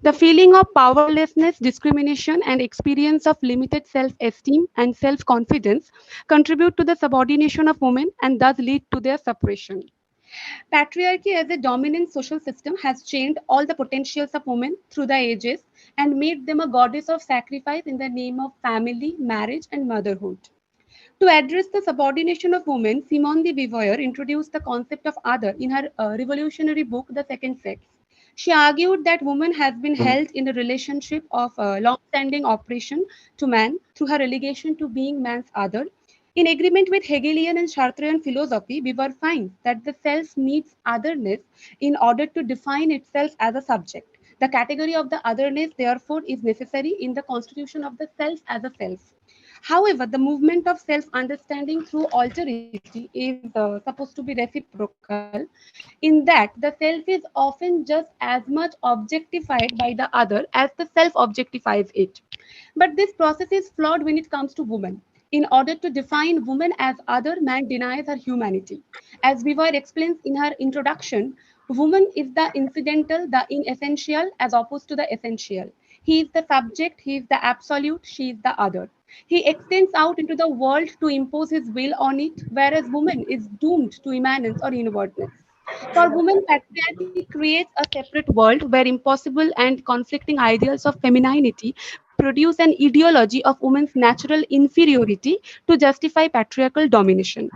The feeling of powerlessness, discrimination, and experience of limited self-esteem and self-confidence contribute to the subordination of women and thus lead to their suppression. Patriarchy as a dominant social system has chained all the potentials of women through the ages and made them a goddess of sacrifice in the name of family, marriage, and motherhood. To address the subordination of women, Simone de Beauvoir introduced the concept of other in her revolutionary book, The Second Sex. She argued that woman has been held in a relationship of long-standing oppression to man through her relegation to being man's other. In agreement with Hegelian and Chartrean philosophy, Beauvoir finds that the self needs otherness in order to define itself as a subject. The category of the otherness, therefore, is necessary in the constitution of the self as a self. However, the movement of self-understanding through alterity is supposed to be reciprocal, in that the self is often just as much objectified by the other as the self objectifies it. But this process is flawed when it comes to woman. In order to define woman as other, man denies her humanity. As Beauvoir explains in her introduction, woman is the incidental, the inessential, as opposed to the essential. He is the subject, he is the absolute, she is the other. He extends out into the world to impose his will on it, whereas woman is doomed to immanence or inwardness. For women, patriarchy creates a separate world where impossible and conflicting ideals of femininity produce an ideology of women's natural inferiority to justify patriarchal domination.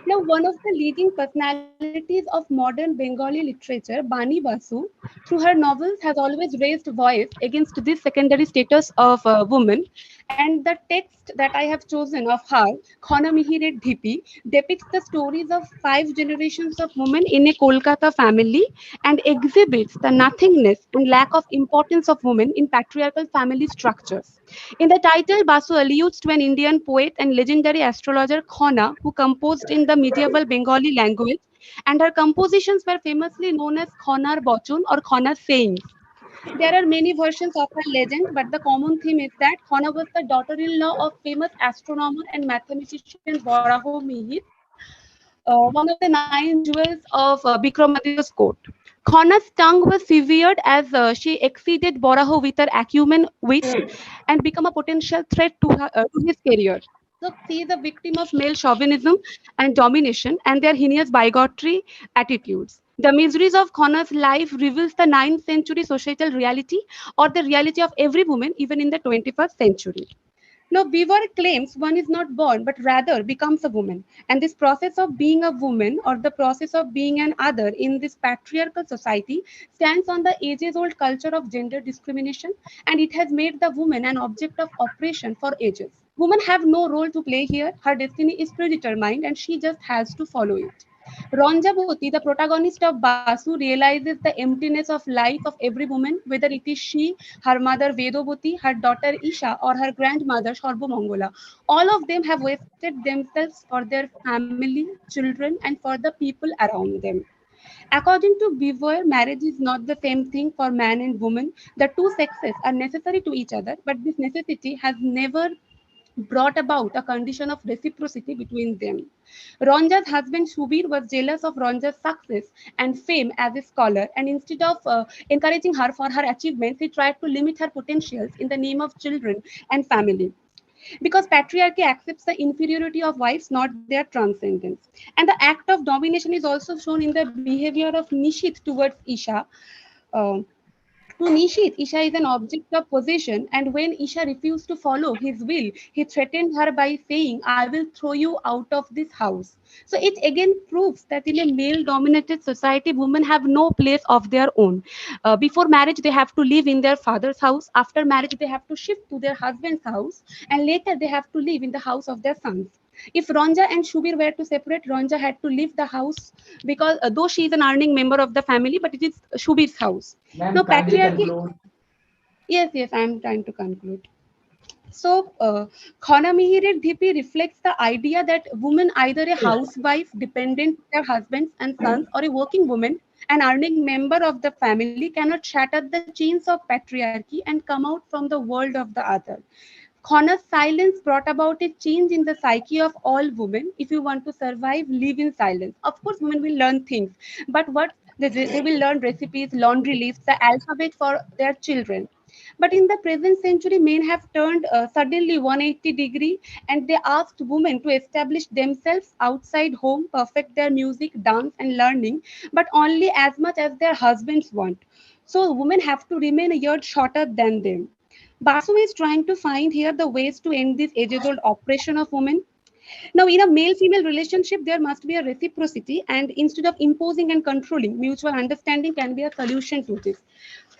Now, one of the leading personalities of modern Bengali literature, Bani Basu, through her novels has always raised voice against this secondary status of women. And the text that I have chosen of her, Khana Mihirer Dhipi, depicts the stories of 5 generations of women in a Kolkata family and exhibits the nothingness and lack of importance of women in patriarchal family structures. In the title, Basu alludes to an Indian poet and legendary astrologer Khana, who composed in the medieval Bengali language, and her compositions were famously known as Khonar Bachun or Khonar sayings. There are many versions of her legend, but the common theme is that Khana was the daughter-in-law of famous astronomer and mathematician Baraho Mihir, one of the 9 jewels of Vikramaditya's court. Khana's tongue was severed as she exceeded Baraho with her acumen, wit, and become a potential threat to his career. So she is a victim of male chauvinism and domination and their heinous bigotry attitudes. The miseries of Connor's life reveals the 9th century societal reality or the reality of every woman even in the 21st century. Now, Weaver claims one is not born, but rather becomes a woman. And this process of being a woman or the process of being an other in this patriarchal society stands on the ages old culture of gender discrimination, and it has made the woman an object of oppression for ages. Women have no role to play here. Her destiny is predetermined, and she just has to follow it. Ranjavati, the protagonist of Basu, realizes the emptiness of life of every woman, whether it is she, her mother Vedavati, her daughter Isha, or her grandmother Sarvamangala. All of them have wasted themselves for their family, children, and for the people around them. According to Beauvoir, marriage is not the same thing for man and woman. The two sexes are necessary to each other, but this necessity has never brought about a condition of reciprocity between them. Ronja's husband Shubir was jealous of Ronja's success and fame as a scholar, and instead of encouraging her for her achievements, he tried to limit her potentials in the name of children and family. Because patriarchy accepts the inferiority of wives, not their transcendence. And the act of domination is also shown in the behavior of Nishit towards Isha. Uh, to Nishit, Isha is an object of possession, and when Isha refused to follow his will, he threatened her by saying, I will throw you out of this house. So it again proves that in a male dominated society, women have no place of their own. Before marriage, they have to live in their father's house. After marriage, they have to shift to their husband's house, and later they have to live in the house of their sons. If Ronja and Shubir were to separate, Ronja had to leave the house because though she is an earning member of the family, but it is Shubir's house. Now, Ma'am, kindly patriarchy. conclude. Yes, I am trying to conclude. So, Khana Mihirer Dhipi reflects the idea that woman, either a housewife dependent on their husbands and sons, or a working woman, an earning member of the family, cannot shatter the chains of patriarchy and come out from the world of the other. Khana's silence brought about a change in the psyche of all women. If you want to survive, live in silence. Of course, women will learn things, but what they will learn recipes, laundry lists, the alphabet for their children. But in the present century, men have turned suddenly 180-degree, and they asked women to establish themselves outside home, perfect their music, dance, and learning, but only as much as their husbands want. So women have to remain a yard shorter than them. Basu is trying to find here the ways to end this age-old oppression of women. Now, in a male-female relationship, there must be a reciprocity, and instead of imposing and controlling, mutual understanding can be a solution to this.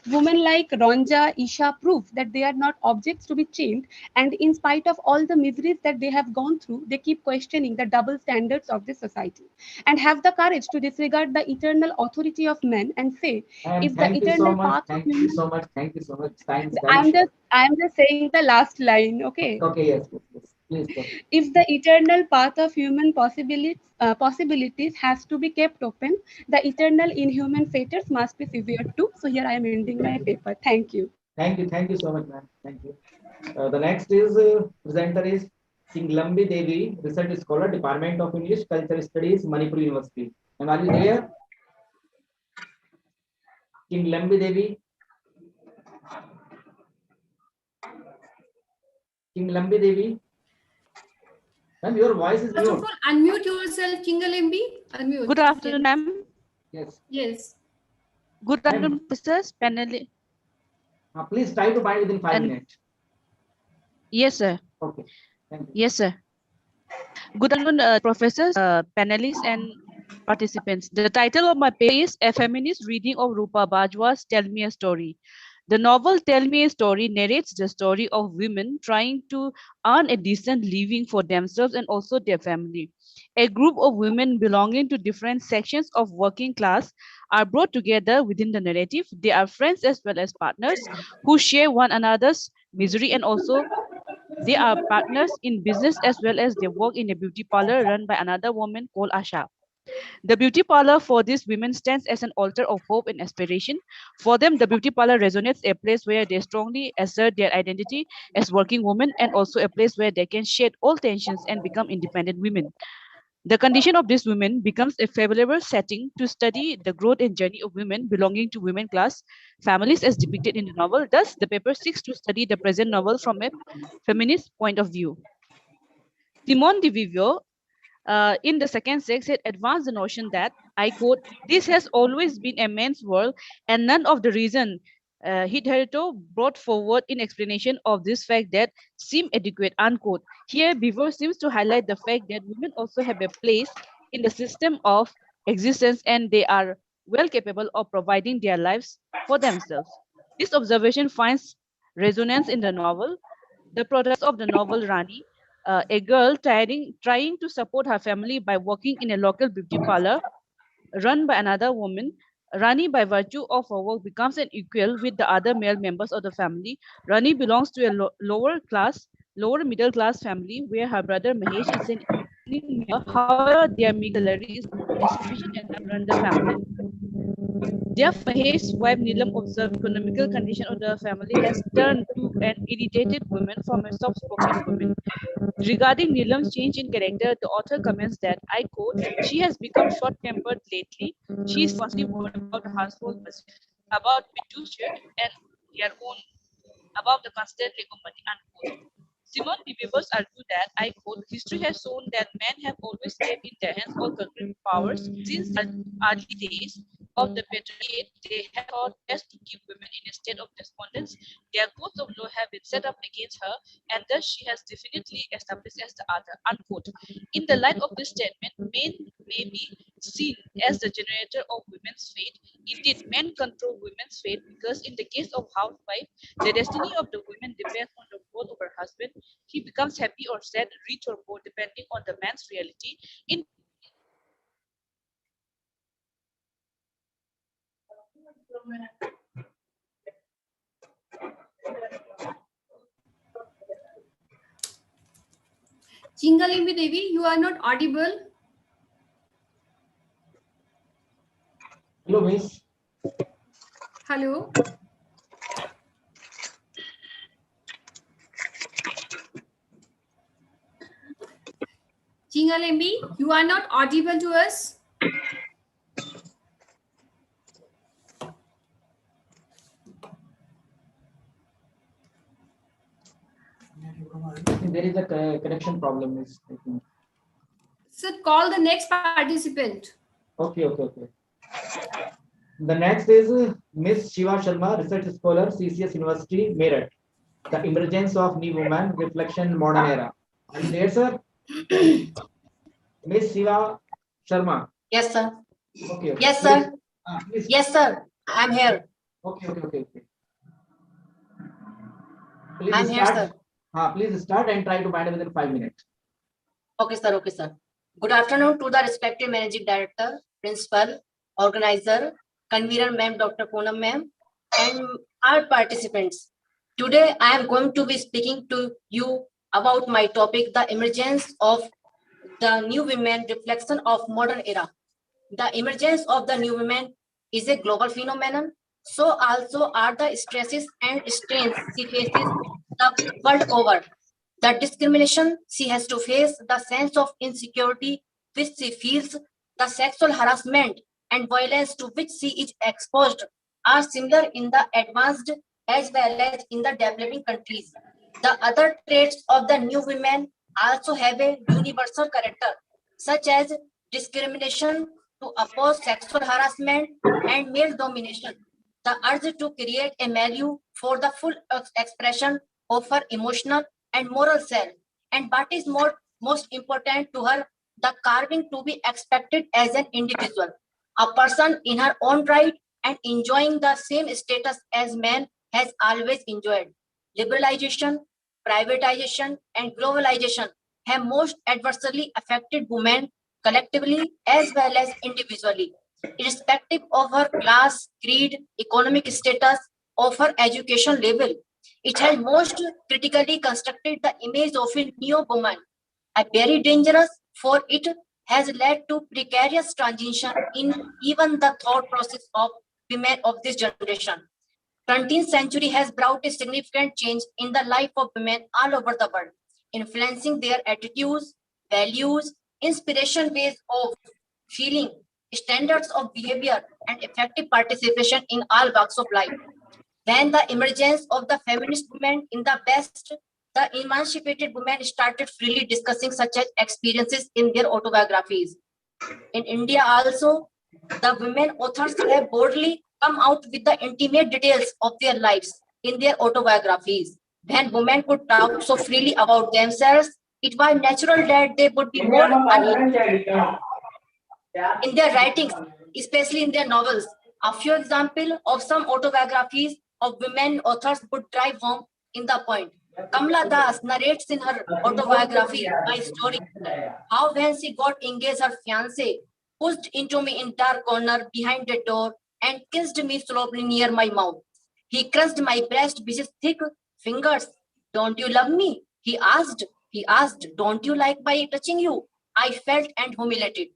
Women like Ronja, Isha prove that they are not objects to be chained, and in spite of all the miseries that they have gone through, they keep questioning the double standards of this society and have the courage to disregard the eternal authority of men and say, And if the thank you so eternal much. path of Thank you human, so much. Thank you so much. Time is very short. I'm just saying the last line, okay? Okay, yes, yes, yes. Please go. If the eternal path of human possibilities has to be kept open, the eternal inhuman fates must be severed too. So here I am ending my paper. Thank you. Thank you so much, ma'am. Thank you. The next is presenter is Chinglambi Devi, research scholar, Department of English Culture Studies, Manipur University. And are you there? Chinglambi Devi. Chinglambi Devi. Ma'am, your voice is First of mute. all, unmute yourself, Chingalembi. Unmute. Good afternoon, ma'am. Yes. Yes. Good afternoon, professors, panel. Please try to bind within 5 minutes. Yes, sir. Okay. Thank you. Yes, sir. Good afternoon, professors, panelists, and participants. The title of my paper is A Feminist Reading of Rupa Bajwa's Tell Me a Story. The novel Tell Me a Story narrates the story of women trying to earn a decent living for themselves and also their family. A group of women belonging to different sections of working class are brought together within the narrative. They are friends as well as partners who share one another's misery, and also they are partners in business as well as they work in a beauty parlor run by another woman called Asha. The beauty parlor for these women stands as an altar of hope and aspiration. For them, the beauty parlor resonates a place where they strongly assert their identity as working women, and also a place where they can shed all tensions and become independent women. The condition of these women becomes a favorable setting to study the growth and journey of women belonging to women class families as depicted in the novel. Thus, the paper seeks to study the present novel from a feminist point of view. Simone de Beauvoir, in the second sex, had advanced the notion that, I quote, this has always been a man's world, and none of the reason hitherto brought forward in explanation of this fact that seem adequate, unquote. Here, Beauvoir seems to highlight the fact that women also have a place in the system of existence, and they are well capable of providing their lives for themselves. This observation finds resonance in the novel. The protagonist of the novel, Rani, a girl trying to support her family by working in a local beauty parlor run by another woman. Rani, by virtue of her work, becomes an equal with the other male members of the family. Rani belongs to a lower middle class family where her brother Mahesh is an engineer. However, their meager salary is insufficient enough to run the family. Therefore, Mahesh's wife Neelam observed economical condition of the family has turned to an irritated woman from a soft-spoken woman. Regarding Neelam's change in character, the author comments that, I quote, she has become short-tempered lately. She is constantly worried about household business, about Bittu's share and their own, about the constant lack of money, unquote. Simone de Beauvoir's argue that, I quote, history has shown that men have always kept in their hands all concrete powers. Since the early days of the patriarchate, they have thought best to keep women in a state of despondence. Their courts of law have been set up against her, and thus she has definitely established as the other, unquote. In the light of this statement, men may be seen as the generator of women's fate. Indeed, men control women's fate because in the case of housewife, the destiny of the woman depends on the growth of her husband. He becomes happy or sad, rich or poor, depending on the man's reality. In Chingalembi Devi, you are not audible. Hello, Miss. Hello. Chingalembi, you are not audible to us. there is a connection problem. I think. Sir, call the next participant. Okay. The next is Miss Shiva Sharma, Research Scholar, CCS University, Meerut. The Emergence of New Woman, Reflection, Modern Era. Are you there, sir? Miss Shiva Sharma. Yes, sir. Okay. Yes, Please, sir. please. Yes, sir. I'm here. Okay. I'm Please here, start. sir. Please start and try to bind within 5 minutes. Okay, sir. Okay, sir. Good afternoon to the respective managing director, principal, organizer, convener, ma'am, Dr. Poonam, ma'am, and our participants. Today, I am going to be speaking to you about my topic, the emergence of the new women, reflection of modern era. The emergence of the new women is a global phenomenon. So also are the stresses and strains she faces the world over. The discrimination she has to face, the sense of insecurity which she feels, the sexual harassment and violence to which she is exposed are similar in the advanced as well as in the developing countries. The other traits of the new women also have a universal character, such as discrimination to oppose sexual harassment and male domination, the urge to create a milieu for the full expression of her emotional and moral self, and what is most important to her, the carving to be expected as an individual, a person in her own right and enjoying the same status as man has always enjoyed. Liberalization, privatization, and globalization have most adversely affected women collectively as well as individually, irrespective of her class, creed, economic status, of her education level. It has most critically constructed the image of a neo woman, a very dangerous, for it has led to precarious transition in even the thought process of women of this generation. 20th century has brought a significant change in the life of women all over the world, influencing their attitudes, values, inspiration ways of feeling, standards of behavior, and effective participation in all walks of life. When the emergence of the feminist movement in the West, the emancipated women started freely discussing such as experiences in their autobiographies. In India also, the women authors have boldly come out with the intimate details of their lives in their autobiographies. When women could talk so freely about themselves, it was natural that they would be more uneasy in their writings, especially in their novels. A few examples of some autobiographies of women authors would drive home in the point. Kamla Das narrates in her autobiography, My Story, how when she got engaged, her fiancé pushed into me in dark corner behind the door and kissed me slowly near my mouth. He crushed my breast with his thick fingers. Don't you love me? He asked. He asked, don't you like my touching you? I felt and humiliated.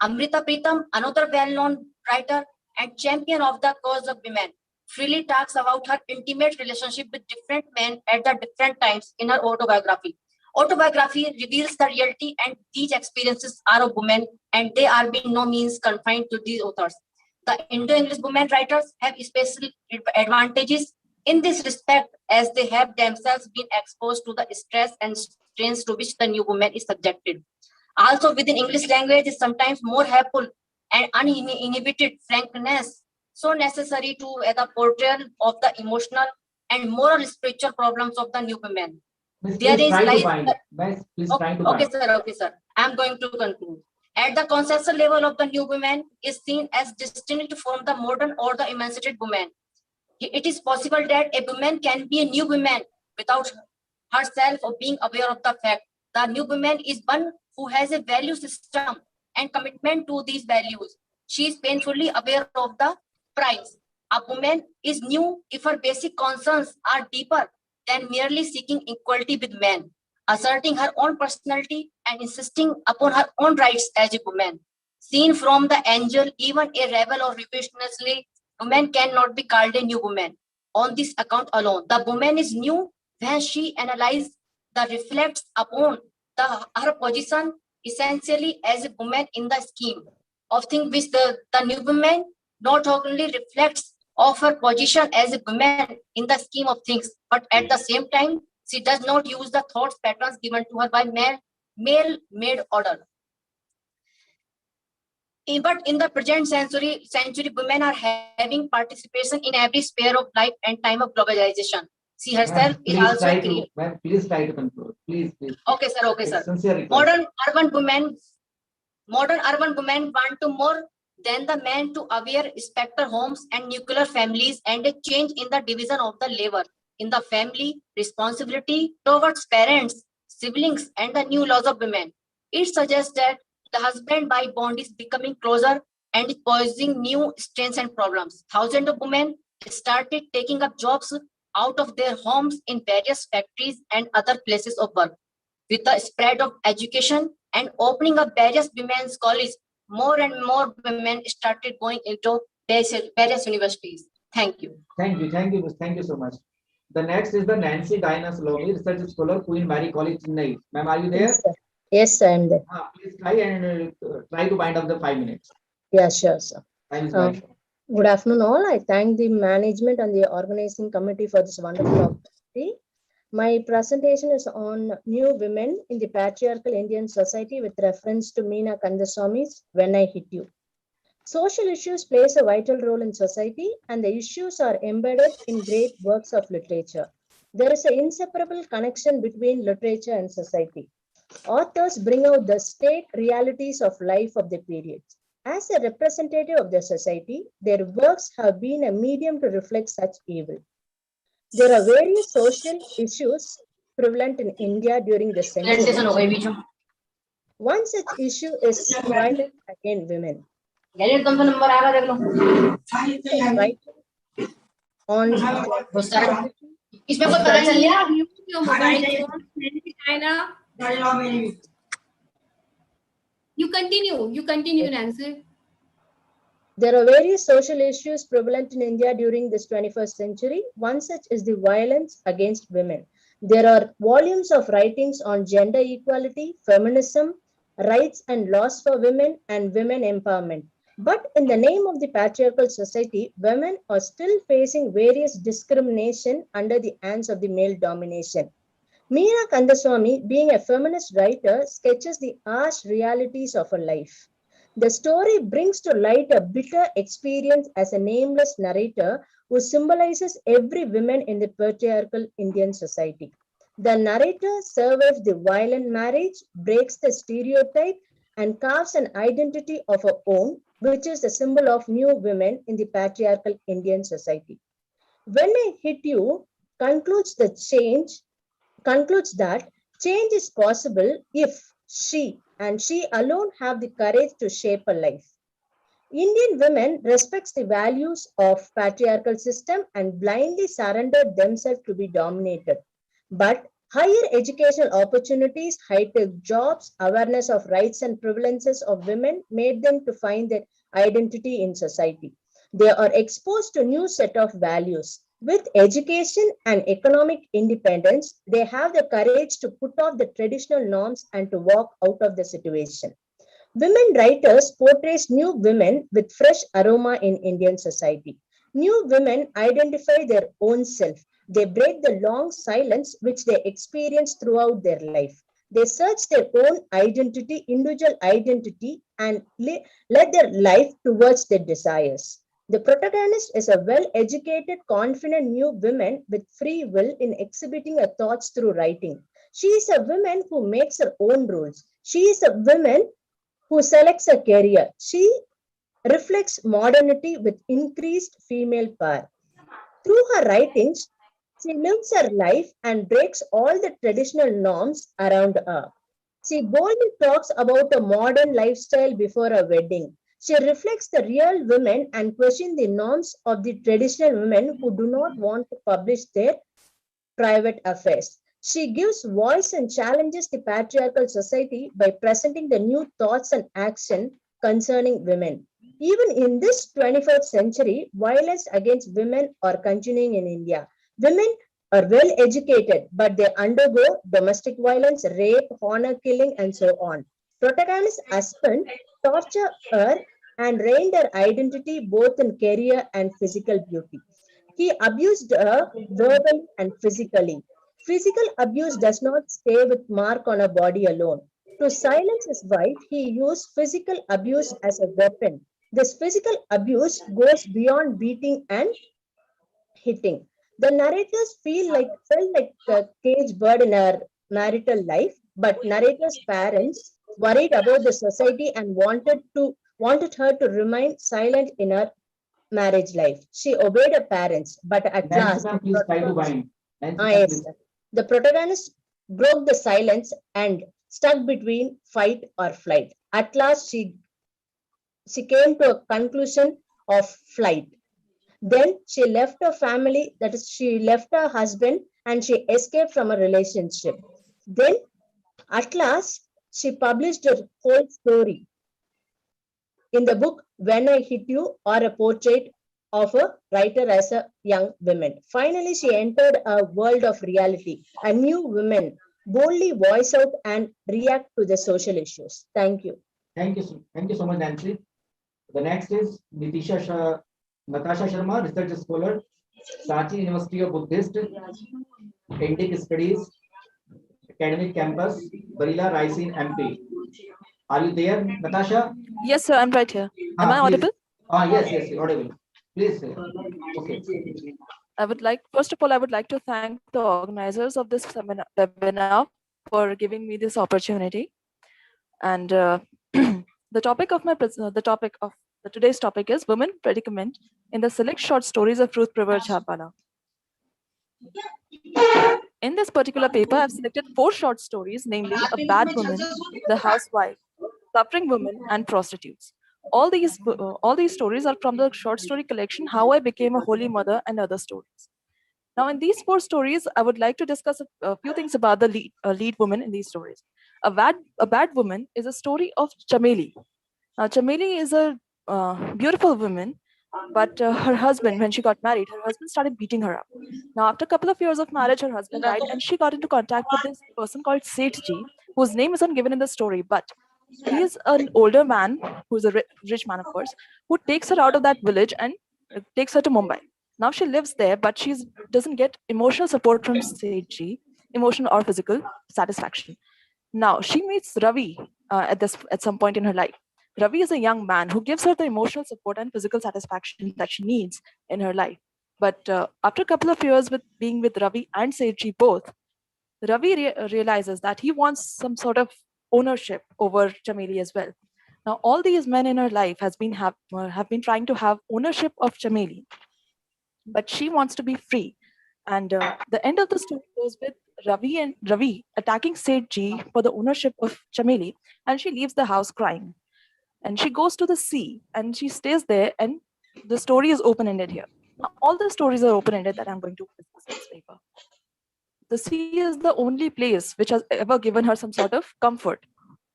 Amrita Pritam, another well-known writer and champion of the cause of women, freely talks about her intimate relationship with different men at the different times in her autobiography. Autobiography reveals the reality, and these experiences are of women, and they are by no means confined to these authors. The Indo-English women writers have special advantages in this respect, as they have themselves been exposed to the stress and strains to which the new woman is subjected. Also, within English language is sometimes more helpful and uninhibited frankness, so necessary to the portrayal of the emotional and moral spiritual problems of the new women. There is okay, sir. I'm going to conclude. At the conceptual level of the new woman is seen as distinct from the modern or the emancipated woman. It is possible that a woman can be a new woman without herself or being aware of the fact. The new woman is one who has a value system and commitment to these values. She is painfully aware of the price. A woman is new if her basic concerns are deeper than merely seeking equality with men, asserting her own personality and insisting upon her own rights as a woman. Seen from the angel, even a rebel or revolutionary woman cannot be called a new woman. On this account alone, the woman is new when she analyzes the reflects upon her position essentially as a woman in the scheme of things which the new woman not only reflects of her position as a woman in the scheme of things, but at the same time She does not use the thought patterns given to her by male-made order. But in the present century, women are having participation in every sphere of life and time of globalization. She herself is also please try to control. Please. Okay, sir. Okay, sir. Sincere request. Modern urban women want to more than the men to aware spectre homes and nuclear families and a change in the division of the labor in the family, responsibility towards parents, siblings, and the new laws of women. It suggests that the husband-wife bond is becoming closer and is posing new strains and problems. Thousands of women started taking up jobs out of their homes in various factories and other places of work. With the spread of education and opening of various women's colleges, more and more women started going into various universities. Thank you. Thank you so much. The next is the Nancy Diana Salome, research scholar, Queen Mary College, Chennai. Ma'am, are you there? Yes, sir, I'm there. Please try and try to wind up the 5 minutes. Yeah, sure, sir. Time is right. Good afternoon, all. I thank the management and the organizing committee for this wonderful opportunity. My presentation is on new women in the patriarchal Indian society with reference to Meena Kandaswamy's When I Hit You. Social issues plays a vital role in society, and the issues are embedded in great works of literature. There is an inseparable connection between literature and society. Authors bring out the state realities of life of the period. As a representative of the society, their works have been a medium to reflect such evil. There are various social issues prevalent in India during the century. One such issue is violence against women. Right on You continue, Nancy. There are various social issues prevalent in India during this 21st century. One such is the violence against women. There are volumes of writings on gender equality, feminism, rights and laws for women, and women empowerment. But in the name of the patriarchal society, women are still facing various discrimination under the hands of the male domination. Meena Kandaswamy, being a feminist writer, sketches the harsh realities of her life. The story brings to light a bitter experience as a nameless narrator who symbolizes every woman in the patriarchal Indian society. The narrator survives the violent marriage, breaks the stereotype, and carves an identity of her own, which is the symbol of new women in the patriarchal Indian society. When I Hit You concludes that change is possible if she and she alone have the courage to shape a life. Indian women respects the values of patriarchal system and blindly surrendered themselves to be dominated. But higher educational opportunities, high-tech jobs, awareness of rights and privileges of women made them to find their identity in society. They are exposed to new set of values. With education and economic independence, they have the courage to put off the traditional norms and to walk out of the situation. Women writers portrays new women with fresh aroma in Indian society. New women identify their own self. They break the long silence which they experience throughout their life. They search their own identity, individual identity, and let their life towards their desires. The protagonist is a well-educated, confident new woman with free will in exhibiting her thoughts through writing. She is a woman who makes her own rules. She is a woman who selects a career. She reflects modernity with increased female power. Through her writings, she lives her life and breaks all the traditional norms around her. She boldly talks about a modern lifestyle before a wedding. She reflects the real women and questions the norms of the traditional women who do not want to publish their private affairs. She gives voice and challenges the patriarchal society by presenting the new thoughts and action concerning women. Even in this 21st century, violence against women are continuing in India. Women are well educated, but they undergo domestic violence, rape, honor killing, and so on. Protagonist's husband torture her and ruined her identity both in career and physical beauty. He abused her verbally and physically. Physical abuse does not stay with mark on a body alone. To silence his wife, he used physical abuse as a weapon. This physical abuse goes beyond beating and hitting. The narrators felt like a cage bird in her marital life, but narrator's parents worried about the society and wanted her to remain silent in her marriage life. She obeyed her parents, but at Nancy last ma'am, please try to wind. Nancy ma'am, yes, please. sir. The protagonist broke the silence and stuck between fight or flight. At last, she came to a conclusion of flight. Then she left her family, that is, she left her husband and she escaped from a relationship. Then, at last, she published her whole story in the book When I Hit You, or a portrait of a writer as a young woman. Finally, she entered a world of reality. A new woman boldly voice out and react to the social issues. Thank you. Thank you so much, Nancy. The next is Natasha Sharma, research scholar, Sachi University of Buddhist, Indic Studies, Academic Campus, Barila, Raisen, MP. Are you there, Natasha? Yes, sir, I'm right here. Am I audible? Yes, audible. Please. Okay. First of all, I would like to thank the organizers of this webinar for giving me this opportunity. And the topic of today's topic is women predicament in the select short stories of Ruth Prever Chapala. In this particular paper, I've selected 4 short stories, namely A Bad Woman, The Housewife, Suffering Women, and Prostitutes. All these stories are from the short story collection How I Became a Holy Mother and Other Stories. Now, in these 4 stories, I would like to discuss a few things about the lead woman in these stories. A Bad Woman is a story of Chameli. Now, Chameli is a beautiful woman, but her husband, when she got married, her husband started beating her up. Now, after a couple of years of marriage, her husband died, and she got into contact with this person called Sethji, whose name isn't given in the story, but he is an older man who's a rich man, of course, who takes her out of that village and takes her to Mumbai. Now she lives there, but she doesn't get emotional support from Sethji, emotional or physical satisfaction. Now she meets Ravi at some point in her life. Ravi is a young man who gives her the emotional support and physical satisfaction that she needs in her life. But after a couple of years with being with Ravi and Sethji both, Ravi realizes that he wants some sort of ownership over Chameli as well. Now, all these men in her life have been trying to have ownership of Chameli, but she wants to be free. And the end of the story goes with Ravi attacking Sethji for the ownership of Chameli, and she leaves the house crying. And she goes to the sea, and she stays there, and the story is open-ended here. Now, all the stories are open-ended that I'm going to discuss in this paper. The sea is the only place which has ever given her some sort of comfort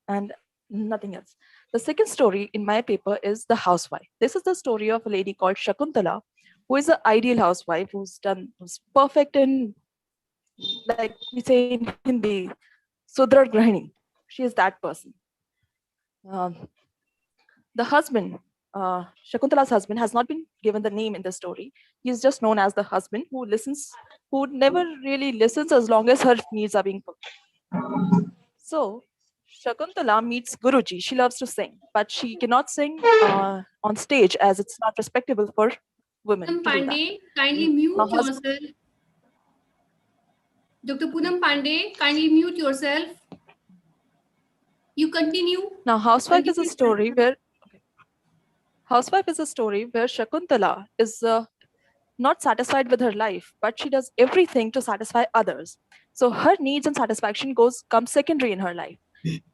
and nothing else. The second story in my paper is The Housewife. This is the story of a lady called Shakuntala, who is an ideal housewife who's perfect in, like we say in Hindi, Sudrar Grahini. She is that person. The husband, Shakuntala's husband, has not been given the name in the story. He is just known as the husband who never really listens as long as her needs are being fulfilled. So Shakuntala meets Guruji. She loves to sing, but she cannot sing on stage as it's not respectable for women to do that. Pandey, kindly mute yourself. Dr. Poonam Pandey, kindly mute yourself. You continue. Now, Housewife is a story where Shakuntala is not satisfied with her life, but she does everything to satisfy others. So her needs and satisfaction come secondary in her life.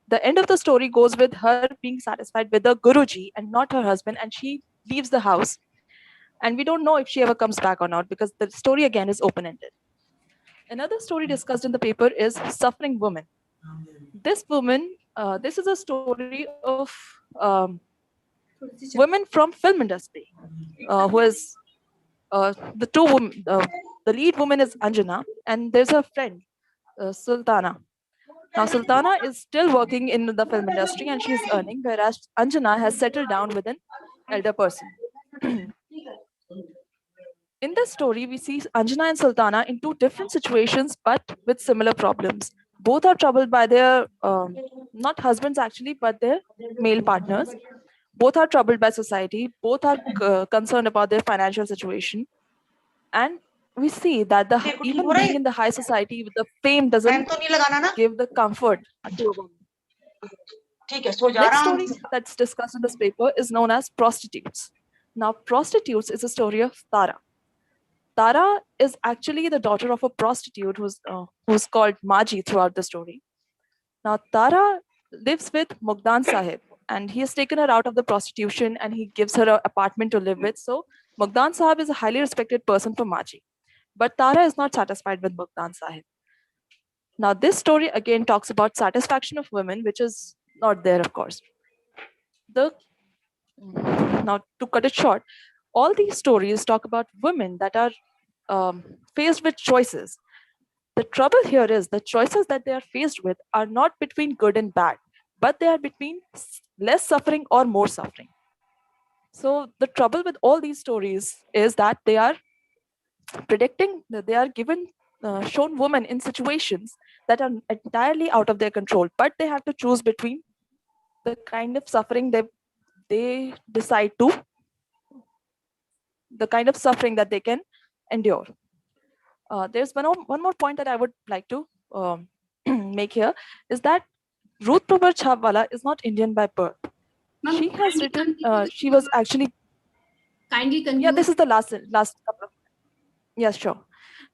The end of the story goes with her being satisfied with the Guruji and not her husband, and she leaves the house. And we don't know if she ever comes back or not, because the story again is open-ended. Another story discussed in the paper is Suffering Woman. This is a story of women from film industry, who is the lead woman is Anjana, and there's her friend, Sultana. Now, Sultana is still working in the film industry and she's earning, whereas Anjana has settled down with an elder person. In this story, we see Anjana and Sultana in two different situations, but with similar problems. Both are troubled by their, not husbands actually, but their male partners. Both are troubled by society. Both are concerned about their financial situation. And we see that even being in the high society with the fame doesn't give the comfort to a woman. Next story that's discussed in this paper is known as Prostitutes. Now, Prostitutes is a story of Tara. Tara is actually the daughter of a prostitute who's called Maji throughout the story. Now, Tara lives with Mugdan Sahib, and he has taken her out of the prostitution and he gives her an apartment to live with. So, Mugdan Sahib is a highly respected person for Maji. But Tara is not satisfied with Mugdan Sahib. Now, this story again talks about satisfaction of women, which is not there, of course. Now, to cut it short, all these stories talk about women that are faced with choices. The trouble here is the choices that they are faced with are not between good and bad, but they are between less suffering or more suffering. So the trouble with all these stories is that they are predicting that they are shown women in situations that are entirely out of their control, but they have to choose between the kind of suffering they decide to, the kind of suffering that they can endure. There's one more point that I would like to make here is that Ruth Prabhat Chhabwala is not Indian by birth. She has written, she was actually. Kindly conclude. Yeah, this is the last couple of. Yes, sure.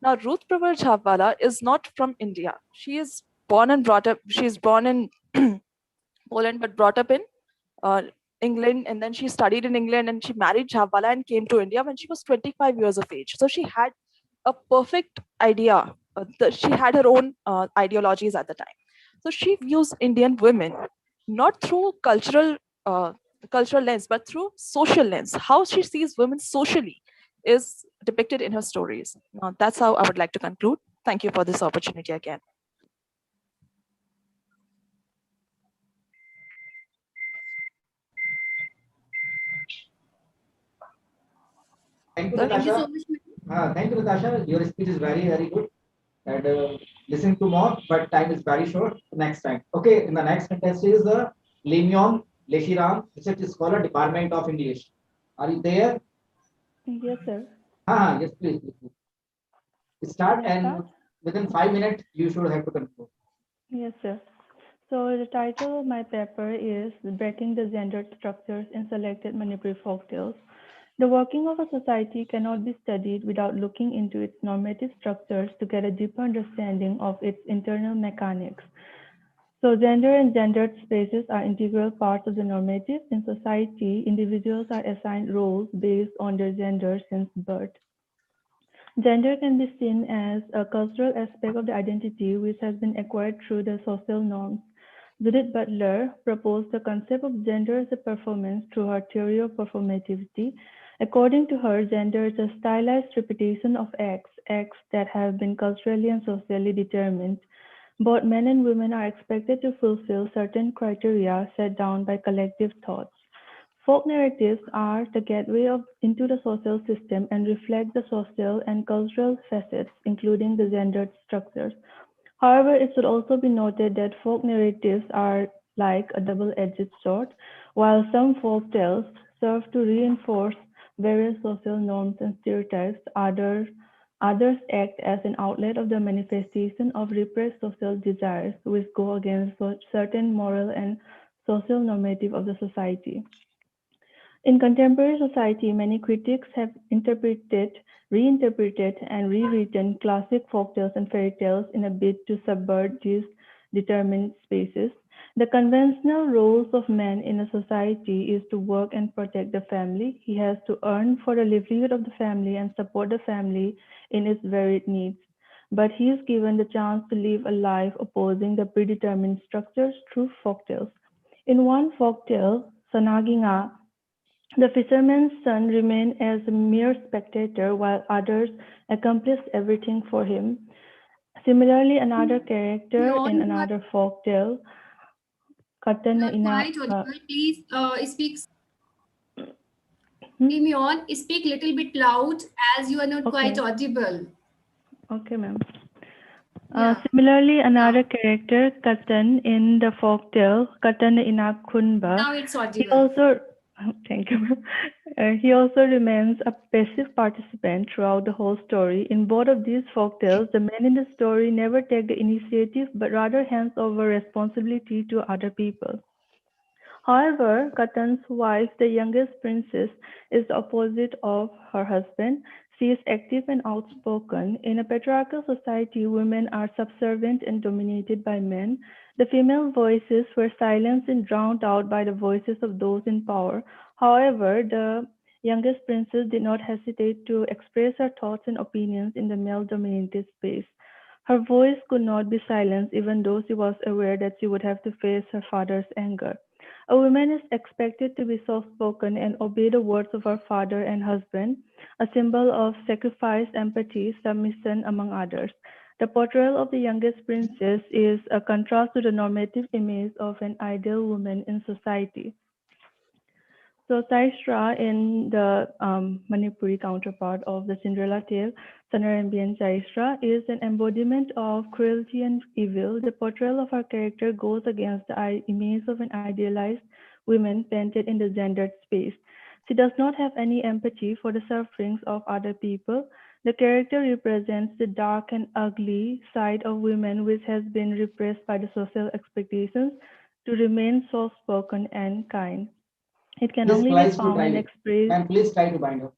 Now, Ruth Prabhat Chhabwala is not from India. She is born and brought up, she is born in Poland, but brought up in England. And then she studied in England and she married Chhabwala and came to India when she was 25 years of age. So she had a perfect idea. She had her own ideologies at the time. So she views Indian women not through cultural lens, but through social lens. How she sees women socially is depicted in her stories. Now, that's how I would like to conclude. Thank you for this opportunity again. Thank you, Sir? Natasha. Thank you so much. Thank you, Natasha. Your speech is very, very good. And listen to more, but time is very short. Next time. Okay, in the next contest is Limyon Leshiram, Research Scholar, Department of English. Are you there? Yes, sir. Yes, please. Start and within 5 minutes, you should have to conclude. Yes, sir. So the title of my paper is Breaking the Gendered Structures in Selected Manipuri Folktales. The working of a society cannot be studied without looking into its normative structures to get a deeper understanding of its internal mechanics. So gender and gendered spaces are integral parts of the normative. In society, individuals are assigned roles based on their gender since birth. Gender can be seen as a cultural aspect of the identity which has been acquired through the social norms. Judith Butler proposed the concept of gender as a performance through her theory of performativity. According to her, gender is a stylized repetition of acts that have been culturally and socially determined. Both men and women are expected to fulfill certain criteria set down by collective thoughts. Folk narratives are the gateway into the social system and reflect the social and cultural facets, including the gendered structures. However, it should also be noted that folk narratives are like a double-edged sword. While some folk tales serve to reinforce various social norms and stereotypes, others act as an outlet of the manifestation of repressed social desires, which go against certain moral and social normative of the society. In contemporary society, many critics have interpreted, reinterpreted, and rewritten classic folktales and fairy tales in a bid to subvert these determined spaces. The conventional roles of man in a society is to work and protect the family. He has to earn for the livelihood of the family and support the family in its varied needs. But he is given the chance to live a life opposing the predetermined structures through folktales. In one folktale, Sanaginga, the fisherman's son remained as a mere spectator while others accomplished everything for him. Similarly, another character in another folktale, Katana Quite audible. Please speak. Imion, speak little bit loud as you are not quite Okay. audible. Okay, ma'am. Yeah. Similarly, another character, Katan, in the folktale Katan Inakunba, Now it's he audible. also, thank you, ma'am. He also remains a passive participant throughout the whole story. In both of these folktales, the men in the story never take the initiative, but rather hands over responsibility to other people. However, Katan's wife, the youngest princess, is the opposite of her husband. She is active and outspoken. In a patriarchal society, women are subservient and dominated by men. The female voices were silenced and drowned out by the voices of those in power. However, the youngest princess did not hesitate to express her thoughts and opinions in the male-dominated space. Her voice could not be silenced even though she was aware that she would have to face her father's anger. A woman is expected to be soft-spoken and obey the words of her father and husband, a symbol of sacrifice, empathy, submission, among others. The portrayal of the youngest princess is a contrast to the normative image of an ideal woman in society. So Saistra, in the Manipuri counterpart of the Cinderella tale, Sanarambian Saistra, is an embodiment of cruelty and evil. The portrayal of her character goes against the image of an idealized woman painted in the gendered space. She does not have any empathy for the sufferings of other people. The character represents the dark and ugly side of women which has been repressed by the social expectations to remain soft-spoken and kind. It can Please only be try to found and drive it. expressed. Ma'am, please try to bind up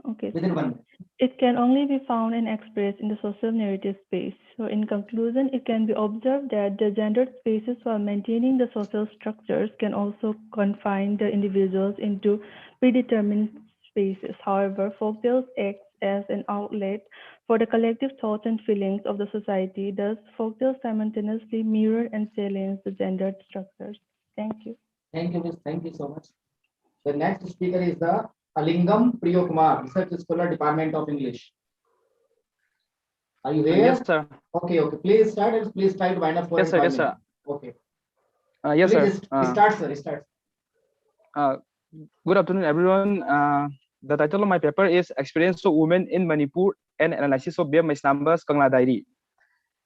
Okay. within 1 minute. It can only be found and expressed in the social narrative space. So in conclusion, it can be observed that the gendered spaces, while maintaining the social structures, can also confine the individuals into predetermined spaces. However, folktales act as an outlet for the collective thoughts and feelings of the society. Thus, folktales simultaneously mirror and challenge the gendered structures. Thank you. Thank you, Miss. Thank you so much. The next speaker is the Alingam Priyokumar, Research Scholar, Department of English. Are you here? Yes, sir. Okay, okay. Please start and please try to wind up for Yes, sir. 5 Yes, sir. minutes. Okay. Yes, sir. Please start, sir. Start. Good afternoon, everyone. The title of my paper is Experience of Women in Manipur and Analysis of Burmese Numbers, Kangla Diary.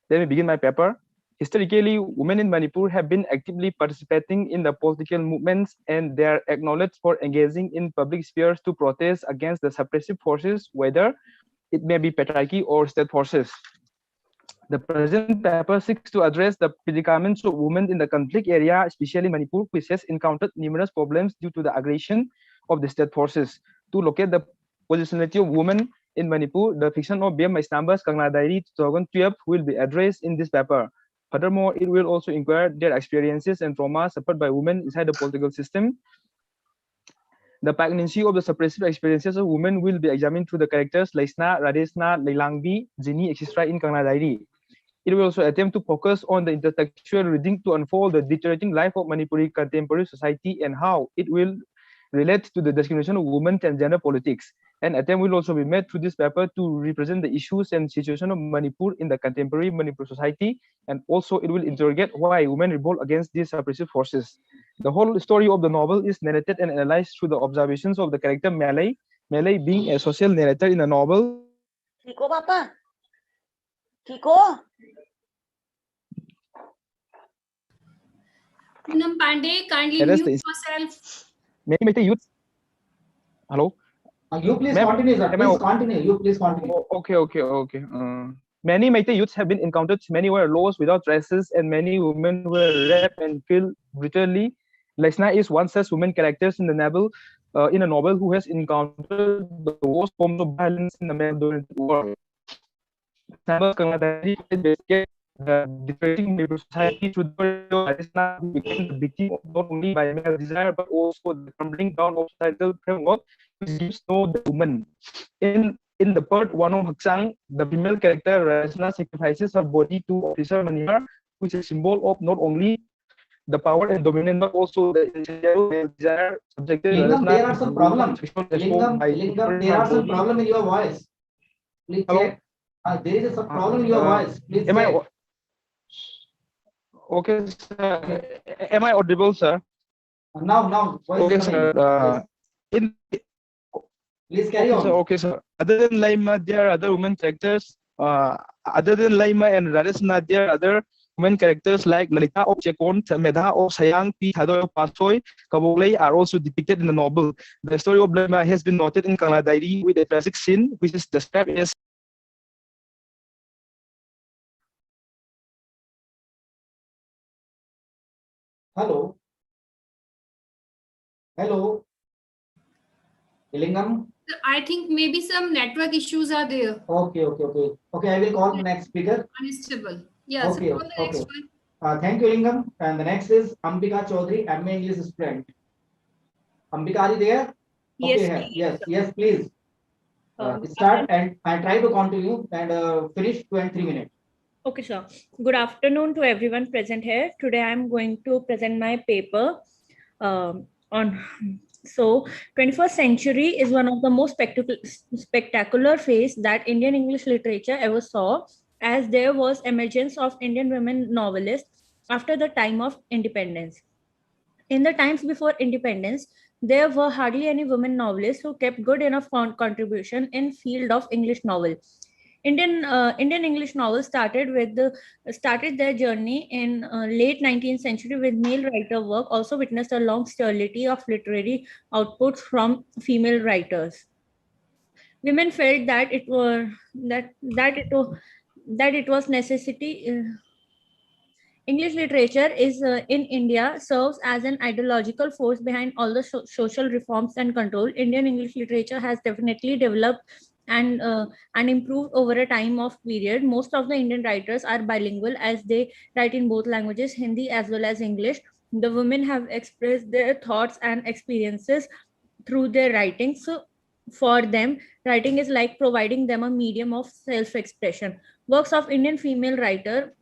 Let me begin my paper. Historically, women in Manipur have been actively participating in the political movements, and they are acknowledged for engaging in public spheres to protest against the suppressive forces, whether it may be patriarchy or state forces. The present paper seeks to address the predicaments of women in the conflict area, especially Manipur, which has encountered numerous problems due to the aggression of the state forces. To locate the positionality of women in Manipur, the fiction of B.M. Maisnambas Kangla Diary 2012 will be addressed in this paper. Furthermore, it will also inquire their experiences and trauma suffered by women inside the political system. The poignancy of the suppressive experiences of women will be examined through the characters Laisna, Radesna, Leilangbi, Jini, etc. in Kangla Diary. It will also attempt to focus on the intertextual reading to unfold the deteriorating life of Manipuri contemporary society and how it will relate to the discrimination of women and gender politics. An attempt will also be made through this paper to represent the issues and situation of Manipur in the contemporary Manipur society, and also it will interrogate why women revolt against these suppressive forces. The whole story of the novel is narrated and analyzed through the observations of the character Malay, Malay being a social narrator in the novel. Kiko, Papa. Kiko. Poonam Pandey, kindly That is mute the yourself. many youth. Hello. You please continue, sir. Please continue. You please continue. Okay. Many Meitei youths have been encountered. Many were lost without dresses, and many women were raped and killed brutally. Lesna is one such woman characters in the novel, who has encountered the worst forms of violence in the male-dominated world. Numbers Kangadari investigate the deteriorating Manipur society through the portrayal of Lesna, who became the victim of not only by male desire but also the crumbling down of societal framework which gives no the woman. In the part one of Haksang, the female character Rasna sacrifices her body to Officer Maniar, which is a symbol of not only the power and dominance but also the insatiable male desire subjected Lingam, Rasna there are some problems. Lingam, Lingam, there are some problem in your voice. Please check. There is some problem in your voice. Please check. Okay, sir. Am I audible, sir? Now, voice Okay, is sir. coming. Please carry on. Okay, sir. Other than Laima, there are other women characters. Other than Laima and Radhasna, there are other women characters like Lalita of Chekon, Medha of Sayang, P. Hadoy of Pasoy, Kabolei are also depicted in the novel. The story of Laima has been noted in Kangla Diary with a tragic scene, which is described as Hello. Hello. Illingam. I think maybe some network issues are there. Okay. Okay, I will call the next speaker. Unstable. Yeah, Okay, so call the next one. Thank you, Lingam. And the next is Ambika Chaudhary, MA English student. Ambika, are you there? Yes, Okay, please. yes, please. Start and try to continue and finish 2 and 3 minutes. Okay, sir. Good afternoon to everyone present here. Today I'm going to present my paper on. So, 21st century is one of the most spectacular phase that Indian English literature ever saw, as there was emergence of Indian women novelists after the time of independence. In the times before independence, there were hardly any women novelists who kept good enough contribution in field of English novel. Indian English novels started their journey in late 19th century with male writer work. Also witnessed a long sterility of literary outputs from female writers. Women felt that it was necessity. English literature is in India serves as an ideological force behind all the social reforms and control. Indian English literature has definitely developed and improved over a time of period. Most of the Indian writers are bilingual as they write in both languages, Hindi as well as English. The women have expressed their thoughts and experiences through their writing. So for them, writing is like providing them a medium of self-expression. Works of Indian female writer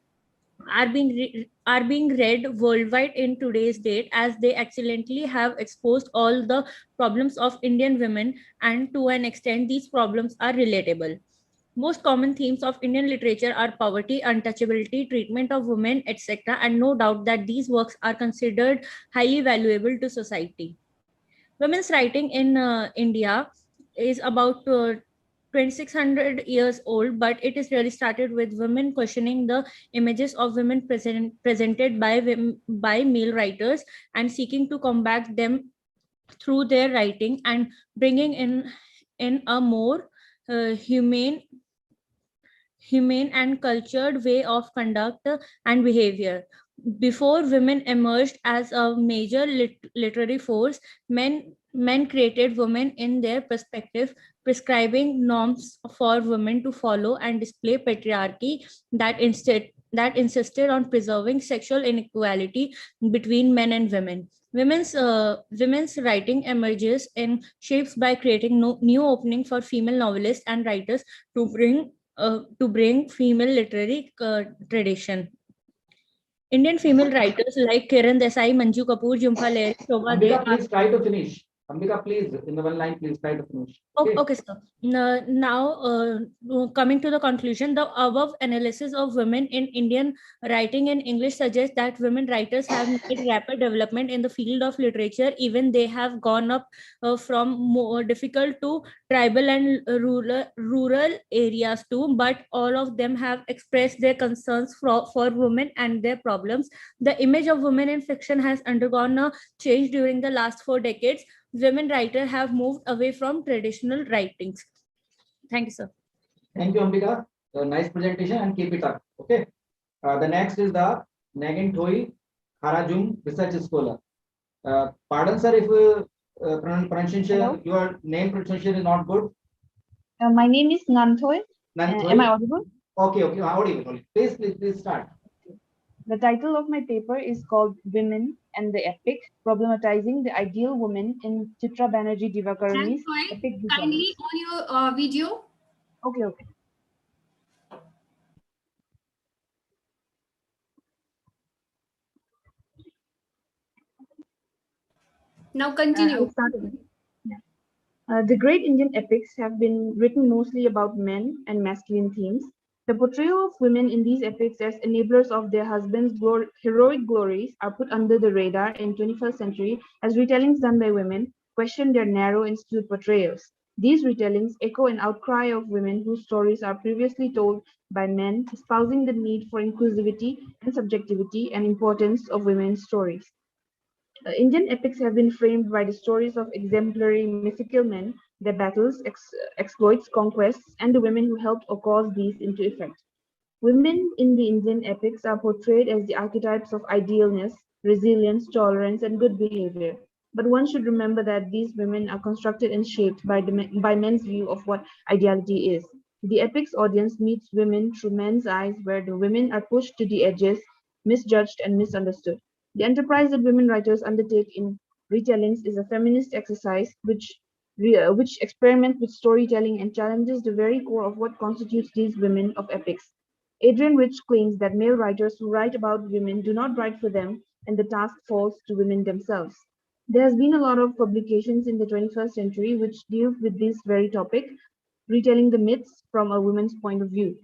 are being read worldwide in today's date, as they excellently have exposed all the problems of Indian women, and to an extent these problems are relatable. Most common themes of Indian literature are poverty, untouchability, treatment of women, etc., and no doubt that these works are considered highly valuable to society. Women's writing in India is about 2600 years old, but it is really started with women questioning the images of women presented by male writers and seeking to combat them through their writing and bringing in a more humane and cultured way of conduct and behavior. Before women emerged as a major literary force, men created women in their perspective, prescribing norms for women to follow and display patriarchy that insisted on preserving sexual inequality between men and women. Women's writing emerges in shapes by creating new opening for female novelists and writers to bring female literary tradition. Indian female writers like Kiran Desai, Manju Kapoor, Jhumpa Lahiri, Shobha Dev. Ambika, please try to finish. Ambika, please, in the one line, please try to finish. Okay, sir. Now, coming to the conclusion, the above analysis of women in Indian writing in English suggests that women writers have made rapid development in the field of literature. Even they have gone up from more difficult to tribal and rural areas too, but all of them have expressed their concerns for women and their problems. The image of women in fiction has undergone a change during the last 4 decades. Women writers have moved away from traditional writings. Thank you, sir. Thank you, Ambika. Nice presentation and keep it up. Okay. The next is the Nagin Thoi Harajum Research Scholar. Pardon, sir, if pronunciation, your name pronunciation is not good. My name is Nanthoy. Am I audible? Okay, audible. Please start. The title of my paper is called Women and the Epic, Problematizing the Ideal Woman in Chitra Banerjee Divakarani's Epic Visions. Kindly on your video. Okay. Now continue. The great Indian epics have been written mostly about men and masculine themes. The portrayal of women in these epics as enablers of their husbands' heroic glories are put under the radar in 21st century as retellings done by women question their narrow and skewed portrayals. These retellings echo an outcry of women whose stories are previously told by men, espousing the need for inclusivity and subjectivity and importance of women's stories. Indian epics have been framed by the stories of exemplary mythical men, their battles, exploits, conquests, and the women who helped or caused these into effect. Women in the Indian epics are portrayed as the archetypes of idealness, resilience, tolerance, and good behavior. But one should remember that these women are constructed and shaped by men's view of what ideality is. The epic's audience meets women through men's eyes, where the women are pushed to the edges, misjudged, and misunderstood. The enterprise that women writers undertake in retellings is a feminist exercise which experiments with storytelling and challenges the very core of what constitutes these women of epics. Adrian Rich claims that male writers who write about women do not write for them, and the task falls to women themselves. There has been a lot of publications in the 21st century which deal with this very topic, retelling the myths from a woman's point of view.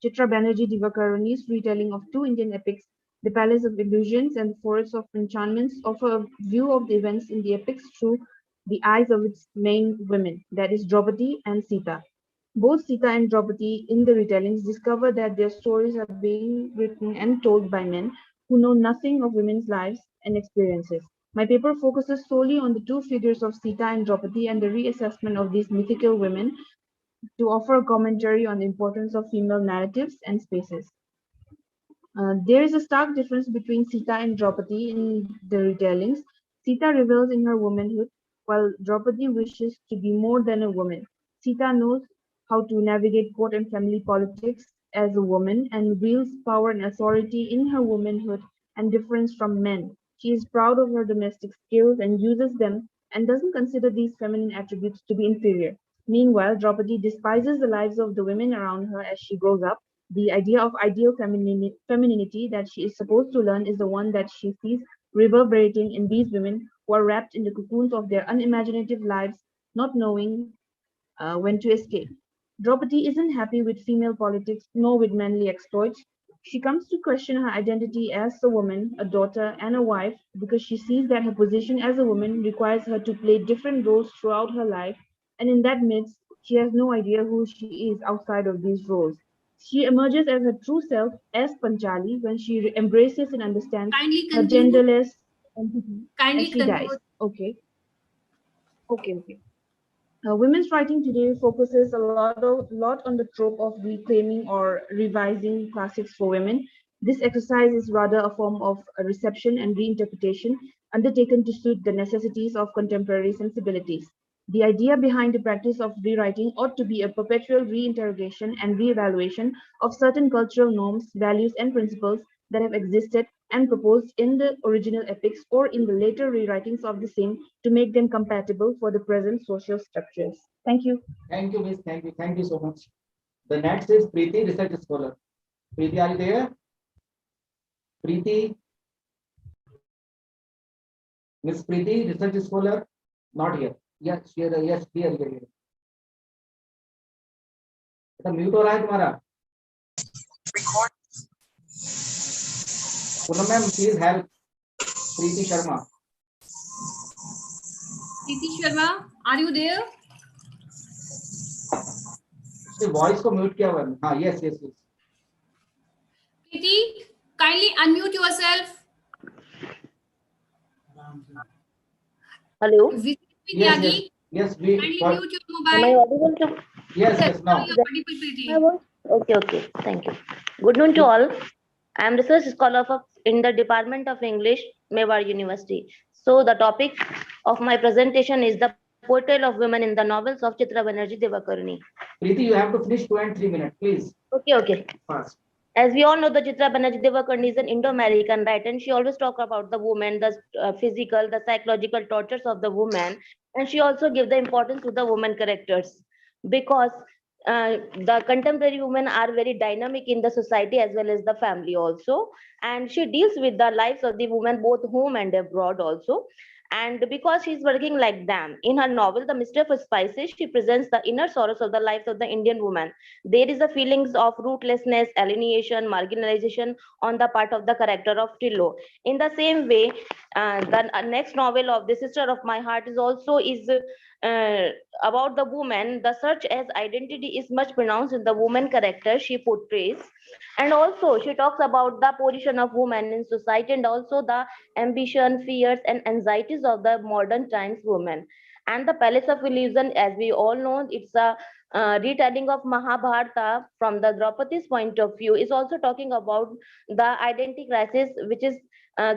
Chitra Banerjee Divakaruni's retelling of two Indian epics, The Palace of Illusions and The Forest of Enchantments, offer a view of the events in the epics through the eyes of its main women, that is Draupadi and Sita. Both Sita and Draupadi in the retellings discover that their stories are being written and told by men who know nothing of women's lives and experiences. My paper focuses solely on the two figures of Sita and Draupadi and the reassessment of these mythical women to offer a commentary on the importance of female narratives and spaces. There is a stark difference between Sita and Draupadi in the retellings. Sita revels in her womanhood, while Draupadi wishes to be more than a woman. Sita knows how to navigate court and family politics as a woman and wields power and authority in her womanhood and difference from men. She is proud of her domestic skills and uses them and doesn't consider these feminine attributes to be inferior. Meanwhile, Draupadi despises the lives of the women around her as she grows up. The idea of ideal femininity that she is supposed to learn is the one that she sees reverberating in these women who are wrapped in the cocoons of their unimaginative lives, not knowing when to escape. Draupadi isn't happy with female politics nor with manly exploits. She comes to question her identity as a woman, a daughter, and a wife because she sees that her position as a woman requires her to play different roles throughout her life, and in that midst, she has no idea who she is outside of these roles. She emerges as her true self as Panchali when she embraces and understands Kindly her conclude. genderless entity as Kindly she dies. conclude. Okay. Women's writing today focuses a lot on the trope of reclaiming or revising classics for women. This exercise is rather a form of a reception and reinterpretation undertaken to suit the necessities of contemporary sensibilities. The idea behind the practice of rewriting ought to be a perpetual reinterrogation and reevaluation of certain cultural norms, values, and principles that have existed and proposed in the original epics or in the later rewritings of the same to make them compatible for the present social structures. Thank you. Thank you, Miss. Thank you. Thank you so much. The next is Preeti, research scholar. Preeti, are you there? Preeti? Miss Preeti, research scholar? Not here. Yes, here, yes, here. Mute हो रहा है तुम्हारा Poonam ma'am please help Preeti Sharma Preeti Sharma, are you there? उसने voice को mute किया हुआ है हाँ yes yes yes Preeti, kindly unmute yourself. Hello. Yes. Yes, we. Kindly mute your mobile. Am I audible to? Yes, now. You're audible, Preeti. Okay. Thank you. Good noon to all. I am research scholar in the Department of English, Mewar University. So the topic of my presentation is the portrayal of women in the novels of Chitra Banerjee Divakaruni. Preeti, you have to finish 2 and 3 minutes, please. Okay. Fast. As we all know, the Chitra Banerjee Divakaruni is an Indo-American writer, and she always talks about the woman, the physical, the psychological tortures of the woman, and she also gives the importance to the woman characters because the contemporary women are very dynamic in the society as well as the family also, and she deals with the lives of the women both home and abroad also. And because she's working like them. In her novel, The Mystery of Spices, she presents the inner sorrows of the lives of the Indian woman. There is a feelings of rootlessness, alienation, marginalization on the part of the character of Trillo. In the same way, the next novel of The Sister of My Heart is about the woman. The search as identity is much pronounced in the woman character she portrays, and also she talks about the position of women in society and also the ambition, fears, and anxieties of the modern times women. And the Palace of Illusion, as we all know, it's a retelling of Mahabharata from the Draupadi's point of view, is also talking about the identity crisis which is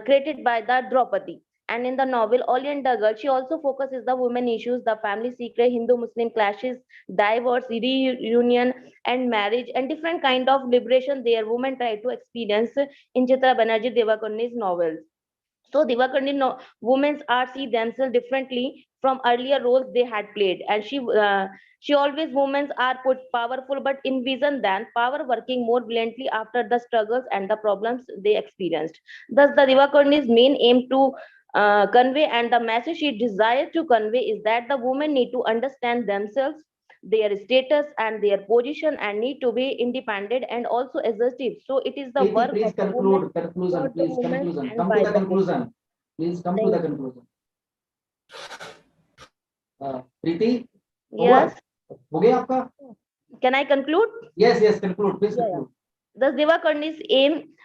created by the Draupadi. And in the novel Olian Duggar, she also focuses the women issues, the family secret, Hindu-Muslim clashes, divorce, reunion, and marriage, and different kind of liberation their women try to experience in Chitra Banerjee Devakaruni's novels. So Divakaruni women are see themselves differently from earlier roles they had played, and she always women are put powerful but envision than power working more brilliantly after the struggles and the problems they experienced. Thus, the Divakaruni's main aim to convey and the message she desired to convey is that the women need to understand themselves, their status and their position, and need to be independent and also assertive. So it is the Preeti, work please of the woman conclude. Conclusion, for the please. woman Conclusion. and Come to by the the woman. conclusion. Please come to the Thank you. conclusion. Preeti, Yes. over. हो गया आपका? Can I conclude? Yes, yes. Conclude. Please Yeah, conclude. Thus, Divakaruni's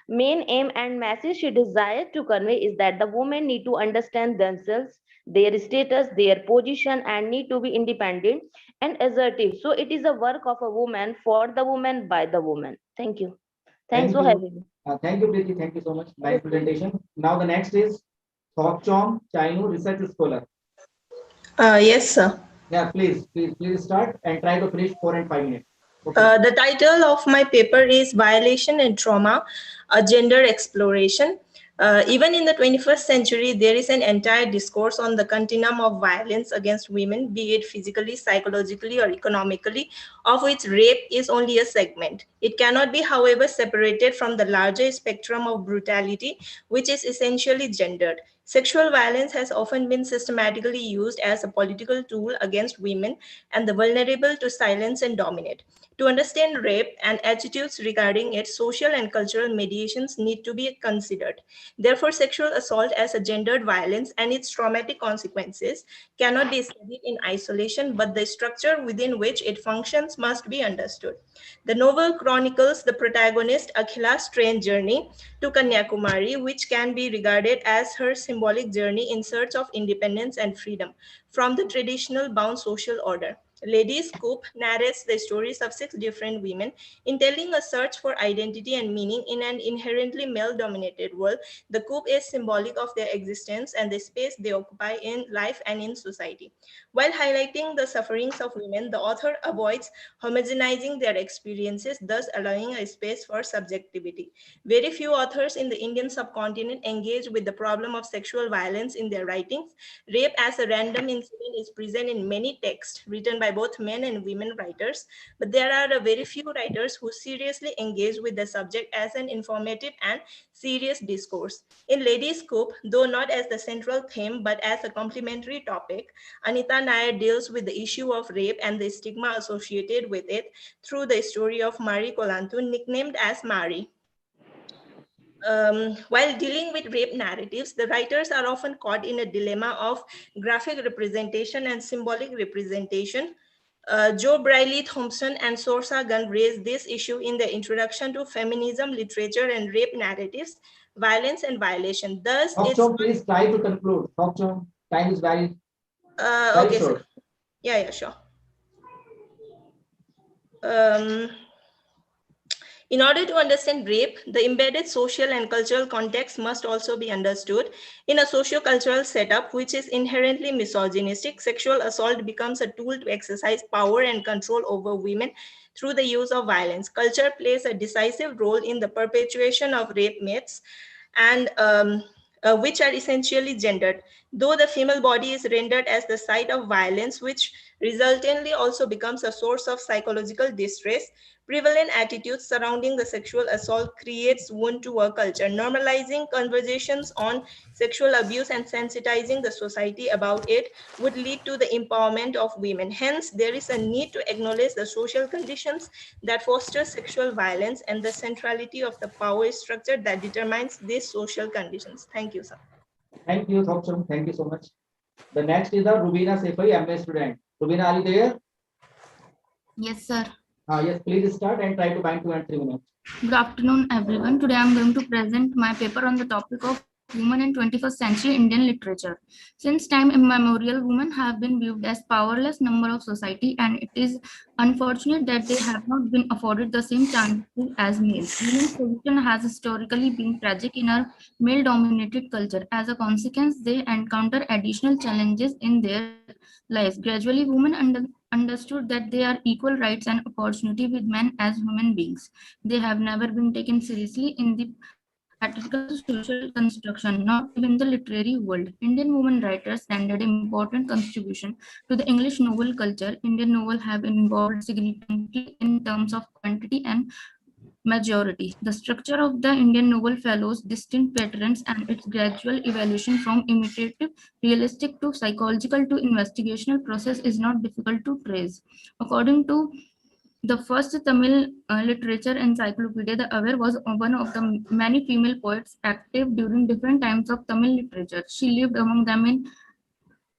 main aim and message she desired to convey is that the women need to understand themselves, their status, their position, and need to be independent and assertive. So it is a work of a woman for the woman by the woman. Thank you. Thanks Thank for you. having me. Thank you, Preeti. Thank you so much. Nice presentation. Now the next is Thok Chom, Chainu, research scholar. Yes, sir. Yeah, please start and try to finish 4 and 5 minutes. The title of my paper is Violation and Trauma, a Gender Exploration. Even in the 21st century, there is an entire discourse on the continuum of violence against women, be it physically, psychologically, or economically, of which rape is only a segment. It cannot be, however, separated from the larger spectrum of brutality, which is essentially gendered. Sexual violence has often been systematically used as a political tool against women and the vulnerable to silence and dominate. To understand rape and attitudes regarding it, social and cultural mediations need to be considered. Therefore, sexual assault as a gendered violence and its traumatic consequences cannot be studied in isolation, but the structure within which it functions must be understood. The novel chronicles the protagonist Akhila's strange journey to Kanyakumari, which can be regarded as her symbolic journey in search of independence and freedom from the traditional bound social order. Lady Scoop narrates the stories of 6 different women in telling a search for identity and meaning in an inherently male-dominated world. The coup is symbolic of their existence and the space they occupy in life and in society. While highlighting the sufferings of women, the author avoids homogenizing their experiences, thus allowing a space for subjectivity. Very few authors in the Indian subcontinent engage with the problem of sexual violence in their writings. Rape as a random incident is present in many texts written by both men and women writers, but there are a very few writers who seriously engage with the subject as an informative and serious discourse. In Lady Scoop, though not as the central theme, but as a complementary topic, Anita Nair deals with the issue of rape and the stigma associated with it through the story of Marie Colantu, nicknamed as Marie. While dealing with rape narratives, the writers are often caught in a dilemma of graphic representation and symbolic representation. Joe Briley Thompson and Sorsa Gunn raised this issue in their introduction to Feminism, Literature, and Rape Narratives, Violence and Violation. Thus, Please try to conclude. Thok, time is very okay, short. sir. Yeah, sure. In order to understand rape, the embedded social and cultural context must also be understood. In a socio-cultural setup which is inherently misogynistic, sexual assault becomes a tool to exercise power and control over women through the use of violence. Culture plays a decisive role in the perpetuation of rape myths and which are essentially gendered. though the female body is rendered as the site of violence, which resultantly also becomes a source of psychological distress. Prevalent attitudes surrounding the sexual assault creates wound to work culture, normalizing conversations on sexual abuse and sensitizing the society about it would lead to the empowerment of women. Hence, there is a need to acknowledge the social conditions that foster sexual violence and the centrality of the power structure that determines these social conditions. Thank you, sir. Thank you, Thopson. Thank you so much. The next is the Rubina Sefai, MA student. Rubina, are you there? Yes, sir. Yes, please start and try to bind 2 and 3 minutes. Good afternoon, everyone. Today I am going to present my paper on the topic of women in 21st century Indian literature. Since time immemorial, women have been viewed as powerless member of society, and it is unfortunate that they have not been afforded the same chances as males. Women's position has historically been tragic in our male-dominated culture. As a consequence, they encounter additional challenges in their lives. Gradually, women understood that they are equal rights and opportunity with men as human beings. They have never been taken seriously in the patriarchal social construction, not even the literary world. Indian women writers rendered important contribution to the English novel culture. Indian novel have evolved significantly in terms of quantity and majority. The structure of the Indian novel follows distinct patterns, and its gradual evolution from imitative, realistic to psychological to investigational process is not difficult to trace. According to the first Tamil literature encyclopedia, the Avar was one of the many female poets active during different times of Tamil literature. She lived among them in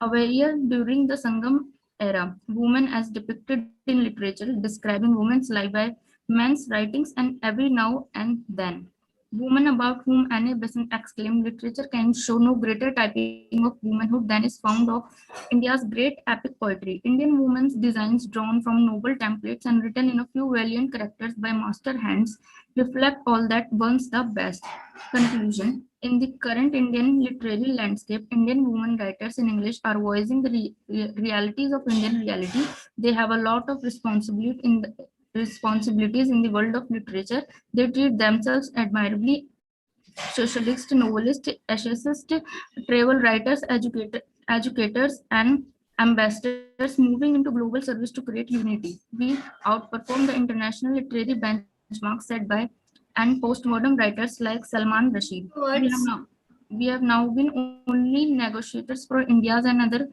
Avar during the Sangam era. Women as depicted in literature, describing women's life by men's writings and every now and then. Women about whom Anne Besant exclaimed, literature can show no greater typing of womanhood than is found of India's great epic poetry. Indian women's designs drawn from noble templates and written in a few valiant characters by master hands reflect all that once the best. Conclusion. In the current Indian literary landscape, Indian women writers in English are voicing the realities of Indian reality. They have a lot of responsibilities in the world of literature. They treat themselves admirably. Socialists, novelists, essayists, travel writers, educators, and ambassadors moving into global service to create unity. We outperform the international literary benchmarks set by and postmodern writers like Salman Rashid. We have now been only negotiators for India's and other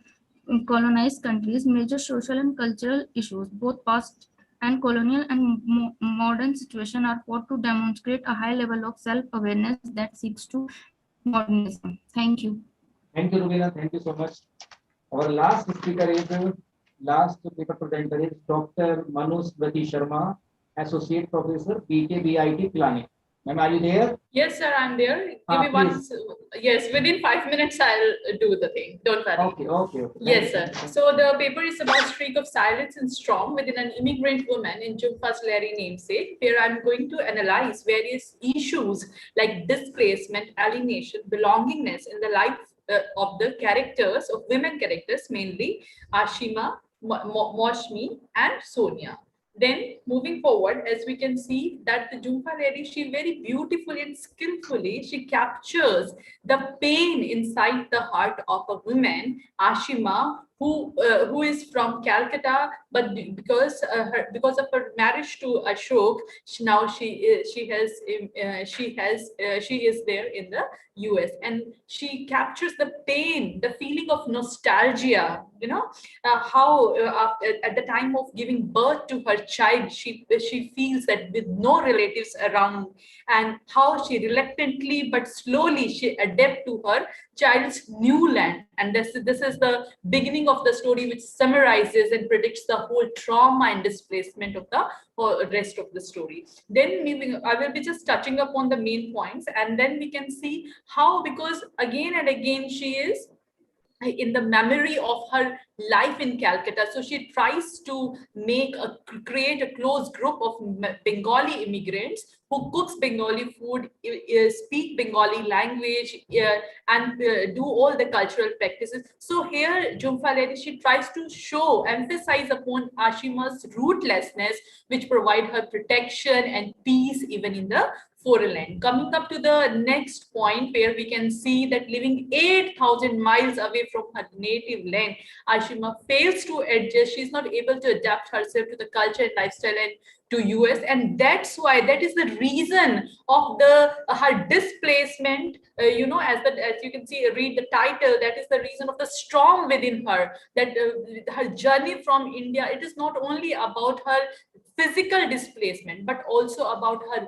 colonized countries. Major social and cultural issues, both past and colonial and modern situation, are fought to demonstrate a high level of self-awareness that seeks to modernism. Thank you. Thank you, Rubina. Thank you so much. Our last speaker is, last paper presenter is Dr. Manusmriti Sharma, Associate Professor, BKBIT Planning. Ma'am, are you there? Yes, sir, I'm there. Give me one. Yes, within 5 minutes, I'll do the thing. Don't worry. Okay. Yes, sir. So the paper is about streak of silence and storm within an immigrant woman in Jumfa's Larry namesake, where I'm going to analyze various issues like displacement, alienation, belongingness in the life of the characters, of women characters, mainly Ashima, Moshmi, and Sonia. Then moving forward, as we can see that the Jhumpa lady, she very beautifully and skillfully, she captures the pain inside the heart of a woman, Ashima, who is from Calcutta, but because of her marriage to Ashok, she is there in the US, and she captures the pain, the feeling of nostalgia. How at the time of giving birth to her child, she feels that with no relatives around, and how she reluctantly but slowly she adapts to her child's new land. And this is the beginning of the story, which summarizes and predicts the whole trauma and displacement of the rest of the story. Then I will be just touching upon the main points, and then we can see how, because again and again she is in the memory of her life in Calcutta. So she tries to create a close group of Bengali immigrants who cooks Bengali food, speak Bengali language, and do all the cultural practices. So here, Jhumpa lady, she tries to emphasize upon Ashima's rootlessness, which provide her protection and peace even in the foreign land. Coming up to the next point, where we can see that living 8,000 miles away from her native land, Ashima fails to adjust. She's not able to adapt herself to the culture and lifestyle and to US, and that's why, that is the reason of the her displacement. As you can see, read the title, that is the reason of the storm within her, that her journey from India, it is not only about her physical displacement but also about her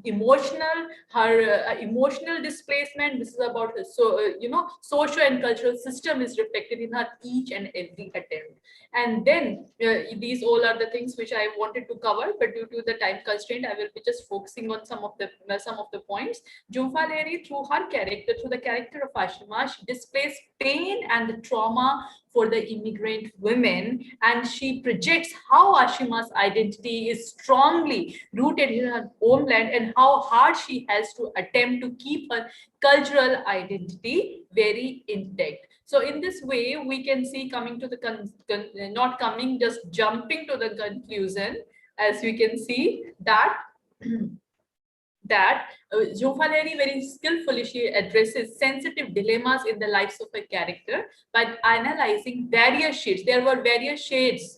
emotional displacement. This is about her, social and cultural system is reflected in her each and every attempt. And then these all are the things which I wanted to cover, but due to the time constraint, I will be just focusing on some of the points. Jhumpa Lahiri, through the character of Ashima, she displays pain and the trauma for the immigrant women, and she projects how Ashima's identity is strongly rooted in her homeland and how hard she has to attempt to keep her cultural identity very intact. So in this way, we can see, coming to the just jumping to the conclusion, as we can see that Jhumpa Lahiri very skillfully she addresses sensitive dilemmas in the lives of a character by analyzing various shades. There were various shades,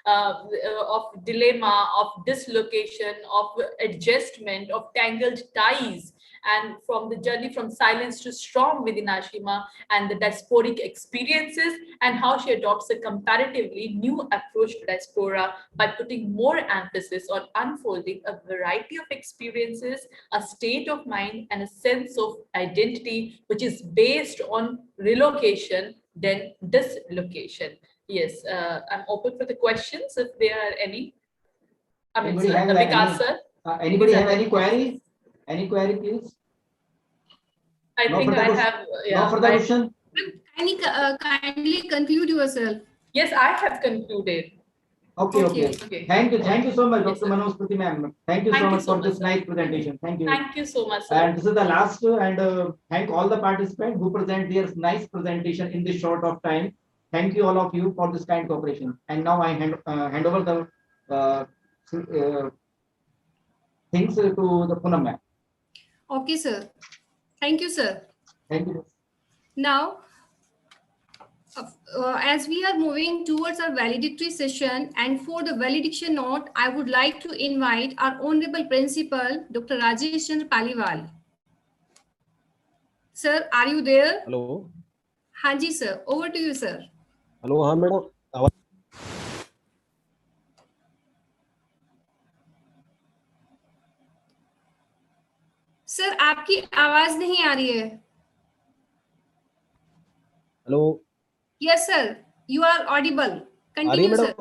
of dilemma, of dislocation, of adjustment, of tangled ties, and from the journey from silence to storm within Ashima, and the diasporic experiences, and how she adopts a comparatively new approach to diaspora by putting more emphasis on unfolding a variety of experiences, a state of mind, and a sense of identity, which is based on relocation than dislocation. Yes, I'm open for the questions if there are any. Anybody sir, have Vikas, sir. Anybody have any query? Any query, please? I No think further I question? have. No further question? Kindly conclude yourself. Yes, I have concluded. Okay. Thank you so much, Yes, Dr. Manoj Prati ma'am. Thank you so much for this nice presentation. Thank you. Thank you so much, sir. And this is the last, and thank all the participants who present their nice presentation in this short of time. Thank you all of you for this kind cooperation. And now I hand over the things to the Poonam ma'am. Okay, sir. Thank you, sir. Thank you. Now, as we are moving towards our valedictory session, and for the valediction note, I would like to invite our Honorable Principal, Dr. Rajesh Chandra Paliwal. Sir, are you there? Hello. Hanji, sir. Over to you, sir. Hello, हाँ madam. Sir आपकी आवाज नहीं आ रही है. Hello. Yes sir, you are audible. Continue sir.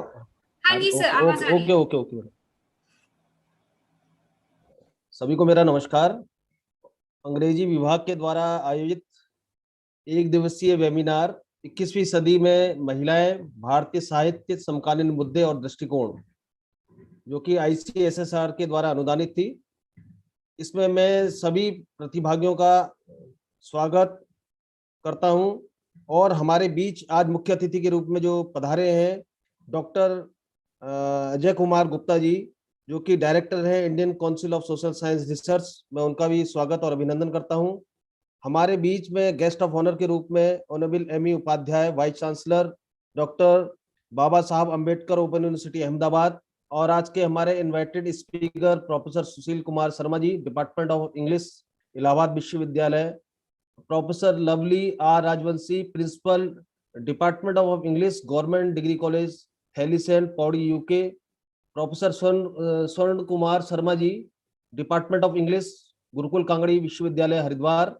हाँ जी sir, आवाज आ रही है. ओके. सभी को मेरा नमस्कार. अंग्रेजी विभाग के द्वारा आयोजित एक दिवसीय वेबिनार 21वीं सदी में महिलाएं, भारतीय साहित्य, समकालीन मुद्दे और दृष्टिकोण, जो कि ICSSR के द्वारा अनुदानित थी. इसमें मैं सभी प्रतिभागियों का स्वागत करता हूं, और हमारे बीच आज मुख्य अतिथि के रूप में जो पधारे हैं डॉक्टर अजय कुमार गुप्ता जी, जो कि डायरेक्टर हैं Indian council of social science research, मैं उनका भी स्वागत और अभिनंदन करता हूं. हमारे बीच में गेस्ट ऑफ ऑनर के रूप में honourable ME Upadhyay, vice chancellor doctor Baba Saheb Ambedkar open university Ahmedabad, और आज के हमारे invited speaker professor Sushil Kumar Sharma ji, department of English, Allahabad Vishwavidyalaya, professor Lovely R Rajvanshi, principal, department of English, government degree college हेलीसेंट, Pauri UK, professor Swarn Kumar Sharma ji, department of English, Gurukul Kangri Vishwavidyalaya Haridwar,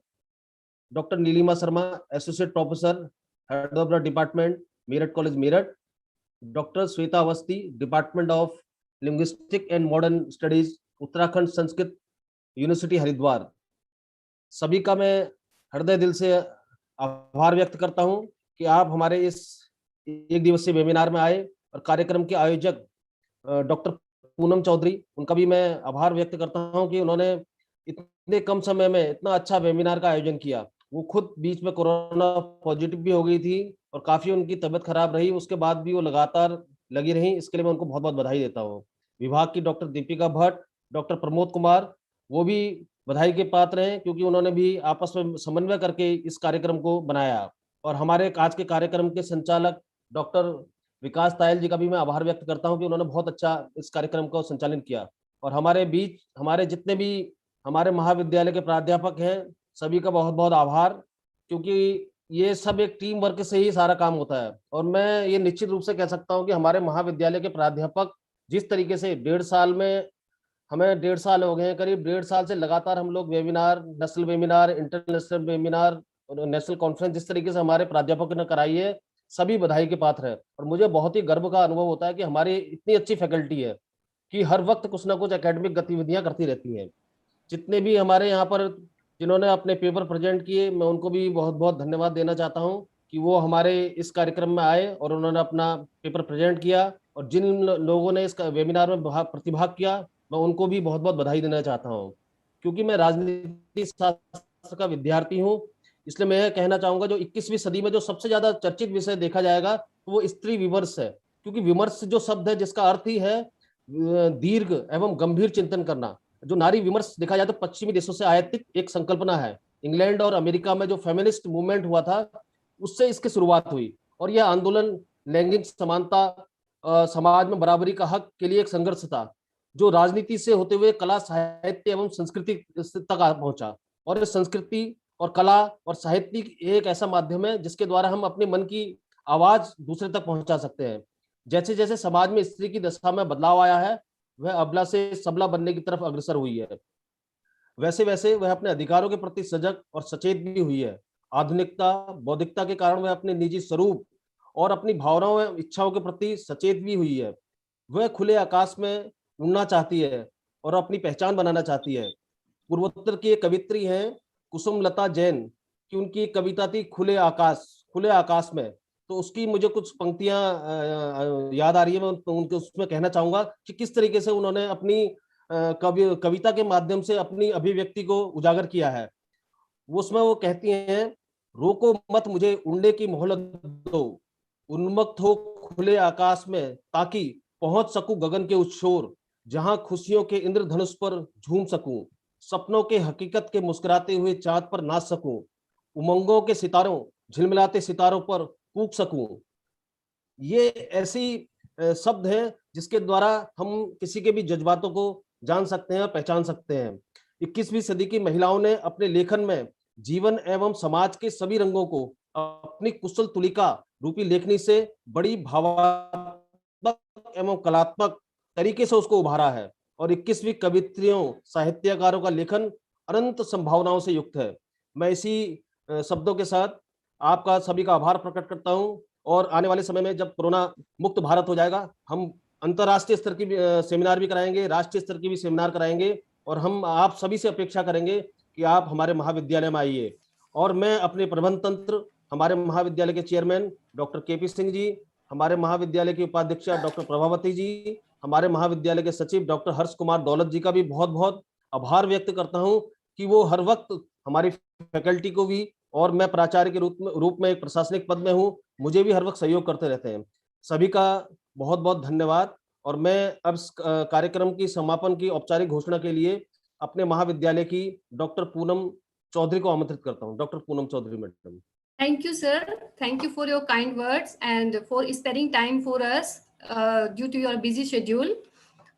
doctor Neelima Sharma, associate professor, head of the department, Meerut college Meerut, doctor Shweta Awasthi, department of linguistic and modern studies, Uttarakhand Sanskrit university Haridwar. सभी का मैं हृदय दिल से आभार व्यक्त करता हूं कि आप हमारे इस एक दिवसीय वेबिनार में आए, और कार्यक्रम के आयोजक डॉक्टर पूनम चौधरी, उनका भी मैं आभार व्यक्त करता हूं कि उन्होंने इतने कम समय में इतना अच्छा वेबिनार का आयोजन किया. वो खुद बीच में कोरोना पॉजिटिव भी हो गई थी और काफी उनकी तबीयत खराब रही, उसके बाद भी वो लगातार लगी रही. इसके लिए मैं उनको बहुत बहुत बधाई देता हूँ. विभाग की डॉक्टर दीपिका भट्ट, डॉक्टर प्रमोद कुमार, वो भी बधाई के पात्र हैं, क्योंकि उन्होंने भी आपस में समन्वय करके इस कार्यक्रम को बनाया। और हमारे आज के कार्यक्रम के संचालक डॉक्टर विकास तायल जी का भी मैं आभार व्यक्त करता हूं कि उन्होंने बहुत अच्छा इस कार्यक्रम को संचालन किया। और हमारे बीच हमारे जितने भी हमारे महाविद्यालय के प्राध्यापक हैं, सभी का बहुत बहुत आभार, क्योंकि ये सब एक टीम वर्क से ही सारा काम होता है। और मैं ये निश्चित रूप से कह सकता हूँ कि हमारे महाविद्यालय के प्राध्यापक जिस तरीके से 1.5 साल में, हमें 1.5 साल हो गए हैं, करीब 1.5 साल से लगातार हम लोग webinar, national webinar, international webinar और नेशनल कॉन्फ्रेंस जिस तरीके से हमारे प्राध्यापकों ने कराई है, सभी बधाई के पात्र है। और मुझे बहुत ही गर्व का अनुभव होता है कि हमारी इतनी अच्छी फैकल्टी है कि हर वक्त कुछ ना कुछ एकेडमिक गतिविधियां करती रहती हैं। जितने भी हमारे यहाँ पर जिन्होंने अपने पेपर प्रेजेंट किए, मैं उनको भी बहुत बहुत धन्यवाद देना चाहता हूँ कि वो हमारे इस कार्यक्रम में आए और उन्होंने अपना पेपर प्रेजेंट किया। और जिन लोगों ने इस वेबिनार में प्रतिभाग किया, मैं उनको भी बहुत बहुत बधाई देना चाहता हूँ। क्योंकि मैं राजनीति शास्त्र का विद्यार्थी हूँ, इसलिए मैं कहना चाहूंगा जो 21वीं सदी में जो सबसे ज्यादा चर्चित विषय देखा जाएगा तो वो स्त्री विमर्श है। क्योंकि विमर्श जो शब्द है, जिसका अर्थ ही है दीर्घ एवं गंभीर चिंतन करना। जो नारी विमर्श देखा जाए तो पश्चिमी देशों से आयातित एक संकल्पना है। इंग्लैंड और अमेरिका में जो फेमिनिस्ट मूवमेंट हुआ था, उससे इसकी शुरुआत हुई। और यह आंदोलन लैंगिक समानता, समाज में बराबरी का हक के लिए एक संघर्ष था, जो राजनीति से होते हुए कला, साहित्य एवं संस्कृति तक पहुंचा। और इस संस्कृति और कला और साहित्य एक ऐसा माध्यम है जिसके द्वारा हम अपने मन की आवाज दूसरे तक पहुंचा सकते हैं। जैसे जैसे समाज में स्त्री की दशा में बदलाव आया है, वह अबला से सबला बनने की तरफ अग्रसर हुई है, वैसे वैसे वह अपने अधिकारों के प्रति सजग और सचेत भी हुई है। आधुनिकता, बौद्धिकता के कारण वह अपने निजी स्वरूप और अपनी भावनाओं एवं इच्छाओं के प्रति सचेत भी हुई है। वह खुले आकाश में उड़ना चाहती है और अपनी पहचान बनाना चाहती है। पूर्वोत्तर की एक कवित्री हैं कुसुमलता जैन, की उनकी एक कविता थी खुले आकाश में। तो उसकी मुझे कुछ पंक्तियां याद आ रही है, मैं उनके उसमें कहना चाहूंगा कि किस तरीके से उन्होंने अपनी कविता के माध्यम से अपनी अभिव्यक्ति को उजागर किया है। उसमें वो कहती हैं, रोको मत मुझे उड़ने की मोहलत दो, उन्मत्त हो खुले आकाश में ताकि पहुंच सकूं गगन के उस छोर, जहां खुशियों के इंद्रधनुष पर झूम सकूं, सपनों के हकीकत के मुस्कुराते हुए चांद पर नाच सकूं, उमंगों के सितारों झिलमिलाते सितारों पर कूक सकूं। ये ऐसी शब्द है जिसके द्वारा हम किसी के भी जज्बातों को जान सकते हैं, पहचान सकते हैं। 21वीं सदी की महिलाओं ने अपने लेखन में जीवन एवं समाज के सभी रंगों को अपनी कुशल तुलिका रूपी लेखनी से बड़ी भावात्मक एवं कलात्मक तरीके से उसको उभारा है। और 21वीं कवित्रियों, साहित्यकारों का लेखन अनंत संभावनाओं से युक्त है। मैं इसी शब्दों के साथ आपका सभी का आभार प्रकट करता हूं। और आने वाले समय में जब कोरोना मुक्त भारत हो जाएगा, हम अंतर्राष्ट्रीय स्तर की सेमिनार भी कराएंगे, राष्ट्रीय स्तर की भी सेमिनार कराएंगे। और हम आप सभी से अपेक्षा करेंगे कि आप हमारे महाविद्यालय में आइए। और मैं अपने प्रबंध तंत्र, हमारे महाविद्यालय के चेयरमैन डॉक्टर केपी सिंह जी, हमारे महाविद्यालय की उपाध्यक्षा डॉक्टर प्रभावती जी, हमारे महाविद्यालय के सचिव डॉक्टर हर्ष कुमार दौलत जी का भी बहुत बहुत आभार व्यक्त करता हूं कि वो हर वक्त हमारी फैकल्टी को भी, और मैं प्राचार्य के रूप में एक प्रशासनिक पद में हूं, मुझे भी हर वक्त सहयोग करते रहते हैं। सभी का बहुत बहुत धन्यवाद। और मैं अब कार्यक्रम की समापन की औपचारिक घोषणा के लिए अपने महाविद्यालय की डॉक्टर पूनम चौधरी को आमंत्रित करता हूं। Doctor Poonam Chaudhary madam. Thank you, sir. Thank you for your kind words and for sparing time for us due to your busy schedule.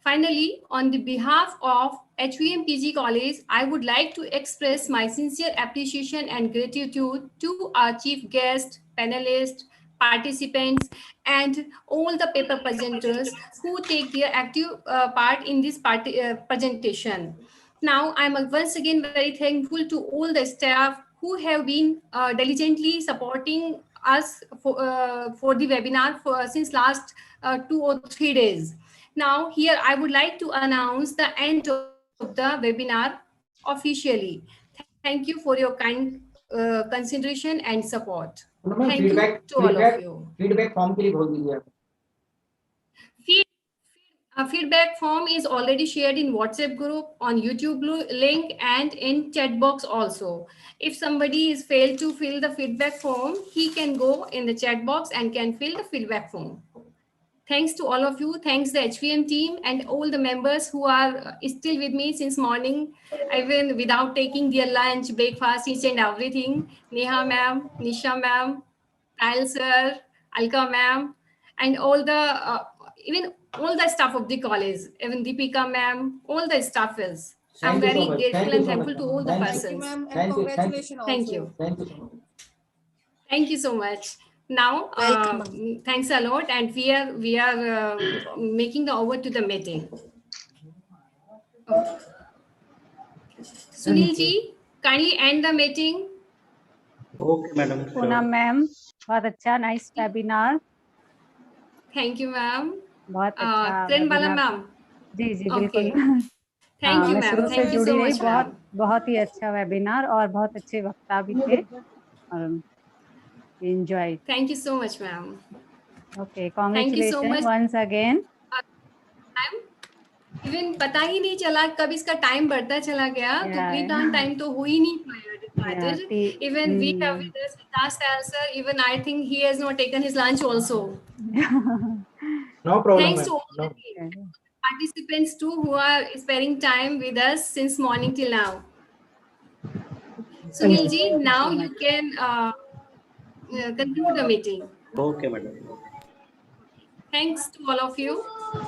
Finally, on the behalf of HVM PG College, I would like to express my sincere appreciation and gratitude to our chief guest, panelists, participants, and all the paper presenters who take their active part in this presentation. Now, I'm once again very thankful to all the staff who have been diligently supporting us for the webinar since last 2 or 3 days. Now, here I would like to announce the end of the webinar officially. Thank you for your kind consideration and support. Thank you to all of you. Feedback form के लिए बोल दीजिए आप। Feedback form is already shared in WhatsApp group, on YouTube link, and in chat box also. If somebody is failed to fill the feedback form, he can go in the chat box and can fill the feedback form. Thanks to all of you. Thanks the HVM team and all the members who are still with me since morning, even without taking their lunch, breakfast, each and everything. Neha ma'am, Nisha ma'am, Kyle sir, Alka ma'am, and all the even all the staff of the college, even Deepika ma'am, all the staff is. I'm Thank you so very much. grateful Thank you and so much. thankful to all the Thank you. persons. Ma'am, and Thank you. congratulations Thank also. you. Thank you so much. Thank you so much. Now, thanks a lot, and we are making the over to the meeting. Okay. Sunil ji, kindly end the meeting. Okay, madam. Poonam ma'am बहुत अच्छा nice webinar Thank you, ma'am. बहुत अच्छा Trend Bala webinar ma'am. जी जी बिल्कुल Okay. Thank हाँ you, मैं ma'am. शुरू से Thank you जुड़ी so रही much, ma'am. बहुत ही अच्छा वेबिनार और बहुत अच्छे वक्ता भी थे और enjoy Thank you so much, ma'am. Okay Thank you so congratulation much. Once again Ma'am, even पता ही नहीं चला कब इसका टाइम बढ़ता चला गया तो प्री प्लान टाइम तो हो ही नहीं पाया divided. Even we have with us Vikas sir, even I think he has not taken his lunch also. No problem. Thanks Ma'am. to all No. the participants too who are spending time with us since morning till now. Sunil ji, now you can conclude the meeting. Okay, madam. Thanks to all of you.